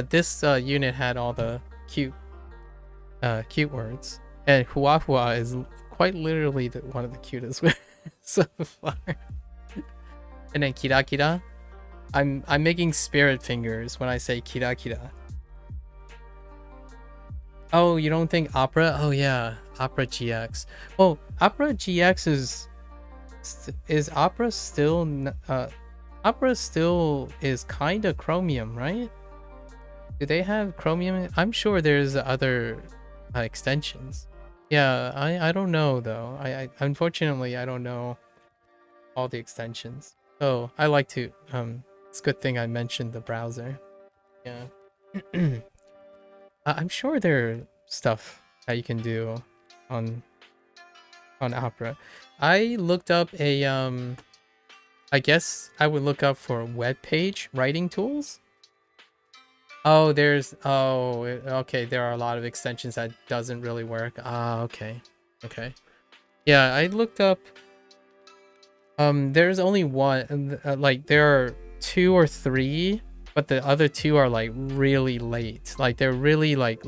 This unit had all the cute words, and hua hua is quite literally one of the cutest words so far. And then kira kira, I'm making spirit fingers when I say kira kira. Oh, you don't think Opera? Oh yeah, Opera GX. Well, Opera GX is Opera still Opera still is kind of Chromium, right? Do they have Chromium? I'm sure there's other extensions. Yeah, I don't know though. I unfortunately I don't know all the extensions. So I like to it's a good thing I mentioned the browser. Yeah. I'm sure there are stuff that you can do on Opera. I looked up a I guess I would look up for web page writing tools. Oh, okay, there are a lot of extensions that doesn't really work. Okay. Yeah, I looked up there's only one, like there are 2 or 3, but the other 2 are like really late. Like they're really like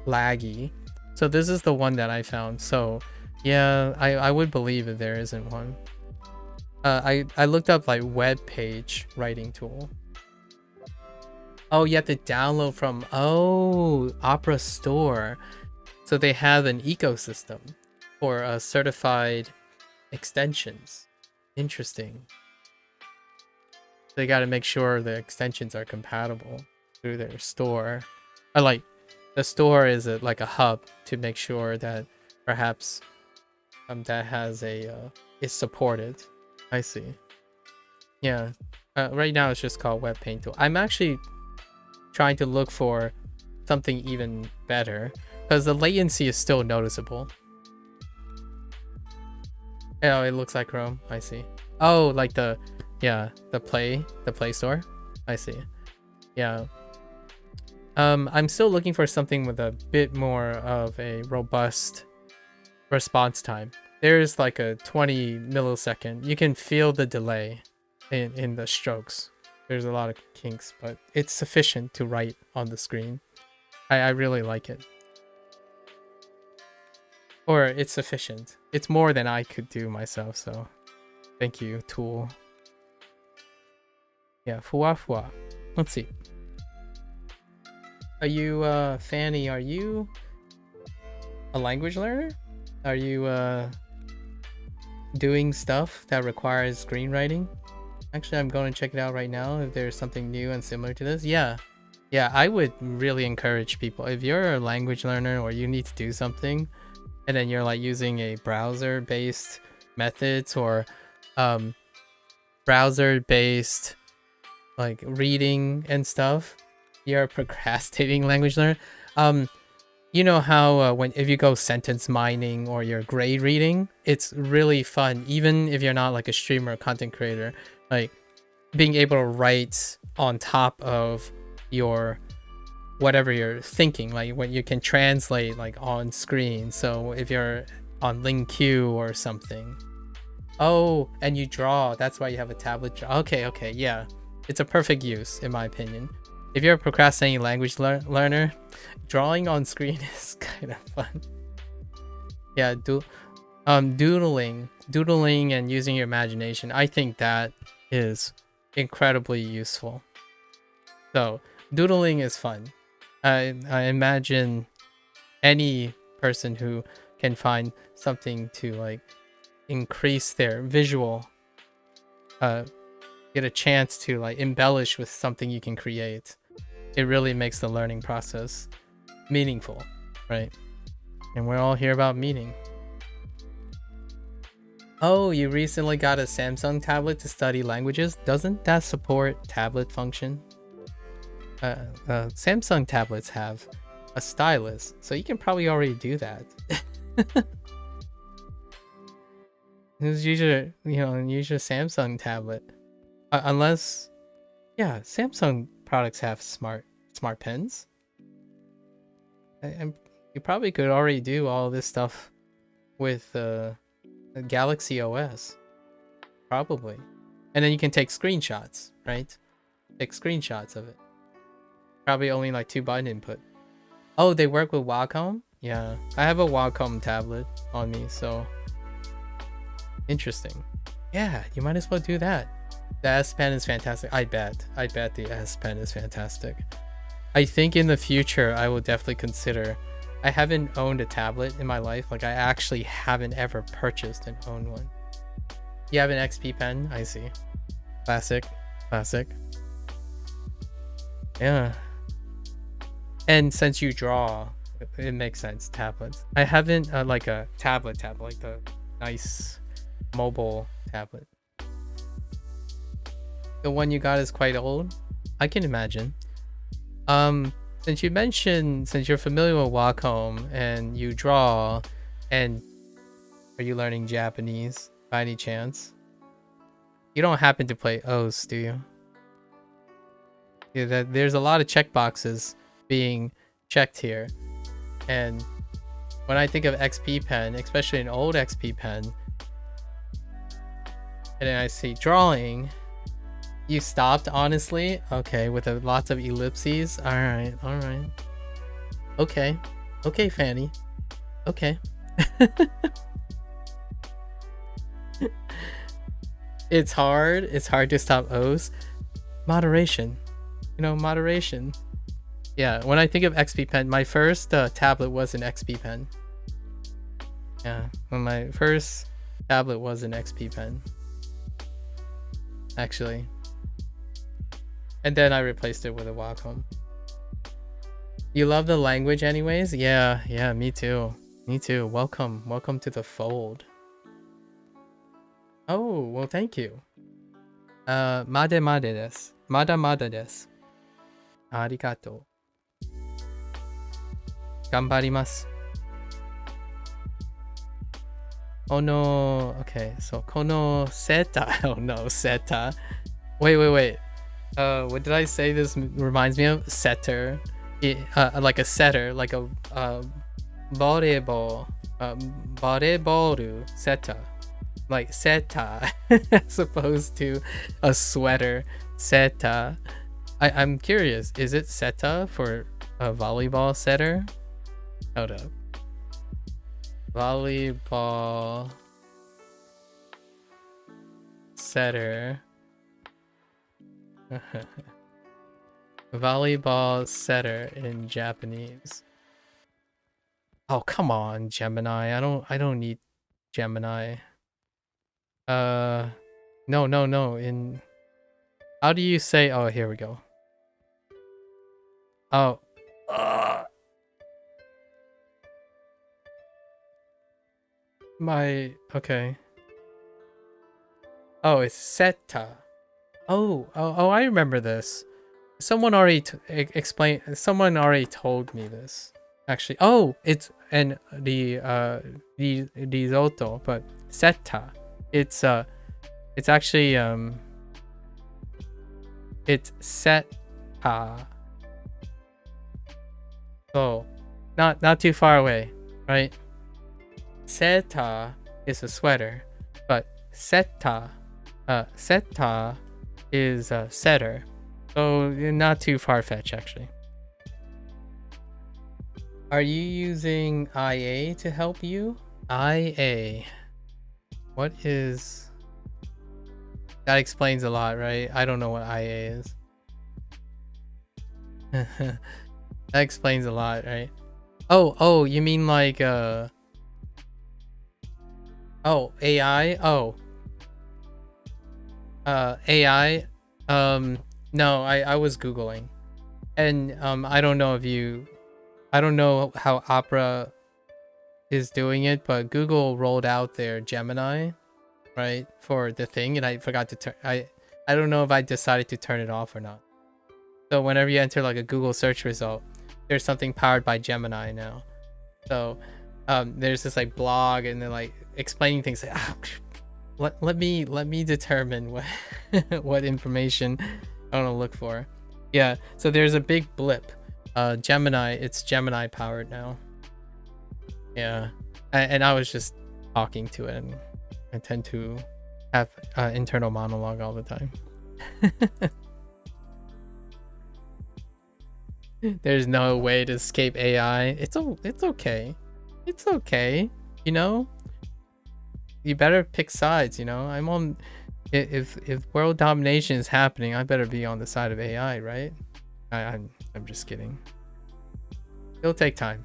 laggy. So this is the one that I found. So yeah, I would believe if there isn't one. I looked up like web page writing tool. Oh, you have to download from Opera Store. So they have an ecosystem for certified extensions. Interesting. They got to make sure the extensions are compatible through their store. Like the store is like a hub to make sure that perhaps that has is supported. I see. Yeah. Right now it's just called Web Paint Tool. I'm actually trying to look for something even better because the latency is still noticeable. Oh, it looks like Chrome. I see. Oh, like the Play Store. I see. Yeah. I'm still looking for something with a bit more of a robust response time. There's like a 20 millisecond. You can feel the delay in the strokes. There's a lot of kinks, but it's sufficient to write on the screen. I really like it. Or it's sufficient. It's more than I could do myself, so thank you, tool. Yeah, fua fua. Let's see. Are you, Fanny, are you a language learner? Are you, doing stuff that requires screenwriting. Actually, I'm going to check it out right now if there's something new and similar to this. Yeah, I would really encourage people, if you're a language learner or you need to do something and then you're like using a browser based methods or browser based like reading and stuff, you're a procrastinating language learner. You know how if you go sentence mining or you're grade reading, it's really fun, even if you're not like a streamer or content creator, like being able to write on top of your whatever you're thinking, like when you can translate like on screen. So if you're on LingQ or something, oh, and you draw, that's why you have a tablet. Okay, yeah, it's a perfect use in my opinion. If you're a procrastinating language learner, drawing on screen is kind of fun. Yeah, doodling and using your imagination, I think that is incredibly useful. So doodling is fun. I imagine any person who can find something to like increase their visual, get a chance to like embellish with something you can create, it really makes the learning process meaningful, right? And we're all here about meaning. Oh, you recently got a Samsung tablet to study languages? Doesn't that support tablet function? Samsung tablets have a stylus, so you can probably already do that. Use your Samsung tablet. Unless, yeah, Samsung products have smart pens. You probably could already do all this stuff with Galaxy OS, probably. And then you can take screenshots, right? Take screenshots of it. Probably only like 2 button input. Oh, they work with Wacom? Yeah, I have a Wacom tablet on me, so interesting. Yeah, you might as well do that. The S Pen is fantastic. I bet the S Pen is fantastic. I think in the future I will definitely consider. I haven't owned a tablet in my life. Like I actually haven't ever purchased and owned one. You have an XP pen? I see. Classic. Yeah. And since you draw, it makes sense. Tablets. I haven't like a tablet, like the nice mobile tablet. The one you got is quite old. I can imagine. Since you mentioned, since you're familiar with Wacom and you draw, and are you learning Japanese by any chance? You don't happen to play OS, do you? Yeah, there's a lot of checkboxes being checked here, and when I think of XP pen, especially an old XP pen, and then I see drawing. You stopped, honestly? Okay, with lots of ellipses. Alright. Okay, Fanny. Okay. It's hard to stop O's. Moderation. Moderation. Yeah, when I think of XP pen, my first tablet was an XP pen. Yeah, when my first tablet was an XP pen. Actually. And then I replaced it with a Wacom. You love the language anyways? Yeah, me too. Welcome to the fold. Oh, well, thank you. Made desu. Mada desu. Arigato. Ganbarimasu. Oh no. Okay, so kono seta. Oh no, seta. Wait. What did I say this reminds me of? Setter. Like a setter, like a volleyball setter. Like seta as opposed to a sweater. Seta. I'm curious, is it seta for a volleyball setter? Hold up. Volleyball setter. Volleyball setter in Japanese. Oh, come on, Gemini. I don't need Gemini. No. In how do you say? Oh, here we go. Oh, okay. Oh, it's seta. Oh, I remember this. Someone already explained. Someone already told me this. Actually, oh, it's and the risotto, but seta. It's actually it's seta. Oh, not too far away, right? Seta is a sweater, but seta is a setter. So not too far-fetched, actually. Are you using IA to help you? IA. What is... That explains a lot, right? I don't know what IA is. That explains a lot, right? Oh, you mean like oh, AI? Oh. AI? No, I was Googling. And I don't know how Opera is doing it, but Google rolled out their Gemini, right, for the thing, and I forgot to turn I don't know if I decided to turn it off or not. So whenever you enter like a Google search result, there's something powered by Gemini now. So there's this like blog and they're like explaining things like let me determine what what information I want to look for. Yeah, so there's a big blip. Gemini, it's Gemini powered now. Yeah, and I was just talking to it, and I tend to have internal monologue all the time. There's no way to escape AI. It's okay. It's okay. You know, you better pick sides. You know, I'm on. If world domination is happening, I better be on the side of AI, right? I'm just kidding. It'll take time.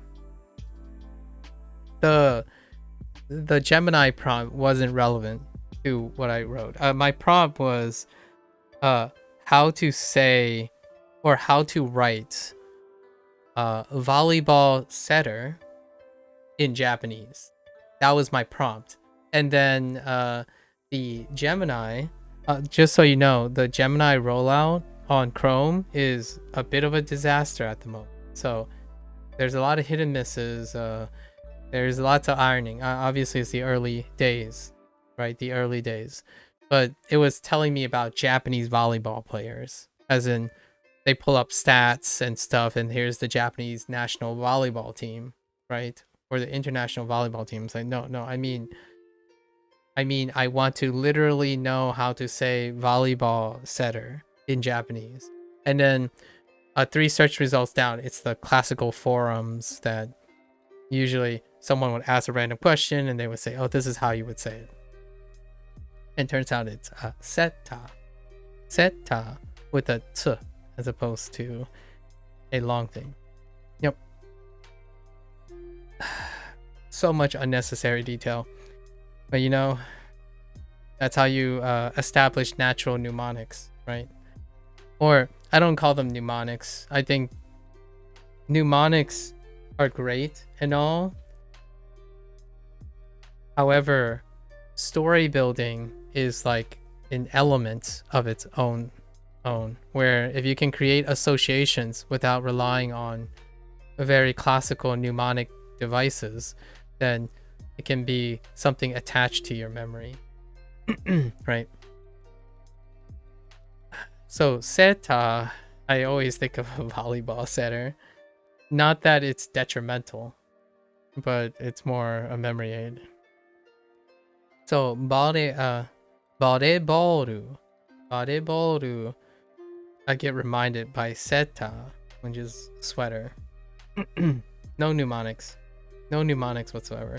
The Gemini prompt wasn't relevant to what I wrote. My prompt was how to say or how to write volleyball setter in Japanese. That was my prompt. And then the Gemini, just so you know, the Gemini rollout on Chrome is a bit of a disaster at the moment. So there's a lot of hit and misses. There's lots of ironing. Obviously, it's the early days, right? The early days. But it was telling me about Japanese volleyball players, as in they pull up stats and stuff, and here's the Japanese national volleyball team, right? Or the international volleyball team. It's like, no, I mean, I want to literally know how to say volleyball setter in Japanese. And then 3 search results down, it's the classical forums that usually someone would ask a random question and they would say, oh, this is how you would say it. And turns out it's seta with a t as opposed to a long thing. Yep. So much unnecessary detail. But you know, that's how you establish natural mnemonics, right? Or I don't call them mnemonics. I think mnemonics are great and all. However, story building is like an element of its own, where if you can create associations without relying on very classical mnemonic devices, then it can be something attached to your memory. Right? So seta, I always think of a volleyball setter. Not that it's detrimental, but it's more a memory aid. So bareballu, I get reminded by seta, which is sweater. No mnemonics whatsoever,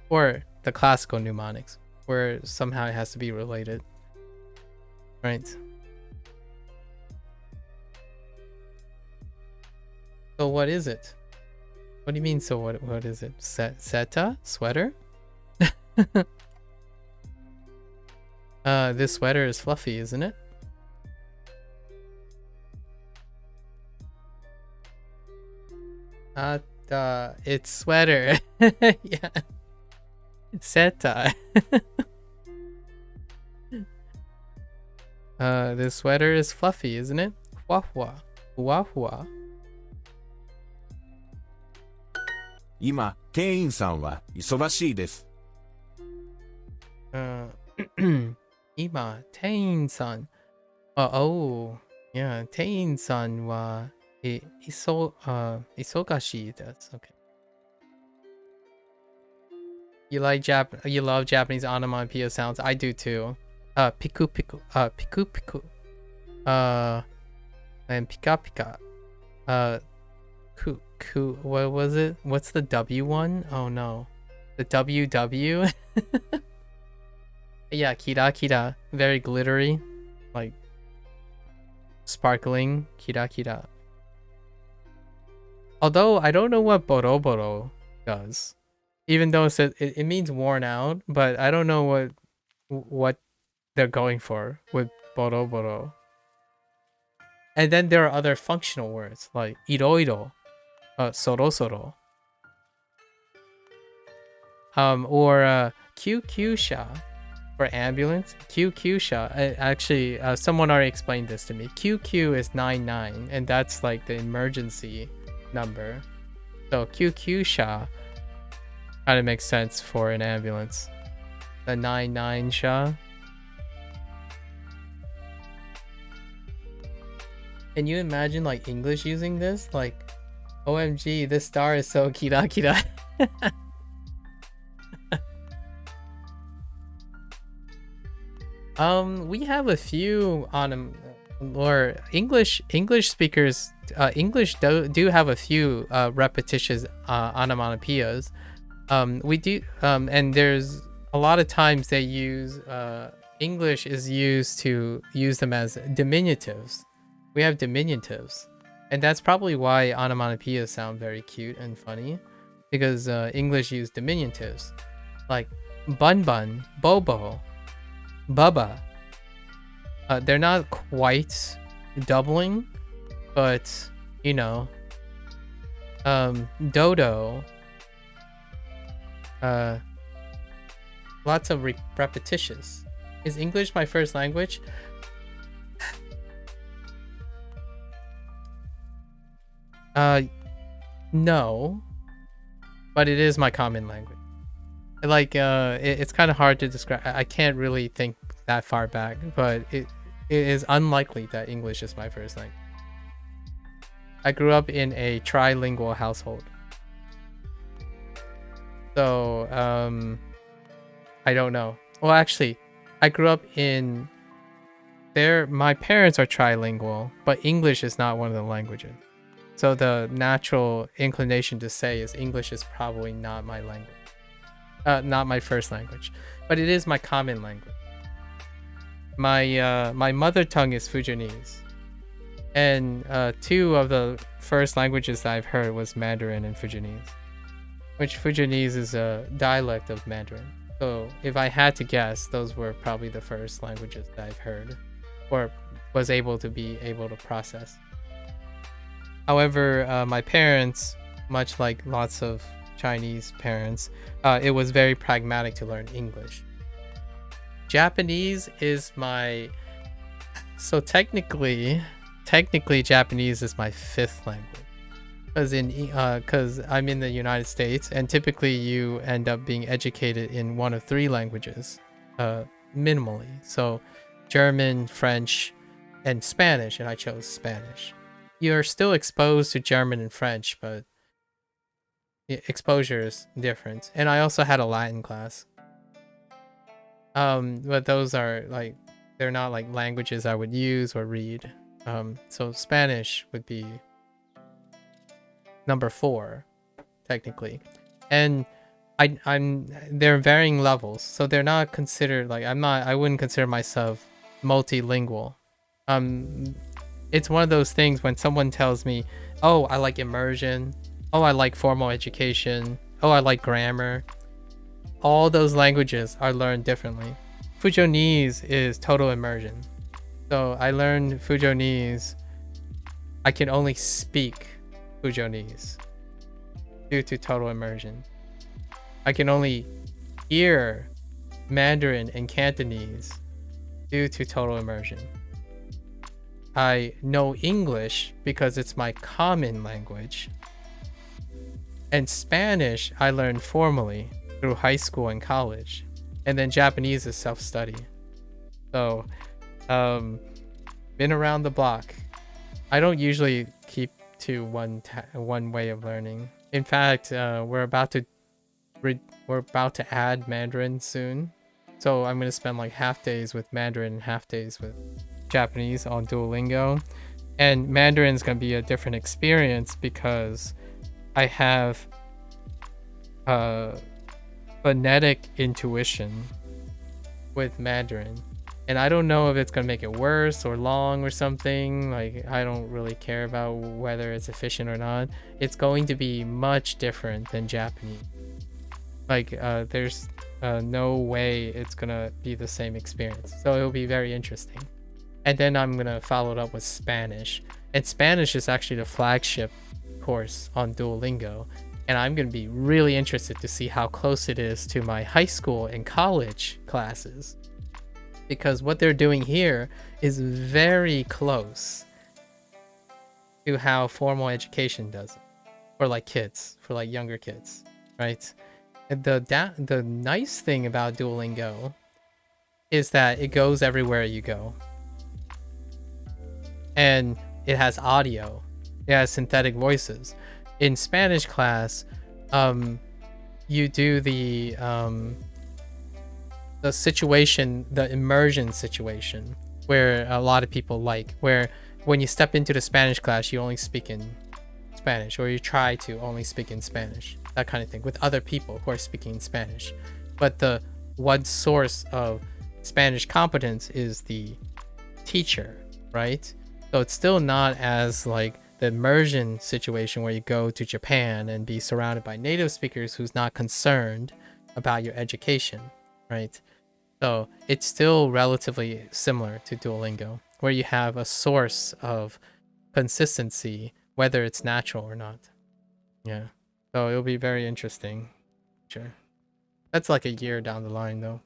or the classical mnemonics, where somehow it has to be related, right? So what is it? What do you mean? So what is it? Seta? Sweater? This sweater is fluffy, isn't it? It's sweater. Yeah. Seta. This sweater is fluffy, isn't it? Hua hua. Hua hua. 今、店員さんは忙しいです。今、店員さん。Oh, yeah, 店員さんは、忙しいです。Okay. You love Japanese onomatopoeia sounds? I do too. Piku piku. Piku piku. And pika pika. Ku. What was it? What's the W one? Oh no. The WW? Yeah, kira kira. Very glittery. Like sparkling. Kira kira. Although I don't know what boroboro does. Even though it means worn out, but I don't know what they're going for with boroboro. And then there are other functional words like iroiro, sorosoro, or kyukyusha for ambulance. Kyukyusha. Actually, someone already explained this to me. QQ is 99, and that's like the emergency number. So kyukyusha kind of makes sense for an ambulance. The 99 sha. Can you imagine like English using this? Like, OMG, this star is so kira kira. We have a few or English speakers. English do have a few repetitious onomatopoeias. We do, and there's a lot of times they use English is used to use them as diminutives. We have diminutives, and that's probably why onomatopoeias sound very cute and funny, because English use diminutives like bun bun, bobo, bubba. They're not quite doubling, but you know, dodo. Lots of repetitious. Is English my first language? No, but it is my common language. Like, it's kind of hard to describe. I can't really think that far back, but it is unlikely that English is my first language. I grew up in a trilingual household. So, I don't know. Well, actually, I grew up in my parents are trilingual, but English is not one of the languages. So the natural inclination to say is English is probably not my language. Not my first language, but it is my common language. My mother tongue is Fujianese. And two of the first languages that I've heard was Mandarin and Fujianese. Which Fujianese is a dialect of Mandarin. So if I had to guess, those were probably the first languages that I've heard or was able to process. However, my parents, much like lots of Chinese parents, it was very pragmatic to learn English. Japanese is so technically Japanese is my fifth language. Because I'm in the United States, and typically you end up being educated in one of three languages, minimally. So German, French, and Spanish, and I chose Spanish. You're still exposed to German and French, but exposure is different. And I also had a Latin class. But those are like, they're not like languages I would use or read. So Spanish would be number 4, technically. And they're varying levels, so they're not considered like I wouldn't consider myself multilingual. It's one of those things when someone tells me, oh, I like immersion, oh, I like formal education, oh, I like grammar. All those languages are learned differently. Fujonese is total immersion. So I learned Fujonese. I can only speak Fujonese due to total immersion. I can only hear Mandarin and Cantonese due to total immersion. I know English because it's my common language. And Spanish I learned formally through high school and college. And then Japanese is self-study. So, been around the block. I don't usually keep to one way of learning. In fact, we're about to add Mandarin soon. So I'm gonna spend like half days with Mandarin and half days with Japanese on Duolingo. And Mandarin's gonna be a different experience because I have phonetic intuition with Mandarin. And I don't know if it's gonna make it worse or long or something. Like, I don't really care about whether it's efficient or not. It's going to be much different than Japanese. Like, there's no way it's gonna be the same experience. So it'll be very interesting. And then I'm gonna follow it up with Spanish. And Spanish is actually the flagship course on Duolingo. And I'm gonna be really interested to see how close it is to my high school and college classes. Because what they're doing here is very close to how formal education does it. For like kids, for like younger kids, right? And the nice thing about Duolingo is that it goes everywhere you go. And it has audio. It has synthetic voices. In Spanish class, you do the situation, the immersion situation, where a lot of people like, where when you step into the Spanish class, you only speak in Spanish, or you try to only speak in Spanish, that kind of thing, with other people who are speaking in Spanish. But the one source of Spanish competence is the teacher, right? So it's still not as like the immersion situation where you go to Japan and be surrounded by native speakers who's not concerned about your education, right? So it's still relatively similar to Duolingo, where you have a source of consistency, whether it's natural or not. Yeah. So it'll be very interesting. Sure. That's like a year down the line though.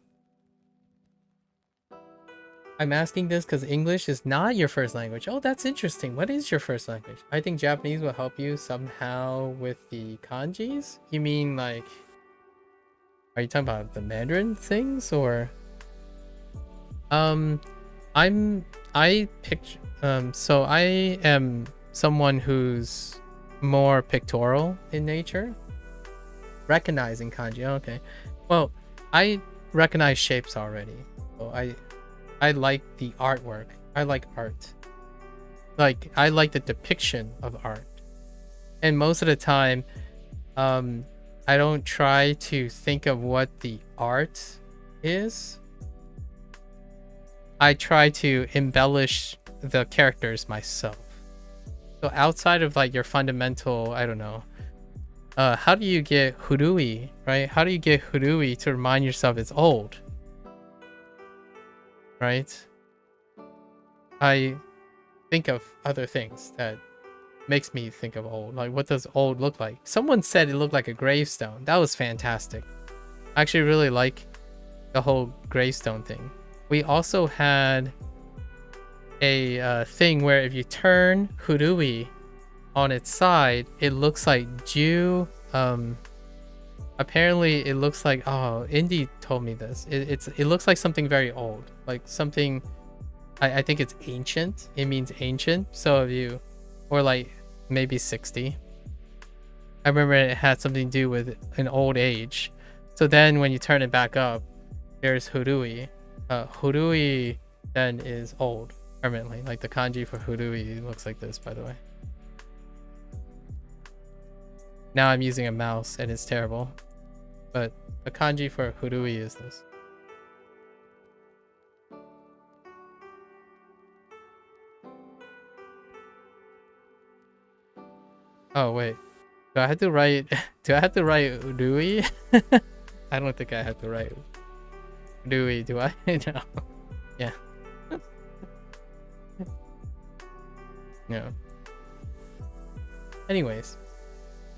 I'm asking this because English is not your first language. Oh, that's interesting. What is your first language? I think Japanese will help you somehow with the kanjis. You mean like, are you talking about the Mandarin things or? So I am someone who's more pictorial in nature. Recognizing kanji. Okay. Well, I recognize shapes already. So I like the artwork. I like art. Like, I like the depiction of art. And most of the time, I don't try to think of what the art is. I try to embellish the characters myself. So outside of like your fundamental, I don't know, how do you get hurui, right? How do you get hurui to remind yourself it's old? Right? I think of other things that makes me think of old. Like, what does old look like? Someone said it looked like a gravestone. That was fantastic. I actually really like the whole gravestone thing. We also had a thing where if you turn hurui on its side, it looks like Ju. Apparently it looks like, oh, Indy told me this. It looks like something very old, like something. I think it's ancient. It means ancient. So if you, or like maybe 60. I remember it had something to do with an old age. So then when you turn it back up, there's hurui. Hurui then is old permanently. Like the kanji for hurui looks like this, by the way. Now I'm using a mouse and it's terrible. But the kanji for hurui is this. Oh wait. Do I have to write urui? I don't think I have to write. Do I? No. Yeah. Yeah. Anyways,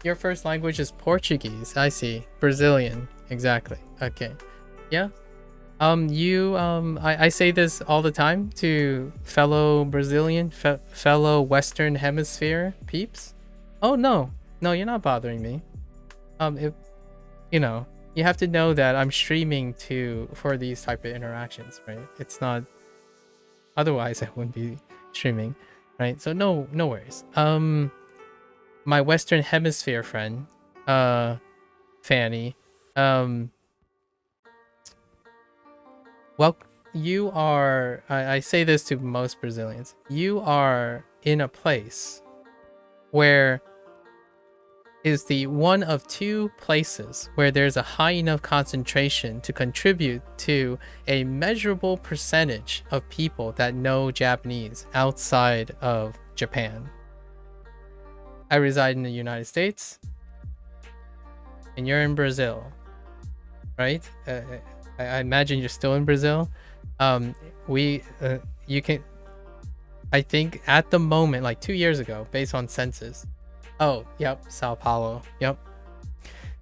your first language is Portuguese. I see. Brazilian. Exactly. Okay. Yeah. I say this all the time to fellow Brazilian, fellow Western Hemisphere peeps. Oh no, you're not bothering me. If you know, you have to know that I'm streaming for these type of interactions, right? It's not. Otherwise, I wouldn't be streaming, right? So no worries. My Western Hemisphere friend, Fanny, well, you are, I say this to most Brazilians, you are in a place where is the one of two places where there's a high enough concentration to contribute to a measurable percentage of people that know Japanese outside of Japan. I reside in the United States, and you're in Brazil, right? I imagine you're still in Brazil. You can, I think at the moment, like 2 years ago, based on census. Oh, yep, Sao Paulo, yep.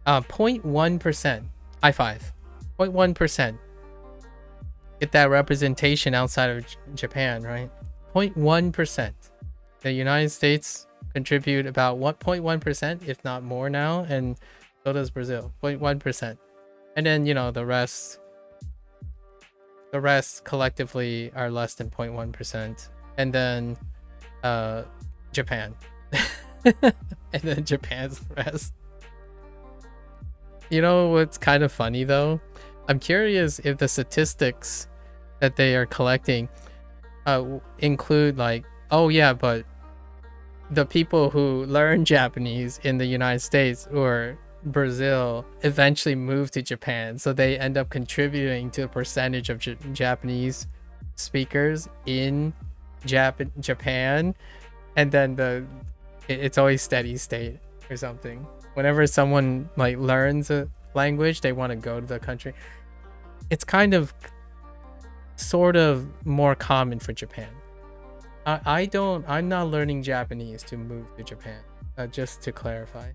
0.1%, I5, 0.1%. Get that representation outside of Japan, right? 0.1%. The United States contribute about 1.1%, if not more now, and so does Brazil, 0.1%. And then, the rest collectively are less than 0.1%. And then Japan. And then Japan's the rest. You know what's kind of funny though? I'm curious if the statistics that they are collecting include like, oh yeah, but the people who learn Japanese in the United States or Brazil eventually move to Japan, so they end up contributing to the percentage of Japanese speakers in Japan, and then it's always steady state or something. Whenever someone like learns a language, they want to go to the country. It's kind of sort of more common for Japan. I'm not learning Japanese to move to Japan, just to clarify.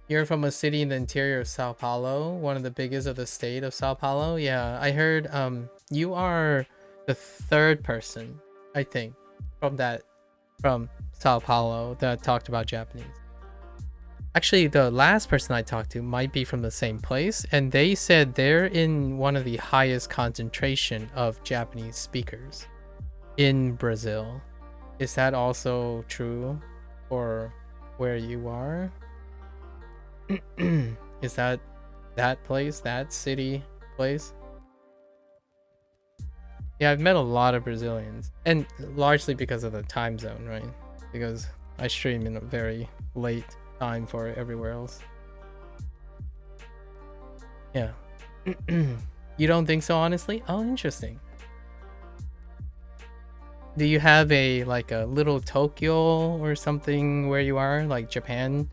You're from a city in the interior of Sao Paulo, one of the biggest of the state of Sao Paulo. Yeah, I heard you are the third person, I think, from Sao Paulo that talked about Japanese. Actually, the last person I talked to might be from the same place, and they said they're in one of the highest concentration of Japanese speakers in Brazil. Is that also true for where you are? Is that place, that city place? Yeah, I've met a lot of Brazilians, and largely because of the time zone, right? Because I stream in a very late time for everywhere else. Yeah. You don't think so, honestly? Oh, interesting. Do you have a little Tokyo or something where you are, like Japan?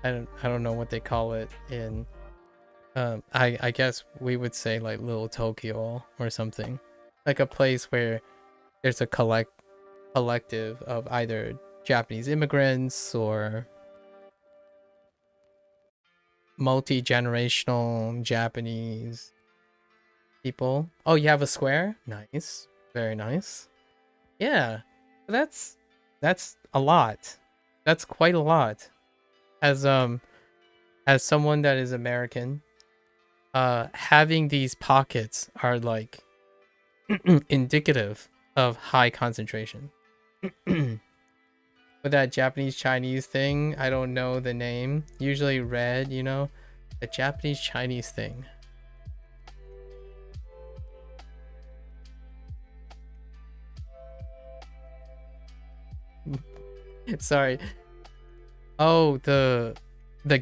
I don't know what they call it in I guess we would say like little Tokyo or something, like a place where there's a collective of either Japanese immigrants or multi-generational Japanese people. Oh, you have a square? Nice. Very nice. Yeah. That's a lot. That's quite a lot. As someone that is American, having these pockets are like indicative of high concentration. With that Japanese Chinese thing, I don't know the name. Usually red, the Japanese Chinese thing. Sorry. Oh, the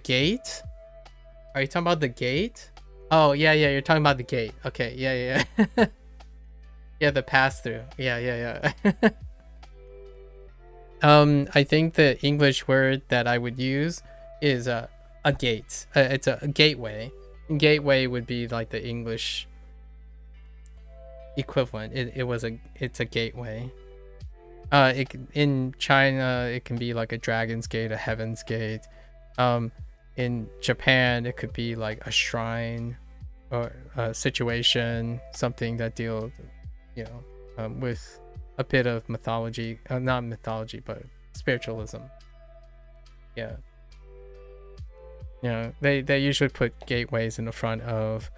gate? Are you talking about the gate? Oh, yeah, you're talking about the gate. Okay, yeah. Yeah, the pass-through. Yeah. I think the English word that I would use is a gate. It's a gateway. Gateway would be like the English equivalent. It's a gateway. In China it can be like a dragon's gate, a heaven's gate. In Japan it could be like a shrine or a situation, something that deals, with a bit of mythology, not mythology but spiritualism. Yeah. They usually put gateways in the front of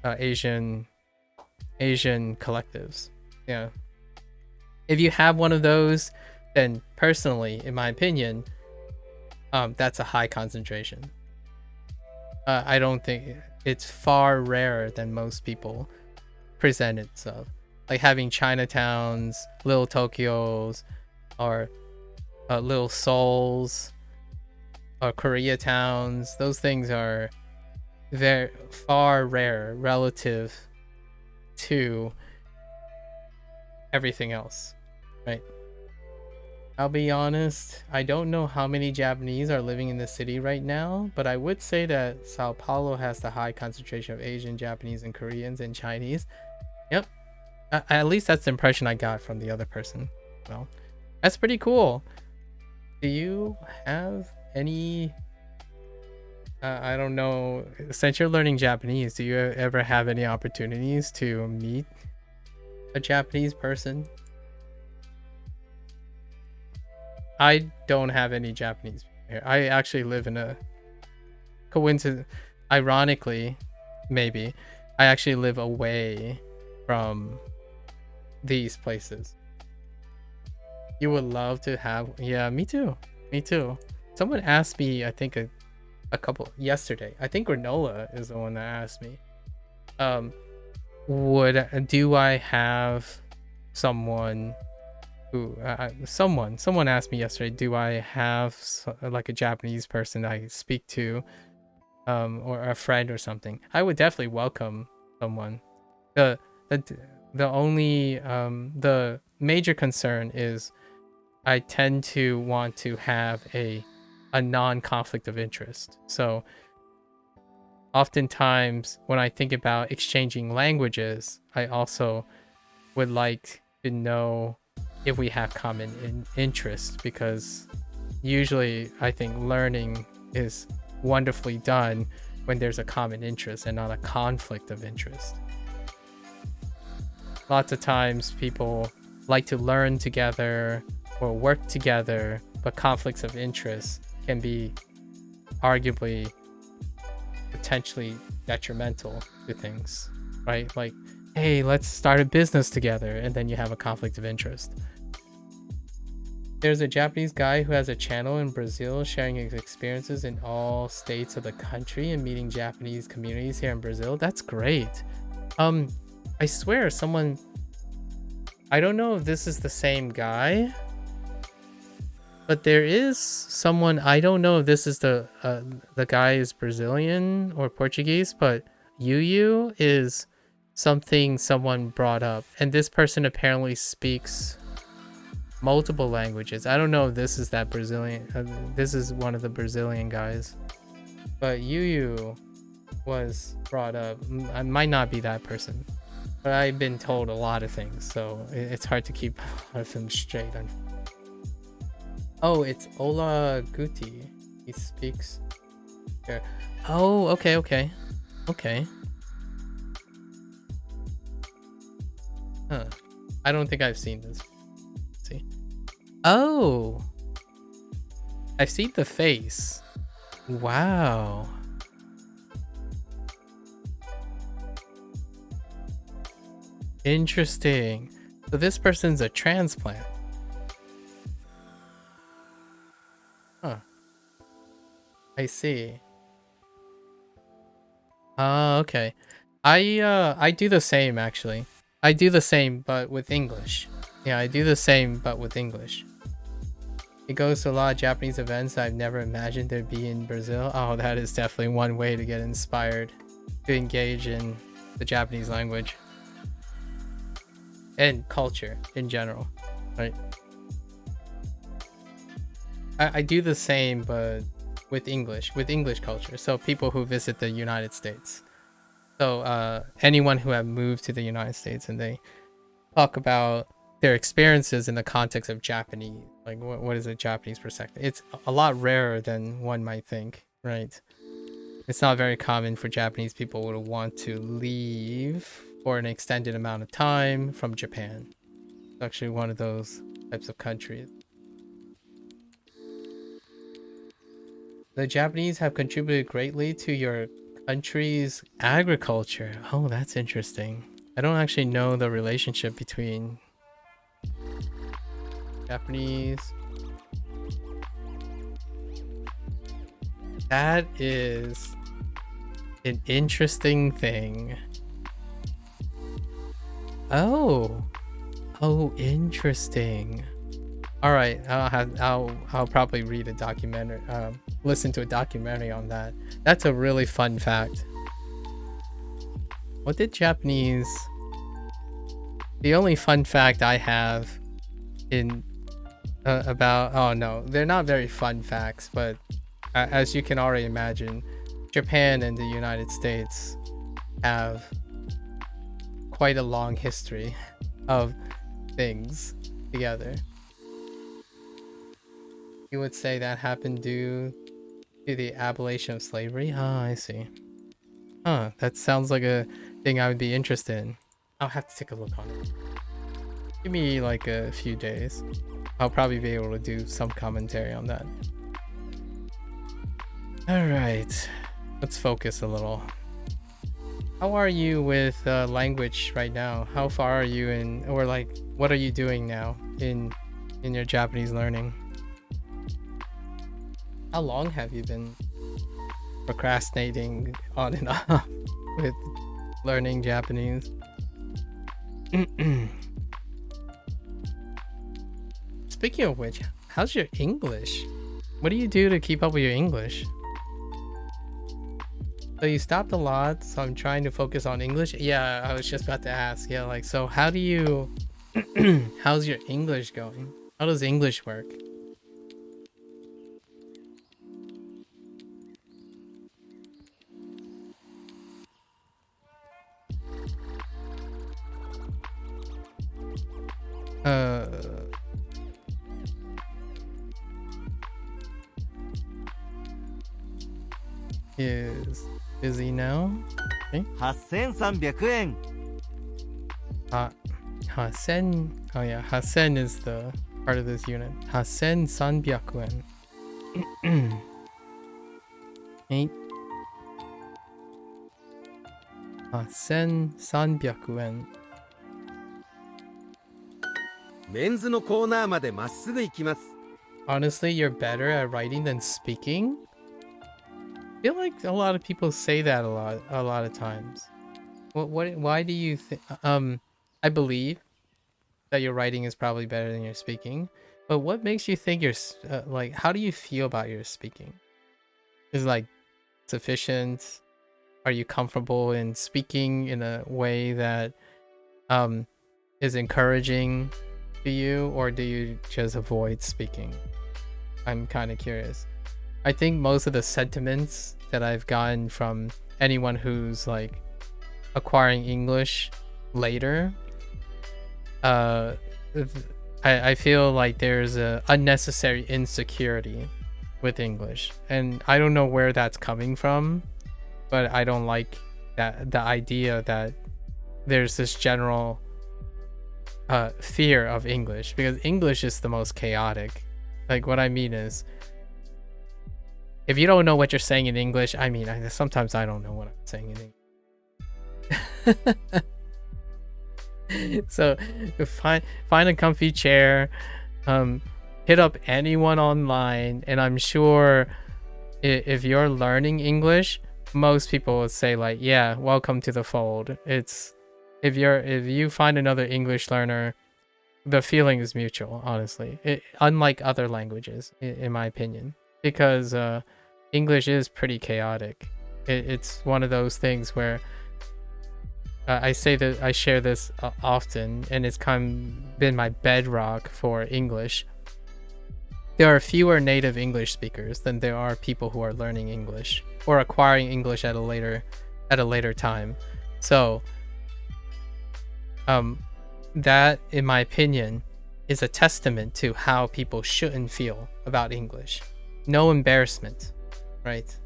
Asian collectives. Yeah. If you have one of those, then personally, in my opinion, that's a high concentration. I don't think it's far rarer than most people present itself. Like having Chinatowns, little Tokyos, or little Seouls, or Koreatowns. Those things are very far rarer relative to everything else, right? I'll be honest, I don't know how many Japanese are living in the city right now, but I would say that Sao Paulo has the high concentration of Asian, Japanese, and Koreans and Chinese. Yep. At least that's the impression I got from the other person. Well, that's pretty cool. Do you have any... I don't know, since you're learning Japanese, do you ever have any opportunities to meet a Japanese person? I don't have any Japanese here. I actually live in a coincidence. Ironically, maybe, I actually live away from these places. You would love to have... Yeah, me too. Me too. Someone asked me, I think a couple yesterday. I think Granola is the one that asked me. Do I have someone who someone asked me yesterday, do I have like a Japanese person I speak to, or a friend or something? I would definitely welcome someone. The only the major concern is I tend to want to have a non-conflict of interest. So oftentimes when I think about exchanging languages, I also would like to know if we have common interest, because usually I think learning is wonderfully done when there's a common interest and not a conflict of interest. Lots of times people like to learn together or work together, but conflicts of interest can be arguably potentially detrimental to things, right? Like, hey, let's start a business together, and then you have a conflict of interest. There's a Japanese guy who has a channel in Brazil sharing his experiences in all states of the country and meeting Japanese communities here in Brazil. That's great. I swear someone... I don't know if this is the same guy, but there is someone... I don't know if this is the guy is Brazilian or Portuguese, but Yu is something someone brought up. And this person apparently speaks multiple languages. I don't know if this is that Brazilian... this is one of the Brazilian guys. But Yu was brought up. I might not be that person. But I've been told a lot of things, so it's hard to keep a lot of them straight. Oh, it's Ola Guti. He speaks here. Oh, okay. Huh. I don't think I've seen this. Let's see. Oh! I've seen the face. Wow. Interesting. So this person's a transplant. Huh. I see. Okay. I do the same, actually. I do the same, but with English. Yeah, I do the same, but with English. It goes to a lot of Japanese events I've never imagined there'd be in Brazil. Oh, that is definitely one way to get inspired to engage in the Japanese language. And culture in general, right? I do the same, but with English culture. So people who visit the United States. So anyone who have moved to the United States, and they talk about their experiences in the context of Japanese. Like what is a Japanese perspective? It's a lot rarer than one might think, right? It's not very common for Japanese people to want to leave for an extended amount of time from Japan. It's actually one of those types of countries. The Japanese have contributed greatly to your country's agriculture. Oh, that's interesting. I don't actually know the relationship between Japanese. That is an interesting thing. Oh, interesting. All right, I'll probably read a documentary, listen to a documentary on that. That's a really fun fact. What did Japanese? The only fun fact I have in about, oh no, they're not very fun facts, but as you can already imagine, Japan and the United States have quite a long history of things together. You would say that happened due to the abolition of slavery? Ah, I see. Huh, that sounds like a thing I would be interested in. I'll have to take a look on it. Give me like a few days. I'll probably be able to do some commentary on that. Alright, let's focus a little. How are you with language right now? How far are you in, or like, what are you doing now in your Japanese learning? How long have you been procrastinating on and off with learning Japanese? Speaking of which, how's your English? What do you do to keep up with your English? So you stopped a lot, so I'm trying to focus on English. Yeah, I was just about to ask. Yeah, like, so how do you how's your English going? How does English work? Is busy now? Okay. 8300円 Hasen. Oh yeah, Hasen is the part of this unit. 8300 yen. Eight. 8300 yen. メンズのコーナーまでまっすぐ行きます。 Honestly, you're better at writing than speaking. I feel like a lot of people say that a lot of times. Why do you think? I believe that your writing is probably better than your speaking, but what makes you think you're like? How do you feel about your speaking? Is it like sufficient? Are you comfortable in speaking in a way that is encouraging to you, or do you just avoid speaking? I'm kind of curious. I think most of the sentiments that I've gotten from anyone who's like acquiring English later, I feel like there's a unnecessary insecurity with English, and I don't know where that's coming from, but I don't like that the idea that there's this general fear of English, because English is the most chaotic. Like, what I mean is, if you don't know what you're saying in English, I mean, sometimes I don't know what I'm saying in English. So find a comfy chair, hit up anyone online, and I'm sure if you're learning English, most people would say like, yeah, welcome to the fold. It's if you find another English learner, the feeling is mutual, honestly. Unlike other languages, in my opinion, because English is pretty chaotic. It's one of those things where I say that I share this often, and it's kind of been my bedrock for English. there are fewer native English speakers than there are people who are learning English or acquiring English at a later time. So that, in my opinion, is a testament to how people shouldn't feel about English. No embarrassment, right?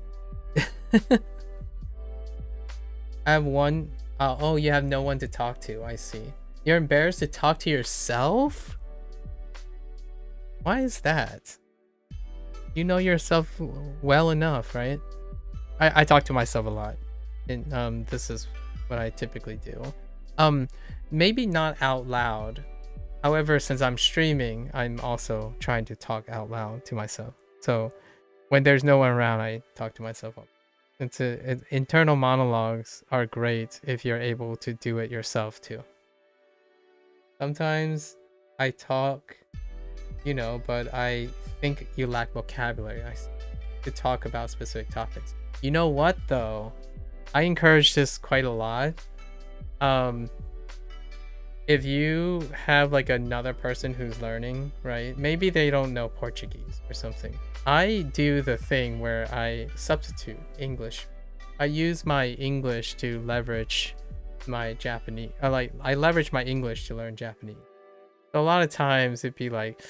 I have one. Oh, you have no one to talk to. I see. You're embarrassed to talk to yourself? Why is that? You know yourself well enough, right? I talk to myself a lot, and this is what I typically do. Maybe not out loud. However, since I'm streaming, I'm also trying to talk out loud to myself. So when there's no one around, I talk to myself. Internal monologues are great if you're able to do it yourself too. Sometimes I talk, but I think you lack vocabulary to talk about specific topics. You know what though? I encourage this quite a lot. If you have like another person who's learning, right? Maybe they don't know Portuguese or something. I do the thing where I substitute English. I use my English to leverage my Japanese. I leverage my English to learn Japanese. So a lot of times it'd be like,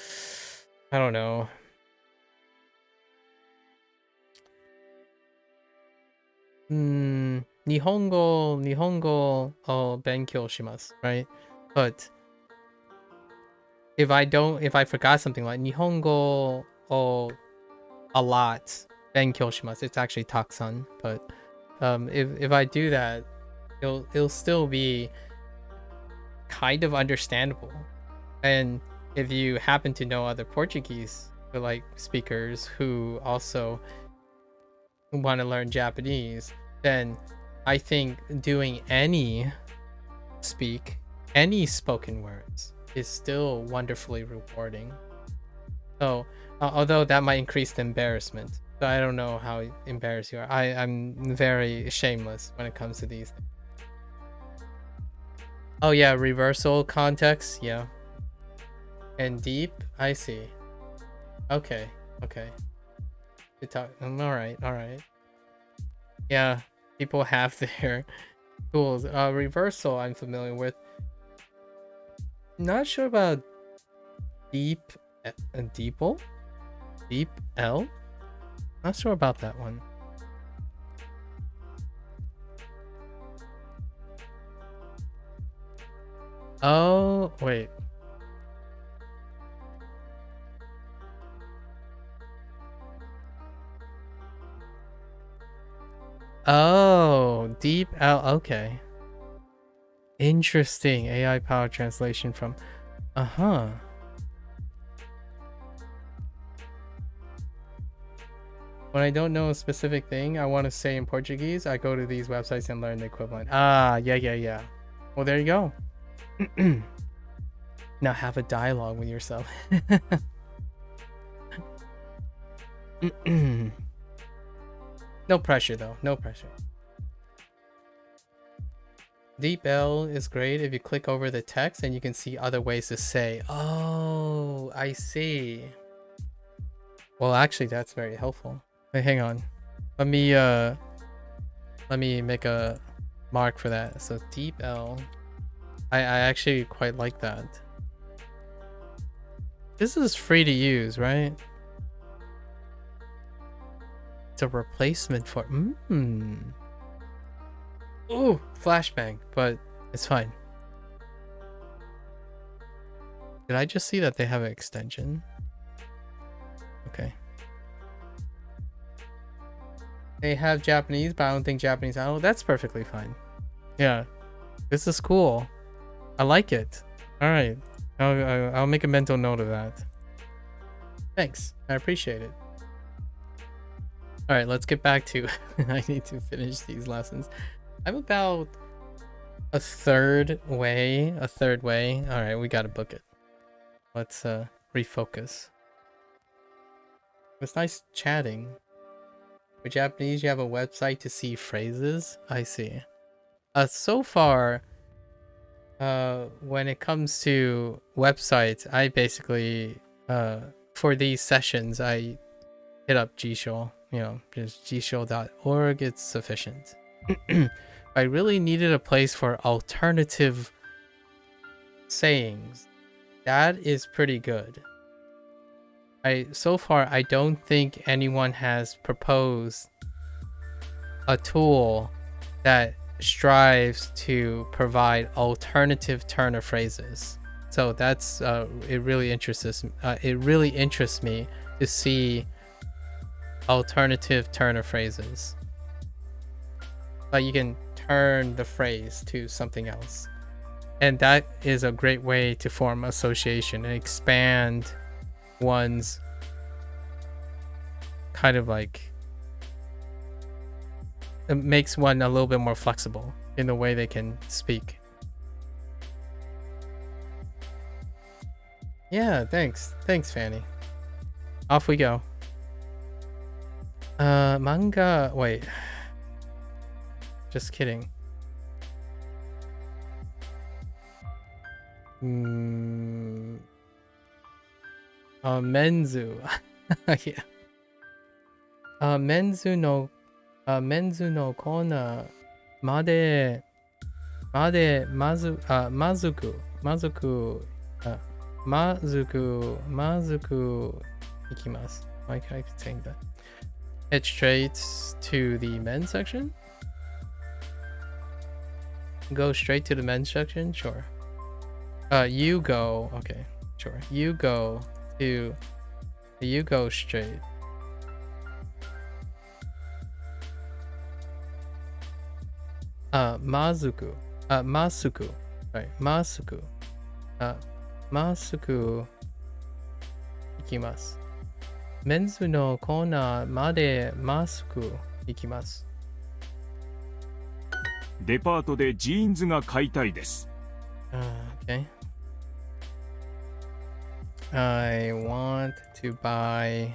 I don't know. Nihongo o benkyou shimasu, right? But if I forgot something like Nihongo o a lot benkyou shimasu, it's actually takusan, but if I do that, it'll still be kind of understandable. And if you happen to know other Portuguese speakers who also want to learn Japanese, then I think doing any spoken words is still wonderfully rewarding. So although that might increase the embarrassment, so I don't know how embarrassed you are. I'm very shameless when it comes to these things. Oh yeah, reversal context, yeah. And deep, I see. Okay. Good talk. All right. Yeah, people have their tools. Reversal, I'm familiar with. Not sure about deep L. Not sure about that one. Oh wait. Oh, deep L. Okay. Interesting. AI powered translation from. When I don't know a specific thing I want to say in Portuguese, I go to these websites and learn the equivalent. Yeah. Well, there you go. Now have a dialogue with yourself. No pressure though. No pressure. Deep L is great if you click over the text and you can see other ways to say. Oh, I see. Well, actually, that's very helpful. Wait, hang on. Let me make a mark for that. So deep L. I actually quite like that. This is free to use, right? It's a replacement for Ooh, flashbang, but it's fine. Did I just see that they have an extension? Okay. They have Japanese, but I don't think Japanese. Oh, that's perfectly fine. Yeah, this is cool. I like it. All right, I'll make a mental note of that. Thanks, I appreciate it. All right, let's get back to. I need to finish these lessons. I'm about a third way. All right, we gotta book it. Let's refocus. It's nice chatting. For Japanese, you have a website to see phrases. I see. So far, when it comes to websites, I basically for these sessions, I hit up Jisho. You know, just jisho.org. It's sufficient. I really needed a place for alternative sayings. That is pretty good. So far I don't think anyone has proposed a tool that strives to provide alternative turn of phrases. So that's it really interests me to see alternative turn of phrases. Like you can turn the phrase to something else. And that is a great way to form association and expand one's kind of like, it makes one a little bit more flexible in the way they can speak. Yeah, thanks, Fanny. Off we go. Manga, wait, just kidding. Menzu. Yeah. Menzu no kona made mazuku ikimasu. Why can't I keep saying that? Head straight to the men's section. Go straight to the men's section? Sure. You go. Okay, sure. You go straight. Masuku. Right, masuku. Masuku ikimasu. Menzu no kona made masuku ikimasu. デパートでジーンズが買いたいです。Okay. I want to buy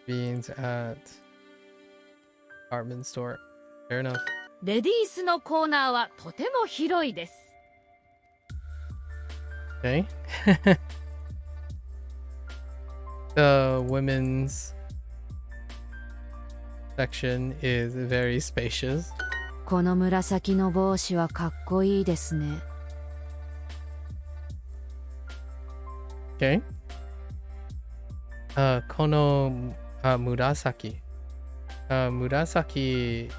beans at department store. Fair enough. レディースのコーナーはとても広いです。Okay. The women's section is very spacious. この紫の帽子はかっこいいですね。Okay. この紫。紫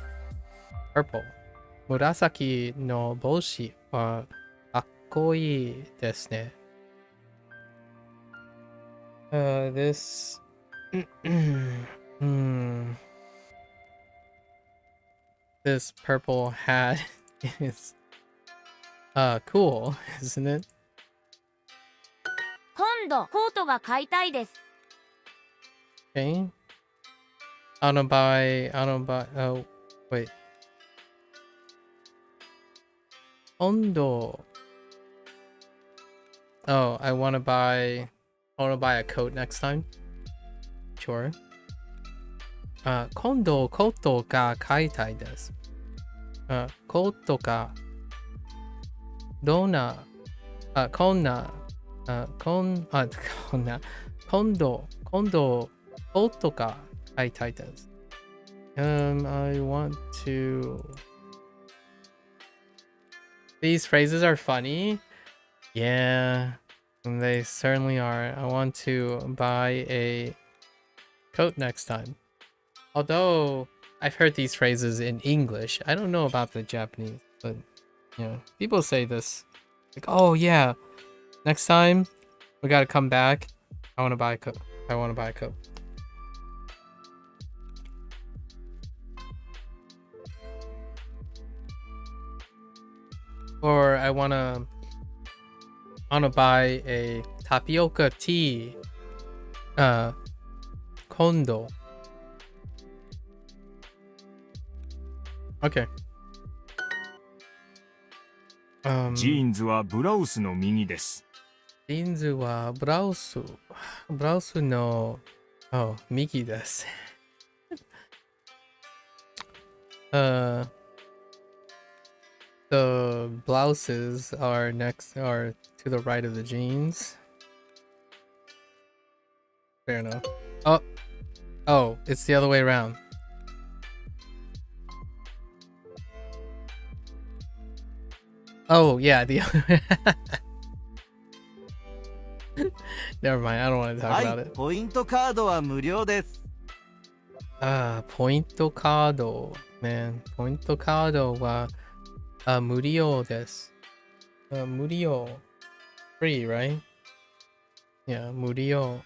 purple。紫の帽子はかっこいいですね。This this purple hat is cool, isn't it? 今度コートが買いたいです。 Okay. I don't buy. Oh, wait. Ondo. Oh, I want to buy a coat next time. Sure. 今度コートが買いたいです。コートがどんなこんな今度コートが買いたいです。I want to. These phrases are funny. Yeah, they certainly are. I want to buy a coat next time. Although I've heard these phrases in English, I don't know about the Japanese, but you know, people say this like, "Oh yeah, next time we gotta come back. I want to buy a coat. I want to buy a coat." Or I wanna buy a tapioca tea. Kondo. Okay. ジーンズはブラウスの右です。ジーンズはブラウスの右です。The blouses are to the right of the jeans. Fair enough. Oh. Oh, it's the other way around. Oh, yeah, the other Never mind, I don't want to talk は about い it. ポイントカードは無料です Point card, man. Point card wa murio desu. Murio. Free, right? Yeah, murio.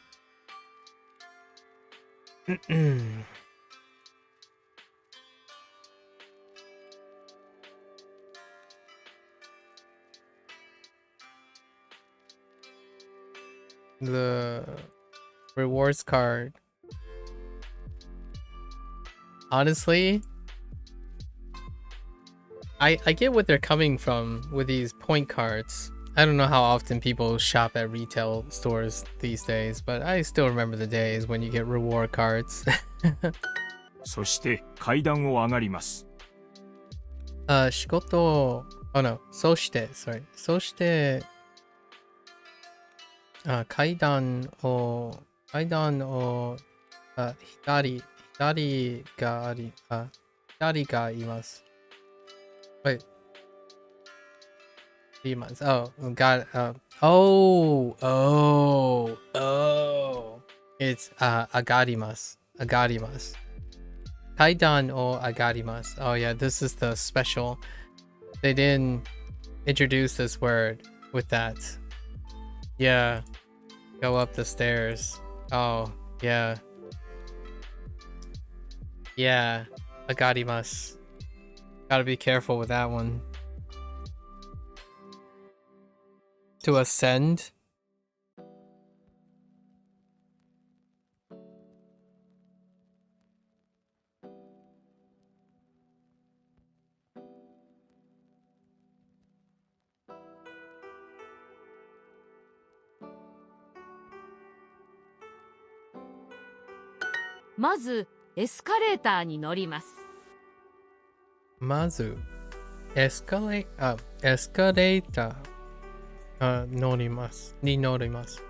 The rewards card. Honestly, I get what they're coming from with these point cards. I don't know how often people shop at retail stores these days, but I still remember the days when you get reward cards. そして階段を上がります。仕事 oh no そして sorry そして階段を左があり左がいます。Wait. Demons. Oh, got oh. It's agarimasu. Agarimasu. Kaidan o agarimasu. Oh yeah, this is the special. They didn't introduce this word with that. Yeah. Go up the stairs. Oh, yeah. Yeah. Agarimasu. Gotta be careful with that one. To ascend. Mazu, エスカレーターに乗ります。Mazu. Escalator. Norimasu. Ni norimasu.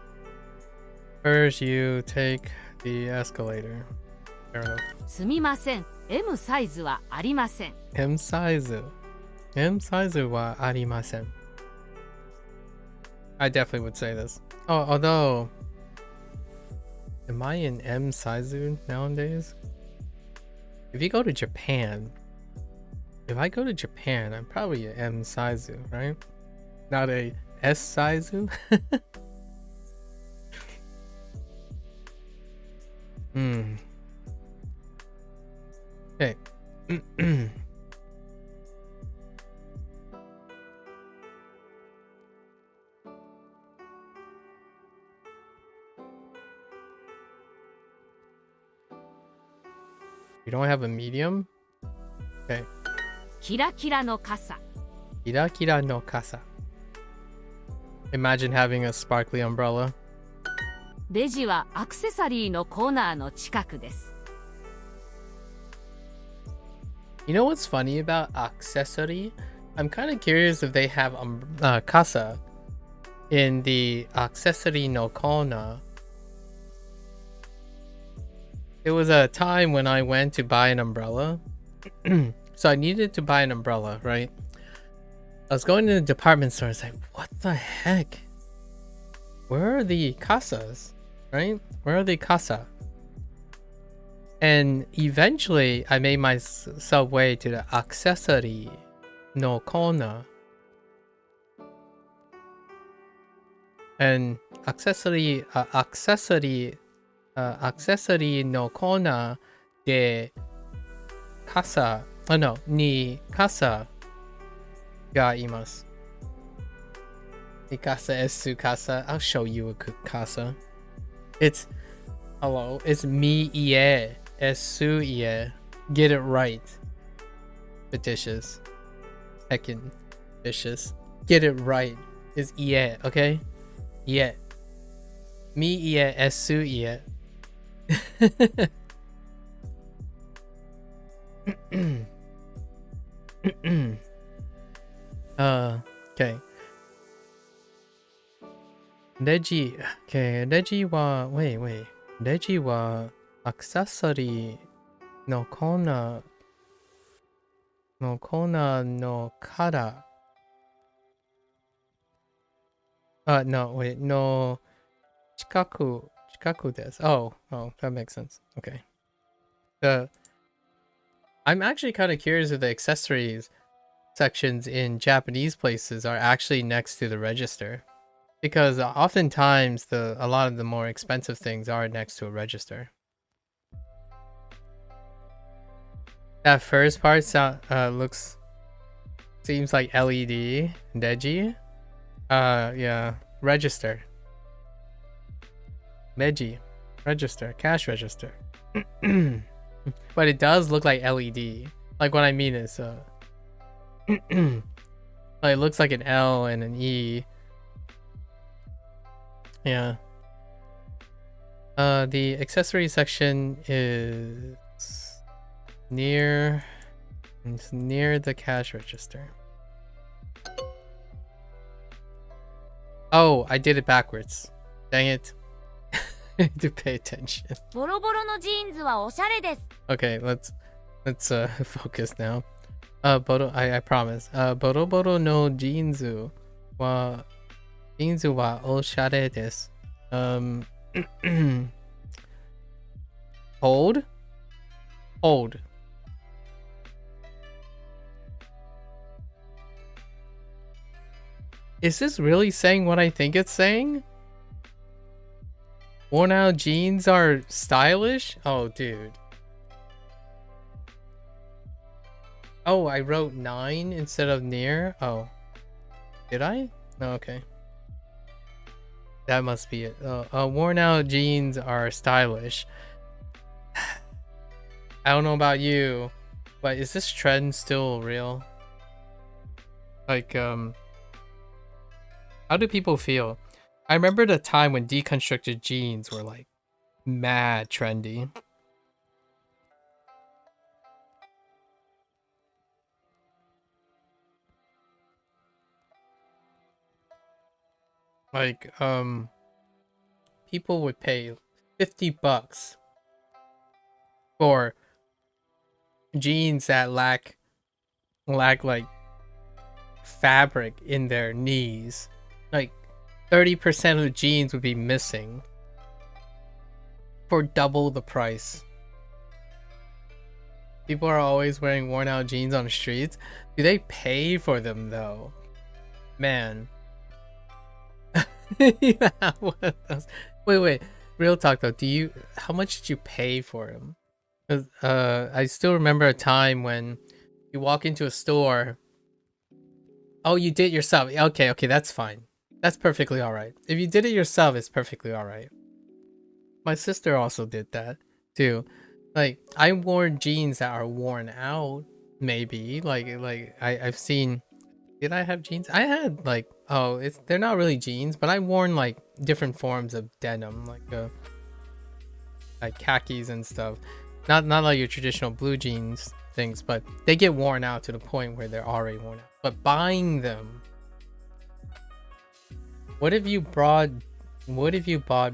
First, you take the escalator. Fair enough. すみません。M サイズはありません。M size. M size wa arimasen. I definitely would say this. Oh, although, am I in M size nowadays? If you go to Japan, if I go to Japan, I'm probably an M size, right? Not a S size. Okay. You don't have a medium? Okay. キラキラの傘。 Kirakira no kasa. Imagine having a sparkly umbrella. レジはアクセサリーのコーナーの近くです。 You know what's funny about accessory? I'm kind of curious if they have kasa in the accessory no corner. There was a time when I went to buy an umbrella. So I needed to buy an umbrella, right? I was going to the department store. I was like, what the heck? Where are the casas? Right? Where are the casa? And eventually I made myself way to the accessory no corner. And accessory no corner de casa. Oh no, ni casa ga imasu. Ni casa es su casa. I'll show you a good casa. It's hello. It's mi ie es su ie. Get it right. Fictitious. Heckin' vicious. Get it right. It's ie, okay? Ie. Mi ie es su ie. Okay. Neji. Okay, Neji wa. Wait. レジはアクセサリーのコーナーのから。No, wait, no. 近くです。Oh, that makes sense. Okay. I'm actually kind of curious if the accessories sections in Japanese places are actually next to the register. Because oftentimes a lot of the more expensive things are next to a register. That first part seems like LED, Deji. Yeah, register. Meiji, register, cash register. But it does look like LED. Like what I mean is, like it looks like an L and an E. Yeah. The accessory section is near the cash register. Oh, I did it backwards. Dang it. I need to pay attention. ボロボロのジーンズはおしゃれです。 Okay, let's focus now. I promise. ボロボロのジーンズはおしゃれです。Hold. Is this really saying what I think it's saying? Worn out jeans are stylish? Oh, dude. Oh, I wrote 9 instead of near? Oh. Did I? No, okay. That must be it. Worn out jeans are stylish. I don't know about you, but is this trend still real? Like, how do people feel? I remember the time when deconstructed jeans were like mad trendy. Like, people would pay $50 for jeans that lack like fabric in their knees. Like 30% of the jeans would be missing for double the price. People are always wearing worn out jeans on the streets. Do they pay for them though? Man. Yeah, wait. Real talk though. How much did you pay for them? I still remember a time when you walk into a store. Oh, you did it yourself. Okay, that's fine. That's perfectly alright. If you did it yourself, it's perfectly alright. My sister also did that too. Like, I wore jeans that are worn out, maybe. Like I've seen. Did I have jeans? I had like, they're not really jeans, but I worn like different forms of denim, like khakis and stuff. Not like your traditional blue jeans things, but they get worn out to the point where they're already worn out. But buying them, what if you bought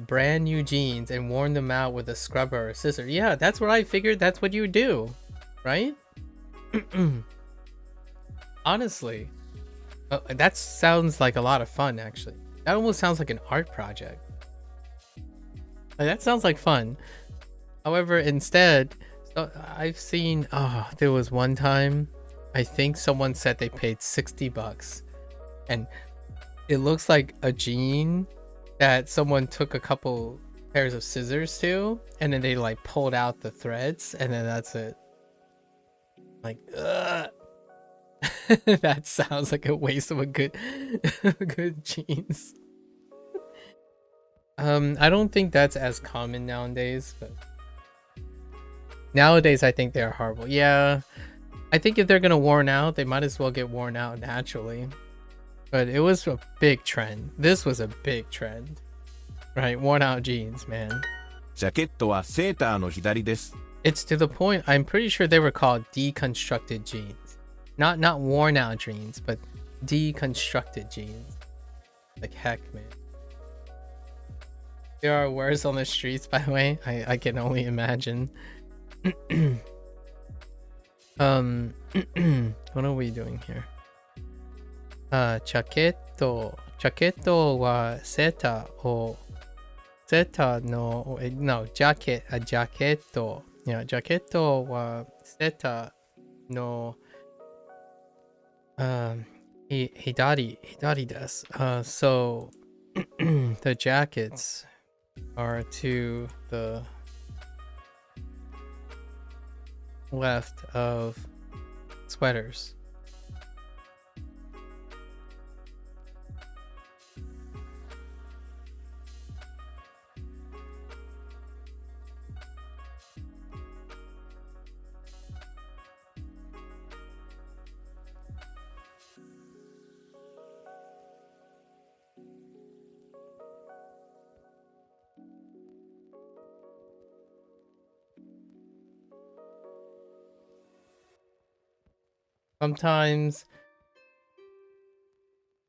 brand new jeans and worn them out with a scrubber or a scissor? Yeah, that's what I figured. That's what you would do, right? Honestly, that sounds like a lot of fun. Actually, that almost sounds like an art project. Like, that sounds like fun. However, instead, I've seen. There was one time, I think someone said they paid $60, and it looks like a jean that someone took a couple pairs of scissors to, and then they like pulled out the threads, and then that's it. Like, ugh. That sounds like a waste of a good jeans. I don't think that's as common nowadays, but nowadays I think they're horrible. Yeah, I think if they're gonna worn out, they might as well get worn out naturally. But it was a big trend. This was a big trend, right? Worn out jeans, man. ジャケットはセーターの左です。 It's to the point. I'm pretty sure they were called deconstructed jeans. Not worn out jeans, but deconstructed jeans. Like, heck, man. There are words on the streets, by the way. I can only imagine. What are we doing here? Chaqueto. Chaqueto wa seta o seta no no jacket a jaqueto. Yeah, jaqueto wa seta no hidari desu. So the jackets are to the left of sweaters.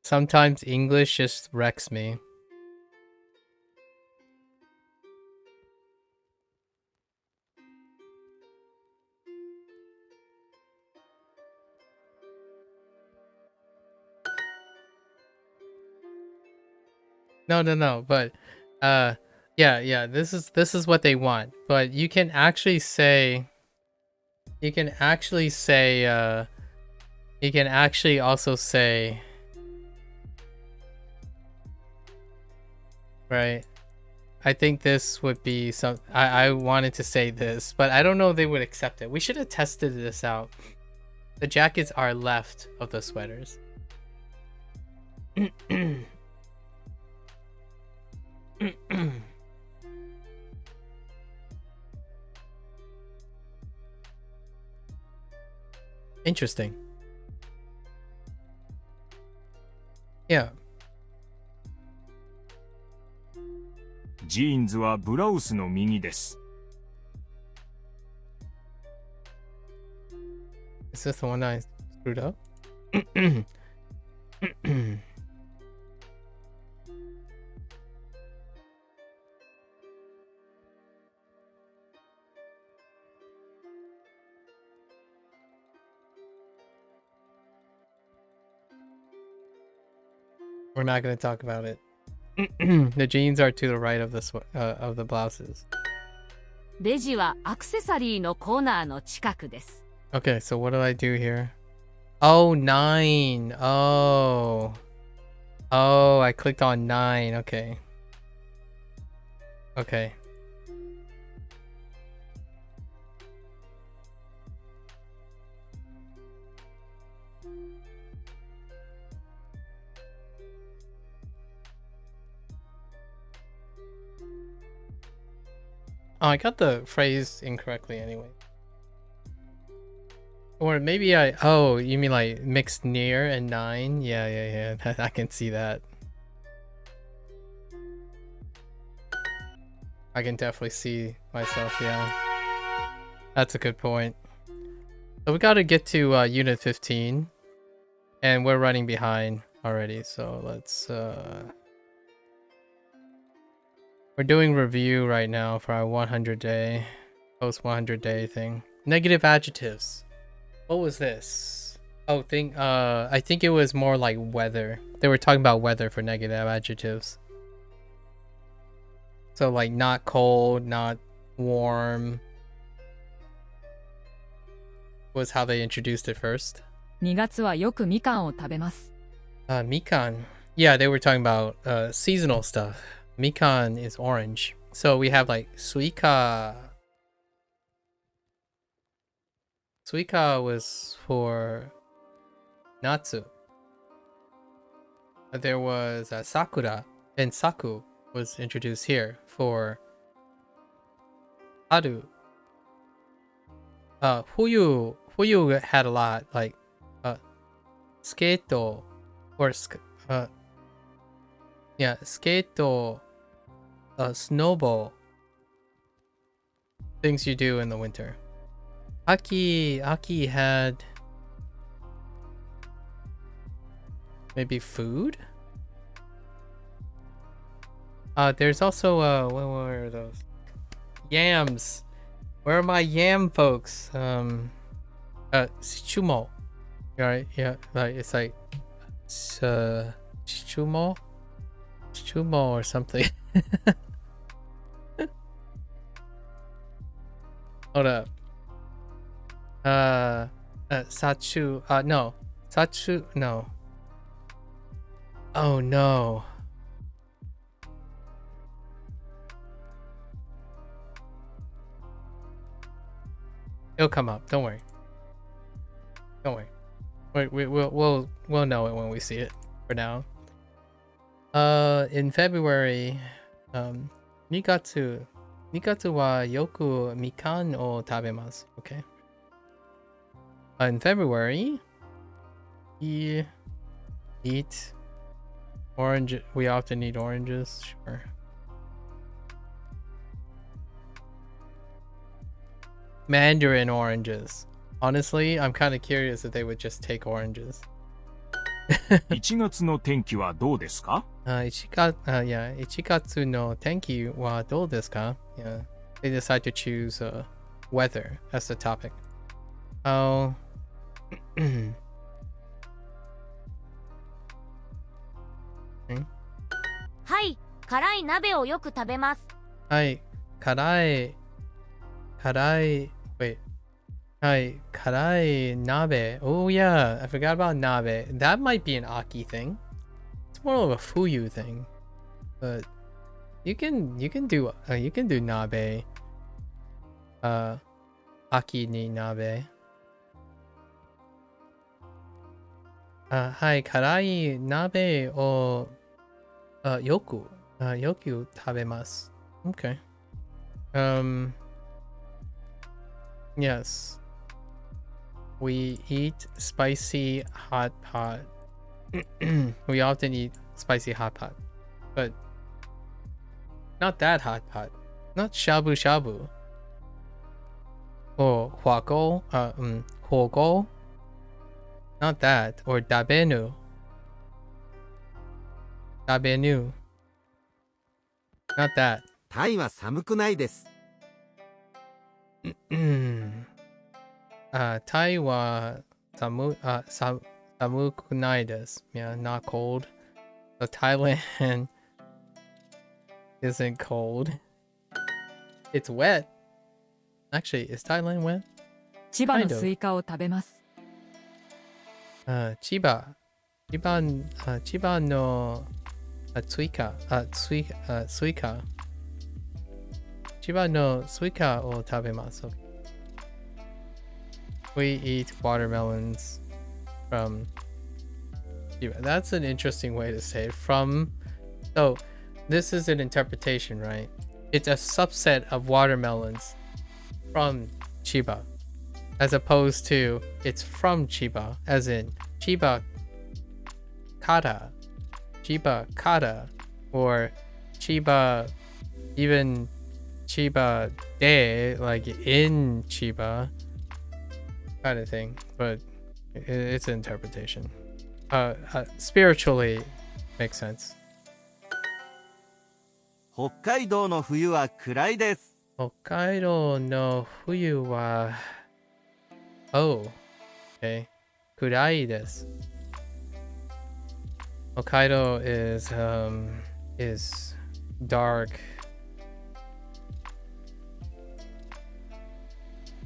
Sometimes English just wrecks me. No, but yeah, this is what they want. But you can actually say also say, right? I think this would be some I wanted to say this, but I don't know if they would accept it. We should have tested this out. The jackets are left of the sweaters. Interesting. Yeah. ジーンズはブラウスの右です。Is this the one I screwed up? We're not going to talk about it. The jeans are to the right of the blouses. レジはアクセサリーのコーナーの近くです。 Okay, so what do I do here? Oh, 9. Oh, I clicked on 9. Okay. Oh, I got the phrase incorrectly anyway. Or maybe oh, you mean like mixed near and 9? Yeah. I can see that. I can definitely see myself, yeah. That's a good point. So we gotta get to unit 15. And we're running behind already, so let's we're doing review right now for our 100 day, post 100 day thing. Negative adjectives. What was this? Oh, I think it was more like weather. They were talking about weather for negative adjectives. So like not cold, not warm was how they introduced it first. 2月はよくみかんを食べます。 Mikan. Yeah, they were talking about seasonal stuff. Mikan is orange. So we have like suika. Suika was for Natsu. There was Sakura, and Saku was introduced here for Haru. Fuyu had a lot, like Skato or Skato, snowball. Things you do in the winter. Aki had maybe food? There's also what are those? Yams. Where are my yam folks? Chumo. Right? Yeah, like it's like chumo or something. Hold up. Sachu. No. Sachu. No. Oh no. It'll come up. Don't worry. Don't worry. We'll know it when we see it. For now. In February, 2月はよくみかんを食べます. Okay. In February, we eat orange. We often eat oranges. Sure. Mandarin oranges. Honestly, I'm kind of curious if they would just take oranges. 1月の天気はどうですか? 1月の天気はどうですか? Yeah. They decide to choose weather as the topic. Oh. はい、辛い鍋をよく食べます。はい、辛い wait. はい、辛い鍋. Oh yeah, I forgot about nabe. That might be an Aki thing. It's more of a Fuyu thing. But you can do nabe. Aki ni nabe. はい、辛い鍋をよく食べます. Okay. Yes. We eat spicy hot pot. We often eat spicy hot pot. But not that hot pot. Not shabu shabu. Or huago. Hogo. Not that. Or dabenu. Dabenu. Not that. タイは寒くないです。タイは寒くないです. Yeah, not cold. So Thailand isn't cold. It's wet. Actually, is Thailand wet? 千葉のスイカを食べます。千葉のスイカ千葉のスイカを食べます. We eat watermelons from Chiba. That's an interesting way to say it. From, so this is an interpretation, right? It's a subset of watermelons from Chiba, as opposed to it's from Chiba, as in Chiba kata, or Chiba, even Chiba de, like in Chiba, kind of thing. But it's an interpretation. Spiritually makes sense. 北海道の冬は暗いです。北海道の冬は Oh, okay. 暗いです. Hokkaido is dark.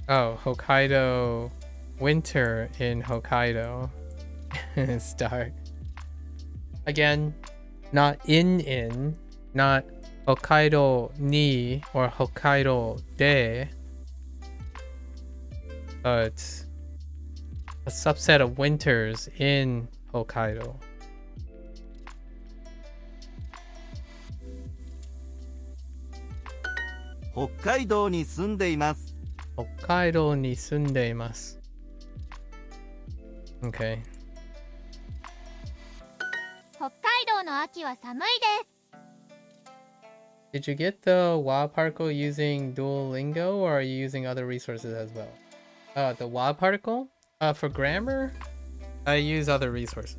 Oh, Hokkaido winter in Hokkaido. It's dark. Again, not in, not Hokkaido ni or Hokkaido de, but a subset of winters in Hokkaido. 北海道に住んでいます。北海道に住んでいます. Okay. 北海道の秋は寒いです。Did you get the WA particle using Duolingo, or are you using other resources as well? The WA particle? For grammar, I use other resources.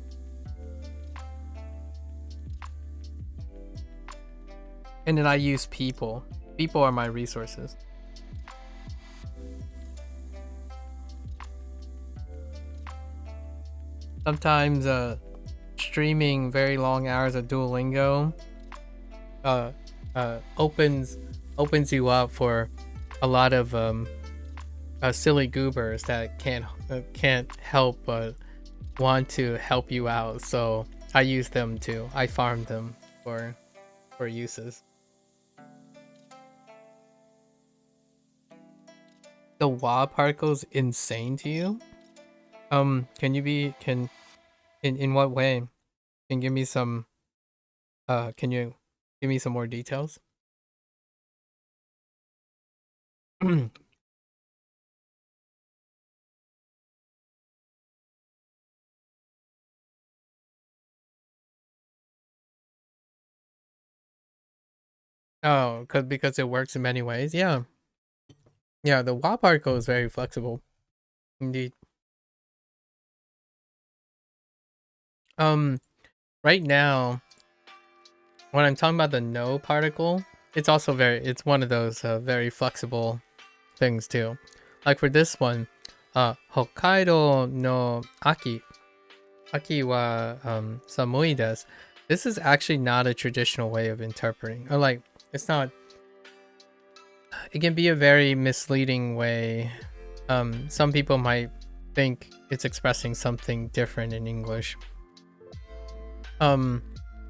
And then I use people. People are my resources. Sometimes streaming very long hours of Duolingo opens you up for a lot of silly goobers that can't help but want to help you out. So I use them too. I farm them for uses. The WA particle's insane to you? In what way? Can you give me some can you give me some more details? Oh, because it works in many ways. Yeah. Yeah, the WA particle is very flexible. Indeed. Right now, when I'm talking about the no particle, it's also it's one of those very flexible things too. Like for this one, Hokkaido no aki. Aki wa samui desu. This is actually not a traditional way of interpreting. Or like, it's not. It can be a very misleading way. Some people might think it's expressing something different in English.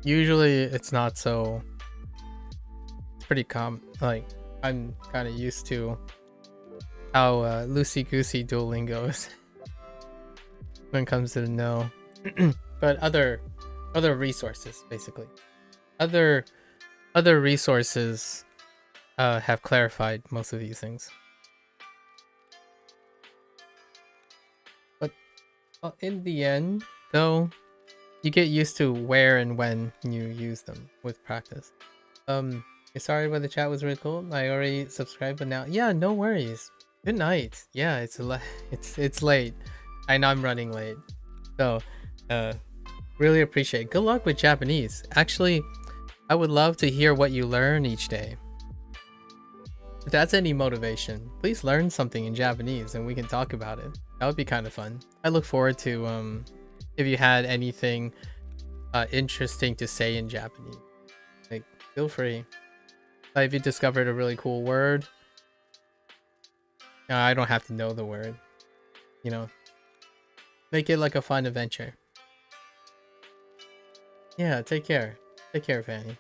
Usually it's not so. It's pretty common. Like, I'm kind of used to how loosey-goosey Duolingo is when it comes to the no. But other resources, basically. Other resources have clarified most of these things. But in the end, though, you get used to where and when you use them with practice. Sorry, but the chat was really cool. I already subscribed, but now, yeah, no worries. Good night. Yeah, it's late. I know I'm running late, so really appreciate it. Good luck with Japanese. Actually, I would love to hear what you learn each day. If that's any motivation, please learn something in Japanese and we can talk about it. That would be kind of fun. I look forward to if you had anything interesting to say in Japanese. Like, feel free. Like, if you discovered a really cool word, I don't have to know the word. You know, make it like a fun adventure. Yeah, take care. Take care, Fanny.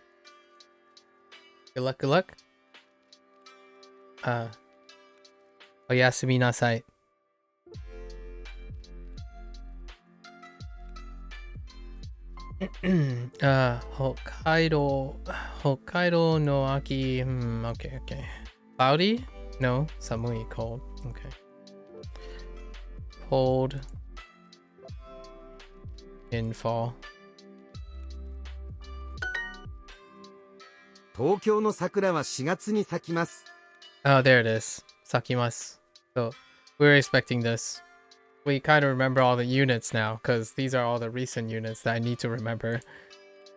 Good luck, good luck. Oyasumi nasai. Hokkaido no aki. Okay. Cloudy? No, samui, cold. Okay. Cold in fall. 東京の桜は4月に咲きます。 Oh, there it is. Sakimasu. So, we were expecting this. We kind of remember all the units now, because these are all the recent units that I need to remember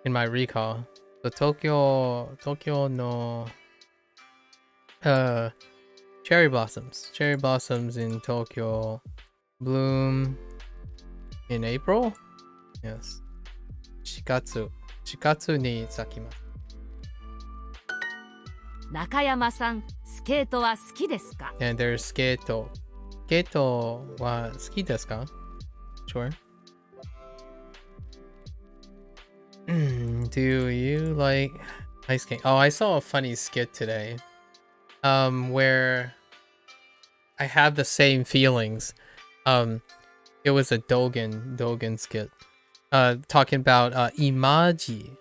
in my recall. So, Tokyo no... cherry blossoms. Cherry blossoms in Tokyo bloom in April? Yes. Shikatsu. Shikatsu ni sakimasu. 中山さん、スケートは好きですか？ And there's skato. Skato wa suki desu ka? Sure. Do you like ice skating? Oh, I saw a funny skit today. Where I have the same feelings. It was a Dogen skit. Talking about imaji.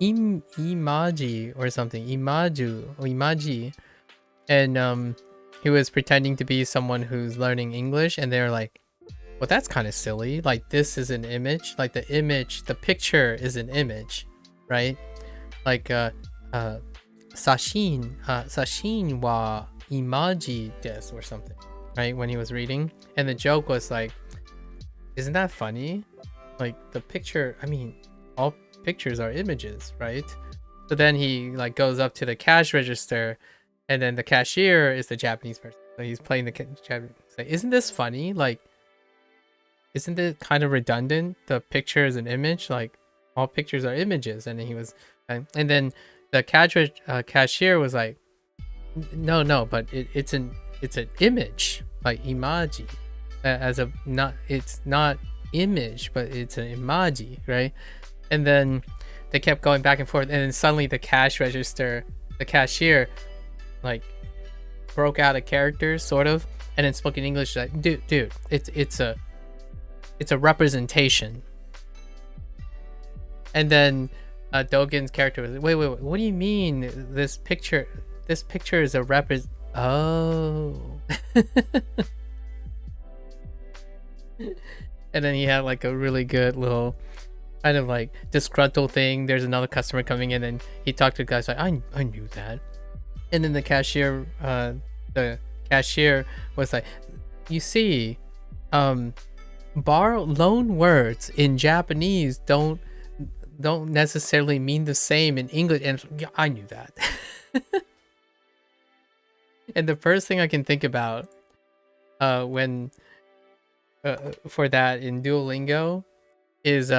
Imaji or something. Imaji. And he was pretending to be someone who's learning English, and they're like, well, that's kind of silly. Like, this is an image. Like, the picture is an image, right? Like, sashin wa imaji desu or something, right? When he was reading. And the joke was like, isn't that funny? Like, the picture, I mean, all pictures are images, right? So then he like goes up to the cash register, and then the cashier is the Japanese person. So he's playing the Japanese. Like, isn't this funny? Like, isn't it kind of redundant? The picture is an image. Like, all pictures are images. And then he was, and then the cashier was like, no, but it's an image, like imaji, as a not, it's not image, but it's an imaji, right? And then they kept going back and forth, and then suddenly the cashier like broke out of characters, sort of, and then spoke in English like, dude, it's a representation. And then Dogen's character was like, wait, what do you mean this picture is a oh. And then he had like a really good little kind of like disgruntled thing. There's another customer coming in, and he talked to the guys like, I knew that. And then the cashier was like, you see, loan words in Japanese don't necessarily mean the same in English. And yeah, I knew that. And the first thing I can think about when for that in Duolingo is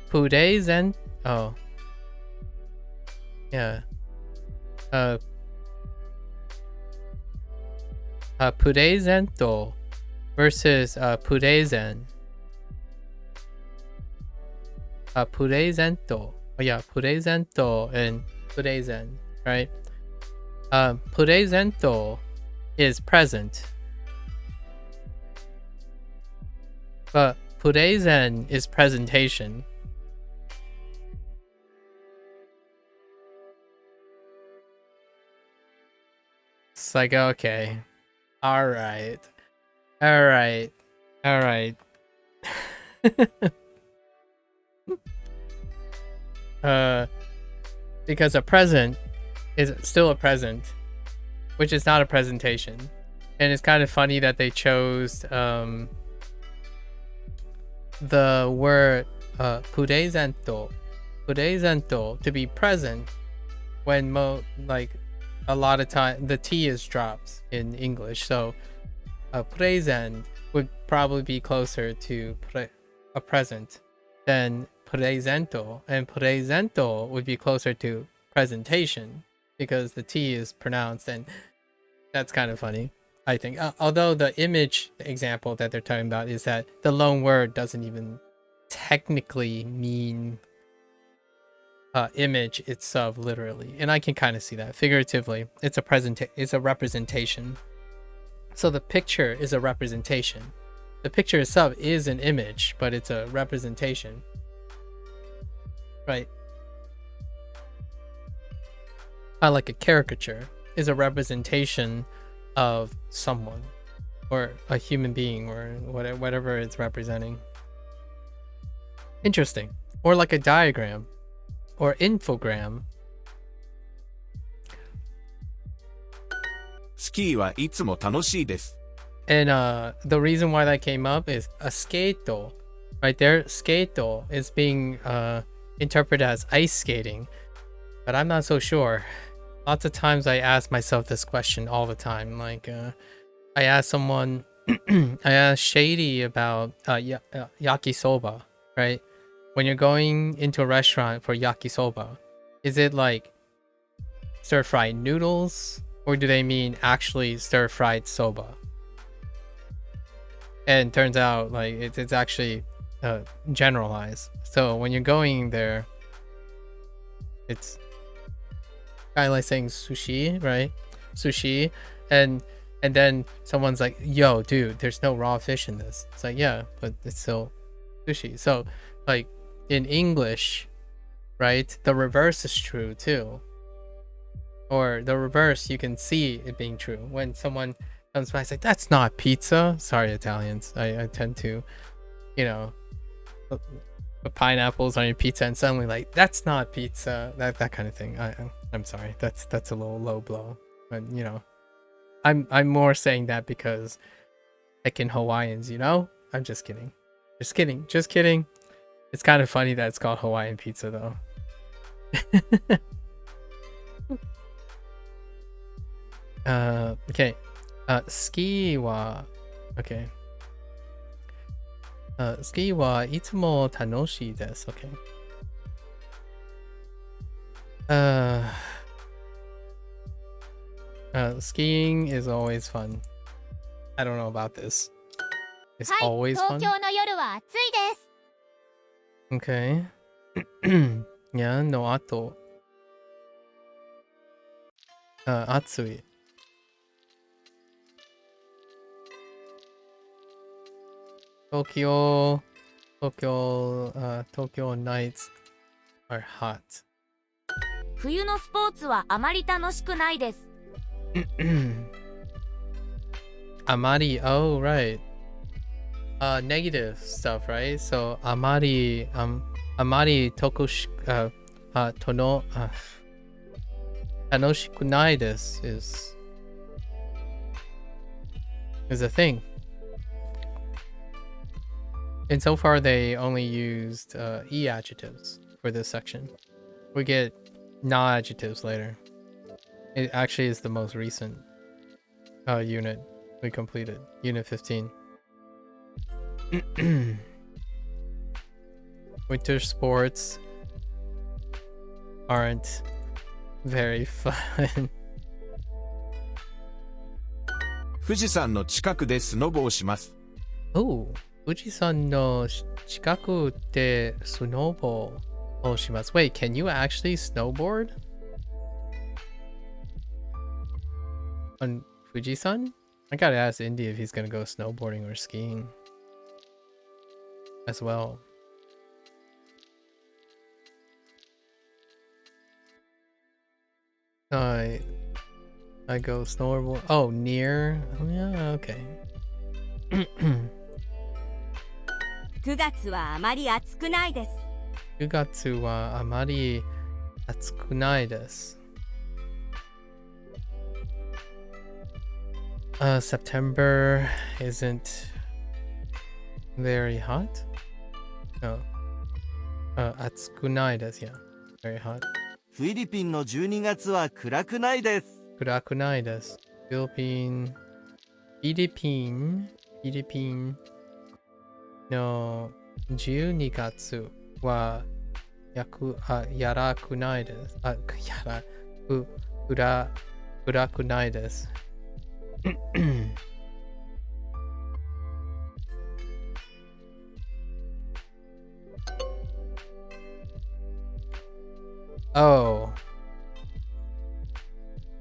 Pude Zen. Oh, yeah. Pude Zento versus Pude Zen. Pude Zento. Oh yeah, Pude Zento and Pude Zen, right? Pude Zento is present, but Pude Zen is presentation. It's like, okay, all right. Because a present is still a present, which is not a presentation. And it's kind of funny that they chose the word purezento to be present when like a lot of time the T is dropped in English. So present would probably be closer to a present than presento, and presento would be closer to presentation because the T is pronounced, and that's kind of funny, I think. Although the image example that they're talking about is that the loan word doesn't even technically mean image itself literally, and I can kind of see that figuratively. It's a representation. So the picture is a representation. The picture itself is an image, but it's a representation, right? Like a caricature is a representation of someone or a human being or whatever it's representing. Interesting. Or like a diagram or infogram. スキーはいつも楽しいです。 And the reason why that came up is a skato. Right there, skato is being interpreted as ice skating. But I'm not so sure. Lots of times I ask myself this question all the time. Like, I asked someone, I asked Shady about yakisoba, right? When you're going into a restaurant for yakisoba, is it like stir-fried noodles? Or do they mean actually stir-fried soba? And turns out like it's actually generalized. So when you're going there, it's kind of like saying sushi, right? Sushi, and then someone's like, yo, dude, there's no raw fish in this. It's like, yeah, but it's still sushi. So like in English, right, the reverse is true too. Or the reverse, you can see it being true. When someone comes by, it's like, that's not pizza. Sorry, Italians. I tend to, you know, put pineapples on your pizza and suddenly like, that's not pizza. That kind of thing. I'm sorry. That's a little low blow. But you know, I'm more saying that because heckin' Hawaiians, you know? I'm just kidding. Just kidding. Just kidding. It's kind of funny that it's called Hawaiian pizza though. Okay. Ski wa okay. Ski wa itsumo tanoshii desu. Okay. Skiing is always fun. I don't know about this. It's always fun. 東京の夜は暑いです Okay. Yeah, no ato. Atsui. Tokyo nights are hot. 冬のスポーツはあまり楽しくないです Amari, oh right. Negative stuff, right? So amari tokush tono tanoshikunai desu is a thing. And so far they only used e adjectives for this section. We get na adjectives later. It actually is the most recent unit we completed, unit 15. Winter sports aren't very fun. 富士山の近くでスノボをします。 Oh, Fujisan no chikaku de sunobo oshimasu. Wait, can you actually snowboard on Fujisan? I gotta ask Indy if he's gonna go snowboarding or skiing as well. I go snowboard. Oh, near. Oh, yeah, okay. 9月はあまり暑くないです 9月はあまり暑くないです。September isn't very hot. No. 暑くないです。Yeah. Very hot. フィリピンの12月は暗くないです。暗くないです。フィリピンの12月はやらくないです。暗くないです。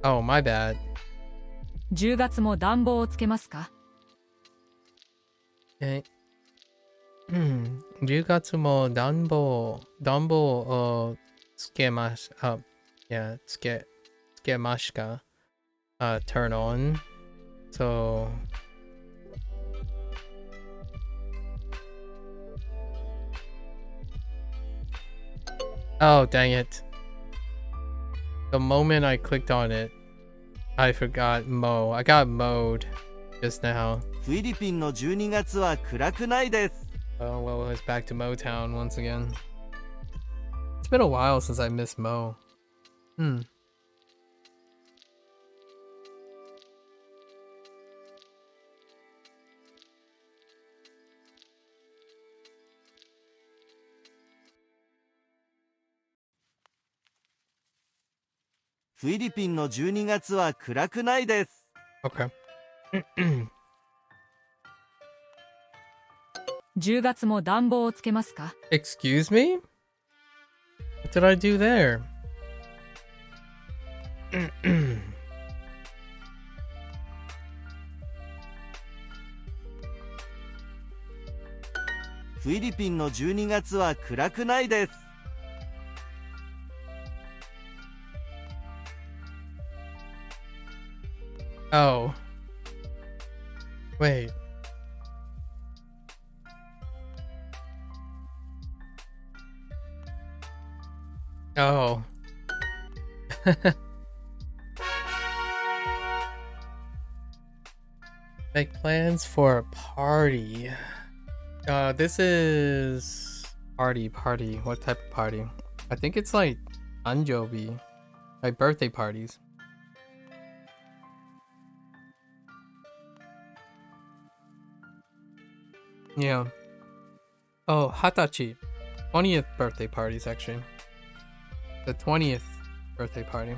Oh, my bad. 10月も暖房をつけますか 10月も暖房をつけます。つけますかturn on. So, oh, dang it. The moment I clicked on it, I forgot Mo. I got mowed just now. フィリピンの12月は暗くないです。Oh, well, it's back to Motown once again. It's been a while since I missed Mo. Hmm.フィリピンの12月は暗くないです。Okay. 10月も暖房をつけますか Excuse me? What did I do there? フィリピンの12月は暗くないです。Oh. Wait. Oh. Make plans for a party. This is party. What type of party? I think it's like anjobi, like birthday parties. Yeah. Oh, hatachi. 20th birthday parties, actually. The 20th birthday party.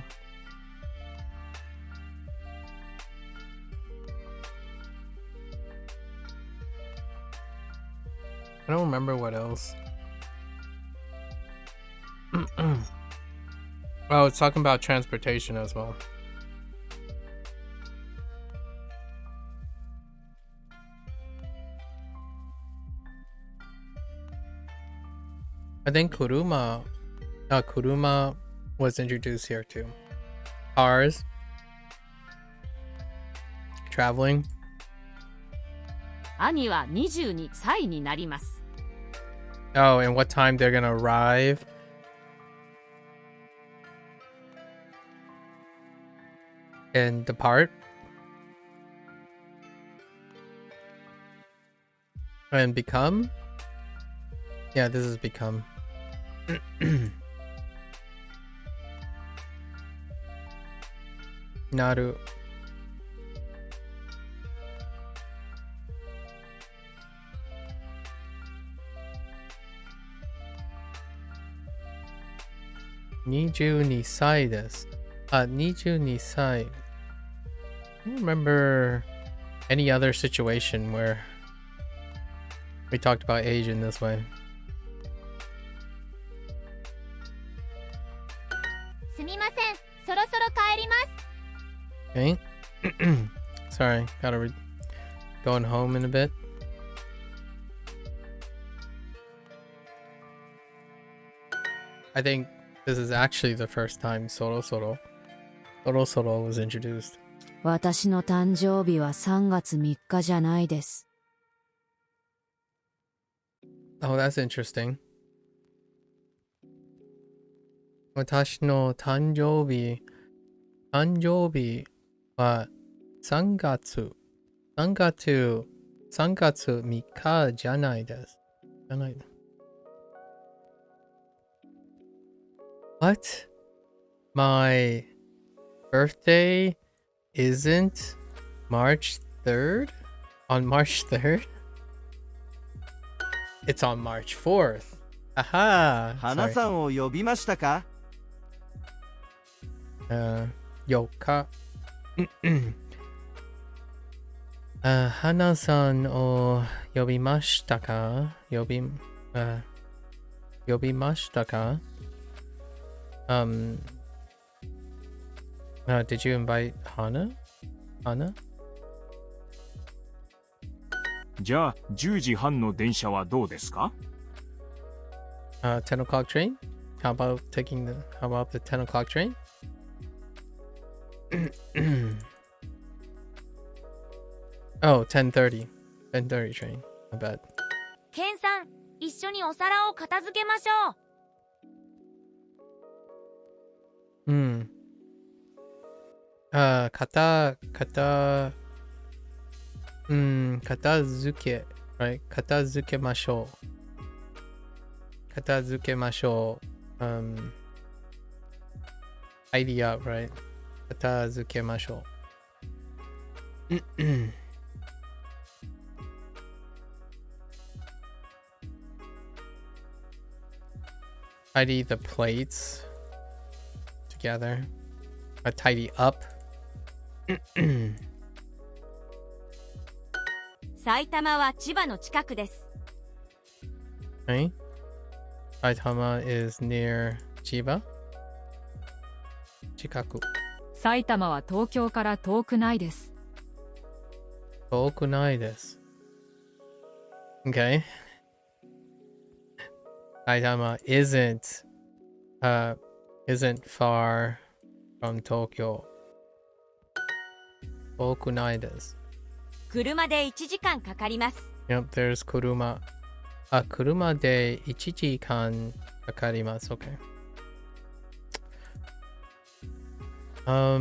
I don't remember what else. Oh, it's talking about transportation as well. I think kuruma was introduced here too. Cars. Traveling. 兄は22歳になります。 Oh, and what time they're gonna arrive. And depart. And become. Yeah, this is become. Naru. Niju Nisai desu. 22 sai. I don't remember any other situation where we talked about age in this way. すみません、そろそろ帰ります。 Okay. Sorry, going home in a bit. I think this is actually the first time Soro Soro was introduced. 私の誕生日は3月3日じゃないです。 Oh, that's interesting. 私の誕生日は3月3日じゃないです。What? My birthday isn't March 3rd? On March 3rd? It's on March 4th. Aha! 花さんを呼びましたか？ 4日。花さんを呼びましたか？呼びましたか？ did you invite Hana? じゃあ10時半の電車はどうですか？ 10 o'clock train? How about the 10 o'clock train? Oh, 10:30 train. My bad. ケンさん、一緒にお皿を片付けましょう。片付け、right? 片付けましょう。tidy up, right? 片付けましょう。tidy the plates together. Tidy up. 埼玉は千葉の近くです。 Okay. Saitama is near Chiba. Chikaku. 埼玉は東京から遠くないです。 Tokunai desu. Okay. Saitama isn't far from Tokyo. Tokunai desu. 車で1時間かかります。 Yep, there's kuruma. 車で1時間かかります。Okay. Oh,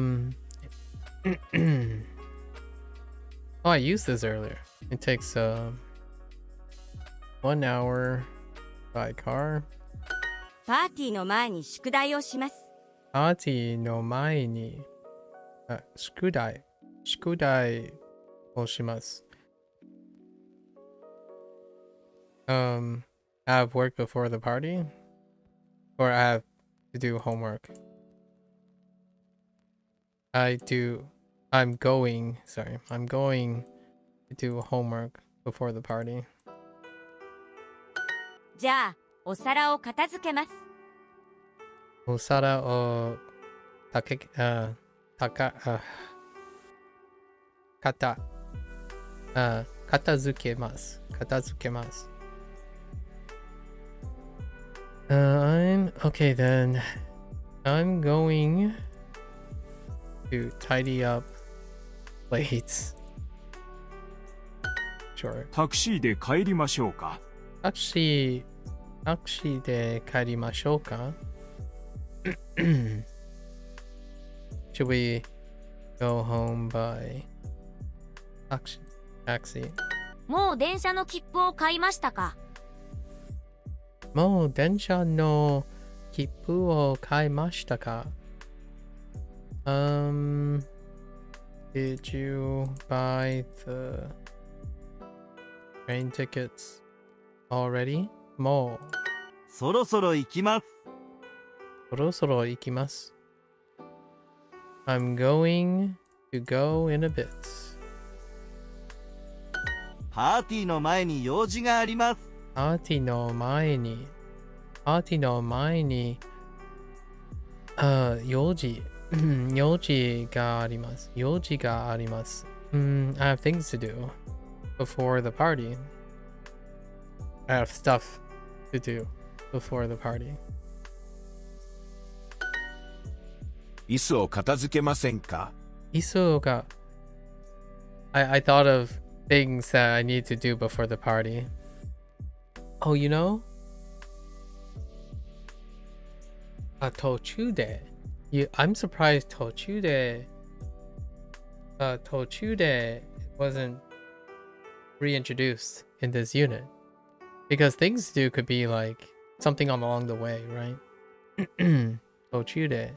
I used this earlier. It takes 1 hour by car. パーティーの前に宿題をします。パーティーの前に宿題をします。I have work before the party, or I have to do homework. I'm going to do homework before the party. じゃあ、お皿を片付けます。お皿を片付けます。Okay then. I'm going to tidy up plates. Sure. タクシーで帰りましょうか。タクシーで帰りましょうかShould we go home by taxi? もう電車の切符を買いましたか？もう電車の切符を買いましたか？ Did you buy the train tickets already? もうそろそろ行きます。そろそろ行きます。I'm going to go in a bit. パーティーの前に用事があります。パーティーの前に用事があります。I have things to do before the party. I have stuff to do before the party. 椅子を片付けませんか？椅子が I thought of things that I need to do before the party. Oh, you know? 途中で I'm surprised 途中で wasn't reintroduced in this unit. Because things to do could be like something along the way, right? 途中で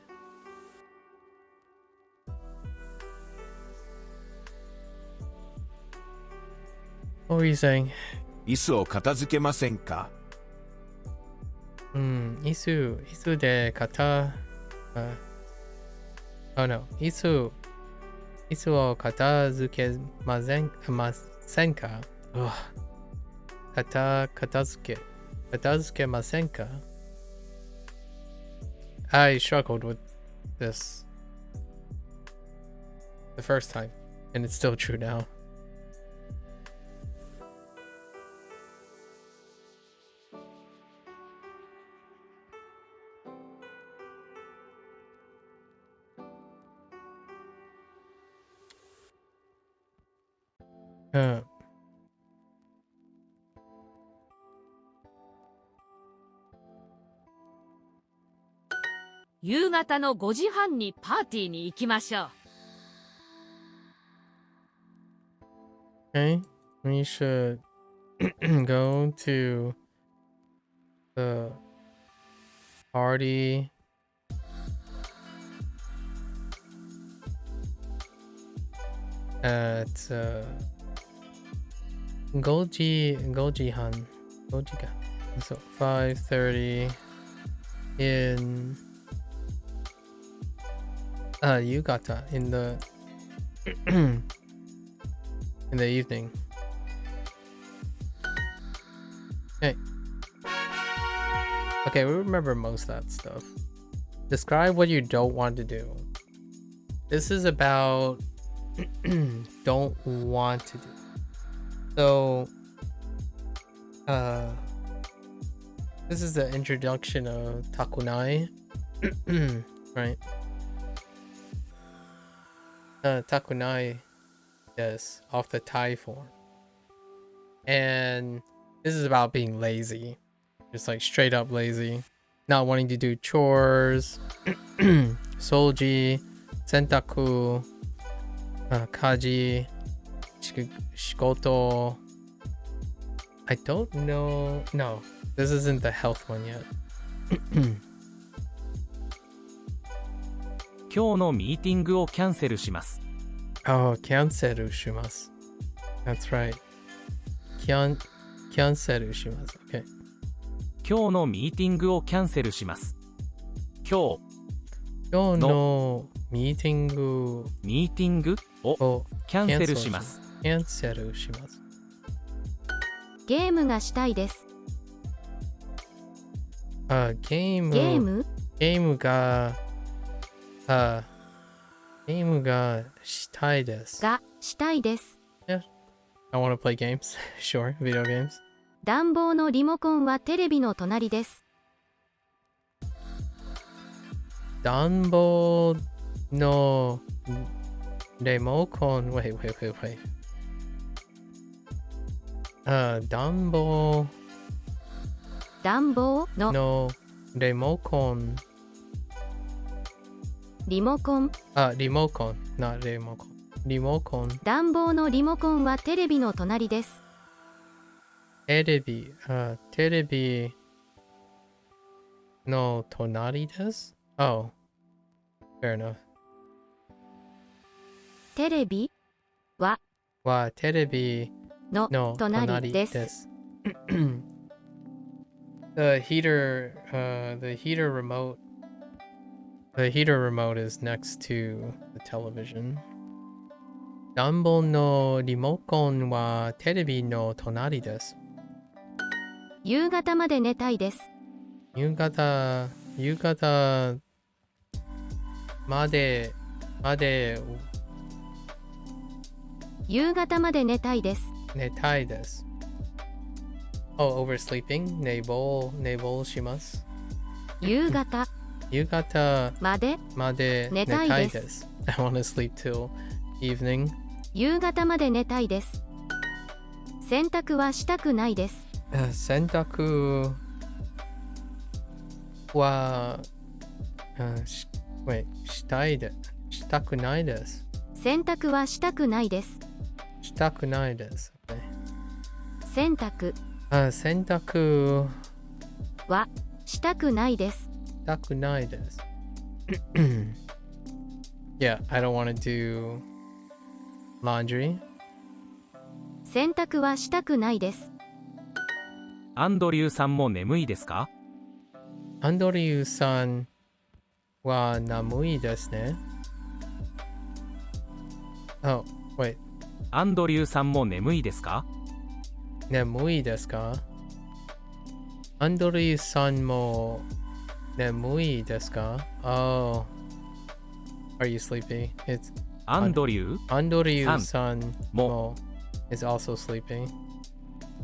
What were you saying? 椅子を片付けませんか？椅子でOh no. 椅子を片付けませんか？片付けませんか？ I struggled with this the first time, and it's still true now. Uh, 夕方の5時半にパーティーに行きましょう。Okay, we should go to the party at 5時半 so 5:30 in Yugata in the in the evening. Okay, we remember most of that stuff. Describe what you don't want to do. This is about don't want to do. So this is the introduction of takunai. Right? Takunai Yes, off the Thai form. And this is about being lazy. Just like straight up lazy. Not wanting to do chores. Solji, sentaku, kaji, shikoto. I don't know. No, this isn't the health one yet. 今日のミーティングをキャンセルします。Oh, キャンセルします。That's right. キャンセルします。Okay. 今日のミーティングをキャンセルします。今日のミーティングをキャンセルします。キャンセルします。ゲームがしたいです。ゲームがしたいです。したいです。Yeah. I want to play games. Sure, video games. 暖房のリモコンはテレビの隣です。暖房のリモコン wait. 暖房のリモコンリモコン not リモコンリモコン暖房のリモコンはテレビの隣です。テレビの隣です。Oh, fair enough. テレビはテレビの隣です。The heater remote is next to the television. 暖房のリモコンはテレビの隣です。夕方まで寝たいです。夕方まで夕方まで寝たいです。寝たいです。Oh, oversleeping? 寝坊します。夕方まで寝たいです。I want to sleep till evening. 夕方まで寝たいです。洗濯はしたくないです。洗濯はしたくないです。洗濯はしたくないです。したくないです。Okay. 洗濯はしたくないです。したくないです。Yeah, I don't want to do laundry. 洗濯はしたくないです。アンドリューさんも眠いですか？アンドリューさんは眠いですね。Oh, wait. アンドリューさんも眠いですか？眠いですか？アンドリューさんも眠いですか？ Oh. Are you sleepy? It's アンドリューさんも is also sleeping.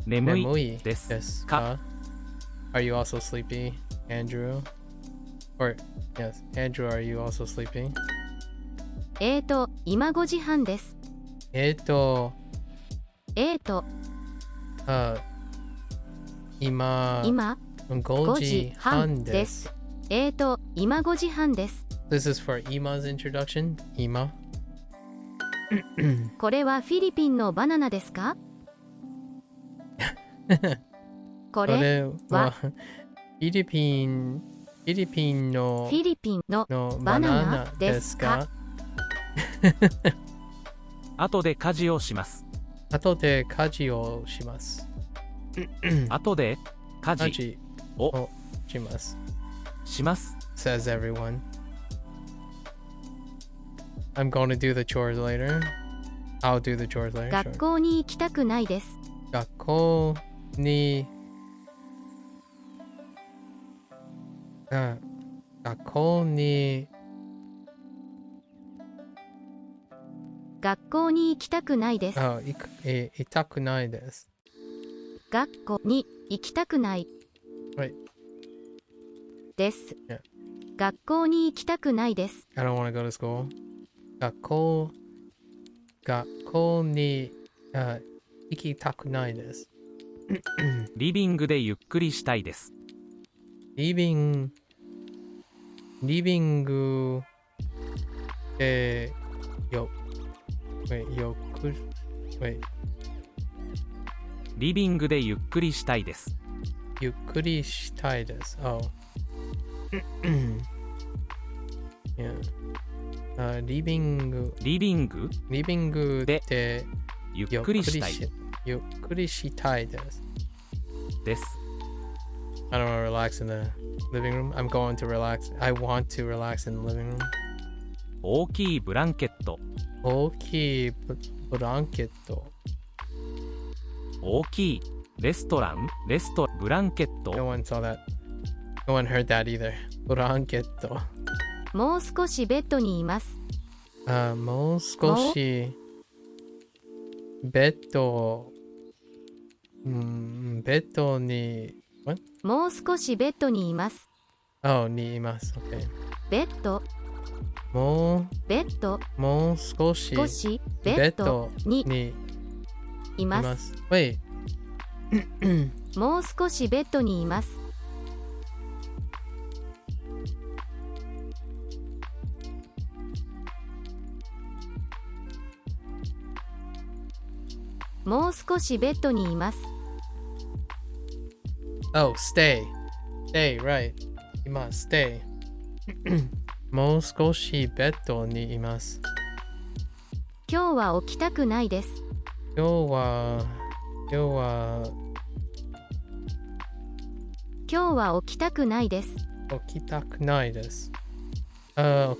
眠いですか？ Are you also sleepy, Andrew? Or, yes, Andrew, are you also sleeping? 今5時半です。今5時半です。今5時半です。This is for Ima's introduction. Ima. これはフィリピンのバナナですか？これはフィリピンのバナナですか？後で家事をします。後で家事をします。後で家事をします。Says everyone. I'm going to do the chores later. I'll do the chores later. 学校に行きたくないです。学校に行きたくないです。行きたくないです。学校に行きたくない。Right. です。Yeah. 学校に行きたくないです。I don't want to go to school. 学校学校に行きたくないです。リビングでゆっくりしたいです。リビングでリビングでゆっくりしたいです。ゆっくりしたいです。Oh. Yeah. リビングでゆっくりしたいゆっくりしたいです。です。I don't want to relax in the living room. I'm going to relax. I want to relax in the living room. 大きいブランケット。大きいブランケット。大きいレストランブランケット。 No one saw that. No one heard that either. ブランケット。もう少しベッドにいます。もう少しベッドにもう少しベッドにいます。にいます。Okay. ベッドもう少しベッドにいます。Wait. もう少しベッドにいます。もう少しベッドにいます。Oh, stay. Stay, right. 今、stay. もう少しベッドにいます。今日は起きたくないです。今日は起きたくないです。起きたくないです。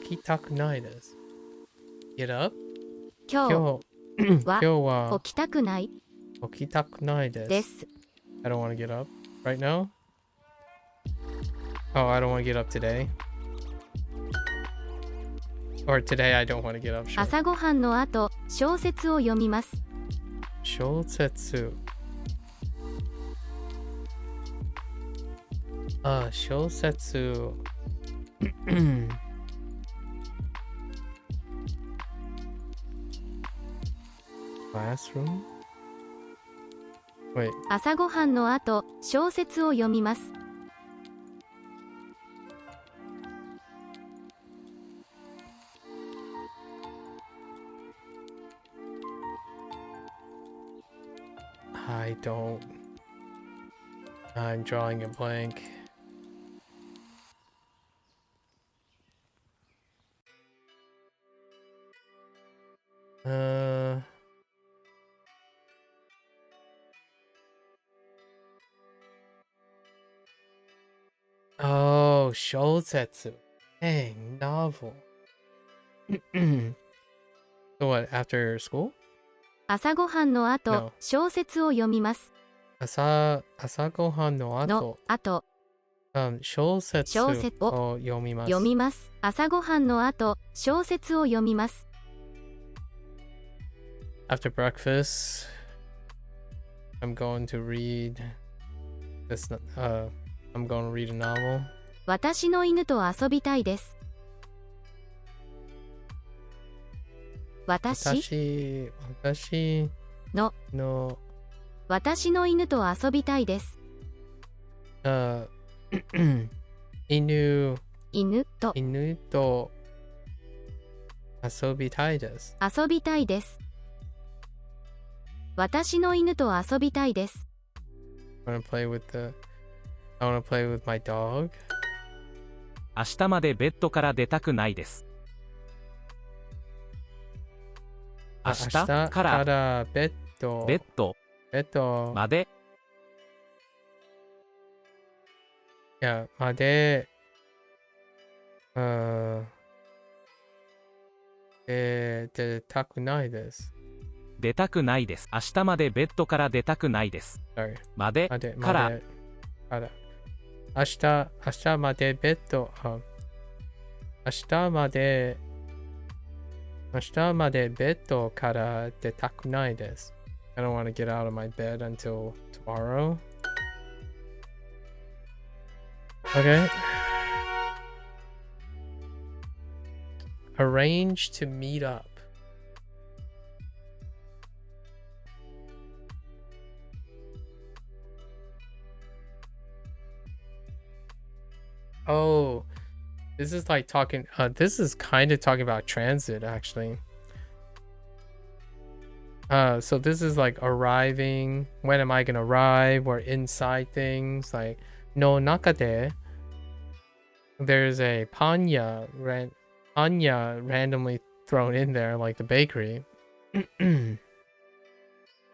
起きたくないです。Get up? 今日は起きたくないです。I don't want to get up right now. Oh, I don't want to get up today. Or today I don't want to get up. Sure. 朝ごはんの後、小説を読みます。小説。小説。Classroom? Wait. 朝ごはんの後、小説を読みます。I don't. I'm drawing a blank. Oh, 小説. Dang, novel. So what, after school? 朝ごはんの後、No. 小説を読みます。朝ごはんの後、小説を読みます。朝ごはんの後、小説を読みます。After breakfast, I'm going to read I'm going to read a novel. 私の犬と遊びたいです。私の犬と遊びたいです。犬と遊びたいです。私の犬と遊びたいです。I want to play with my dog. 明日までベッドから出たくないです。明日からベッドまでまで出たくないです。明日までベッドから出たくないです。Sorry. までから明日までベッドから出たくないです。I don't want to get out of my bed until tomorrow. Okay. Arrange to meet up. Oh, this is like talking. This is kind of talking about transit, actually. So this is like arriving. When am I gonna arrive? Or inside things like no nakade. There's a panya randomly thrown in there, like the bakery.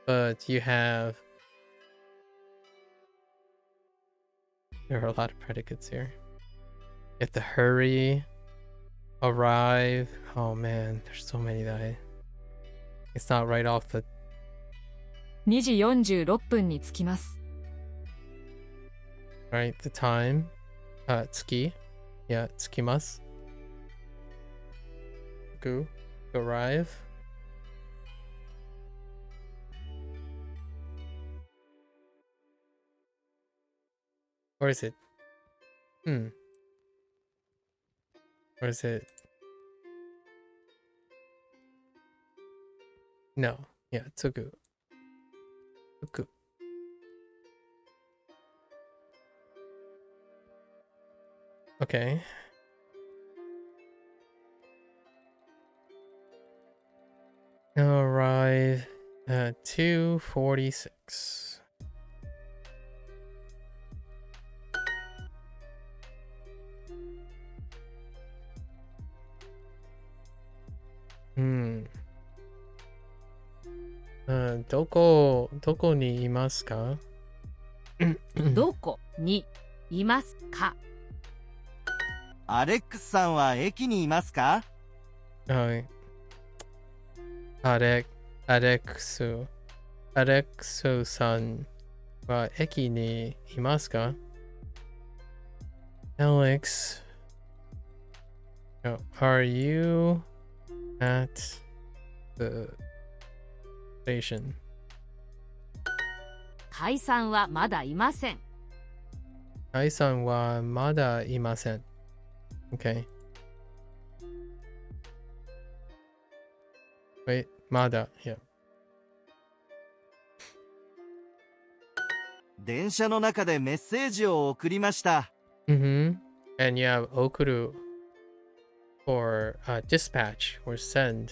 But you have. There are a lot of predicates here. You have to hurry, arrive. Oh man, there's so many that it's not right off the. 2時46分に着きます。 Right, the time. Tsuki. Yeah, tsukimasu. Go. Arrive. Or is it? Or is it? No. Yeah, tsugu. Tsuku. Okay. Arrive at 2:46. Doko ni imasu ka? どこにいますか？アレックスさんは駅にいますか？はい。アレクスさんは駅にいますか？ Alex, are you at the station? 解散はまだいません。解散はまだいません。Okay. Wait, まだ。Yeah. 電車の中でメッセージを送りました。And you have okuru for dispatch or send.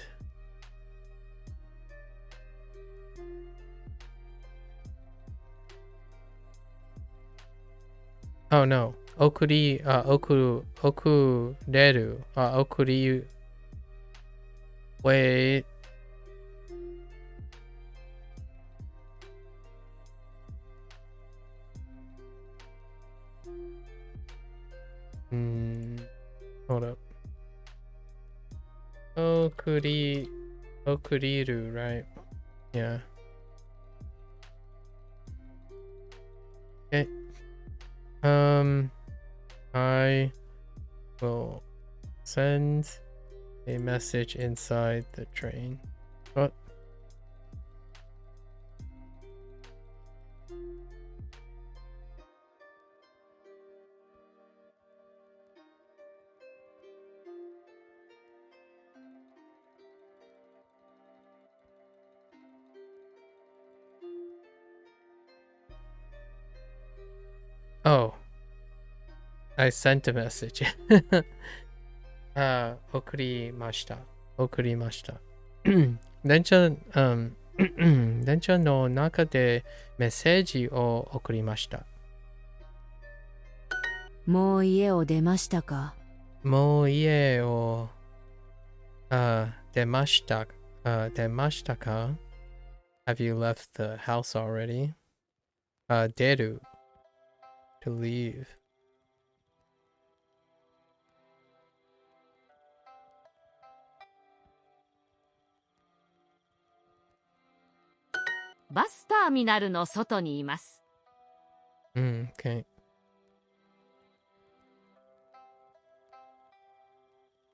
Oh no. Okureru. Wait. Hold up. Okuriru, right? Yeah. Okay. I will send a message inside the train. What? Oh, I sent a message. 送りました。電車の中でメッセージを送りました。もう家を出ましたか？もう家を出ましたか？ Have you left the house already? 出る to leave. バスターミナルの外にいます。Okay.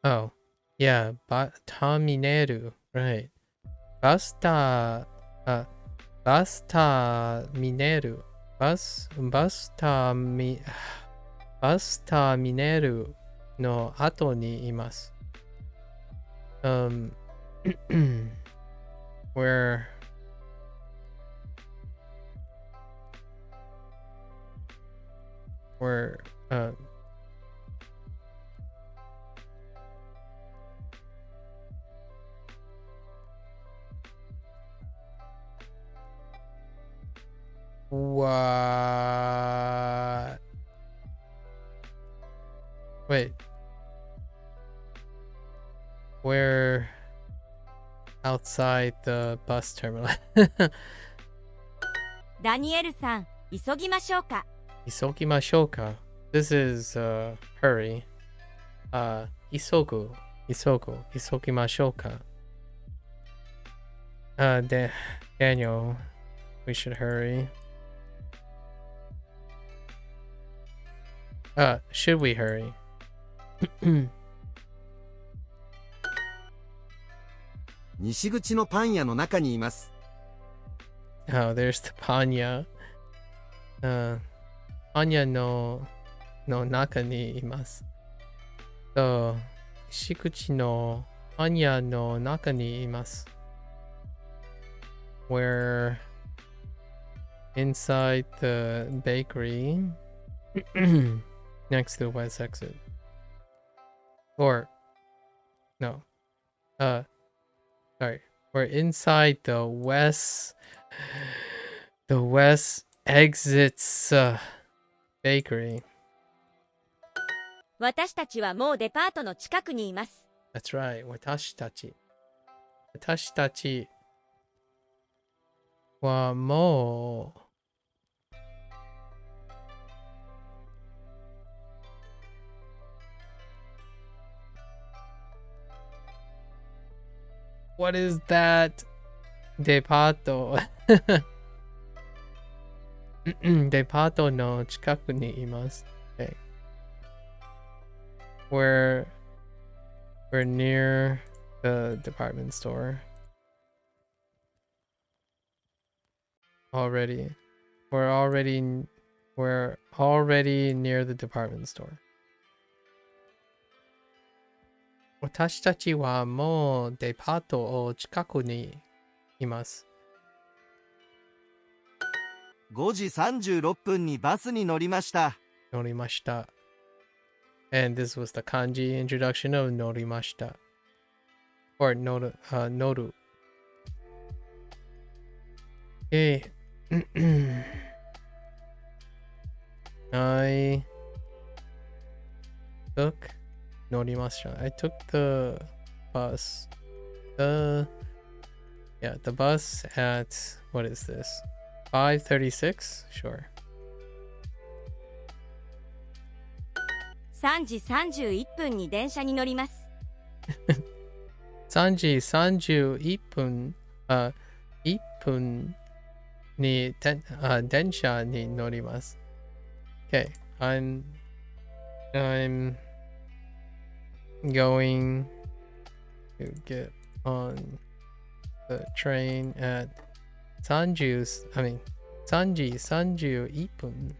Oh, yeah, terminal, right. バスターミネルの後にいます。where What? Wait. We're outside the bus terminal. ダニエルさん、急ぎましょうか。 Isokimashouka. This is hurry. Isokimashouka. Daniel, we should hurry. Should we hurry? 西口のパン屋の中にいます。 Oh, there's the Panya. Panya no naka ni imasu. So, Ishikuchi no Panya no naka ni imasu. We're inside the bakery next to the west exit. Or, no. Sorry. We're inside the west exits bakery. 私たちはもうデパートの近くにいます。 That's right. Watashi tachi wa mo What is that? Depato. Depato no chikaku ni imasu. Okay. We're near the department store. We're already near the department store. 私たちはもうデパートを近くにいます。5時36分にバスに乗りました。乗りました。And this was the kanji introduction of 乗りました。Or 乗る。Okay. I took the bus. The bus at, what is this? 5:36? Sure. 3時31分に電車に乗ります。3時31分、1分に電車に乗ります。Okay, I'm going to get on the train at 3時31分。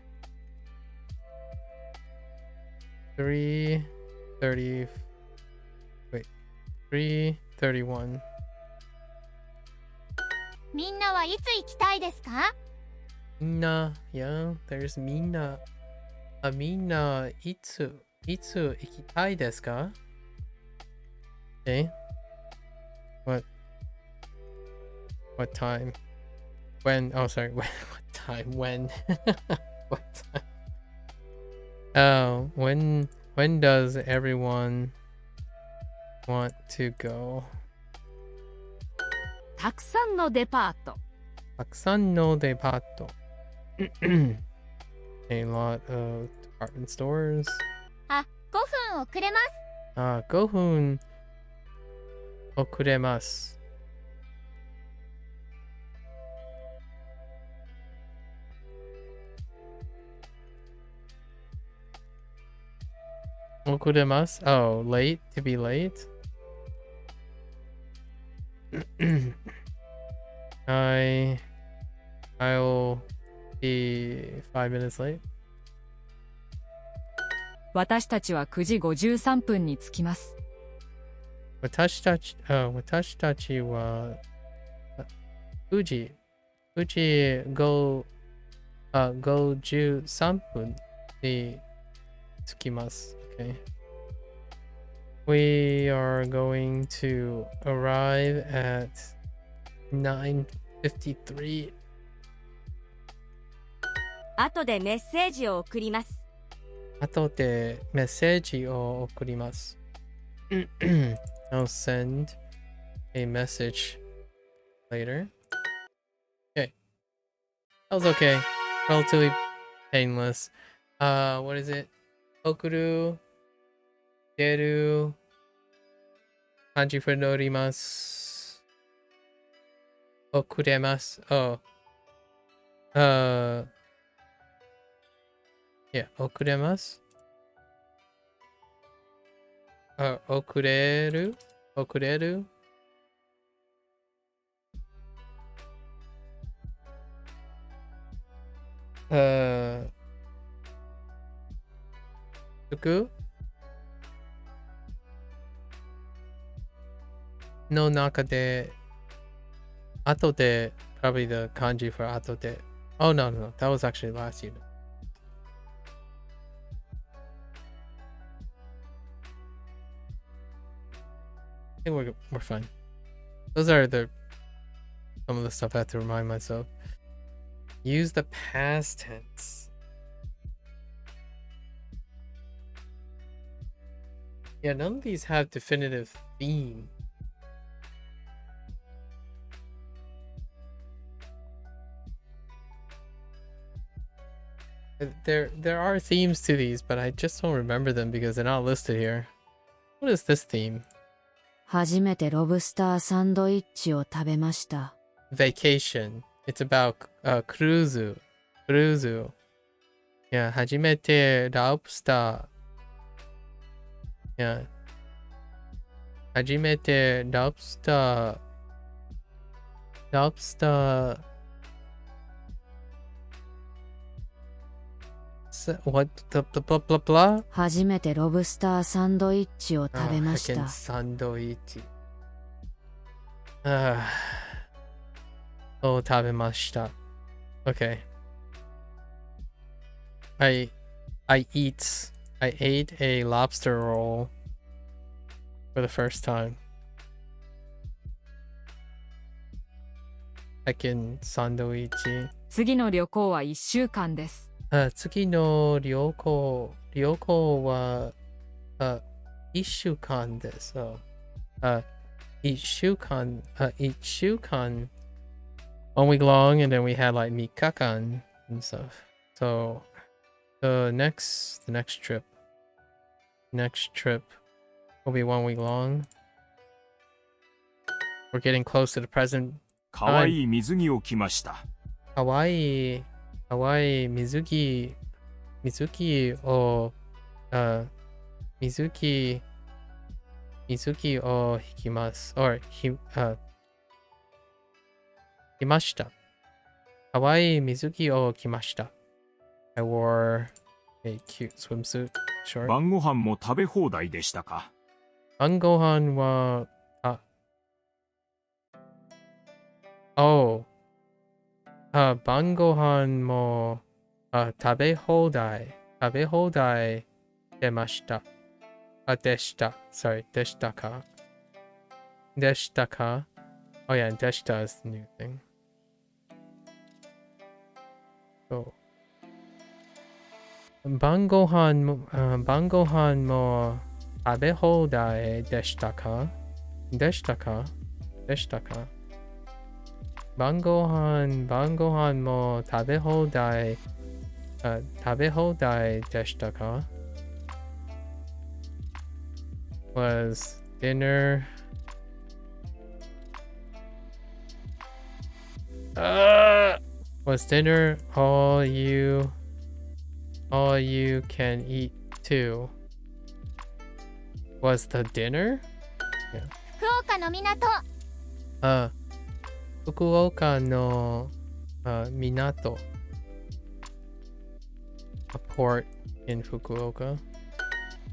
3:31. みんなはいつ行きたいですか？みんな、yeah, there's みんな。みんないつ行きたいですか？ Okay. What time? When? Oh, sorry. What time? When? What time? Oh, when does everyone want to go? たくさんのデパート。たくさんのデパート。A lot of department stores. あ、5分遅れます。5分遅れます。遅れます。Oh, late? To be late? I'll be 5 minutes late. 私たちは9時53分に着きます。私たちは9時53分に着きます。Okay. We are going to arrive at 9:53. 後でメッセージを送ります。後でメッセージを送ります。I'll send a message later. Okay. That was okay. Relatively painless. What is it? 送る、出る、漢字for 乗ります。遅れます。Oh. Yeah, 遅れます。遅れる遅れる服の中で、後で、probably the kanji for 後で。Oh, no, no, that was actually last unit. I think we're fine. Those are some of the stuff I have to remind myself. Use the past tense. Yeah, none of these have definitive theme. There are themes to these, but I just don't remember them because they're not listed here. What is this theme? 初めてロブスターサンドイッチを食べました。Vacation. It's about cruise. Yeah, 初めてロブスター。Yeah. 初めてロブスター。What the blah blah blah? 初めてロブスターサンドイッチを食べました。サンドイッチ。を食べました。Okay. I ate a lobster roll for the first time. Second サンドイッチ。次の旅行は1週間です。次の旅行は1週間です。1週間 1 week long, and then we had like 3日間 and stuff. So the next trip will be 1 week long. We're getting close to the present. かわいい水着を着ました。かわいい水着を引きます。着ました。かわいい水着を着ました。I wore a cute swimsuit short. 晩ご飯も食べ放題でしたか？晩ご飯は、晩ご飯も食べ放題出ました。でした。Sorry, でしたか Oh yeah, でした is the new thing. So, 晩ご飯も食べ放題でしたか晩ご飯も食べ放題でしたか Was dinner all you can eat too? Was the dinner? Yeah. 福岡の港。福岡の港。A port in 福岡。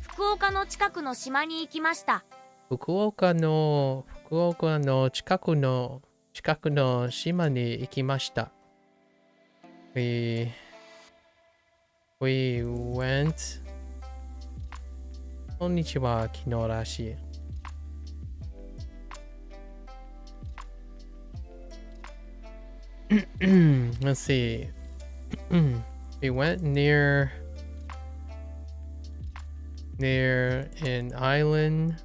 福岡の近くの島に行きました。福岡の近くの島に行きました。We went こんにちは、昨日らしい。Let's see. We went near an island.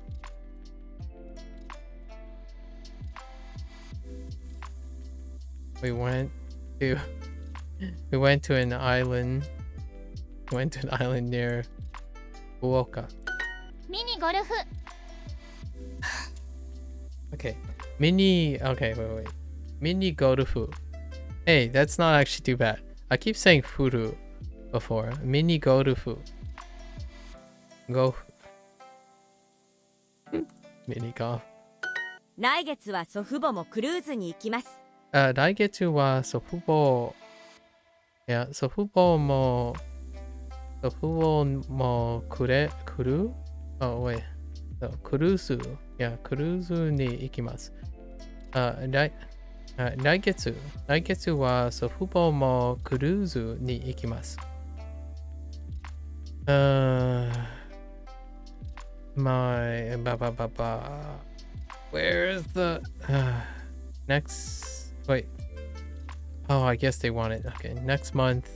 We went to an island. Went to an island near Fukuoka. ミニゴルフ Okay. Okay, wait. Mini gorufu. Hey, that's not actually too bad. I keep saying furu before. Mini gorufu. Go. Mini golf. 来月は祖父母もクルーズに行きます。来月は祖父母。いや、祖父母も来る Oh, wait. No, クルーズ。いや、クルーズに行きます。来月は祖父母もクルーズに行きます。Where's the next? Wait. Oh, I guess they want it. Okay, next month.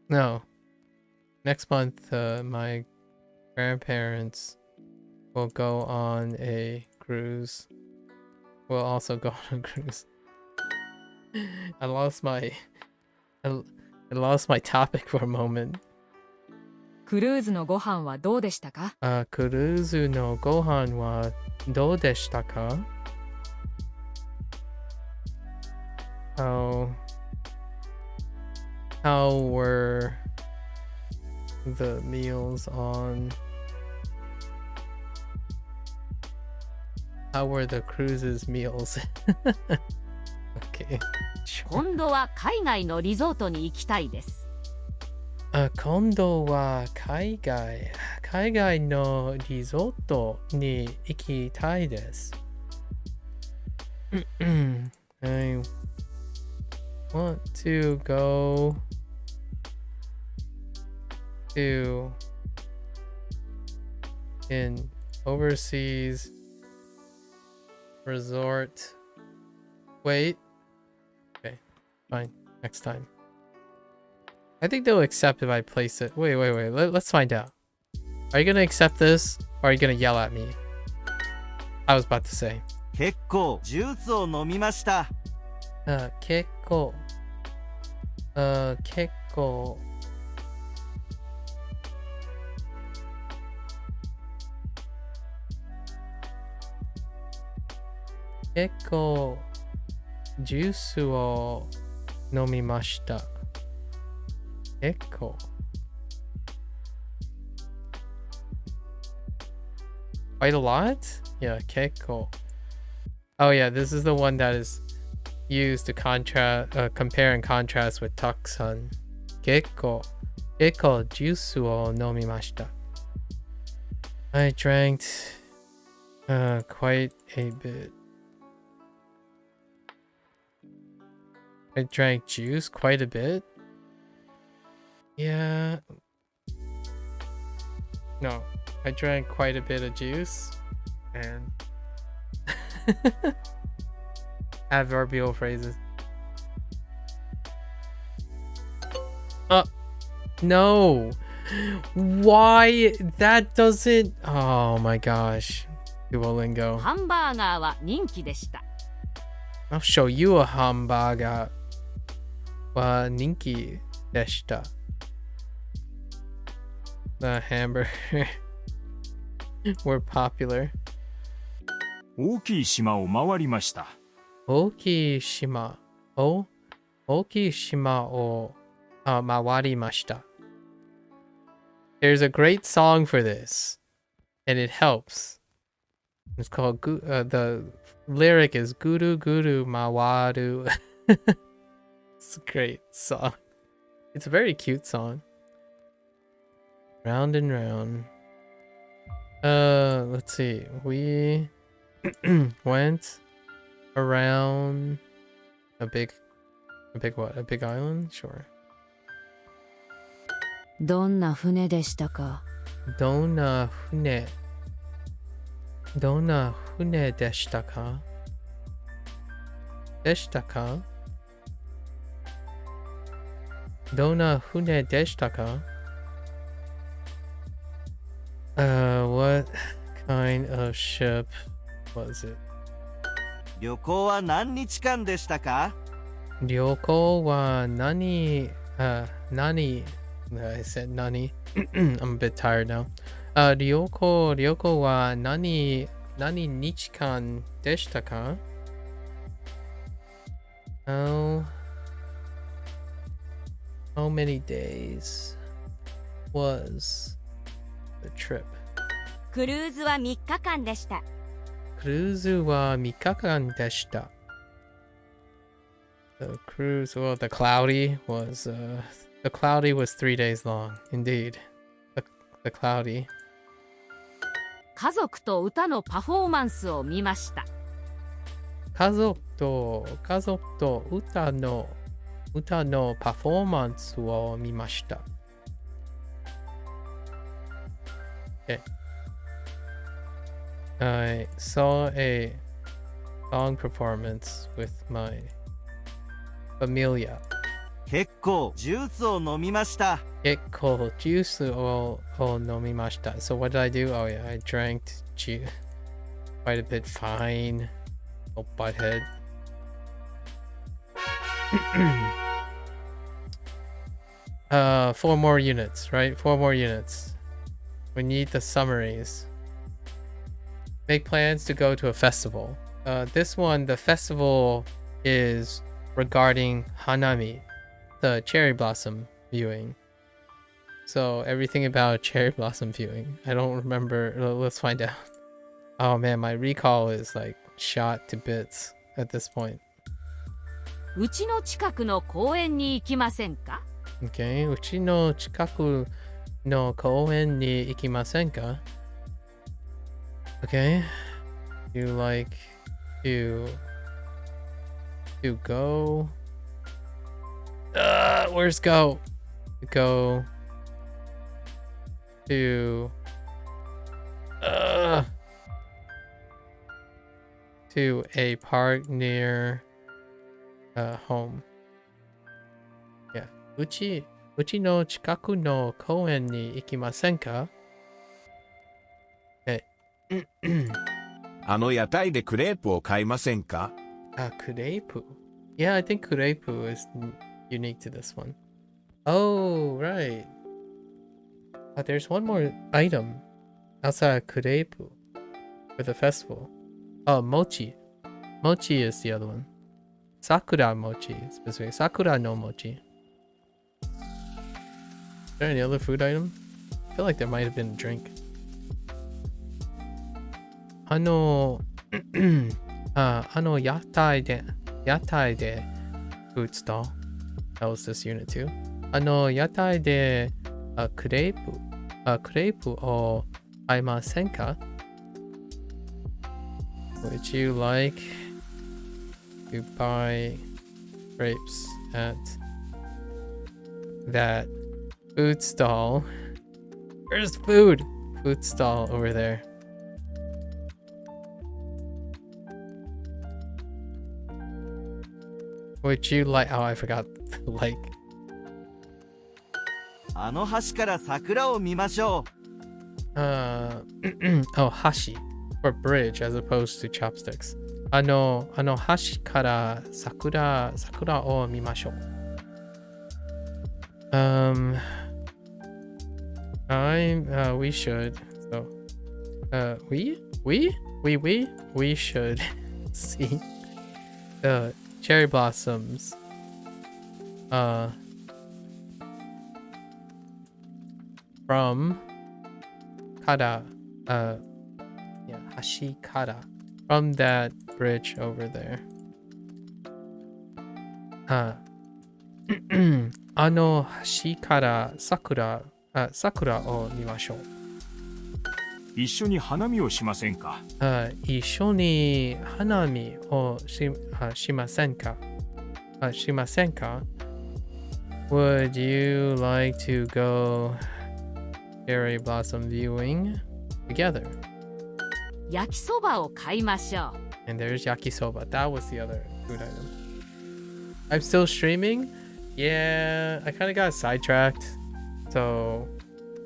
No. Next month, my grandparents will go on a cruise. We'll also go on a cruise. I lost my topic for a moment. クルーズのご飯はどうでしたか？クルーズのご飯はどうでしたか？ How were the meals on? How were the cruises meals? Okay. 今度は海外のリゾートに行きたいです。今度は海外のリゾートに行きたいです。I want to go to an overseas resort. Wait. Okay, fine. Next time. I think they'll accept if I place it. Wait. Let's find out. Are you gonna accept this? Or are you gonna yell at me? I was about to say. 結構ジュースを飲みました。結構。結構。結構ジュースを飲みました。結構。Quite a lot? Yeah, 結構. Oh yeah, this is the one that is used to compare and contrast with たくさん。結構ジュースを飲みました。I drank quite a bit. I drank juice quite a bit. Yeah. No, I drank quite a bit of juice. And adverbial phrases. No. Why? That doesn't. Oh my gosh. Duolingo. ハンバーガーは人気でした。I'll show you a hamburger. は人気でした。The hamburger were popular. 大きい島を回りました。大きい島を回りました。There's a great song for this, and it helps. It's called the lyric is Guru Guru Mawaru. It's a great song. It's a very cute song. Round and round. Let's see. We went around a big what? A big island? Sure. どんな船でしたか？どんな船でしたか？どんな船でしたか？ what kind of ship was it? 旅行は何日間でしたか？旅行は何 I said 何 I'm a bit tired now. 旅行は何日間でしたか？ How many days was the trip? クルーズは3日間でした。クルーズは3日間でした。The cruise, well, the cloudy was 3 days long. Indeed. The cloudy. 家族と歌のパフォーマンスを見ました。家族と歌のパフォーマンスを見ました。Okay. I saw a song performance with my familia. 結構ジュースを飲みました。結構ジュースを飲みました。So what did I do? Oh yeah, I drank juice quite a bit. Fine. Oh, butthead. Four more units, right? 4 more units. We need the summaries. Make plans to go to a festival. This one, the festival is regarding Hanami, the cherry blossom viewing. So everything about cherry blossom viewing. I don't remember. Let's find out. Oh man, my recall is like shot to bits at this point. うちの近くの公園に行きませんか？ Okay, うちの近くの公園に行きませんか? Okay. You like to go? Where's go? Go to a park near home. Yeah. うちの近くの公園に行きませんか? Okay. あの屋台でクレープを買いませんか? Crepe. Yeah, I think crepe is unique to this one. Oh, right. There's one more item outside crepe for the festival. Oh, mochi. Mochi is the other one. Sakura mochi, specifically. Sakura no mochi. Is there any other food item? I feel like there might have been a drink. 屋台で food stall. That was this unit too. 屋台でクレープを買いませんか? Would you like to buy grapes at that food stall? Where's food? Food stall over there. Would you like? Oh, I forgot. Like. あの橋から桜を見ましょう。oh, hashi for bridge as opposed to chopsticks. 橋から桜を見ましょう。We should. So, we should see the cherry blossoms. From Kara, Hashikara, from that bridge over there. あの橋から桜を見ましょう。一緒に花見をしませんか？一緒に花見をしませんか？しませんか？ Would you like to go cherry blossom viewing together? 焼きそばを買いましょう。 And there's yakisoba. That was the other food item. I'm still streaming. Yeah, I kind of got sidetracked. So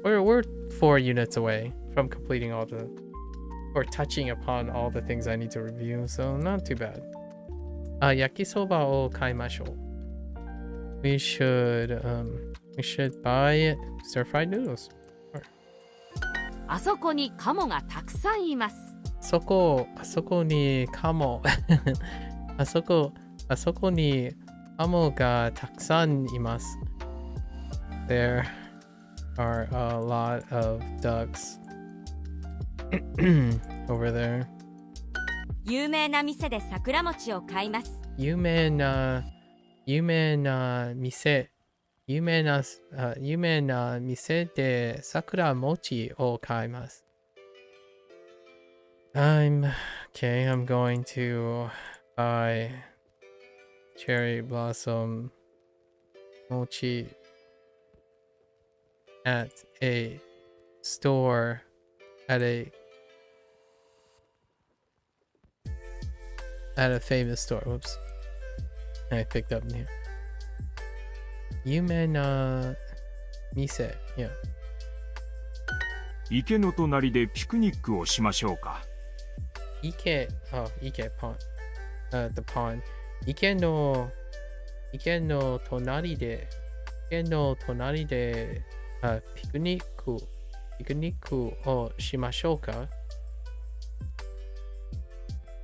we're 4 units away from completing all the, or touching upon all the things I need to review. So not too bad. Yakisoba o kaimashou. We should buy stir-fried noodles. あそこにカモがたくさんいます。あそこにカモあそこにカモがたくさんいます。There are a lot of ducks over there. 有名な店で桜餅を買います。有名な店で桜餅を買います。I'm going to buy cherry blossom mochi at a store at a famous store. Whoops. I picked up here. 有名な店。Yeah. 池の隣でピクニックをしましょうか？池 pond. The pond. 池の隣でピクニックをしましょうか？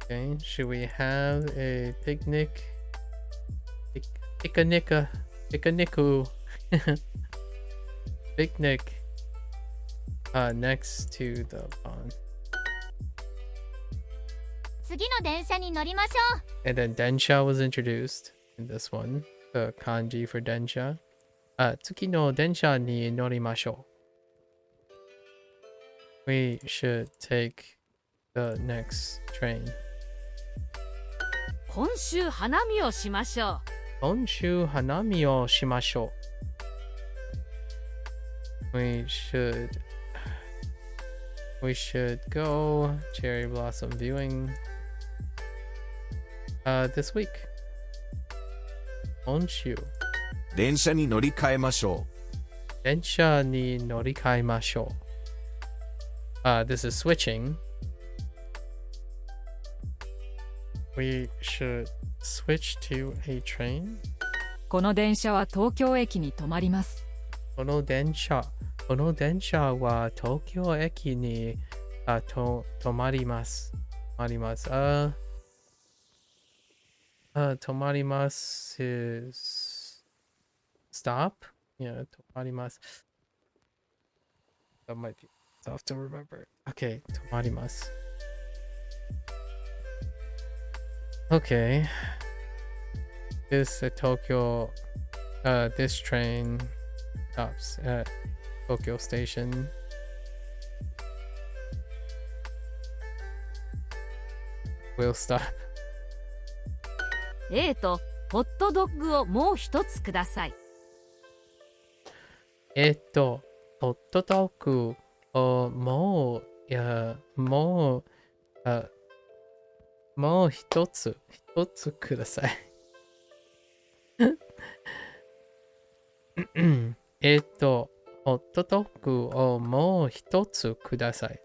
Okay, should we have a picnic? Picnic next to the pond. 次の電車に乗りましょう。 And then densha was introduced in this one. The kanji for densha. 次の電車に乗りましょう。We should take the next train. 今週花見をしましょう。今週花見をしましょう。We should go cherry blossom viewing this week. 今週電車に乗り換えましょ電車に乗り換えましょう。This is switching. We should switch to a train. この電車は東京駅に止まります。この電車は東京駅に止まります。止まります is stop? Yeah, 止まります。That might be tough to remember. Okay, 止まります。Okay. This Tokyo, this train stops at Tokyo Station. We'll stop. とホットドッグをもう一つください。ホットドッグをもう一つください。ホットドッグをもう一つください。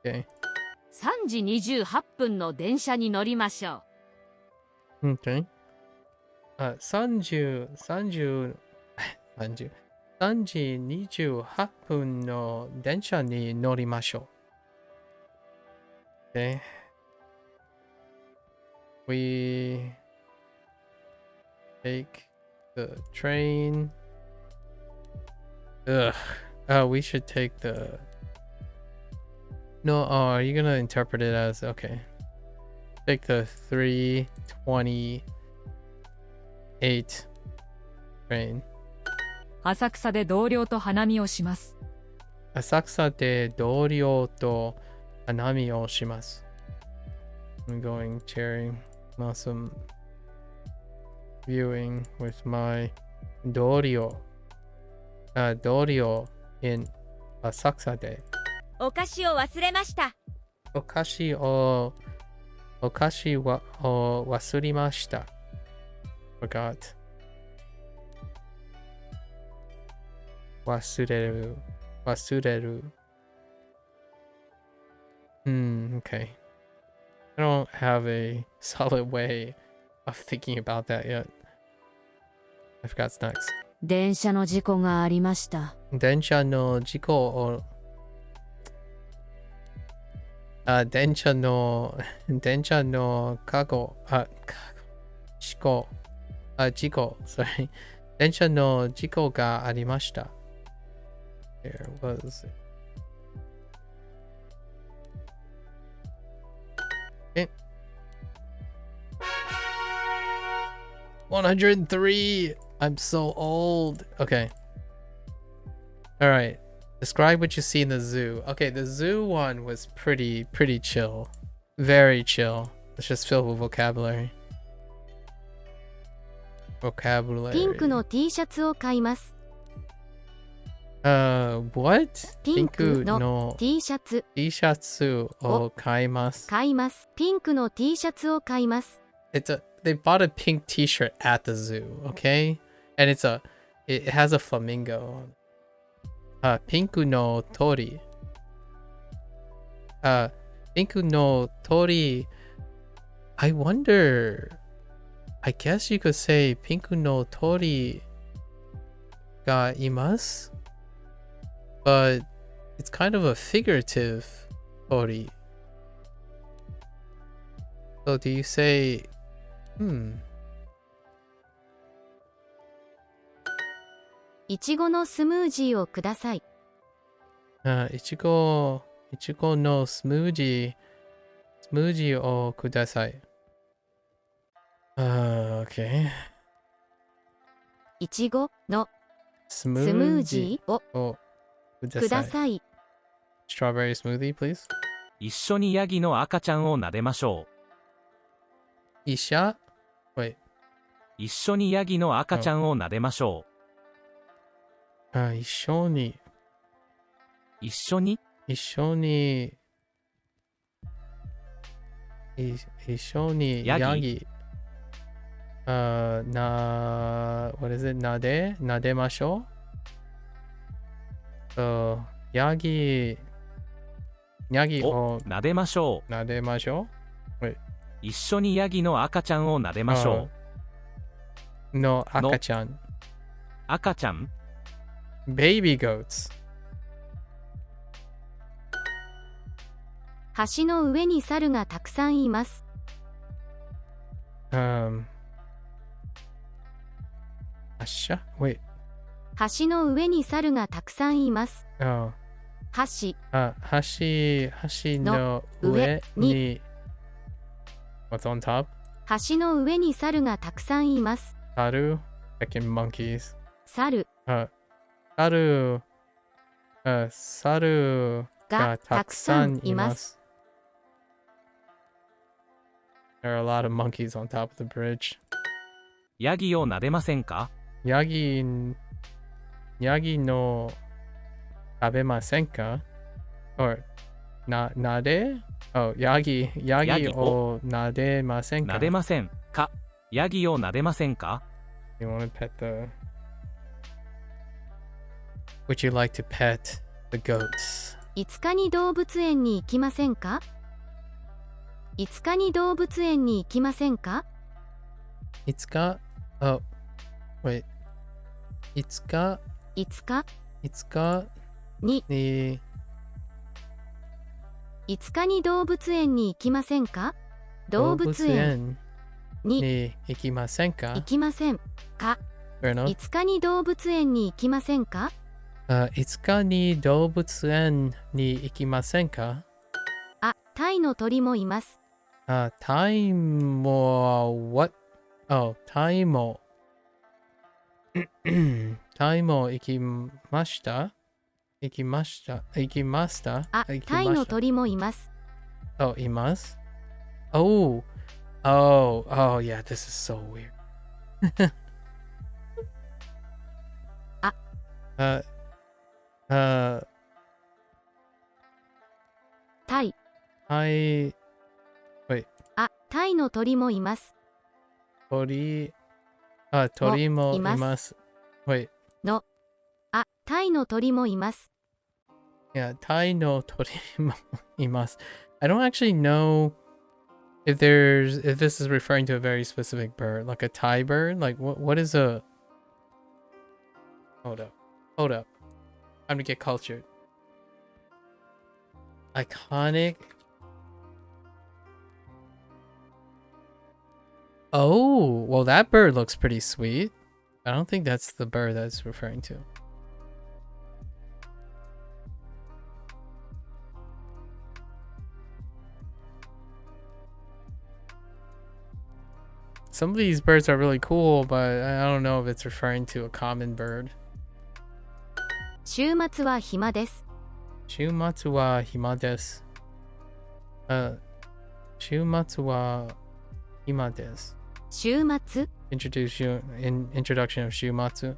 Okay. 3時28分の電車に乗りましょう。Okay. 3時28分の電車に乗りましょう。Okay. We take the train. We should take the... No, are you gonna interpret it as... Okay. Take the 3:20 8 train. 浅草で同僚と花見をします。浅草で同僚と花見をします。I'm going sharing some viewing with my 同僚。同僚 in 浅草で。お菓子を忘れました。お菓子を忘れました。forgot 忘れる okay. I don't have a solid way of thinking about that yet. I forgot what's next. 電車の事故がありました。電車の事故を電車の事故 sorry 電車の事故がありました。There was it. 103. I'm so old. Okay. All right. Describe what you see in the zoo. Okay, the zoo one was pretty chill. Very chill. Let's just fill with vocabulary. ピンクの T シャツを買います。what? ピンクの T シャツ T シャツを買います。買います。ピンクの T シャツを買います。They bought a pink t-shirt at the zoo, okay? And it has a flamingo. ピンクの鳥。ピンクの鳥。I wonder. I guess you could say ピンクの鳥がいます。But it's kind of a figurative 鳥。So do you say, いちごのスムージーをください。いちごのスムージーをください。Okay. いちごのスムージーをください。Strawberry smoothie, please. 一緒にヤギの赤ちゃんを撫でましょう。Wait. 一緒にヤギの赤ちゃんを撫でましょう。一緒にヤギwhat is it? 撫でましょう。ヤギを撫でましょう。撫でましょう。Wait. 一緒にヤギの赤ちゃんを撫でましょう。の赤ちゃん。赤ちゃん Baby goats. 橋の上に猿がたくさんいます。Wait. 橋の上に猿がたくさんいます。橋の上に What's on top? 橋の上に猿がたくさんいます。猿 Like in monkeys. 猿がたくさんいます。There are a lot of monkeys on top of the bridge. ヤギを撫でませんか？ヤギの食べませんか？ Or なで？ヤギを撫でませんか？撫でませんか？ヤギを撫でませんか？ You want to pet the Would you like to pet the goats? 5日に動物園に行きませんか？5日に動物園に行きませんか？5日 wait 5日に5日に動物園に行きませんか？動物園に行きませんか？行きませんか？5日に動物園に行きませんか？5日に動物園に行きませんか？タイの鳥もいます。タイも what? タイもタイも行きました。行きました。行きました。あ、タイの鳥もいます。Oh, います。Oh, oh, oh, yeah, this is so weird. タイ。wait. あ、タイの鳥もいます。鳥もいます。Wait. の。あ、タイの鳥もいます。Yeah, タイの鳥もいます。I don't actually know if this is referring to a very specific bird, like a Thai bird. Like what is a Hold up. Time to get cultured. Iconic. Oh, well, that bird looks pretty sweet. I don't think that's the bird that's referring to. Some of these birds are really cool, but I don't know if it's referring to a common bird. 週末は暇です。週末は暇です。週末は暇です。週末 Introduction of 週末。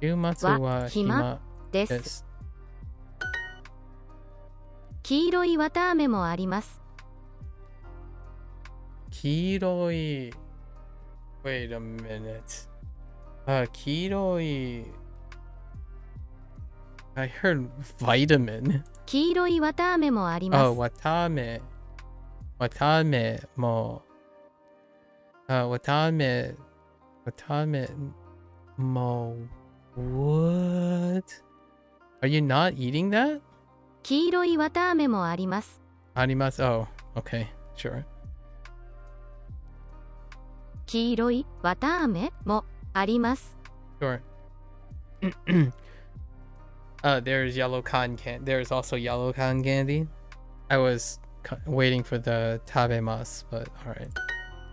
週末は暇です。黄色い綿あめもあります。黄色い Wait a minute. 黄色い I heard vitamin. 黄色い綿あめもあります。綿あめも綿あめも What? Are you not eating that? 黄色い綿あめもあります。あります。Oh, okay, sure. 黄色い綿あめもあります。Sure. There's yellow cotton candy. There's also yellow cotton candy. I was waiting for the tabemasu, but alright.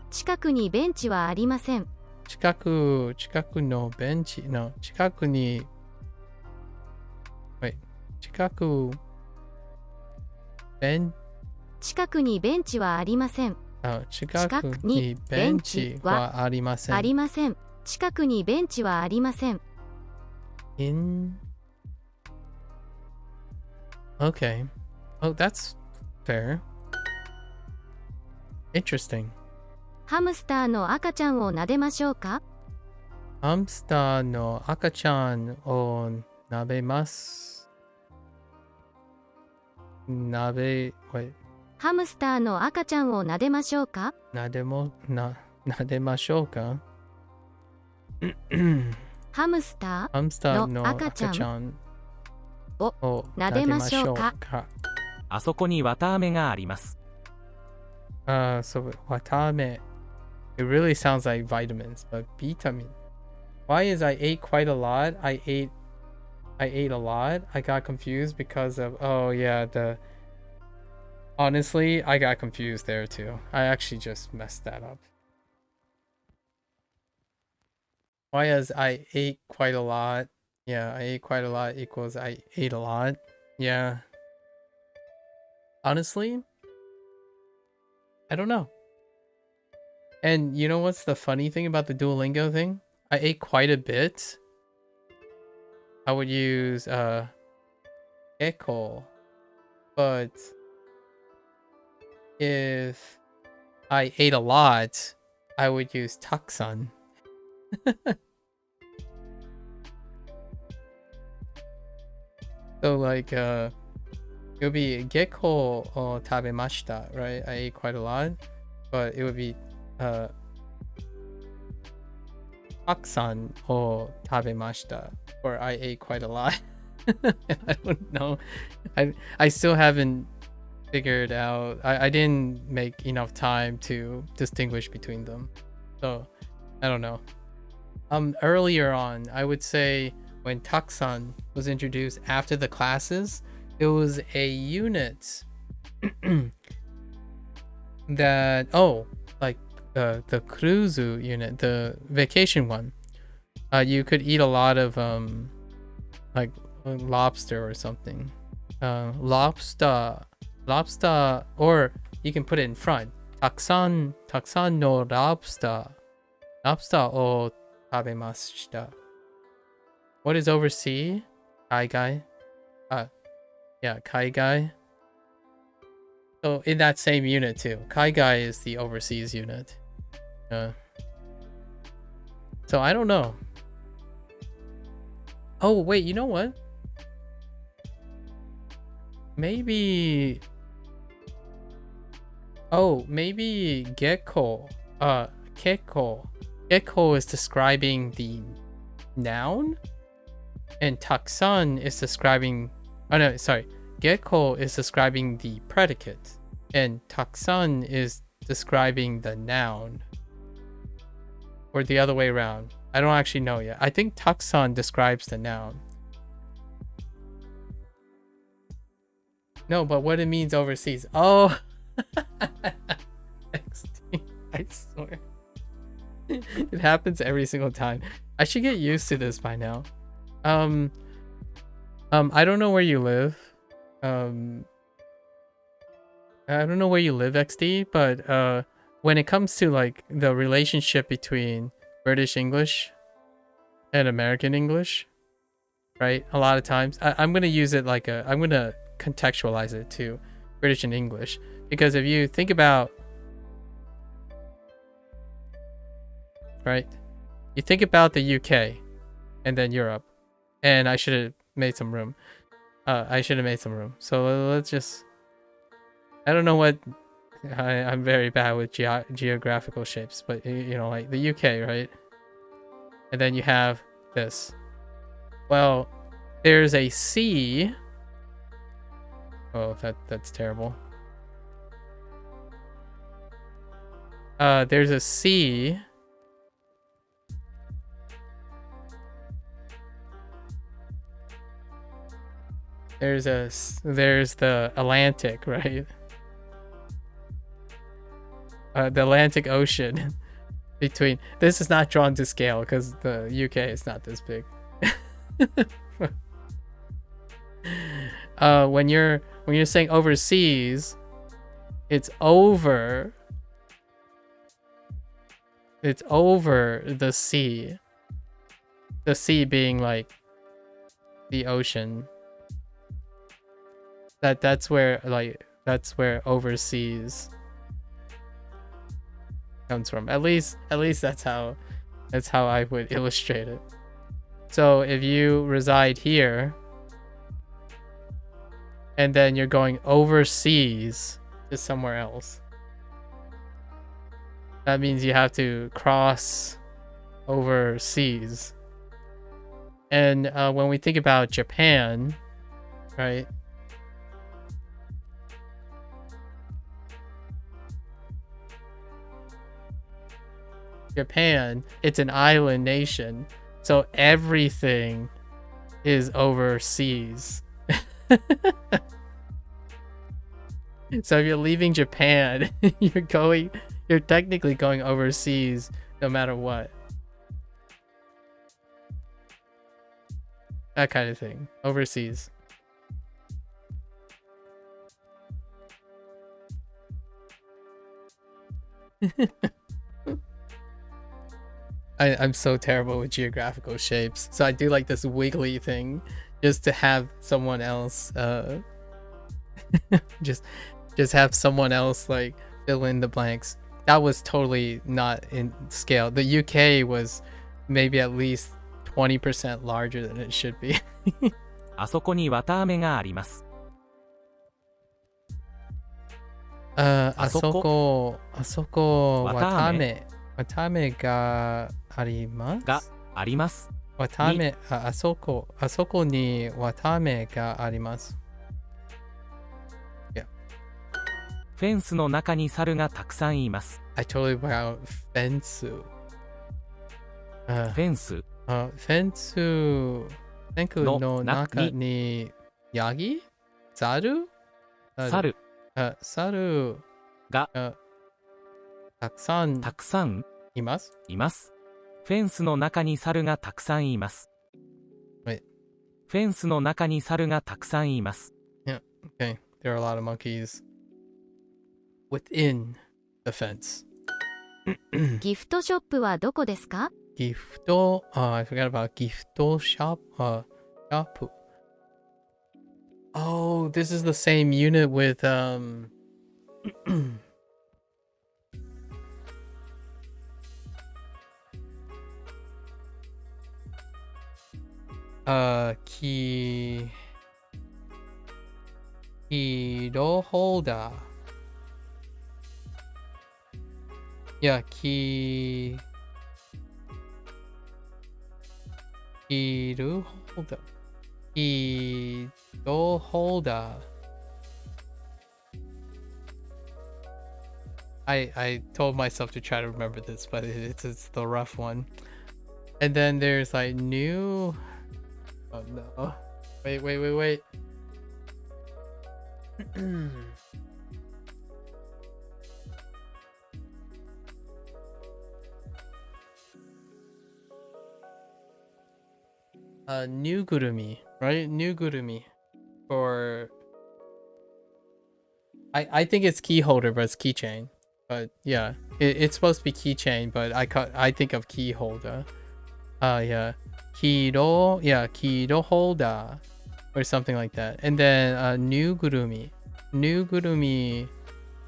近くにベンチはありません。近くのベンチ No, 近くに Wait. 近くにベンチはありません。近くにベンチはありません。ありません。近くにベンチはありません。Okay. Oh, that's fair. Interesting. ハムスターの赤ちゃんを撫でましょうか？ハムスターの赤ちゃんを撫でます。wait. ハムスターの赤ちゃんを撫でましょうか？撫でましょうか？ハムスターの赤ちゃんを撫でましょうか？あそこに綿あめがあります。So 綿あめ It really sounds like vitamins, but vitamin. Why is I ate quite a lot? I ate a lot. I got confused because of Honestly, I got confused there too. I actually just messed that up. Why is I ate quite a lot? Yeah, I ate quite a lot equals I ate a lot. Yeah. Honestly, I don't know. And you know what's the funny thing about the Duolingo thing? I ate quite a bit. I would use echo, but if I ate a lot, I would use taksan. So like it would be gekko o tabemashita, right? I ate quite a lot, but it would be taksan o tabemashita, or I ate quite a lot. I don't know. I still haven't figured out. I didn't make enough time to distinguish between them, so I don't know. Earlier on, I would say when taksan was introduced after the classes, it was a unit that like the cruise unit, the vacation one, You could eat a lot of like lobster or something. Lobster, or you can put it in front. taksan no lobster o tabemashita. What is oversea? Kaigai. Yeah, kaigai. So in that same unit too. Kaigai is the overseas unit. So I don't know. Oh wait, you know what? Maybe. Oh, maybe gecko. Keko. Gecko is describing the noun, and taksan is describing. Oh no, sorry. Gecko is describing the predicate, and taksan is describing the noun. Or the other way around. I don't actually know yet. I think taksan describes the noun. No, but what it means overseas. Oh. I swear. It happens every single time. I should get used to this by now. I don't know where you live. I don't know where you live, XD, but when it comes to like the relationship between British English and American English, right? A lot of times I'm gonna use it like I'm gonna contextualize it to British and English, because if you think about, right, you think about the UK and then Europe, and I should have made some room. So let's just, I don't know what, I'm very bad with geographical shapes, but you know, like the UK, right? And then you have this. Well, there's a sea. Oh, that's terrible. There's a sea. There's the Atlantic, right? The Atlantic Ocean between. This is not drawn to scale because the UK is not this big. When you're saying overseas, it's over the sea. The sea being like the ocean. That's where overseas comes from. At least that's how I would illustrate it. So if you reside here and then you're going overseas to somewhere else, that means you have to cross overseas. And when we think about Japan, right? Japan, it's an island nation, so everything is overseas. So if you're leaving Japan, you're technically going overseas no matter what. That kind of thing. Overseas. I'm so terrible with geographical shapes, so I do like this wiggly thing just to have someone else just have someone else like fill in the blanks. That was totally not in scale. The UK was maybe at least 20% larger than it should be. あそこに綿あめがあります。あそこ綿あめがあります。綿あめ、あそこに綿あめがあります。フェンスの中に猿がたくさんいます。I totally forgot フェンス。フェンス。フェンスの中にヤギ？猿がたくさんいます。フェンスの中に猿がたくさんいます。Wait. フェンスの中に猿がたくさんいます。Yeah, okay. There are a lot of monkeys within the fence. ギフトショップはどこですか？ Gifto, I forgot about Gifto shop, shop. Oh, this is the same unit with, key holder. Yeah, key holder. Key holder. I told myself to try to remember this, but it's the rough one. And then there's like new. Oh no! Wait. New Gurumi, right? New Gurumi for. I think it's key holder, but it's keychain. But yeah, it's supposed to be keychain, but I think of key holder. Yeah, Kido holder or something like that. And then New Gurumi. New Gurumi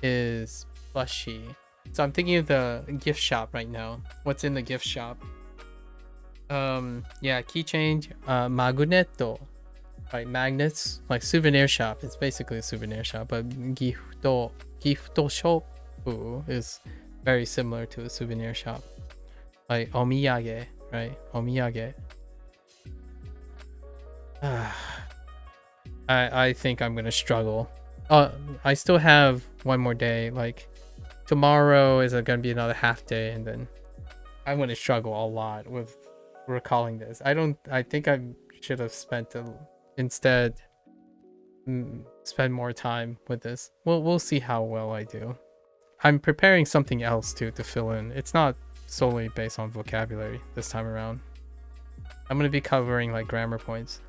is plushie. So I'm thinking of the gift shop right now. What's in the gift shop? Yeah, keychain, magneto, right? Magnets, like souvenir shop. It's basically a souvenir shop, but gifto shop is very similar to a souvenir shop, like omiyage, right? Omiyage. I think I'm gonna struggle. I still have one more day. Like tomorrow is gonna be another half day, and then I'm gonna struggle a lot with recalling this. I think I should have spent instead spend more time with this. We'll see how well I do. I'm preparing something else too to fill in. It's not solely based on vocabulary this time around. I'm gonna be covering like grammar points.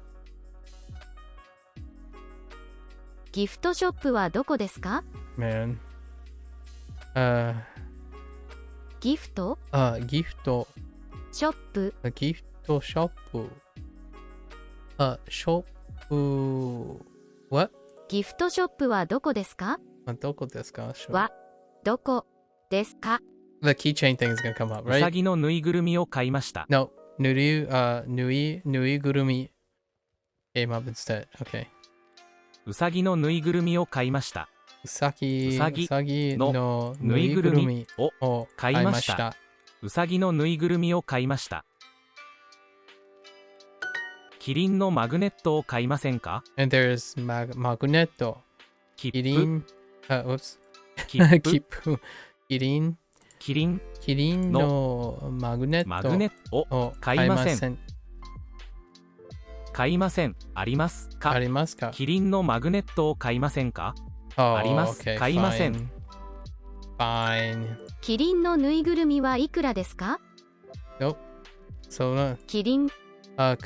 ギフトショップはどこですか？ Man. ギフト？ gift ショップ。 gift shop. Shop. What? ギフトショップはどこですか？ どこですか？ Shop. はどこですか？ The keychain thing is gonna come up, う right? さぎのぬいぐるみを買いました。 No. Nui gurumi came up instead. Okay. うさぎのぬいぐるみを買いました。うさぎのぬいぐるみを買いました。うさぎのぬいぐるみを買いました。キリンのマグネットを買いませんか？ And there's magneto. 切符。 Kirin. Whoops. 切符。 Kipu. Kirin. キリンのマグネットを買いません。買いません。ありますか？ありますか？キリンのマグネットを買いませんか？ あります。Okay, 買いません。Fine. キリンのぬいぐるみはいくらですか？ Nope. So, キリン。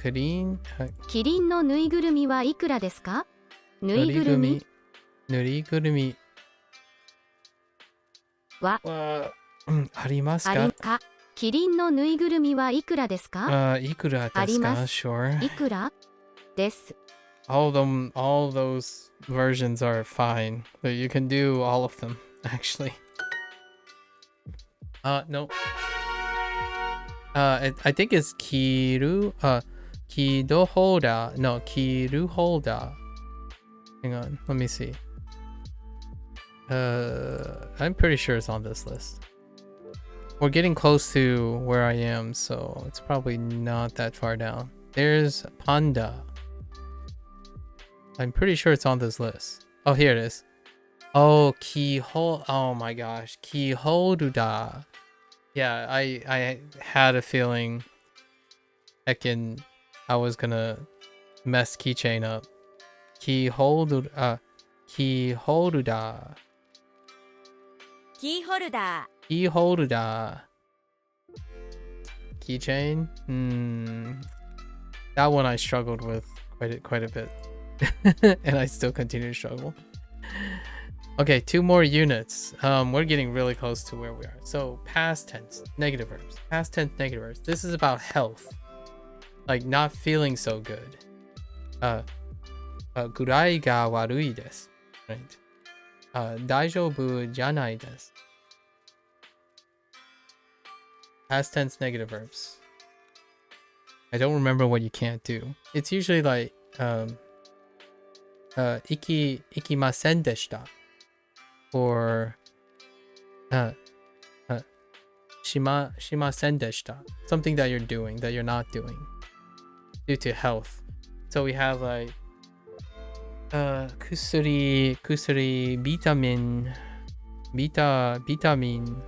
キリン。キリンのぬいぐるみはいくらですか？ぬいぐるみ。ぬいぐるみ。は。ありますか？キリンのぬいぐるみはいくらですか？いくらですか？あります。 Sure. いくらです。All those versions are fine. But you can do all of them, actually. No. I think it's kiru. Kido holder. No, kiru holder. Hang on, let me see. I'm pretty sure it's on this list. We're getting close to where I am, so it's probably not that far down. There's panda. I'm pretty sure it's on this list. Oh, here it is. Oh, keyhole. Oh my gosh, keyholder. Yeah, I had a feeling I was gonna mess keychain up. Keyholder. キーホルダー。キーホルダー。keychain. That one I struggled with quite a bit. And I still continue to struggle. Okay, 2 more units. We're getting really close to where we are. So past tense, negative verbs. Past tense, negative verbs. This is about health. Like not feeling so good. Gurai ga warui desu. Right. Daijoubu janai desu. Past tense, negative verbs. I don't remember what you can't do. It's usually like ikimasen deshita. Or shimasen deshita. Something that you're doing that you're not doing due to health. So we have like kusuri, vitamin, vitamin.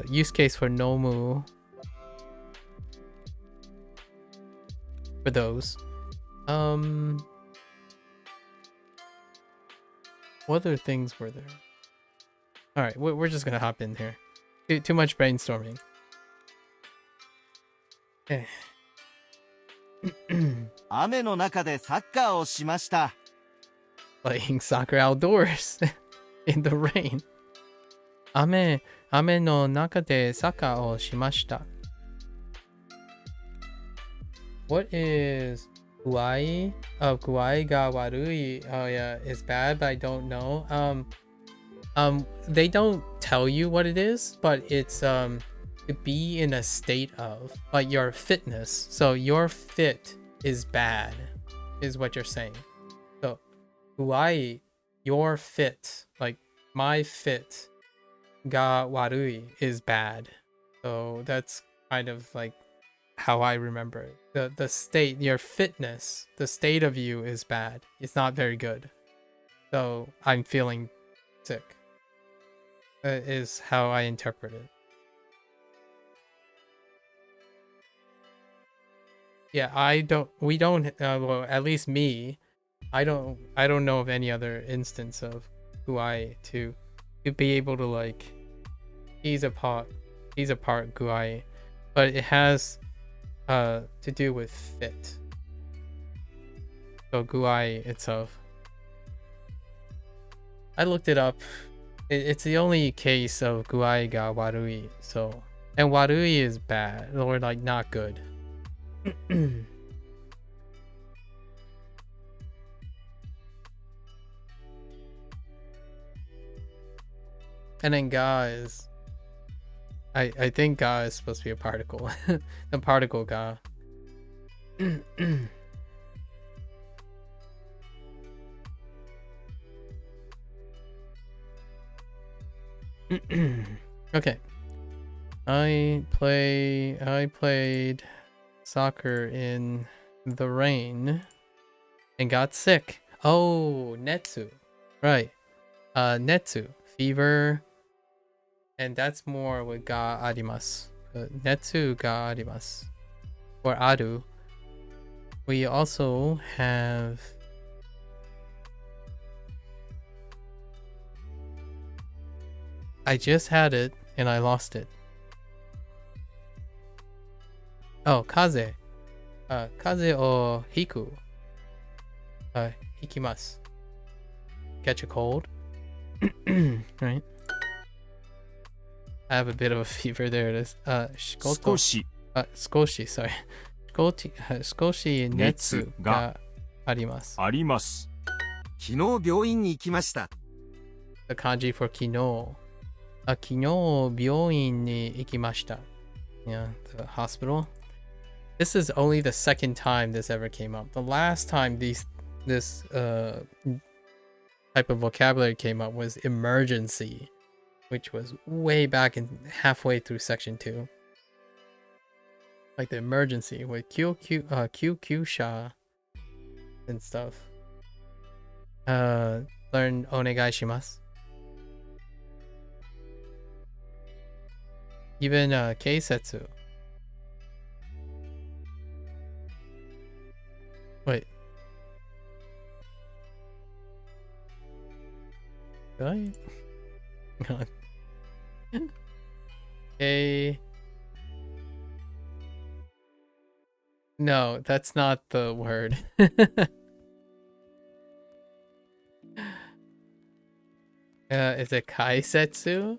Use case for nomu. For those. What other things were there? All right, we're just gonna hop in here. Too much brainstorming. Okay. 雨の中でサッカーをしました。 Playing soccer outdoors in the rain. 雨の中でサッカーをしました。 What is Guai? Oh, Guai ga warui. Oh yeah, it's bad, but I don't know. They don't tell you what it is, but it's to be in a state of like your fitness. So your fit is bad, is what you're saying. So Guai, your fit, like my fit, ga warui is bad. So that's kind of like how I remember it. The state, your fitness, the state of you is bad. It's not very good. So I'm feeling sick. Is how I interpret it. Yeah, we don't well, at least me, I don't know of any other instance of Guai to be able to like tease apart Guai, but it has to do with fit. So Guai itself. I looked it up. It's the only case of Guai ga warui. So, and warui is bad or like not good. And then ga is I think ga is supposed to be a particle. The particle ga. Okay. I played soccer in the rain and got sick. Oh, netsu. Right. Netsu. Fever. And that's more with ga arimasu. Netsu ga arimasu. Or aru. We also have I just had it and I lost it. Oh, kaze. Kaze o hiku. Hikimasu. Catch a cold. Right. I have a bit of a fever. There it is. Shikoto. Skoshi, sorry. Skoshi netsu ga arimasu. あります。昨日病院に行きました。 The kanji for kino. 昨日病院に行きました. Yeah, the hospital. This is only the second time this ever came up. The last time this type of vocabulary came up was emergency, which was way back in halfway through section 2. Like the emergency with kyukyusha and stuff. Learn onegai shimasu. Even keisetsu. Wait. Did I? God. K. No, that's not the word. Is it kaisetsu?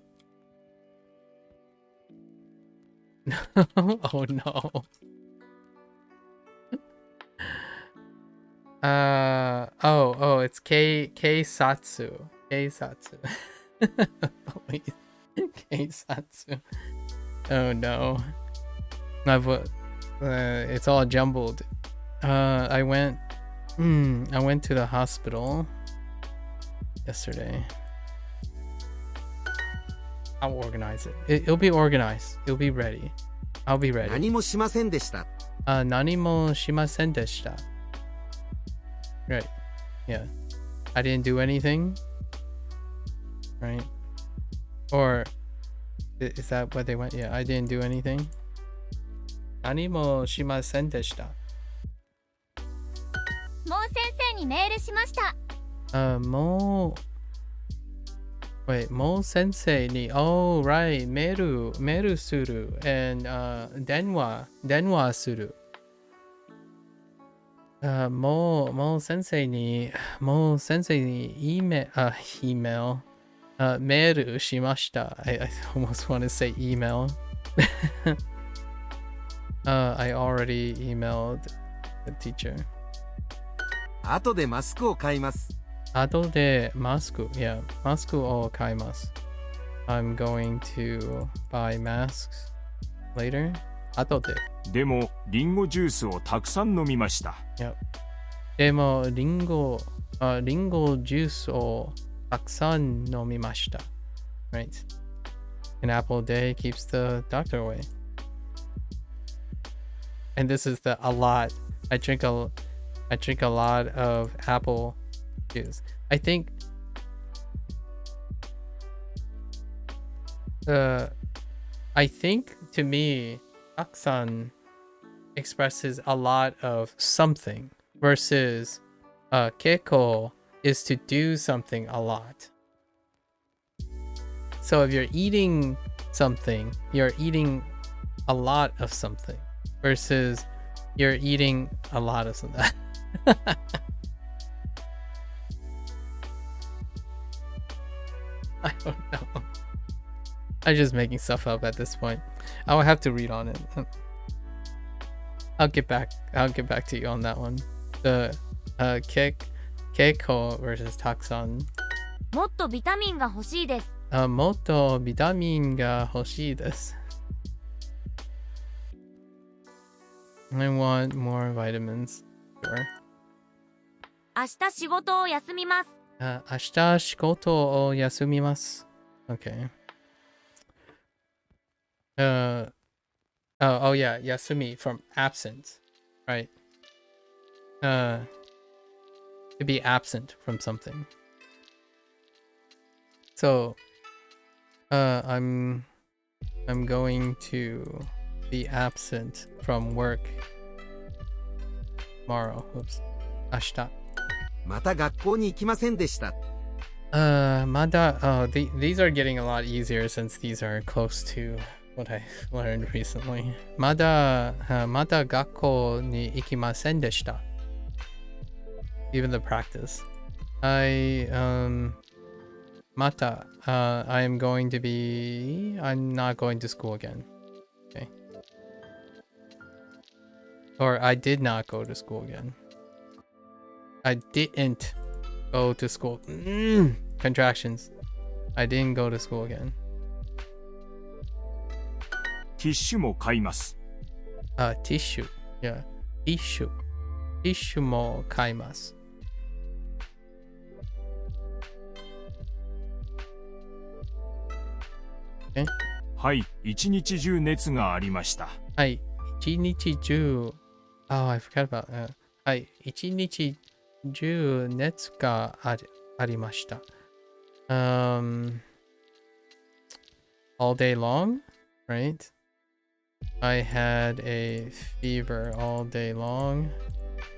No. Oh no. Oh, it's Keisatsu. Keisatsu. Keisatsu. Oh no. It's all jumbled. I went to the hospital yesterday. I'll organize it. It'll be organized. It'll be ready. I'll be ready. 何もしませんでした。何もしませんでした. Right. Yeah. I didn't do anything. Right. Or is that what they went? Yeah, I didn't do anything. 何もしませんでした. もう先生にメールしました。もう先生に Oh, right. メールする and 電話する。もう先生に E メールしました。I almost want to say email. I already emailed the teacher. 後でマスクを買います。後でマスク Yeah, マスクを買います。I'm going to buy masks later. 後で。でも、リンゴジュースをたくさん飲みました。Yep. でも、リンゴジュースをたくさん飲みました。Right. An apple a day keeps the doctor away. And this is a lot. I drink a lot of apple juice. I think to me, taksan expresses a lot of something versus keiko is to do something a lot. So if you're eating something, you're eating a lot of something versus you're eating a lot of something. I don't know. I'm just making stuff up at this point. I'll have to read on it. I'll get back to you on that one. The Keiko versus Taksan. もっとビタミンが欲しいです。もっとビタミンが欲しいです。I want more vitamins. Sure. 明日仕事を休みます。明日仕事を休みます。Okay. Oh yeah, yasumi from absent, right? To be absent from something. So, I'm going to be absent from work tomorrow. Oops. 明日。また学校に行きませんでした。まだ、these are getting a lot easier since these are close to what I learned recently. まだ学校に行きませんでした。Even the practice. I'm going to be, I'm not going to school again. Okay. Or I did not go to school again. I didn't go to school. Contractions. I didn't go to school again. ティッシュも買います。Tissue. Yeah. Tissue. Tissue も買います。はい、一日中熱がありました。はい、一日中。Oh, I forgot about that. はい、一日中熱がありました。All day long, right? I had a fever all day long.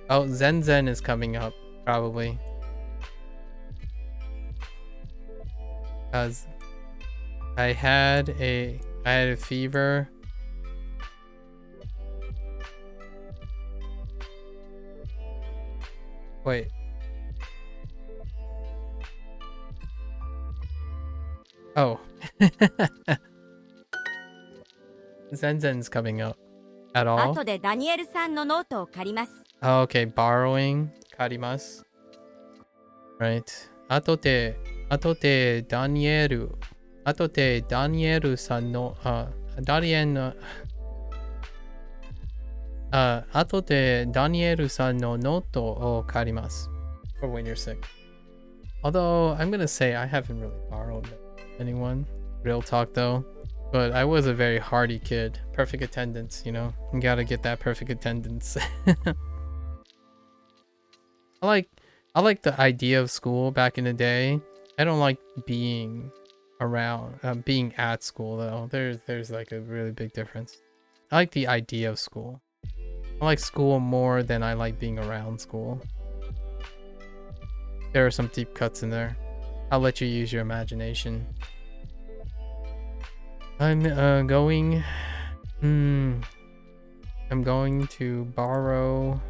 Oh, Zen is coming up, probably. Because I had I had a fever. Wait. Oh. Zenzen's coming up at all. 後でダニエルさんのノートを借ります。Oh, okay, borrowing. 借ります。Right. 後でダニエルさんの、ダニエルの、後でダニエルさんのノートを借ります。For when you're sick. Although, I'm gonna say I haven't really borrowed anyone. Real talk though. But I was a very hardy kid. Perfect attendance, you know? You gotta get that perfect attendance. I like the idea of school back in the day. I don't like being around, being at school though. There's like a really big difference. I like the idea of school. I like school more than I like being around school. There are some deep cuts in there. I'll let you use your imagination. I'm going to borrow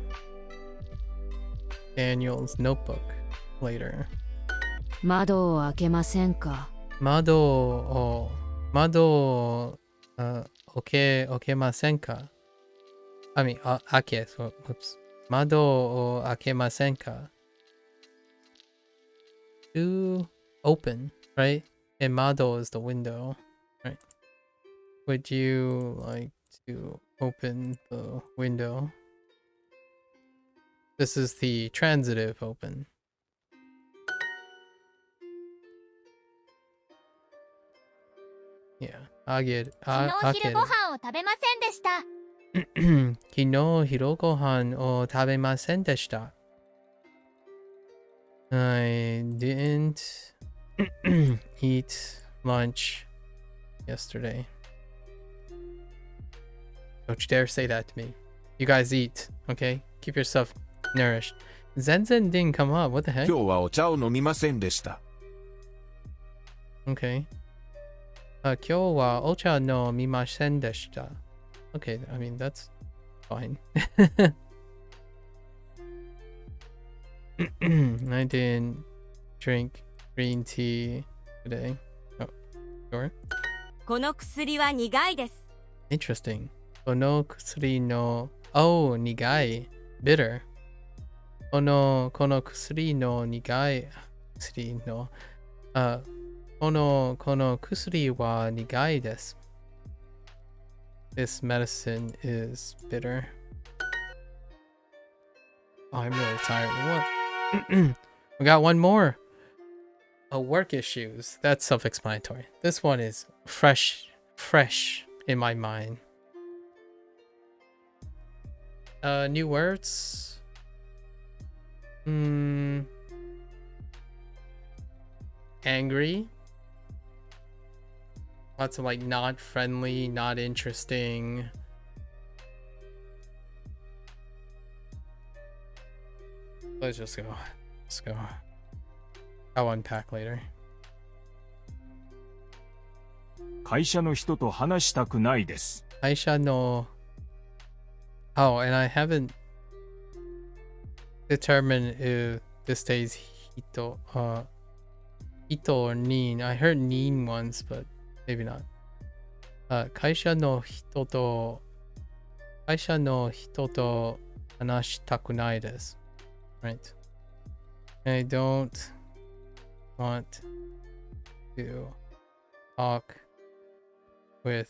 Daniel's notebook later. 窓を開けませんか？窓を開けませんか？ I mean, 開け、so, oops. 窓を開けませんか？ To open, right? And 窓 is the window, right? Would you like to open the window? This is the transitive open. Yeah, あげる。昨日昼ご飯を食べませんでした。昨日昼ご飯を食べませんでした。I didn't eat lunch yesterday. Don't you dare say that to me. You guys eat, okay? Keep yourself nourished. Zenzen didn't come up. What the heck? 今日はお茶を飲みませんでした。Okay. 今日はお茶飲みませんでした。Okay, I mean, that's fine. I didn't drink green tea today. Oh, sure. この薬は苦いです。Interesting. この薬の、oh, 苦い。bitter. この薬の苦い薬の、この薬は苦いです。This medicine is bitter. Oh, I'm really tired. What? We got one more. Work issues. That's self-explanatory. This one is fresh in my mind. New words. Angry. Lots of like not friendly, not interesting. Let's just go. Let's go. I'll unpack later. 会社の人と話したくないです。会社の Oh, and I haven't determined if this stays hito or nin. I heard nin once, but maybe not. 会社の人と話したくないです。Right. I don't want to talk with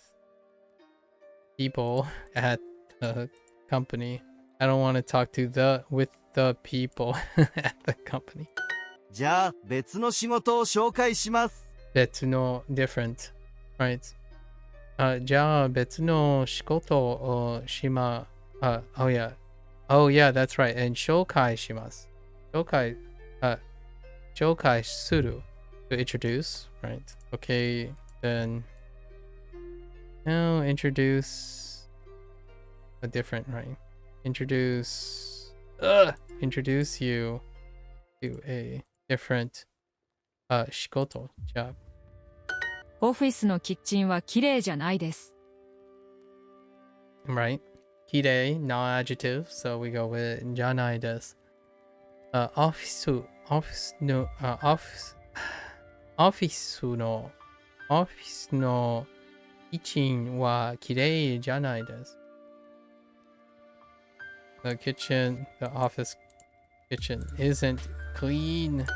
people at the company. I don't want to talk with the people at the company. じゃあ別の仕事を紹介します。別の different. Right. じゃあ別の仕事をしま、oh yeah. Oh yeah, that's right. And 紹介します。紹介する to introduce, right? Okay, then now introduce a different, right? Introduce you to a different 仕事 job. オフィスのキッチンは綺麗じゃないです。Right. Kirei, no adjective, so we go with janai desu. Office no kitchen wa kirei janai desu. The kitchen, the office kitchen isn't clean.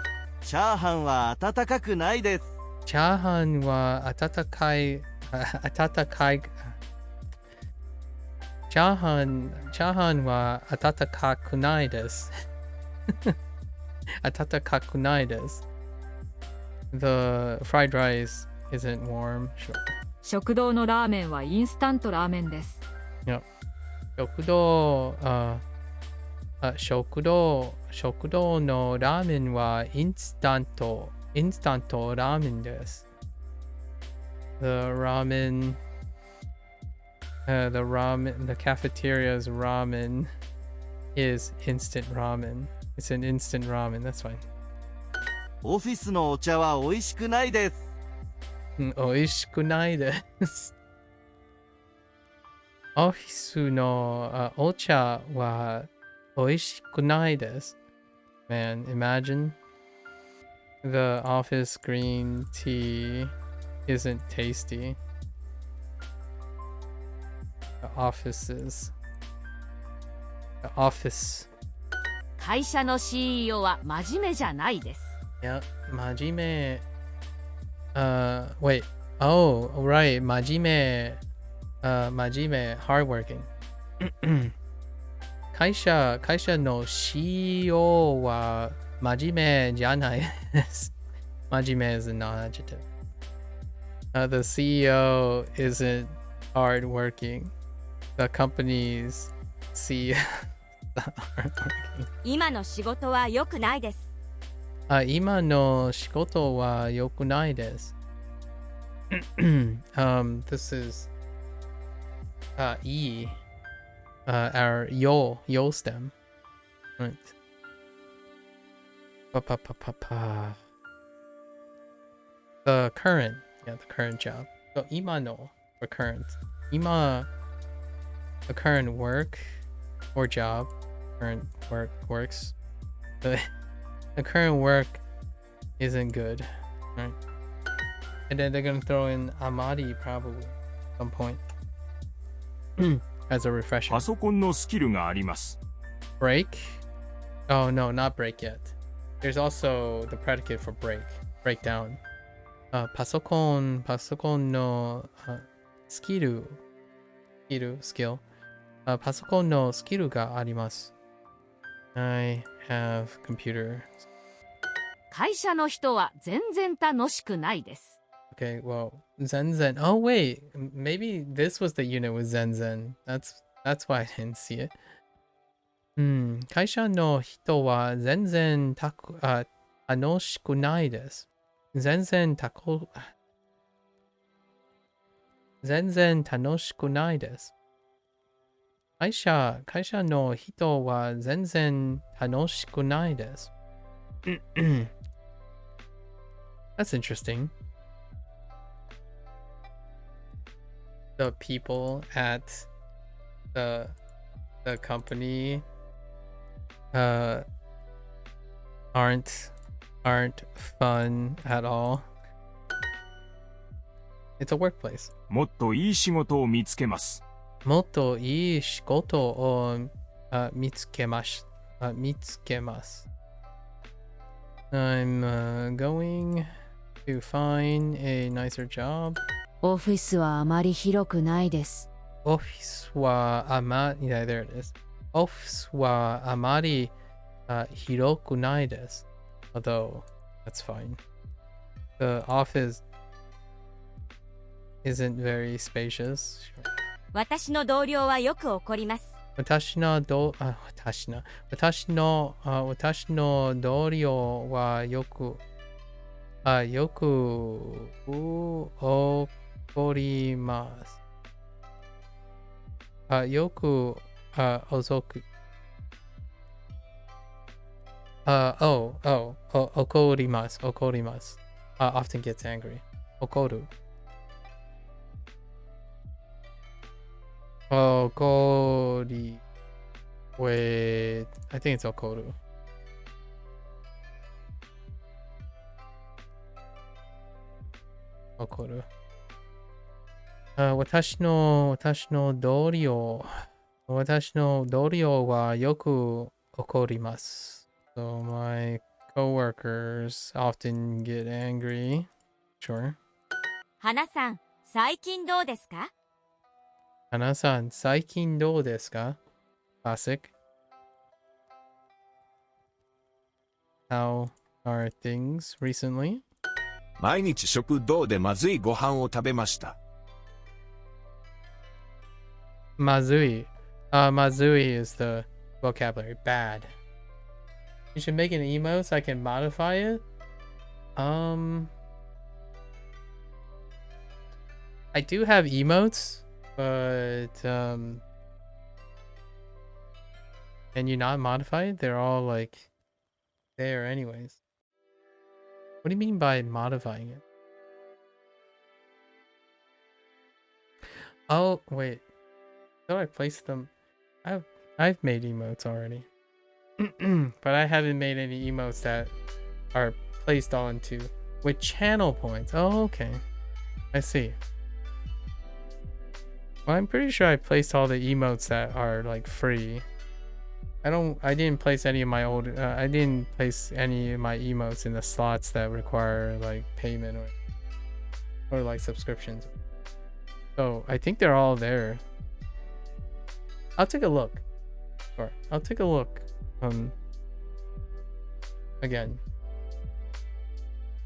チャーハンは温かくないです。チャーハンは温かいチャーハンは温かくないです。温かくないです。The fried rice isn't warm. Sure. 食堂のラーメンはインスタントラーメンです。Yep. 食堂のラーメンはインスタントラーメンです。The cafeteria's ramen is instant ramen. It's an instant ramen. That's fine. オフィスのお茶は美味しくないです。美味しくないです。オフィスのお茶は美味しくないです。Man, imagine the office green tea isn't tasty. The office. 会社の CEO は真面目じゃないです。Yeah, 真面目。Wait. Oh, right. 真面目。Hardworking. 会社の CEO は真面目じゃないです。真面目 is a non-adjective. The CEO isn't hardworking. The company's CEO is not hardworking. 今の仕事は良くないです。今の仕事は良くないです。This is E. Our yo stem. Right. The current job. So imano for current. Ima, the current work or job. Current works. The current work isn't good. Right. And then they're gonna throw in amari probably at some point. As a refresher. パソコンのスキルがあります。Break? Oh no, not break yet. There's also the predicate for breakdown. パソコンのスキル skill. パソコンのスキルがあります。I have computer. 会社の人は全然楽しくないです。Okay, well, Zen. Oh wait, maybe this was the unit with Zen. That's why I didn't see it. 会社の人は全然楽しくないです。全然楽しくないです。会社の人は全然楽しくないです。That's interesting. The people at the company aren't fun at all. It's a workplace. もっといい仕事を見つけます。もっといい仕事を見つけます。I'm going to find a nicer job. オフィスはあまり広くないです。オフィスはあまり、yeah, there it is. オフィスはあまり広くないです。Although, that's fine. The office isn't very spacious. Sure. 私の同僚はよく怒ります。私の同僚はよく怒ります。よく遅く。怒ります。Often gets angry. 怒る。Okori. Wait, I think it's okoru. Okoru. 私の同僚はよく怒ります。So my coworkers often get angry. Sure. 花さん、最近どうですか？花さん、最近どうですか？ Classic. How are things recently? 毎日食堂でまずいご飯を食べました。Mazui. Mazui is the vocabulary. Bad. You should make an emote so I can modify it. I do have emotes, but can you not modify it? They're all like there anyways. What do you mean by modifying it? Oh wait. So I placed them. I've made emotes already. But I haven't made any emotes that are placed onto with channel points. Oh, okay. I see. Well, I'm pretty sure I placed all the emotes that are like free. I didn't place any of my old I didn't place any of my emotes in the slots that require like payment or like subscriptions. So I think they're all there. I'll take a look. Sure. I'll take a look. Again.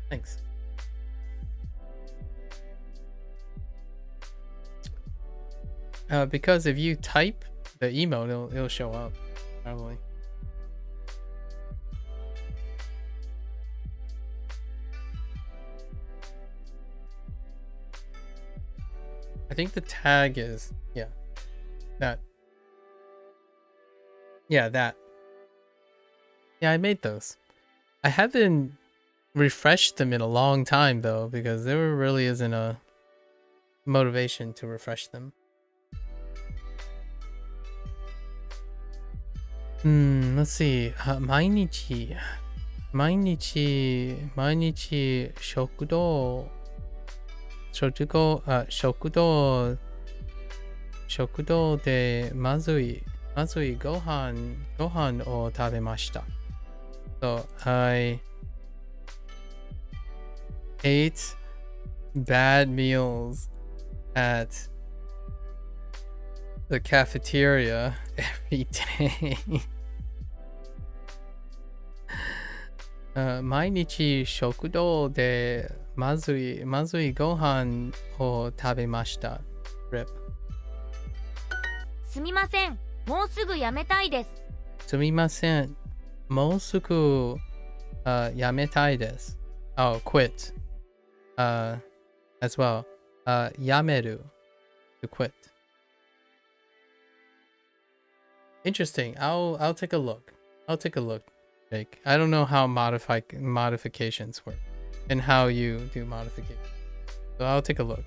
Thanks. Because if you type the emote, it'll show up, probably. I think the tag is, yeah, that. Yeah, that. Yeah, I made those. I haven't refreshed them in a long time though, because there really isn't a motivation to refresh them. Let's see. 毎日食堂でまずいご飯を食べました。So I ate bad meals at the cafeteria every day. 毎日食堂でまずいご飯を食べました。RIP。すみません。もうすぐ辞めたいです。すみません。もうすぐ辞めたいです。Oh, quit. As well. 辞める to quit. Interesting. I'll take a look. Jake. I don't know how modifications work and how you do modifications. So I'll take a look.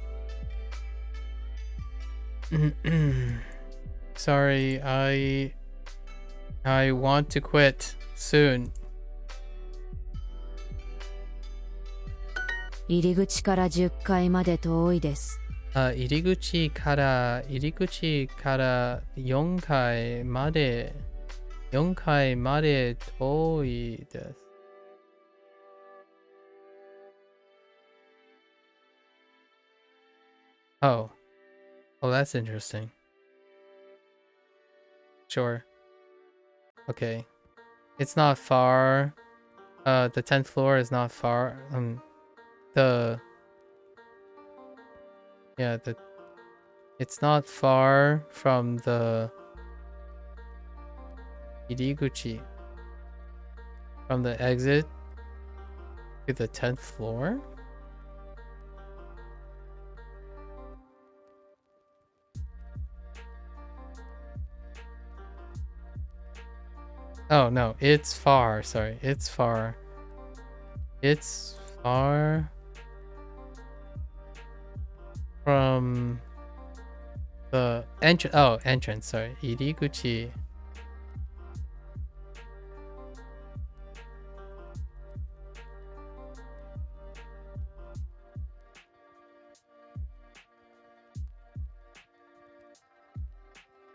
Sorry, I want to quit soon. 入り口から10階まで遠いです。入り口から4階まで遠いです。Oh, that's interesting. Sure. Okay. It's not far. The 10th floor is not far. It's not far from the iriguchi, from the exit to the 10th floor. Oh no, it's far. Sorry, it's far. It's far from The entrance. Oh, entrance. Sorry. Iriguchi.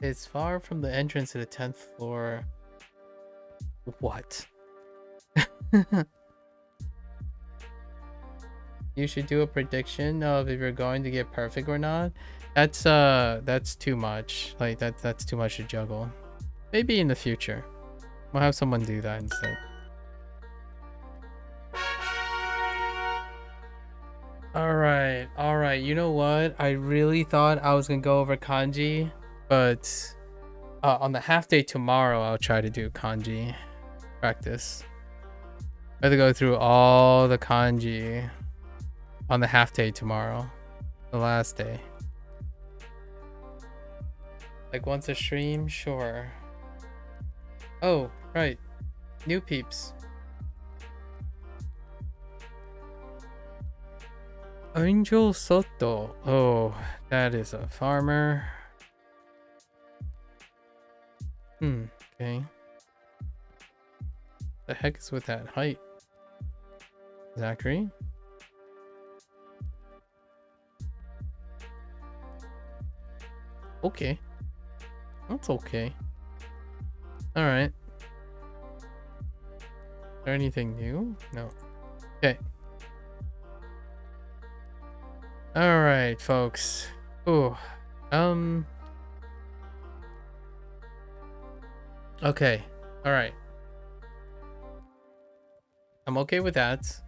It's far from the entrance to the 10th floor. What? You should do a prediction of if you're going to get perfect or not. That's too much. Like that's too much to juggle. Maybe in the future. We'll have someone do that instead. Alright. You know what? I really thought I was gonna go over kanji, but on the half day tomorrow I'll try to do kanji practice. I have to go through all the kanji on the half day tomorrow, the last day. Like once a stream, sure. Oh, right. New peeps. Angel Soto. Oh, that is a farmer. Okay. The heck is with that height? Zachary? Okay. That's okay. Alright. Is there anything new? No. Okay. Alright, folks. Ooh. Okay. Alright. I'm okay with that.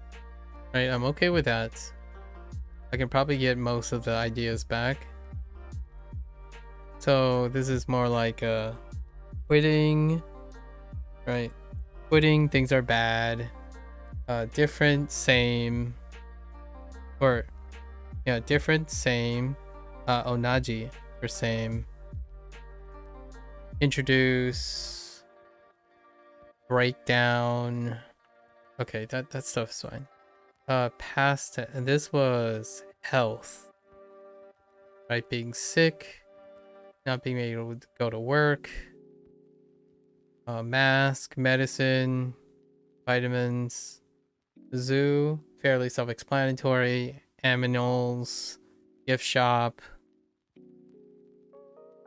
Right, I'm okay with that. I can probably get most of the ideas back. So this is more like quitting. Right. Quitting, things are bad. Different, same. Or yeah, different, same. Onaji for same. Introduce. Breakdown. Okay, that stuff's fine. Past, and this was health. Right, being sick, not being able to go to work. Mask, medicine, vitamins. Zoo, fairly self-explanatory. Aminals, gift shop.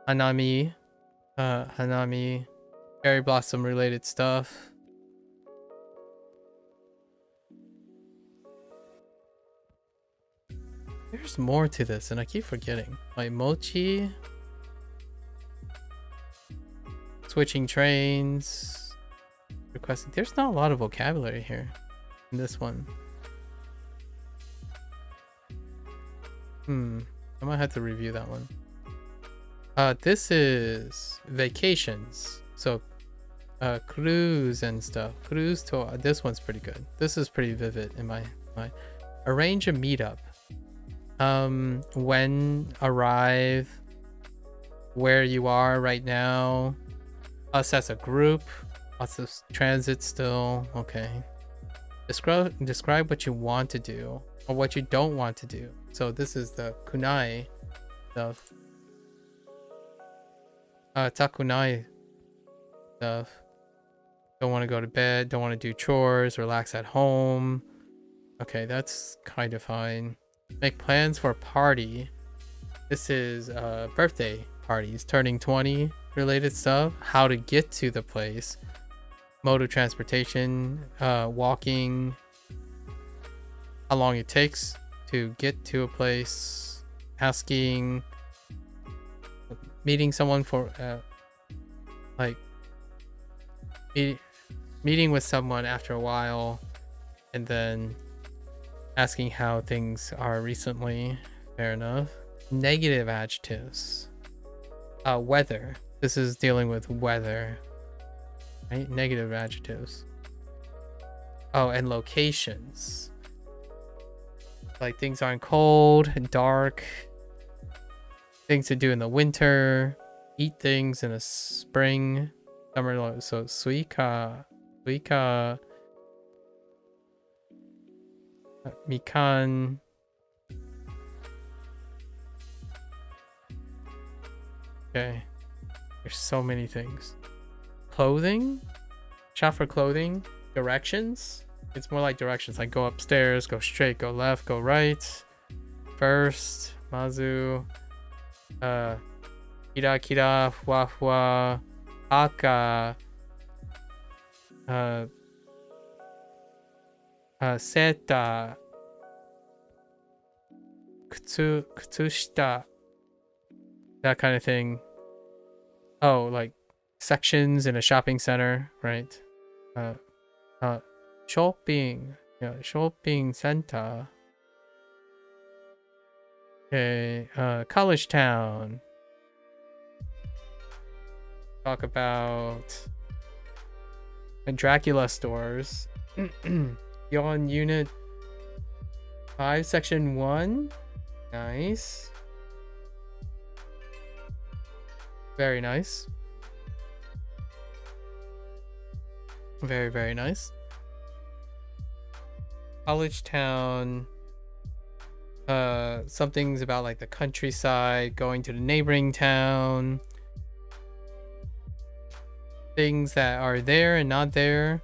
Hanami, cherry blossom related stuff. There's more to this and I keep forgetting. Like mochi, switching trains, requesting. There's not a lot of vocabulary here in this one. I might have to review that one. This is vacations. So cruise and stuff. Cruise to this one's pretty good. This is pretty vivid in my mind. Arrange a meetup. When, arrive, where you are right now, us as a group, us as transit still. Okay. Describe what you want to do or what you don't want to do. So this is the kunai stuff. Takunai stuff. Don't want to go to bed, don't want to do chores, relax at home. Okay, that's kind of fine. Make plans for a party. This is birthday parties, turning 20 related stuff. How to get to the place. Mode of transportation, walking. How long it takes to get to a place. Asking. Meeting someone for like meeting with someone after a while, and then asking how things are recently. Fair enough. Negative adjectives. Weather. This is dealing with weather. Right? Negative adjectives. Oh, and locations. Like things aren't cold and dark. Things to do in the winter. Eat things in the spring. Summer. So suika. Mikan. Okay. There's so many things. Clothing? Shop for clothing. Directions? It's more like directions. Like go upstairs, go straight, go left, go right. First, Mazu. Kira kira, fua fua. Aka. Seta. Kutsushita. That kind of thing. Oh, like sections in a shopping center, right? Shopping. Yeah, shopping center. Okay, college town. Talk about Dracula stores. You're on unit 5, section 1. Nice. Very nice. Very, very nice. College town. Something's about like the countryside, going to the neighboring town. Things that are there and not there.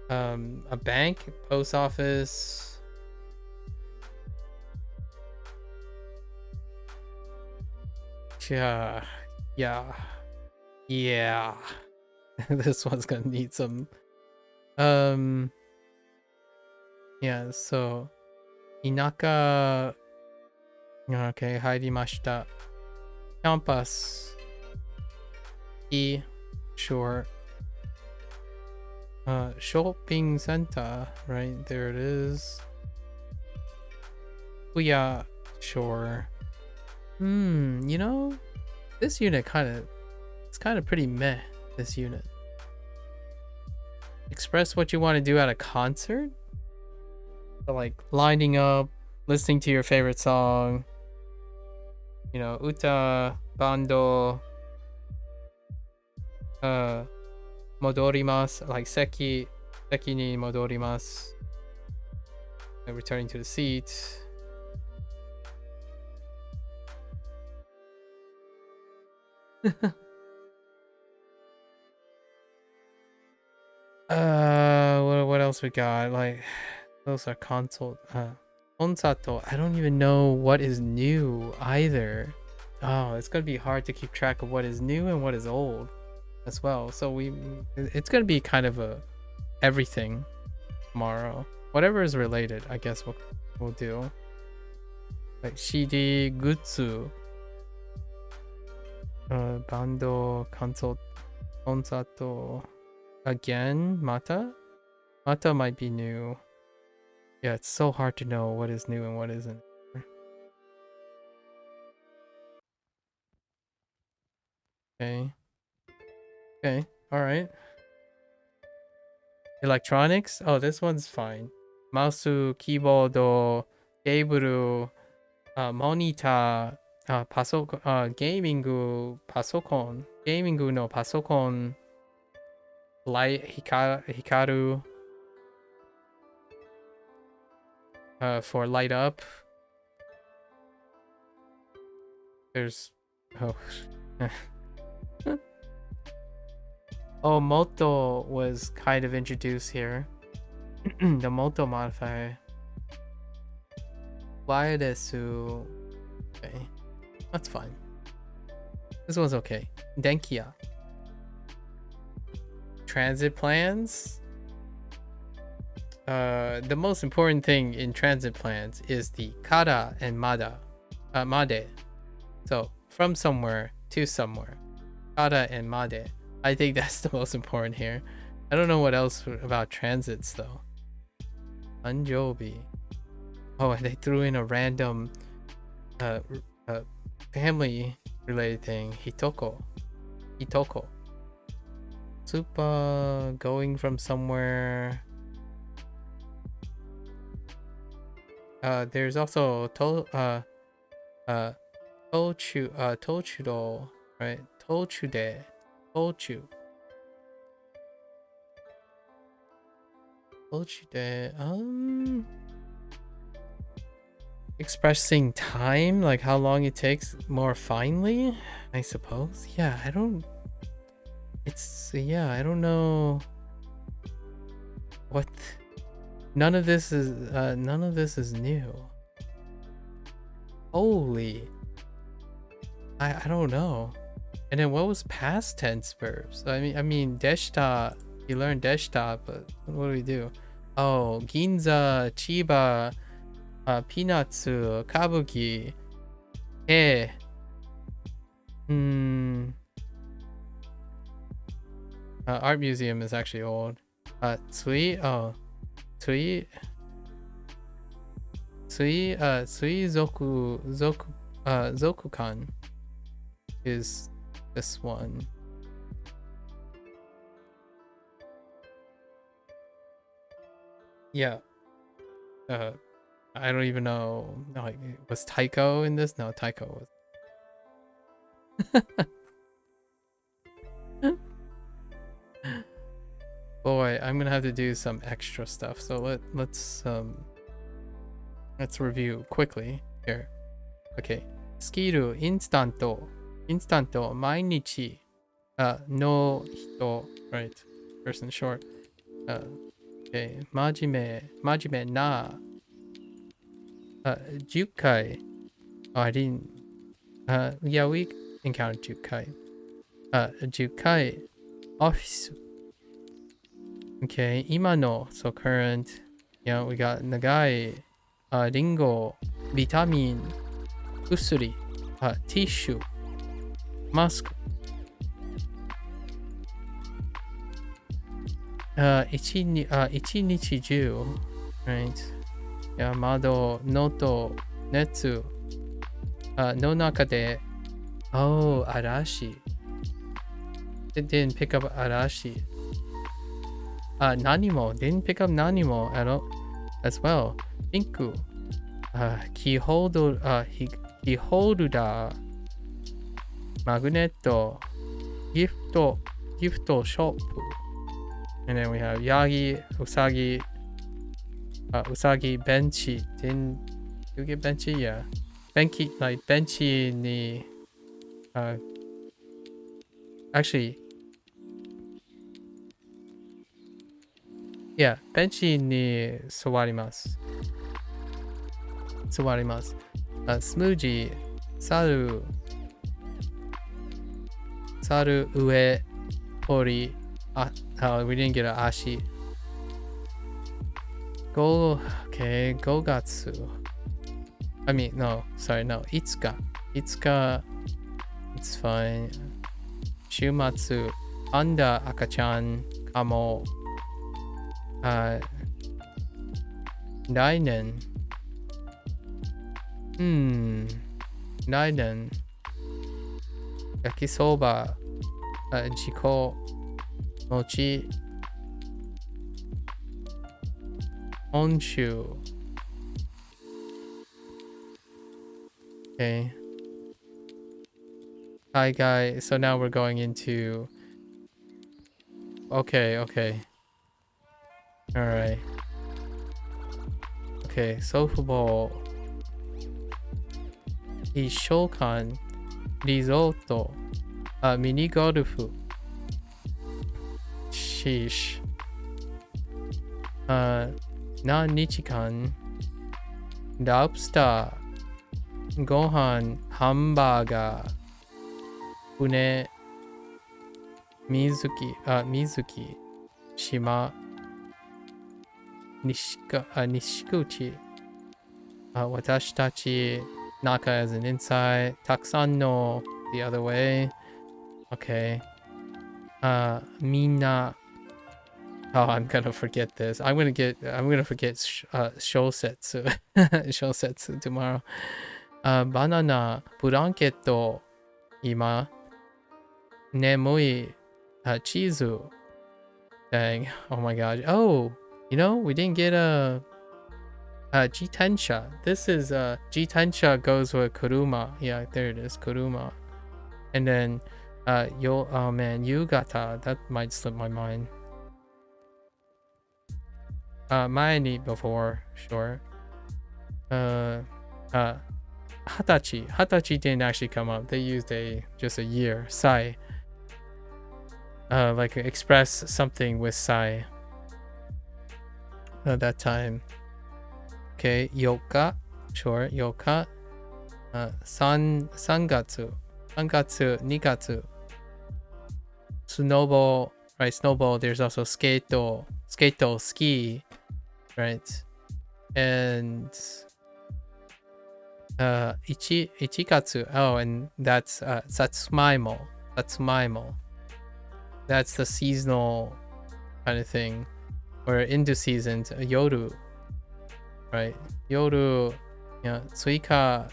A bank, post office. Yeah. This one's gonna need some. Yeah, so Inaka. Okay, 入りました。Campus. E. Sure. Shopping center, right? There it is. Kuya. Sure. You know, this unit it's kind of pretty meh, this unit. Express what you want to do at a concert? So like lining up, listening to your favorite song, you know, uta, bando, modorimasu, like seki ni modorimasu, like returning to the seat. What else we got? Like those are console. Onsato. I don't even know what is new either. Oh, it's gonna be hard to keep track of what is new and what is old as well. So it's gonna be kind of a everything tomorrow. Whatever is related, I guess we'll do. Like CD, gutsu, bando, console, onsato. Again, mata? Mata might be new. Yeah, it's so hard to know what is new and what isn't. Okay. Alright. Electronics? Oh, this one's fine. Mouse, keyboard, cable, monitor, gaming, pasokon. Gaming no pasokon. Light, hikaru. For light up. There's oh, moto was kind of introduced here. The moto modifier. Waidesu. Okay, that's fine. This one's okay. Denkiya. Transit plans. The most important thing in transit plans is the kara and made. So from somewhere to somewhere. Kara and made. I think that's the most important here. I don't know what else about transits though. Anjobi. Oh, and they threw in a random family related thing. Hitoko. Super going from somewhere. There's also tochudo, right? Tochude. expressing time, like how long it takes more finely, I suppose. Yeah, I don't know what. None of this is new. Holy, I don't know. And then what was past tense verbs? I mean deshita, you learned deshita, but what do we do? Oh, Ginza, Chiba, Peanuts, Kabuki, eh. Art museum is actually old. Tsui, oh, Tsui Zokukan is this one. Yeah. I don't even know. Like, was Taiko in this? No, Taiko was. Boy, I'm gonna have to do some extra stuff. So let's review quickly here. Okay. Skill instanto, mainichi, no hito, right? Person short. Okay. Majime na. 10 kai. Oh, I didn't. Yeah, we encountered 10 kai. 10 kai. Office. Okay, imano, so current. Yeah, we got nagai, ringo, vitamin, usuri, tissue, mask. Ichinichi ju, right? Yeah, mado, noto, netsu, no naka de. Oh, arashi. It didn't pick up arashi. Nanimo, didn't pick up Nanimo at all as well. Pinku. Keyholder, magneto, gift shop. And then we have Yagi, Usagi, Benchy. Didn't you get Benchy? Yeah. Benchy ni, actually, yeah, Benchy ni sawarimasu. Smoothie, saru ue pori. We didn't get an ashi. Gogatsu. I mean, no, sorry, no, itsuka, it's fine. Shumatsu, anda akachan, kamo. Nainen. Nainen. Yakisoba. Jiko. Mochi. Onshu. Okay. Hi guys. So now we're going into. Okay. Alright. Okay, softball. Ishokan. Risotto. Mini golf. Sheesh. Nichikan. Lobster. Gohan. Hamburger. Une. Mizuki. Shima. Nishikuchi. Watashi tachi. Naka as an inside. Takusan no the other way. Okay. Mina. Oh, I'm gonna forget this. I'm gonna forget shosetsu. Shosetsu tomorrow. Banana. Blanket. Ima. Nemui. Chizu. Dang. Oh my god. Oh, you know, we didn't get a Jitensha. This is Jitensha goes with Kuruma. Yeah, there it is, Kuruma. And then oh man, Yugata. That might slip my mind. Maini before, sure. Hatachi didn't actually come up. They used just a year. Sai. Like express something with sai. At that time. Okay, yoka. Sure, yoka. Sangatsu. Nigatsu. Snowball. Right, snowball. There's also skato, ski. Right. And ichikatsu. Oh, and that's satsumaimo. That's the seasonal kind of thing. Or into seasons. Yoru. Right. Yoru. Yeah. Suika.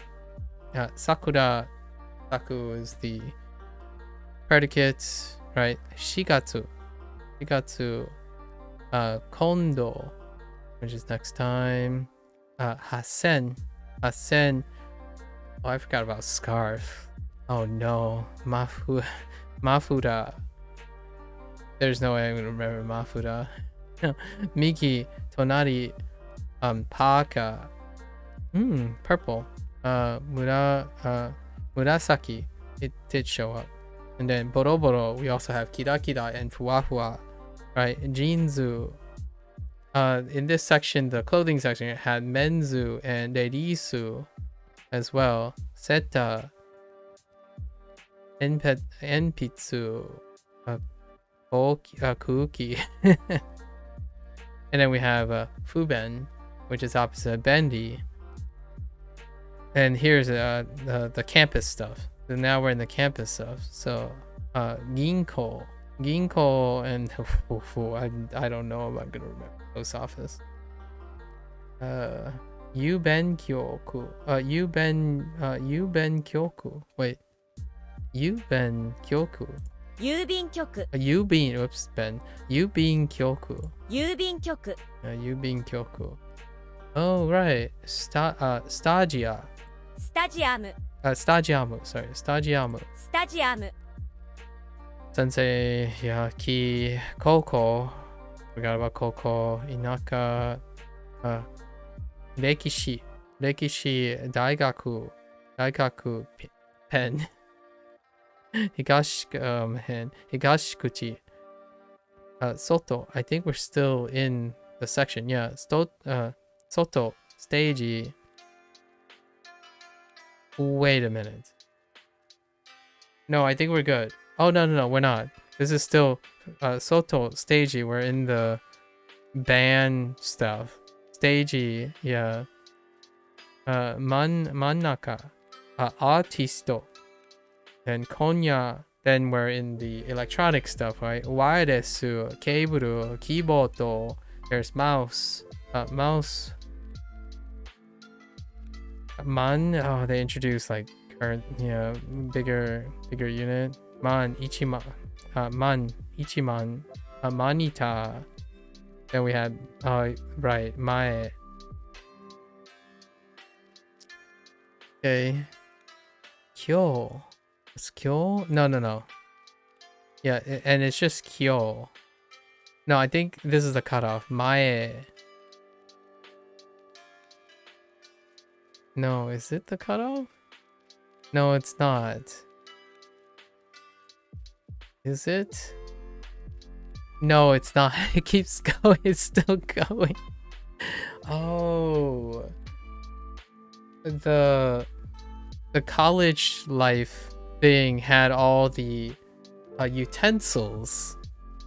Yeah. Sakura. Saku is the predicate. Right. Shigatsu. Kondo, which is next time. Hasen. Oh, I forgot about scarf. Oh no. Mafuda. There's no way I'm gonna remember Mafuda. Miki, Tonari, Paka. Purple. Murasaki. It did show up. And then Boroboro, we also have Kira and Fuwafua. Right, Jinzu. In this section, the clothing section, it had Menzu and Reirisu as well. Seta. Enpitsu. Kuki. And then we have Fuben, which is opposite Bendy. And here's the campus stuff. So now we're in the campus stuff. So Ginko and I don't know if I'm gonna remember post office. Yuben Kyoku. Yuben Kyoku. Wait. Yuben Kyoku. Yubin Kyoku. Oops, Ben. Yubin Kyoku. Yubin Kyoku. Yubin Kyoku. Oh, right. Stagia. Stadium. Stagiamu. Sensei, Yaki, Koko. Forgot about Koko. Inaka. Rekishi, Daigaku Pen. Higashikuchi. Soto. I think we're still in the section. Yeah. Soto. Stagey. Wait a minute. No, I think we're good. Oh, no, we're not. This is still Soto, Stagey. We're in the band stuff. Stagey, yeah. Mannaka, Artisto. Then Konya. Then we're in the electronic stuff, right? Wireless, cable, keyboard. There's mouse. Mouse. Oh, they introduced like current, bigger unit. Ichiman, Manita. Then we had, right, Mae. Okay. Kyo. It's Kyo? No. Yeah, and it's just Kyo. No, I think this is the cutoff. Mae. No, is it the cutoff? No, it's not. Is it? No, it's not. It keeps going. It's still going. Oh. The college life thing had all the utensils.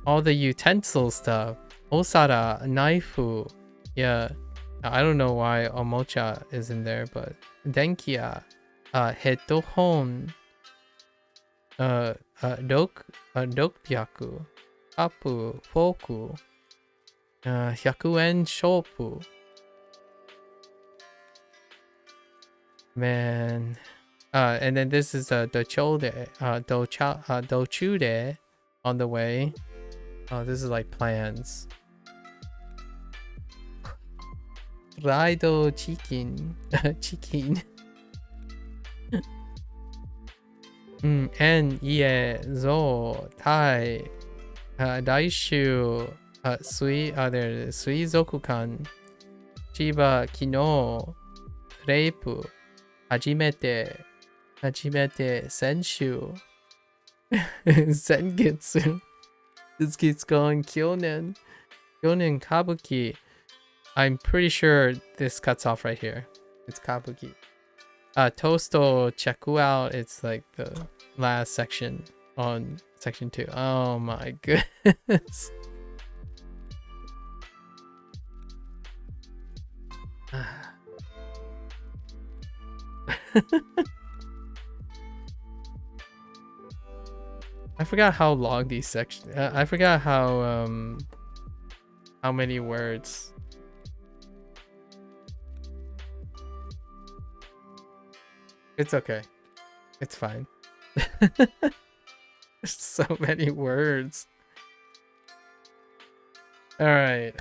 All the utensil stuff. Osara, Naifu. Yeah. I don't know why Omocha is in there, but Denkia, Headphone, Dokpyaku, Apu, Foku, 100 yen shopu. Man. And then this is Dochude on the way. Oh, this is like plans. Fried chicken. And zo tai. Daishu Suizokukan. Chiba Kino. Crepe. Hajimete. Hajimete. Senshu. Sengetsu. This keeps going. Kyonen. Kyonen Kabuki. I'm pretty sure this cuts off right here. It's Kabuki. Tosto Cheku out. It's like the last section on section 2. Oh my goodness. I forgot how long these sections. I forgot how many words. It's okay. It's fine. There's so many words. All right,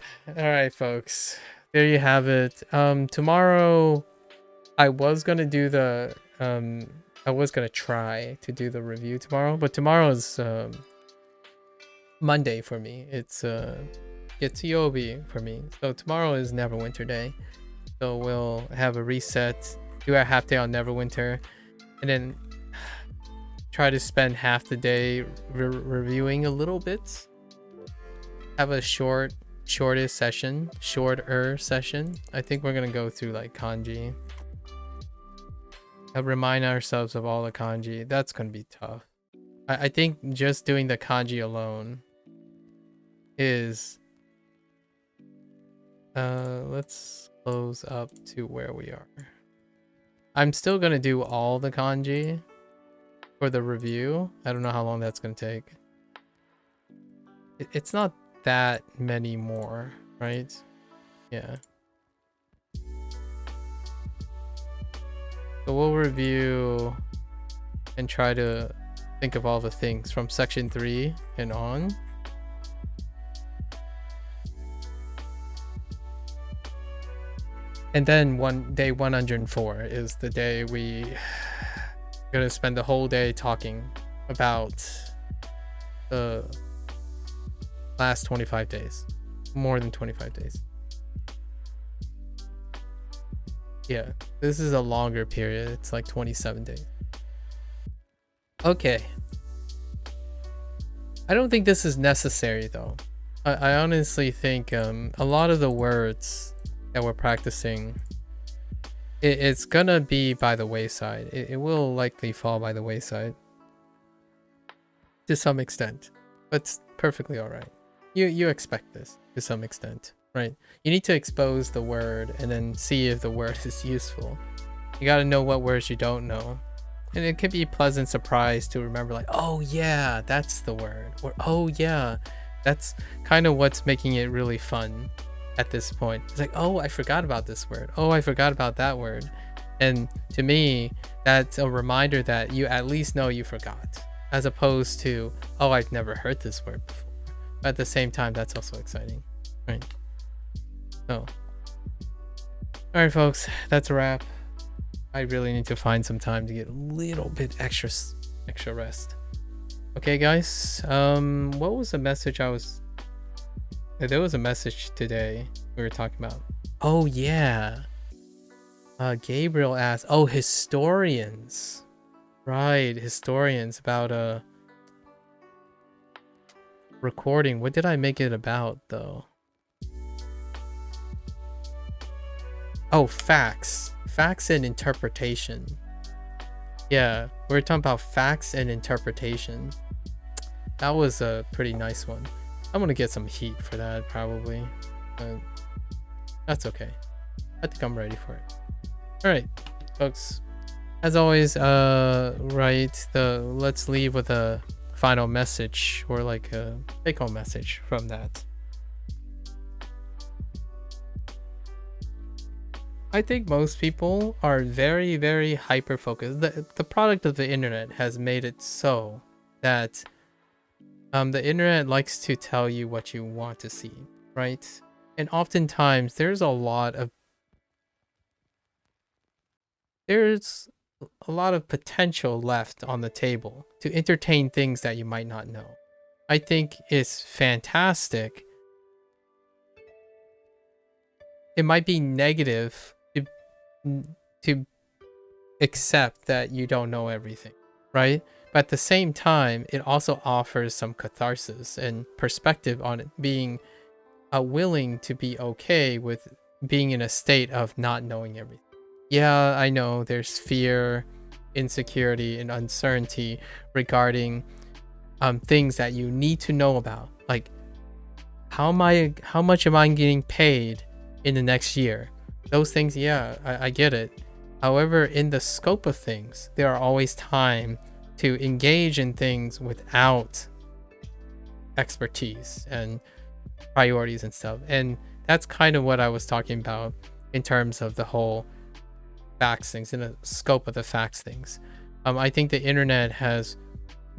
folks. There you have it. Tomorrow, I was gonna do the I was gonna try to do the review tomorrow, but tomorrow's Monday for me. It's Getsuyobi for me. So tomorrow is Neverwinter Day. So we'll have a reset, do our half day on Neverwinter, and then try to spend half the day reviewing a little bit. Have a shorter session. I think we're gonna go through like kanji. Remind ourselves of all the kanji. That's gonna be tough. I think just doing the kanji alone is let's close up to where we are. I'm still gonna do all the kanji for the review. I don't know how long that's gonna take. It's not that many more, right? Yeah. So we'll review and try to think of all the things from section 3 and on. And then day 104 is the day we're gonna spend the whole day talking about the last 25 days. More than 25 days. Yeah, this is a longer period. It's like 27 days. Okay. I don't think this is necessary though. I honestly think a lot of the words that we're practicing, it's gonna be by the wayside. It will likely fall by the wayside to some extent, but it's perfectly all right. You expect this to some extent, right? You need to expose the word and then see if the word is useful. You got to know what words you don't know, and it could be a pleasant surprise to remember, like, oh yeah, that's the word, or oh yeah, that's kind of what's making it really fun at this point. It's like, oh, I forgot about this word, oh, I forgot about that word. And to me, that's a reminder that you at least know you forgot, as opposed to, oh, I've never heard this word before. But at the same time, that's also exciting, right? So, all right, folks, that's a wrap. I really need to find some time to get a little bit extra rest. Okay, guys. What was the message I was? There was a message today we were talking about. Oh yeah. Gabriel asked. Oh, historians. Right, historians about recording. What did I make it about though? Oh, facts and interpretation. Yeah, we're talking about facts and interpretation. That was a pretty nice one. I'm gonna get some heat for that probably, but that's okay. I think I'm ready for it. All right, folks, as always, let's leave with a final message, or like a take-home message from that. I think most people are very, very hyper-focused. The product of the internet has made it so that the internet likes to tell you what you want to see, right? And oftentimes there's a lot of potential left on the table to entertain things that you might not know. I think it's fantastic. It might be negative to accept that you don't know everything, right? But at the same time, it also offers some catharsis and perspective on it, being willing to be okay with being in a state of not knowing everything. Yeah, I know there's fear, insecurity, and uncertainty regarding things that you need to know about, like how much am I getting paid in the next year? Those things, yeah, I get it. However, in the scope of things, there are always time to engage in things without expertise and priorities and stuff. And that's kind of what I was talking about in terms of the whole facts things, in the scope of the facts things. I think the internet has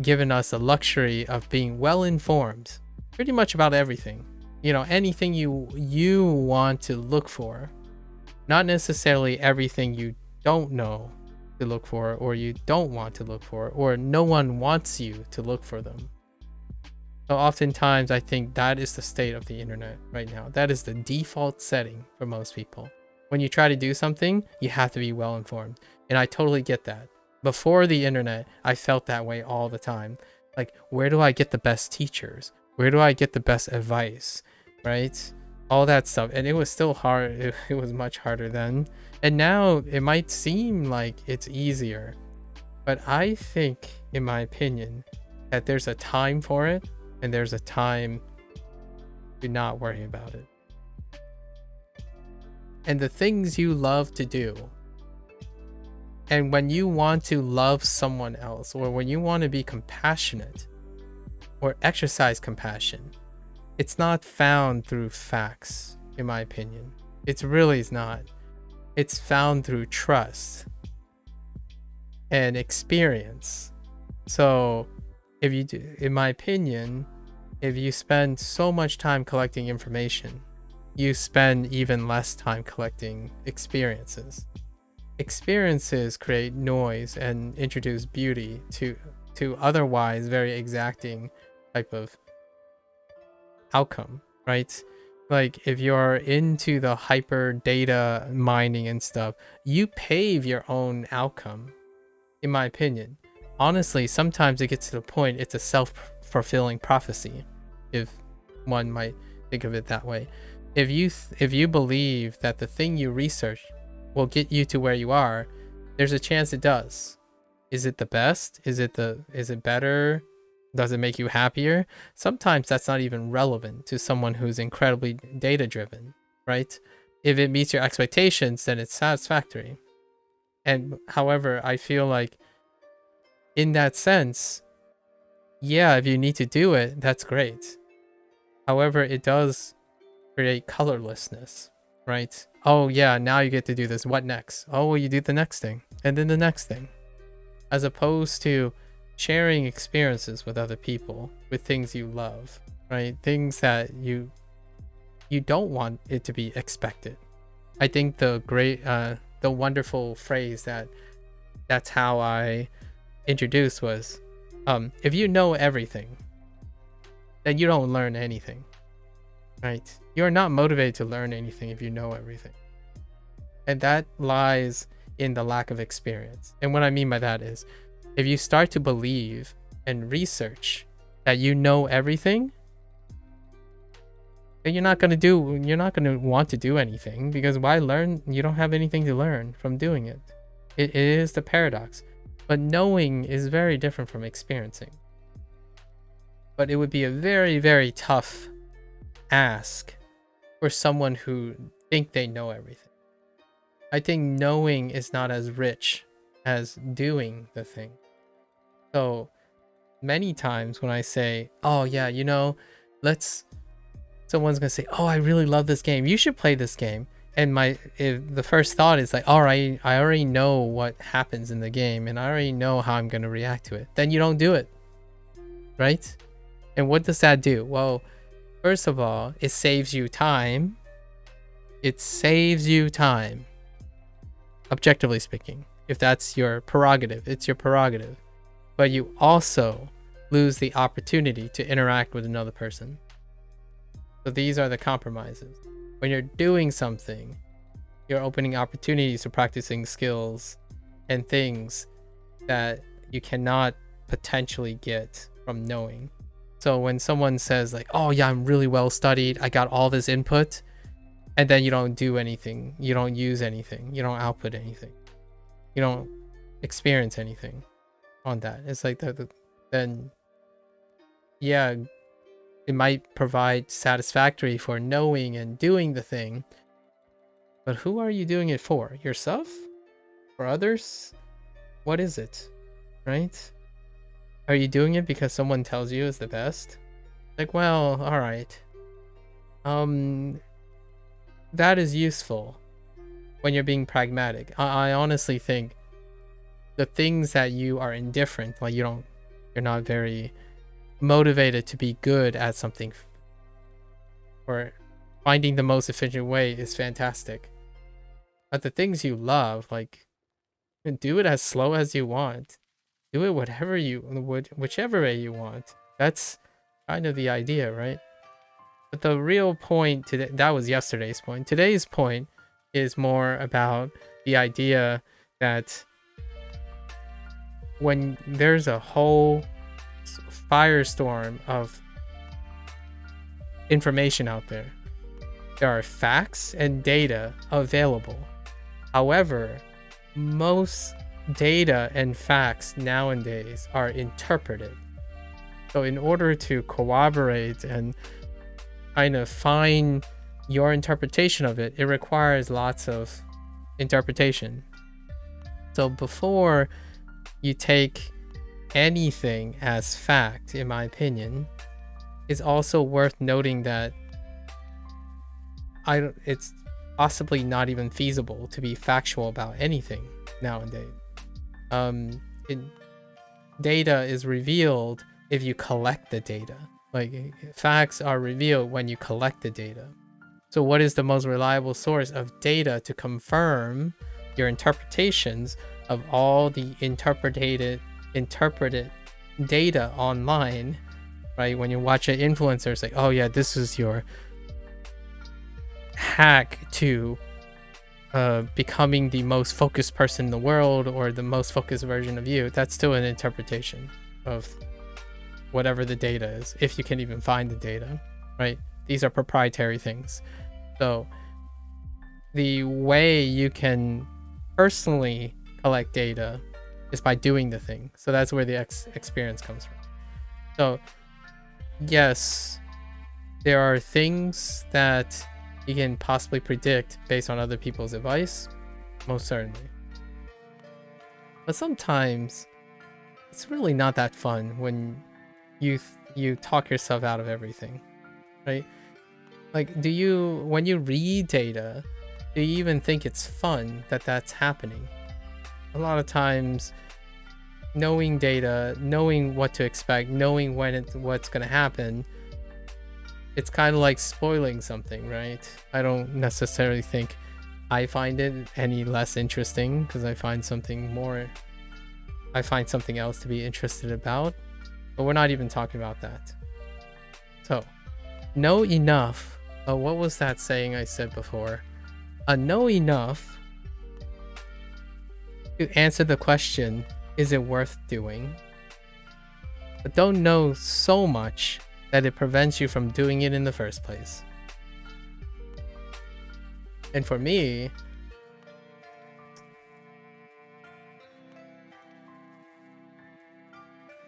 given us the luxury of being well informed pretty much about everything. You know, anything you want to look for, not necessarily everything you don't know to look for, or you don't want to look for, or no one wants you to look for them. So oftentimes I think that is the state of the internet right now. That is the default setting for most people. When you try to do something, you have to be well informed. And I totally get that. Before the internet, I felt that way all the time. Like, where do I get the best teachers? Where do I get the best advice? Right? All that stuff. And it was still hard. It was much harder then. And now it might seem like it's easier. But I think, in my opinion, that there's a time for it and there's a time to not worry about it. And the things you love to do, and when you want to love someone else, or when you want to be compassionate or exercise compassion, it's not found through facts, in my opinion. It really is not. It's found through trust and experience. So if you do, in my opinion, if you spend so much time collecting information, you spend even less time collecting experiences. Experiences create noise and introduce beauty to otherwise very exacting type of outcome, right? Like, if you're into the hyper data mining and stuff, you pave your own outcome, in my opinion. Honestly, sometimes it gets to the point it's a self-fulfilling prophecy, if one might think of it that way. If you believe that the thing you research will get you to where you are, there's a chance it does. Is it the best? Is it better? Does it make you happier? Sometimes that's not even relevant to someone who's incredibly data driven, right? If it meets your expectations, then it's satisfactory. And however, I feel like in that sense, yeah, if you need to do it, that's great. However, it does create colorlessness, right? Oh yeah, now you get to do this. What next? Oh, well, you do the next thing, and then the next thing. As opposed to sharing experiences with other people, with things you love, right? Things that you don't want it to be expected. I think the wonderful phrase that's how I introduced was, if you know everything, then you don't learn anything, right? You're not motivated to learn anything if you know everything. And that lies in the lack of experience. And what I mean by that is, if you start to believe and research that you know everything, then you're not going to want to do anything, because why learn? You don't have anything to learn from doing it. It is the paradox. But knowing is very different from experiencing. But it would be a very, very tough ask for someone who think they know everything. I think knowing is not as rich as doing the thing. So many times when I say, oh yeah, someone's gonna say, oh, I really love this game, you should play this game. And the first thought is like, all right, I already know what happens in the game and I already know how I'm gonna react to it. Then you don't do it, right? And what does that do? Well, first of all, it saves you time. It saves you time. Objectively speaking, if that's your prerogative, it's your prerogative. But you also lose the opportunity to interact with another person. So these are the compromises. When you're doing something, you're opening opportunities for practicing skills and things that you cannot potentially get from knowing. So when someone says like, oh yeah, I'm really well studied, I got all this input, and then you don't do anything, you don't use anything, you don't output anything, you don't experience anything on that, it's like then yeah, it might provide satisfactory for knowing and doing the thing, but who are you doing it for? Yourself? For others? What is it? Right? Are you doing it because someone tells you is the best? Like, well, all right. That is useful when you're being pragmatic. I honestly think the things that you are indifferent, like you're not very motivated to be good at something, or finding the most efficient way, is fantastic. But the things you love, like, do it as slow as you want. Do it whichever way you want. That's kind of the idea, right? But the real point today, that was yesterday's point. Today's point is more about the idea that when there's a whole firestorm of information out there, there are facts and data available. However, most data and facts nowadays are interpreted. So in order to corroborate and kind of find your interpretation of it, it requires lots of interpretation. So before you take anything as fact, in my opinion, it's also worth noting that it's possibly not even feasible to be factual about anything nowadays. Data is revealed if you collect the data. Like, facts are revealed when you collect the data. So what is the most reliable source of data to confirm your interpretations of all the interpreted data online, right? When you watch an influencer say, oh yeah, this is your hack to becoming the most focused person in the world, or the most focused version of you, that's still an interpretation of whatever the data is, if you can even find the data, right? These are proprietary things. So the way you can personally collect data is by doing the thing. So that's where the experience comes from. So yes, there are things that you can possibly predict based on other people's advice, most certainly. But sometimes it's really not that fun when you talk yourself out of everything, right? Like, when you read data, do you even think it's fun that that's happening? A lot of times, knowing data, knowing what to expect, knowing what's going to happen, it's kind of like spoiling something, right? I don't necessarily think I find it any less interesting because I find something else to be interested about. But we're not even talking about that. So, know enough. What was that saying I said before? Know enough to answer the question, is it worth doing? But don't know so much that it prevents you from doing it in the first place. And for me,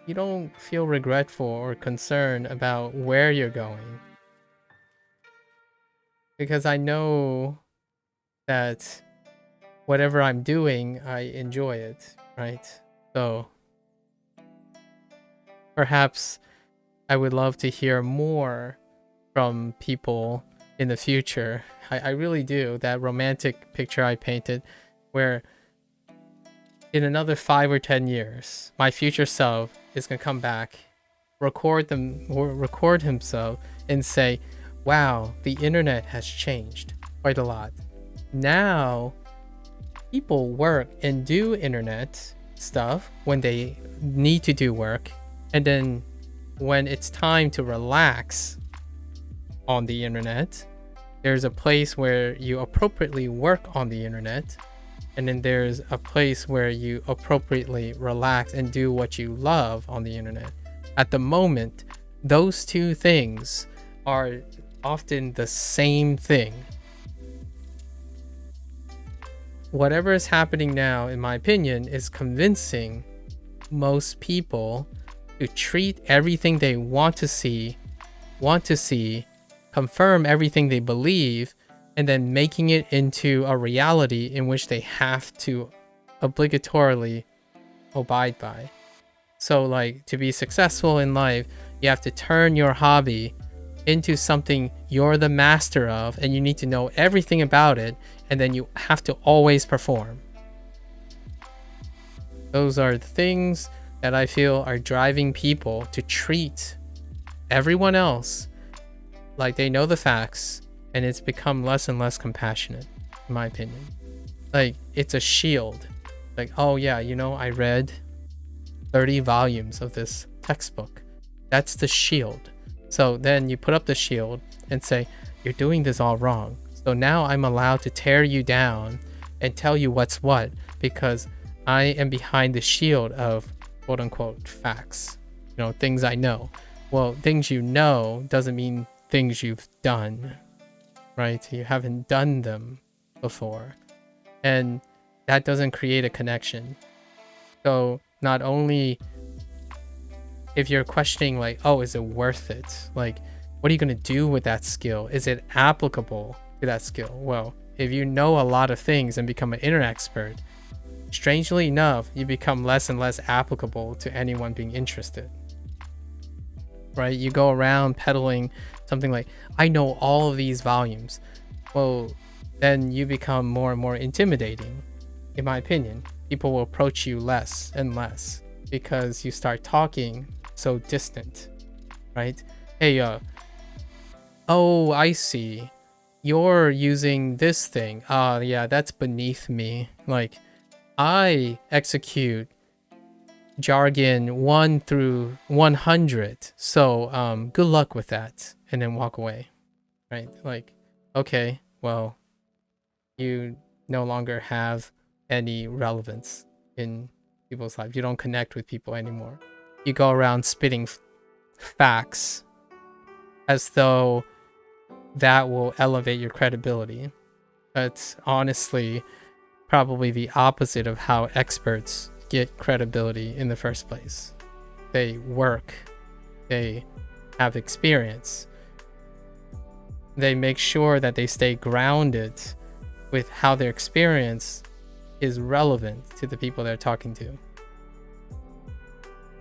you don't feel regretful or concerned about where you're going, because I know that whatever I'm doing, I enjoy it, right? So perhaps I would love to hear more from people in the future. I really do. That romantic picture I painted, where in another 5 or 10 years, my future self is gonna come back, record himself and say, wow, the internet has changed quite a lot. Now, people work and do internet stuff when they need to do work, and then when it's time to relax on the internet, there's a place where you appropriately work on the internet, and then there's a place where you appropriately relax and do what you love on the internet. At the moment, those two things are often the same thing. Whatever is happening now, in my opinion, is convincing most people to treat everything they want to see, confirm everything they believe, and then making it into a reality in which they have to obligatorily abide by. So like, to be successful in life, you have to turn your hobby into something you're the master of, and you need to know everything about it, and then you have to always perform. Those are the things that I feel are driving people to treat everyone else like they know the facts, and it's become less and less compassionate, in my opinion. Like, it's a shield. Like, oh yeah, you know, I read 30 volumes of this textbook. That's the shield. So then you put up the shield and say, you're doing this all wrong. So now I'm allowed to tear you down and tell you what's what, because I am behind the shield of quote unquote facts, you know, things I know. Well, things you know doesn't mean things you've done, right? You haven't done them before, and that doesn't create a connection. So not only if you're questioning like, oh, is it worth it? Like, what are you going to do with that skill? Is it applicable to that skill? Well, if you know a lot of things and become an internet expert, strangely enough, you become less and less applicable to anyone being interested, right? You go around peddling something like, I know all of these volumes. Well, then you become more and more intimidating, in my opinion. People will approach you less and less because you start talking so distant, right? Hey, oh, I see. You're using this thing. Yeah, that's beneath me. Like, I execute jargon 1 through 100. So, good luck with that. And then walk away, right? Like, okay, well, you no longer have any relevance in people's lives. You don't connect with people anymore. You go around spitting facts as though that will elevate your credibility. That's honestly probably the opposite of how experts get credibility in the first place. They work, they have experience, they make sure that they stay grounded with how their experience is relevant to the people they're talking to.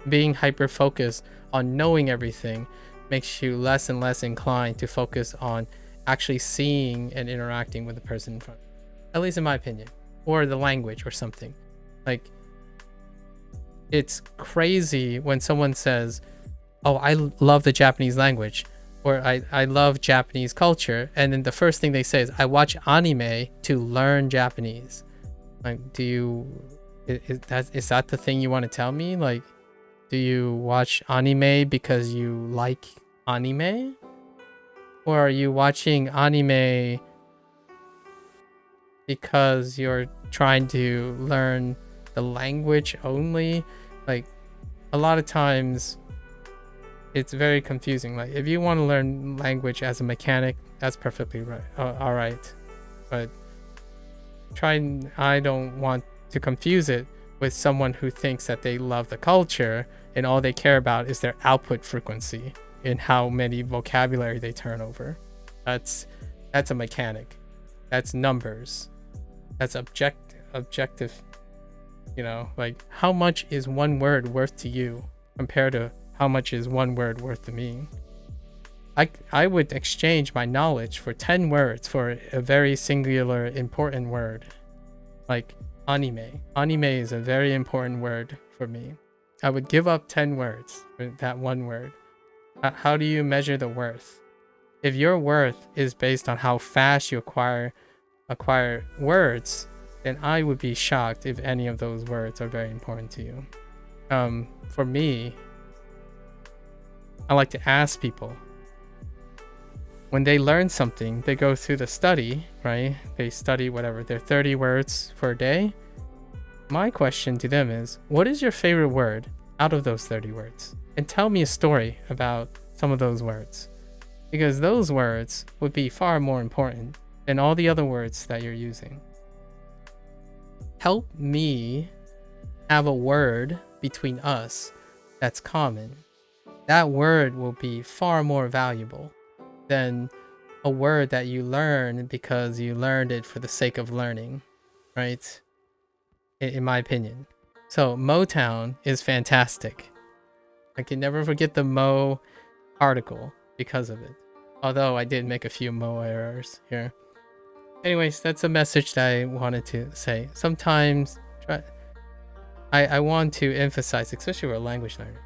Being hyper-focused on knowing everything makes you less and less inclined to focus on actually seeing and interacting with the person in front of you. At least in my opinion. Or the language or something. Like, it's crazy when someone says, oh, I love the Japanese language, or I love Japanese culture, and then the first thing they say is, I watch anime to learn Japanese. Like, is that the thing you want to tell me? Like, do you watch anime because you like anime? Or are you watching anime because you're trying to learn the language only? Like, a lot of times it's very confusing. Like, if you want to learn language as a mechanic, that's perfectly right. All right. But I don't want to confuse it with someone who thinks that they love the culture and all they care about is their output frequency and how many vocabulary they turn over. That's a mechanic. That's numbers. That's objective. You know, like, how much is one word worth to you compared to how much is one word worth to me? I would exchange my knowledge for 10 words for a very singular important word. Like anime. Anime is a very important word for me. I would give up 10 words for that one word. How do you measure the worth? If your worth is based on how fast you acquire words, then I would be shocked if any of those words are very important to you. For me, I like to ask people, when they learn something, they go through the study, right? They study whatever, their 30 words for a day. My question to them is, what is your favorite word out of those 30 words? And tell me a story about some of those words. Because those words would be far more important than all the other words that you're using. Help me have a word between us that's common. That word will be far more valuable than a word that you learn because you learned it for the sake of learning, right? In my opinion. So Motown is fantastic. I can never forget the Mo article because of it. Although I did make a few Mo errors here. Anyways, that's a message that I wanted to say. Sometimes I want to emphasize, especially for a language learner.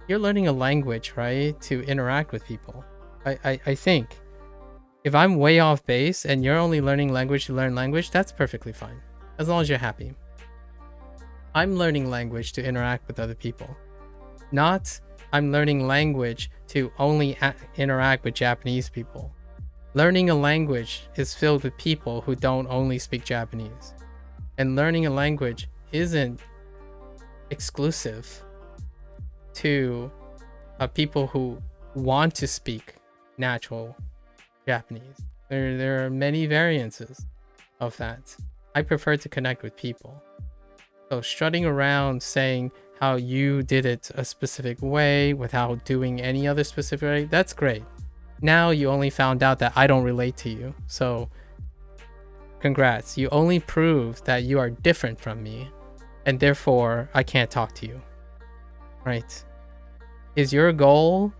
You're learning a language, right? To interact with people. I think if I'm way off base and you're only learning language to learn language, that's perfectly fine. As long as you're happy. I'm learning language to interact with other people. Not I'm learning language to only interact with Japanese people. Learning a language is filled with people who don't only speak Japanese. And learning a language isn't exclusive to people who want to speak natural Japanese. There are many variances of that. I prefer to connect with people. So strutting around saying how you did it a specific way without doing any other specific way, that's great. Now you only found out that I don't relate to you. So congrats. You only proved that you are different from me and therefore I can't talk to you. Right? Is your goal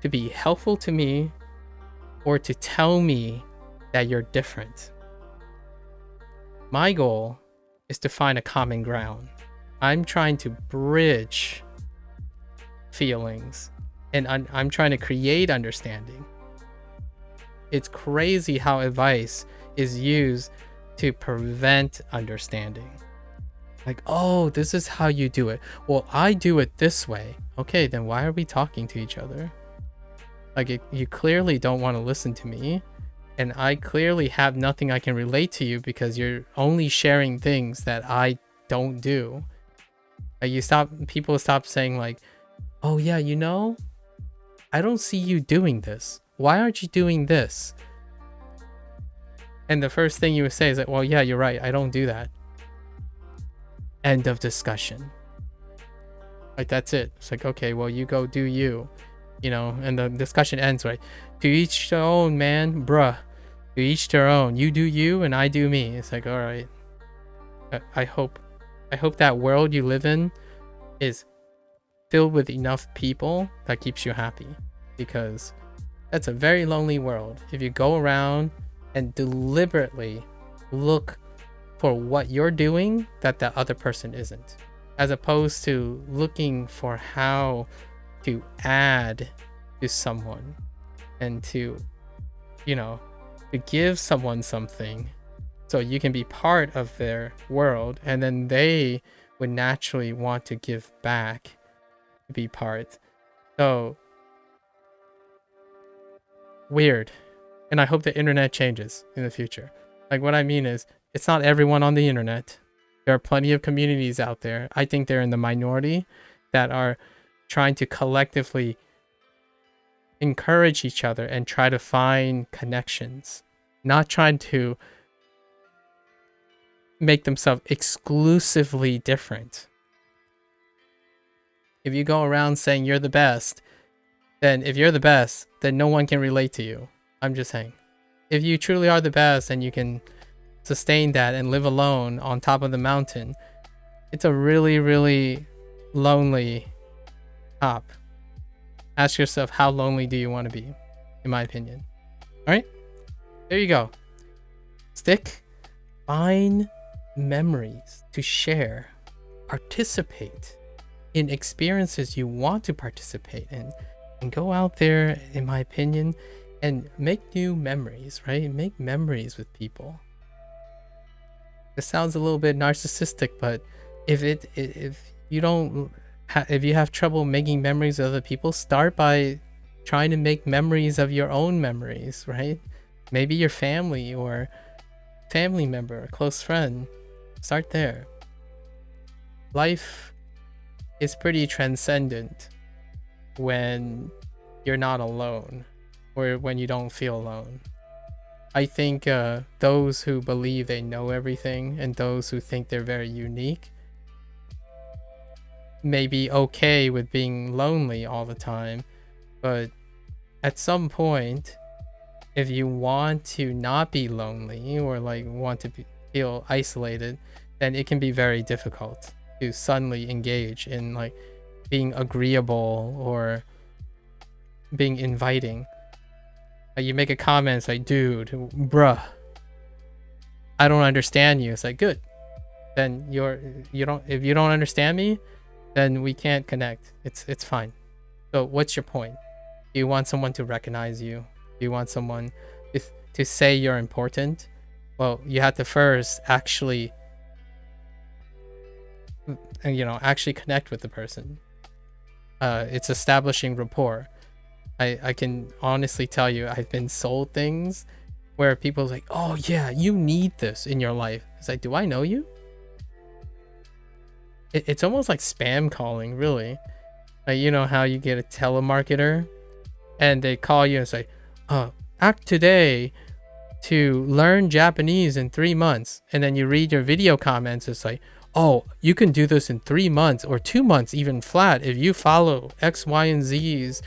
to be helpful to me or to tell me that you're different? My goal is to find a common ground. I'm trying to bridge feelings and I'm trying to create understanding. It's crazy how advice is used to prevent understanding. Like, oh, this is how you do it. Well, I do it this way. Okay, then why are we talking to each other? Like, you clearly don't want to listen to me. And I clearly have nothing I can relate to you because you're only sharing things that I don't do. Like people stop saying like, oh yeah, you know, I don't see you doing this. Why aren't you doing this? And the first thing you would say is like, well, yeah, you're right. I don't do that. End of discussion. Like, that's it. It's like, okay, well, you go do you, you know, and the discussion ends, right? To each their own, man, bruh. To each their own. You do you and I do me. It's like, all right. I hope that world you live in is filled with enough people that keeps you happy, because that's a very lonely world. If you go around and deliberately look for what you're doing that the other person isn't, as opposed to looking for how to add to someone and to, you know, to give someone something so you can be part of their world, and then they would naturally want to give back to be part. So weird. And I hope the internet changes in the future. Like, what I mean is, it's not everyone on the internet. There are plenty of communities out there. I think they're in the minority that are trying to collectively encourage each other and try to find connections, not trying to make themselves exclusively different. If you go around saying you're the best, then if you're the best, then no one can relate to you. I'm just saying. If you truly are the best and you can sustain that and live alone on top of the mountain, it's a really, really lonely top. Ask yourself, how lonely do you want to be? In my opinion. All right, there you go. Find memories to share. Participate in experiences you want to participate in, and go out there, in my opinion, and make new memories, right? Make memories with people. This sounds a little bit narcissistic, but if you have trouble making memories with other people, start by trying to make memories of your own memories, right? Maybe your family or family member, a close friend. Start there. Life is pretty transcendent when you're not alone, or when you don't feel alone. I think those who believe they know everything and those who think they're very unique may be okay with being lonely all the time, but at some point, if you want to not be lonely or like want to feel isolated, then it can be very difficult to suddenly engage in like being agreeable or being inviting. Like you make a comment, it's like, dude, bruh, I don't understand you. It's like, good. Then if you don't understand me, then we can't connect. It's fine. So what's your point? Do you want someone to recognize you? Do you want someone to say you're important? Well, you have to first actually actually connect with the person. It's establishing rapport. I can honestly tell you, I've been sold things where people's like, oh yeah, you need this in your life. It's like, do I know you? It's almost like spam calling, really. Like, you know how you get a telemarketer and they call you and say, act today to learn Japanese in 3 months. And then you read your video comments, it's like, oh, you can do this in 3 months or 2 months, even flat, if you follow X, Y, and Z's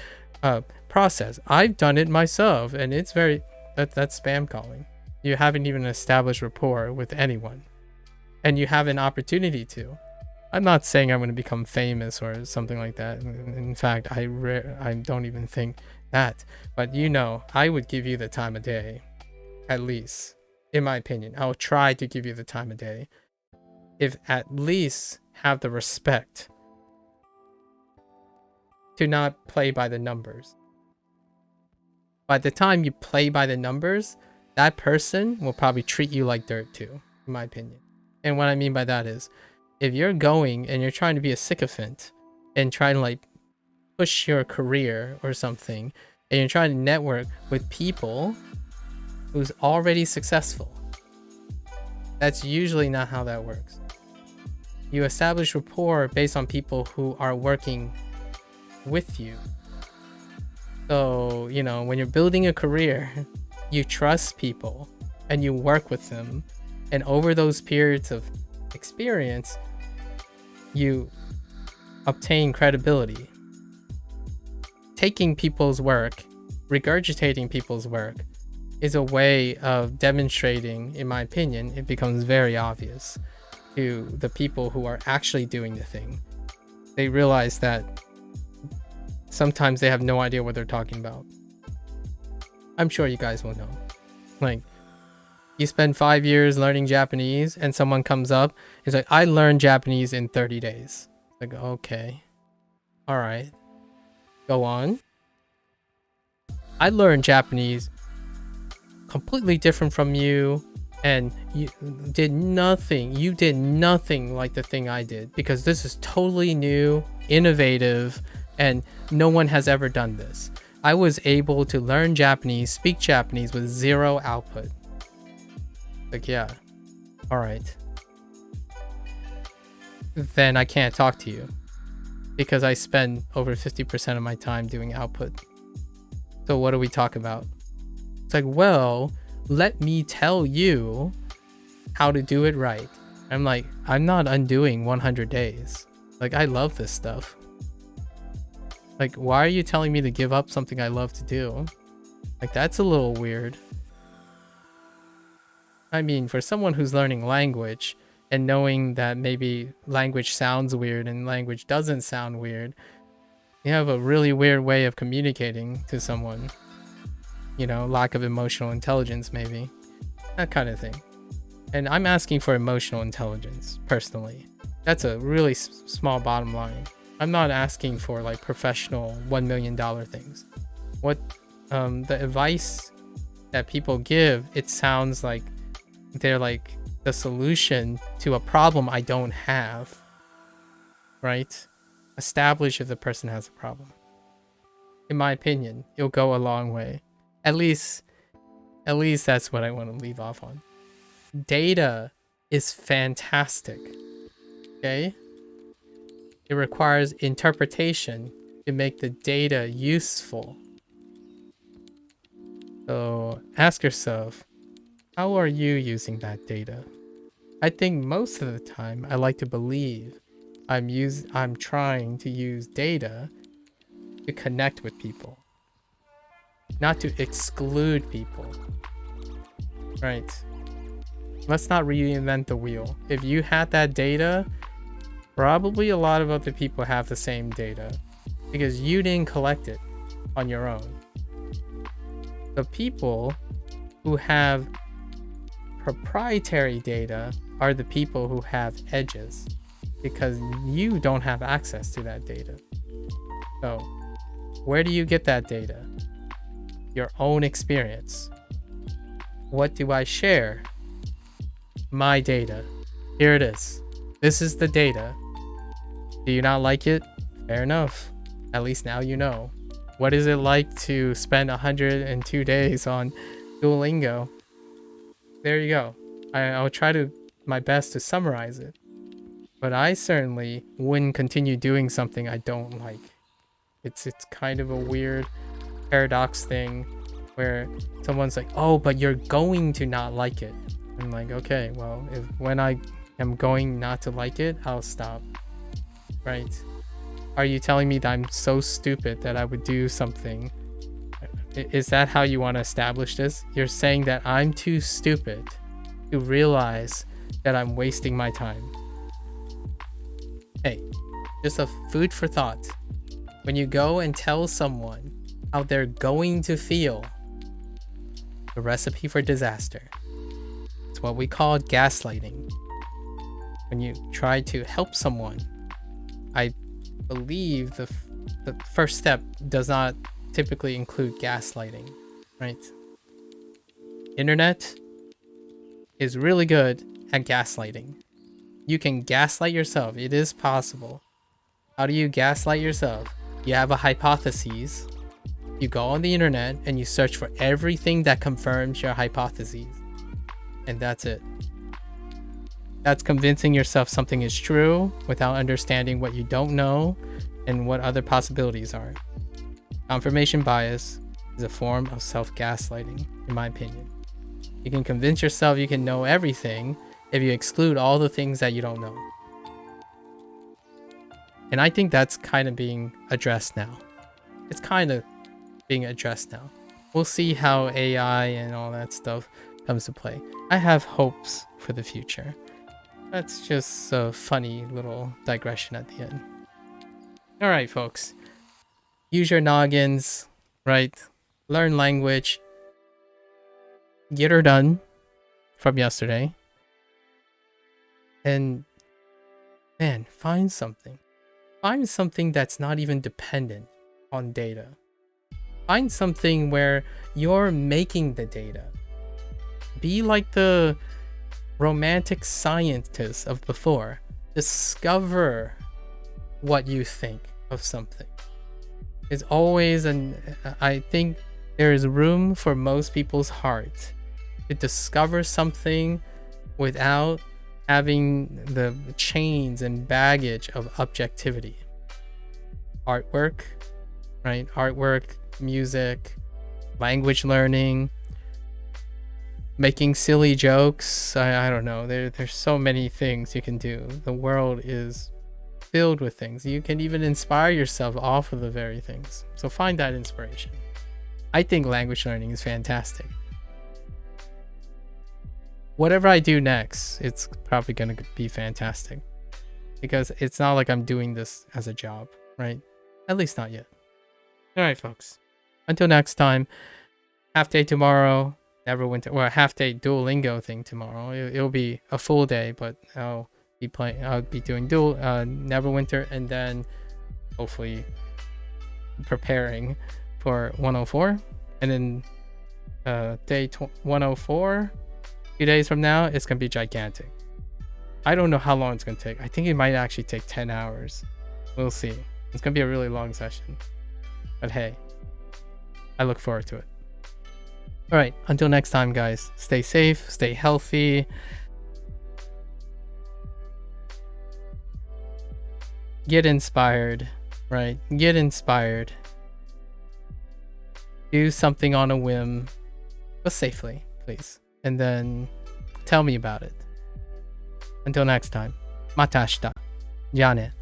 process. I've done it myself, and it's that's spam calling. You haven't even established rapport with anyone, and you have an opportunity to. I'm not saying I'm going to become famous or something like that. In fact, I don't even think that. But I would give you the time of day, at least, in my opinion. I will try to give you the time of day, if at least have the respect to not play by the numbers. By the time you play by the numbers, that person will probably treat you like dirt too, in my opinion. And what I mean by that is, if you're going and you're trying to be a sycophant and trying to like push your career or something, and you're trying to network with people who's already successful, that's usually not how that works. You establish rapport based on people who are working with you. So, when you're building a career, you trust people and you work with them. And over those periods of experience, you obtain credibility. Taking people's work, regurgitating people's work, is a way of demonstrating, in my opinion, it becomes very obvious to the people who are actually doing the thing. They realize that sometimes they have no idea what they're talking about. I'm sure you guys will know. Like, you spend 5 years learning Japanese and someone comes up, is like, I learned Japanese in 30 days. Like, okay. All right. Go on. I learned Japanese completely different from you, and you did nothing like the thing I did, because this is totally new, innovative, and no one has ever done this. I was able to learn Japanese, speak Japanese with zero output. Like, yeah, all right. Then I can't talk to you because I spend over 50% of my time doing output. So what do we talk about? It's like, well, let me tell you how to do it right. I'm like, I'm not undoing 100 days. Like, I love this stuff. Like, why are you telling me to give up something I love to do? Like, that's a little weird. I mean, for someone who's learning language and knowing that maybe language sounds weird and language doesn't sound weird, you have a really weird way of communicating to someone. Lack of emotional intelligence, maybe. That kind of thing. And I'm asking for emotional intelligence, personally. That's a really small bottom line. I'm not asking for like professional $1 million things. What the advice that people give, it sounds like they're like the solution to a problem I don't have, right? Establish if the person has a problem. in my opinion, it'll go a long way. At least that's what I want to leave off on. Data is fantastic. Okay? It requires interpretation to make the data useful. So ask yourself, how are you using that data? I think most of the time I like to believe I'm trying to use data to connect with people, not to exclude people. Right? Let's not reinvent the wheel. If you had that data, probably a lot of other people have the same data because you didn't collect it on your own. The people who have proprietary data are the people who have edges because you don't have access to that data. So, where do you get that data? Your own experience. What do I share? My data. Here it is. This is the data. Do you not like it? Fair enough. At least now you know. What is it like to spend 102 days on Duolingo? There you go. I'll try to my best to summarize it. But I certainly wouldn't continue doing something I don't like. It's kind of a weird paradox thing where someone's like, oh, but you're going to not like it. I'm like, okay, well, when I am going not to like it, I'll stop. Right? Are you telling me that I'm so stupid that I would do something? Is that how you want to establish this? You're saying that I'm too stupid to realize that I'm wasting my time. Hey, just a food for thought. When you go and tell someone how they're going to feel, a recipe for disaster. It's what we call gaslighting. When you try to help someone, I believe the first step does not typically include gaslighting, right? Internet is really good at gaslighting. You can gaslight yourself. It is possible. How do you gaslight yourself? You have a hypothesis. You go on the internet and you search for everything that confirms your hypotheses. And that's it. That's convincing yourself something is true without understanding what you don't know and what other possibilities are. Confirmation bias is a form of self-gaslighting, in my opinion. You can convince yourself you can know everything if you exclude all the things that you don't know. And I think that's kind of being addressed now. It's kind of being addressed now. We'll see how AI and all that stuff comes to play. I have hopes for the future. That's just a funny little digression at the end. Alright, folks. Use your noggins, right? Learn language. Get her done from yesterday. And, man, find something. Find something that's not even dependent on data. Find something where you're making the data. Be like the romantic scientists of before. Discover what you think of something. It's always I think there is room for most people's heart to discover something without having the chains and baggage of objectivity. Artwork, right? Artwork, music, language learning, making silly jokes. I don't know. There's so many things you can do. The world is filled with things. You can even inspire yourself off of the very things. So find that inspiration. I think language learning is fantastic. Whatever I do next, it's probably going to be fantastic. Because it's not like I'm doing this as a job, right? At least not yet. Alright, folks. Until next time, half day tomorrow, Neverwinter, or a half day Duolingo thing tomorrow. It'll be a full day, but I'll be doing Neverwinter, and then hopefully preparing for 104. And then day 104, 2 days from now, it's gonna be gigantic. I don't know how long it's gonna take. I think it might actually take 10 hours. We'll see. It's gonna be a really long session. But hey, I look forward to it. All right, until next time, guys. Stay safe, stay healthy. Get inspired, right? Get inspired. Do something on a whim, but safely, please. And then tell me about it. Until next time. また明日。じゃあね。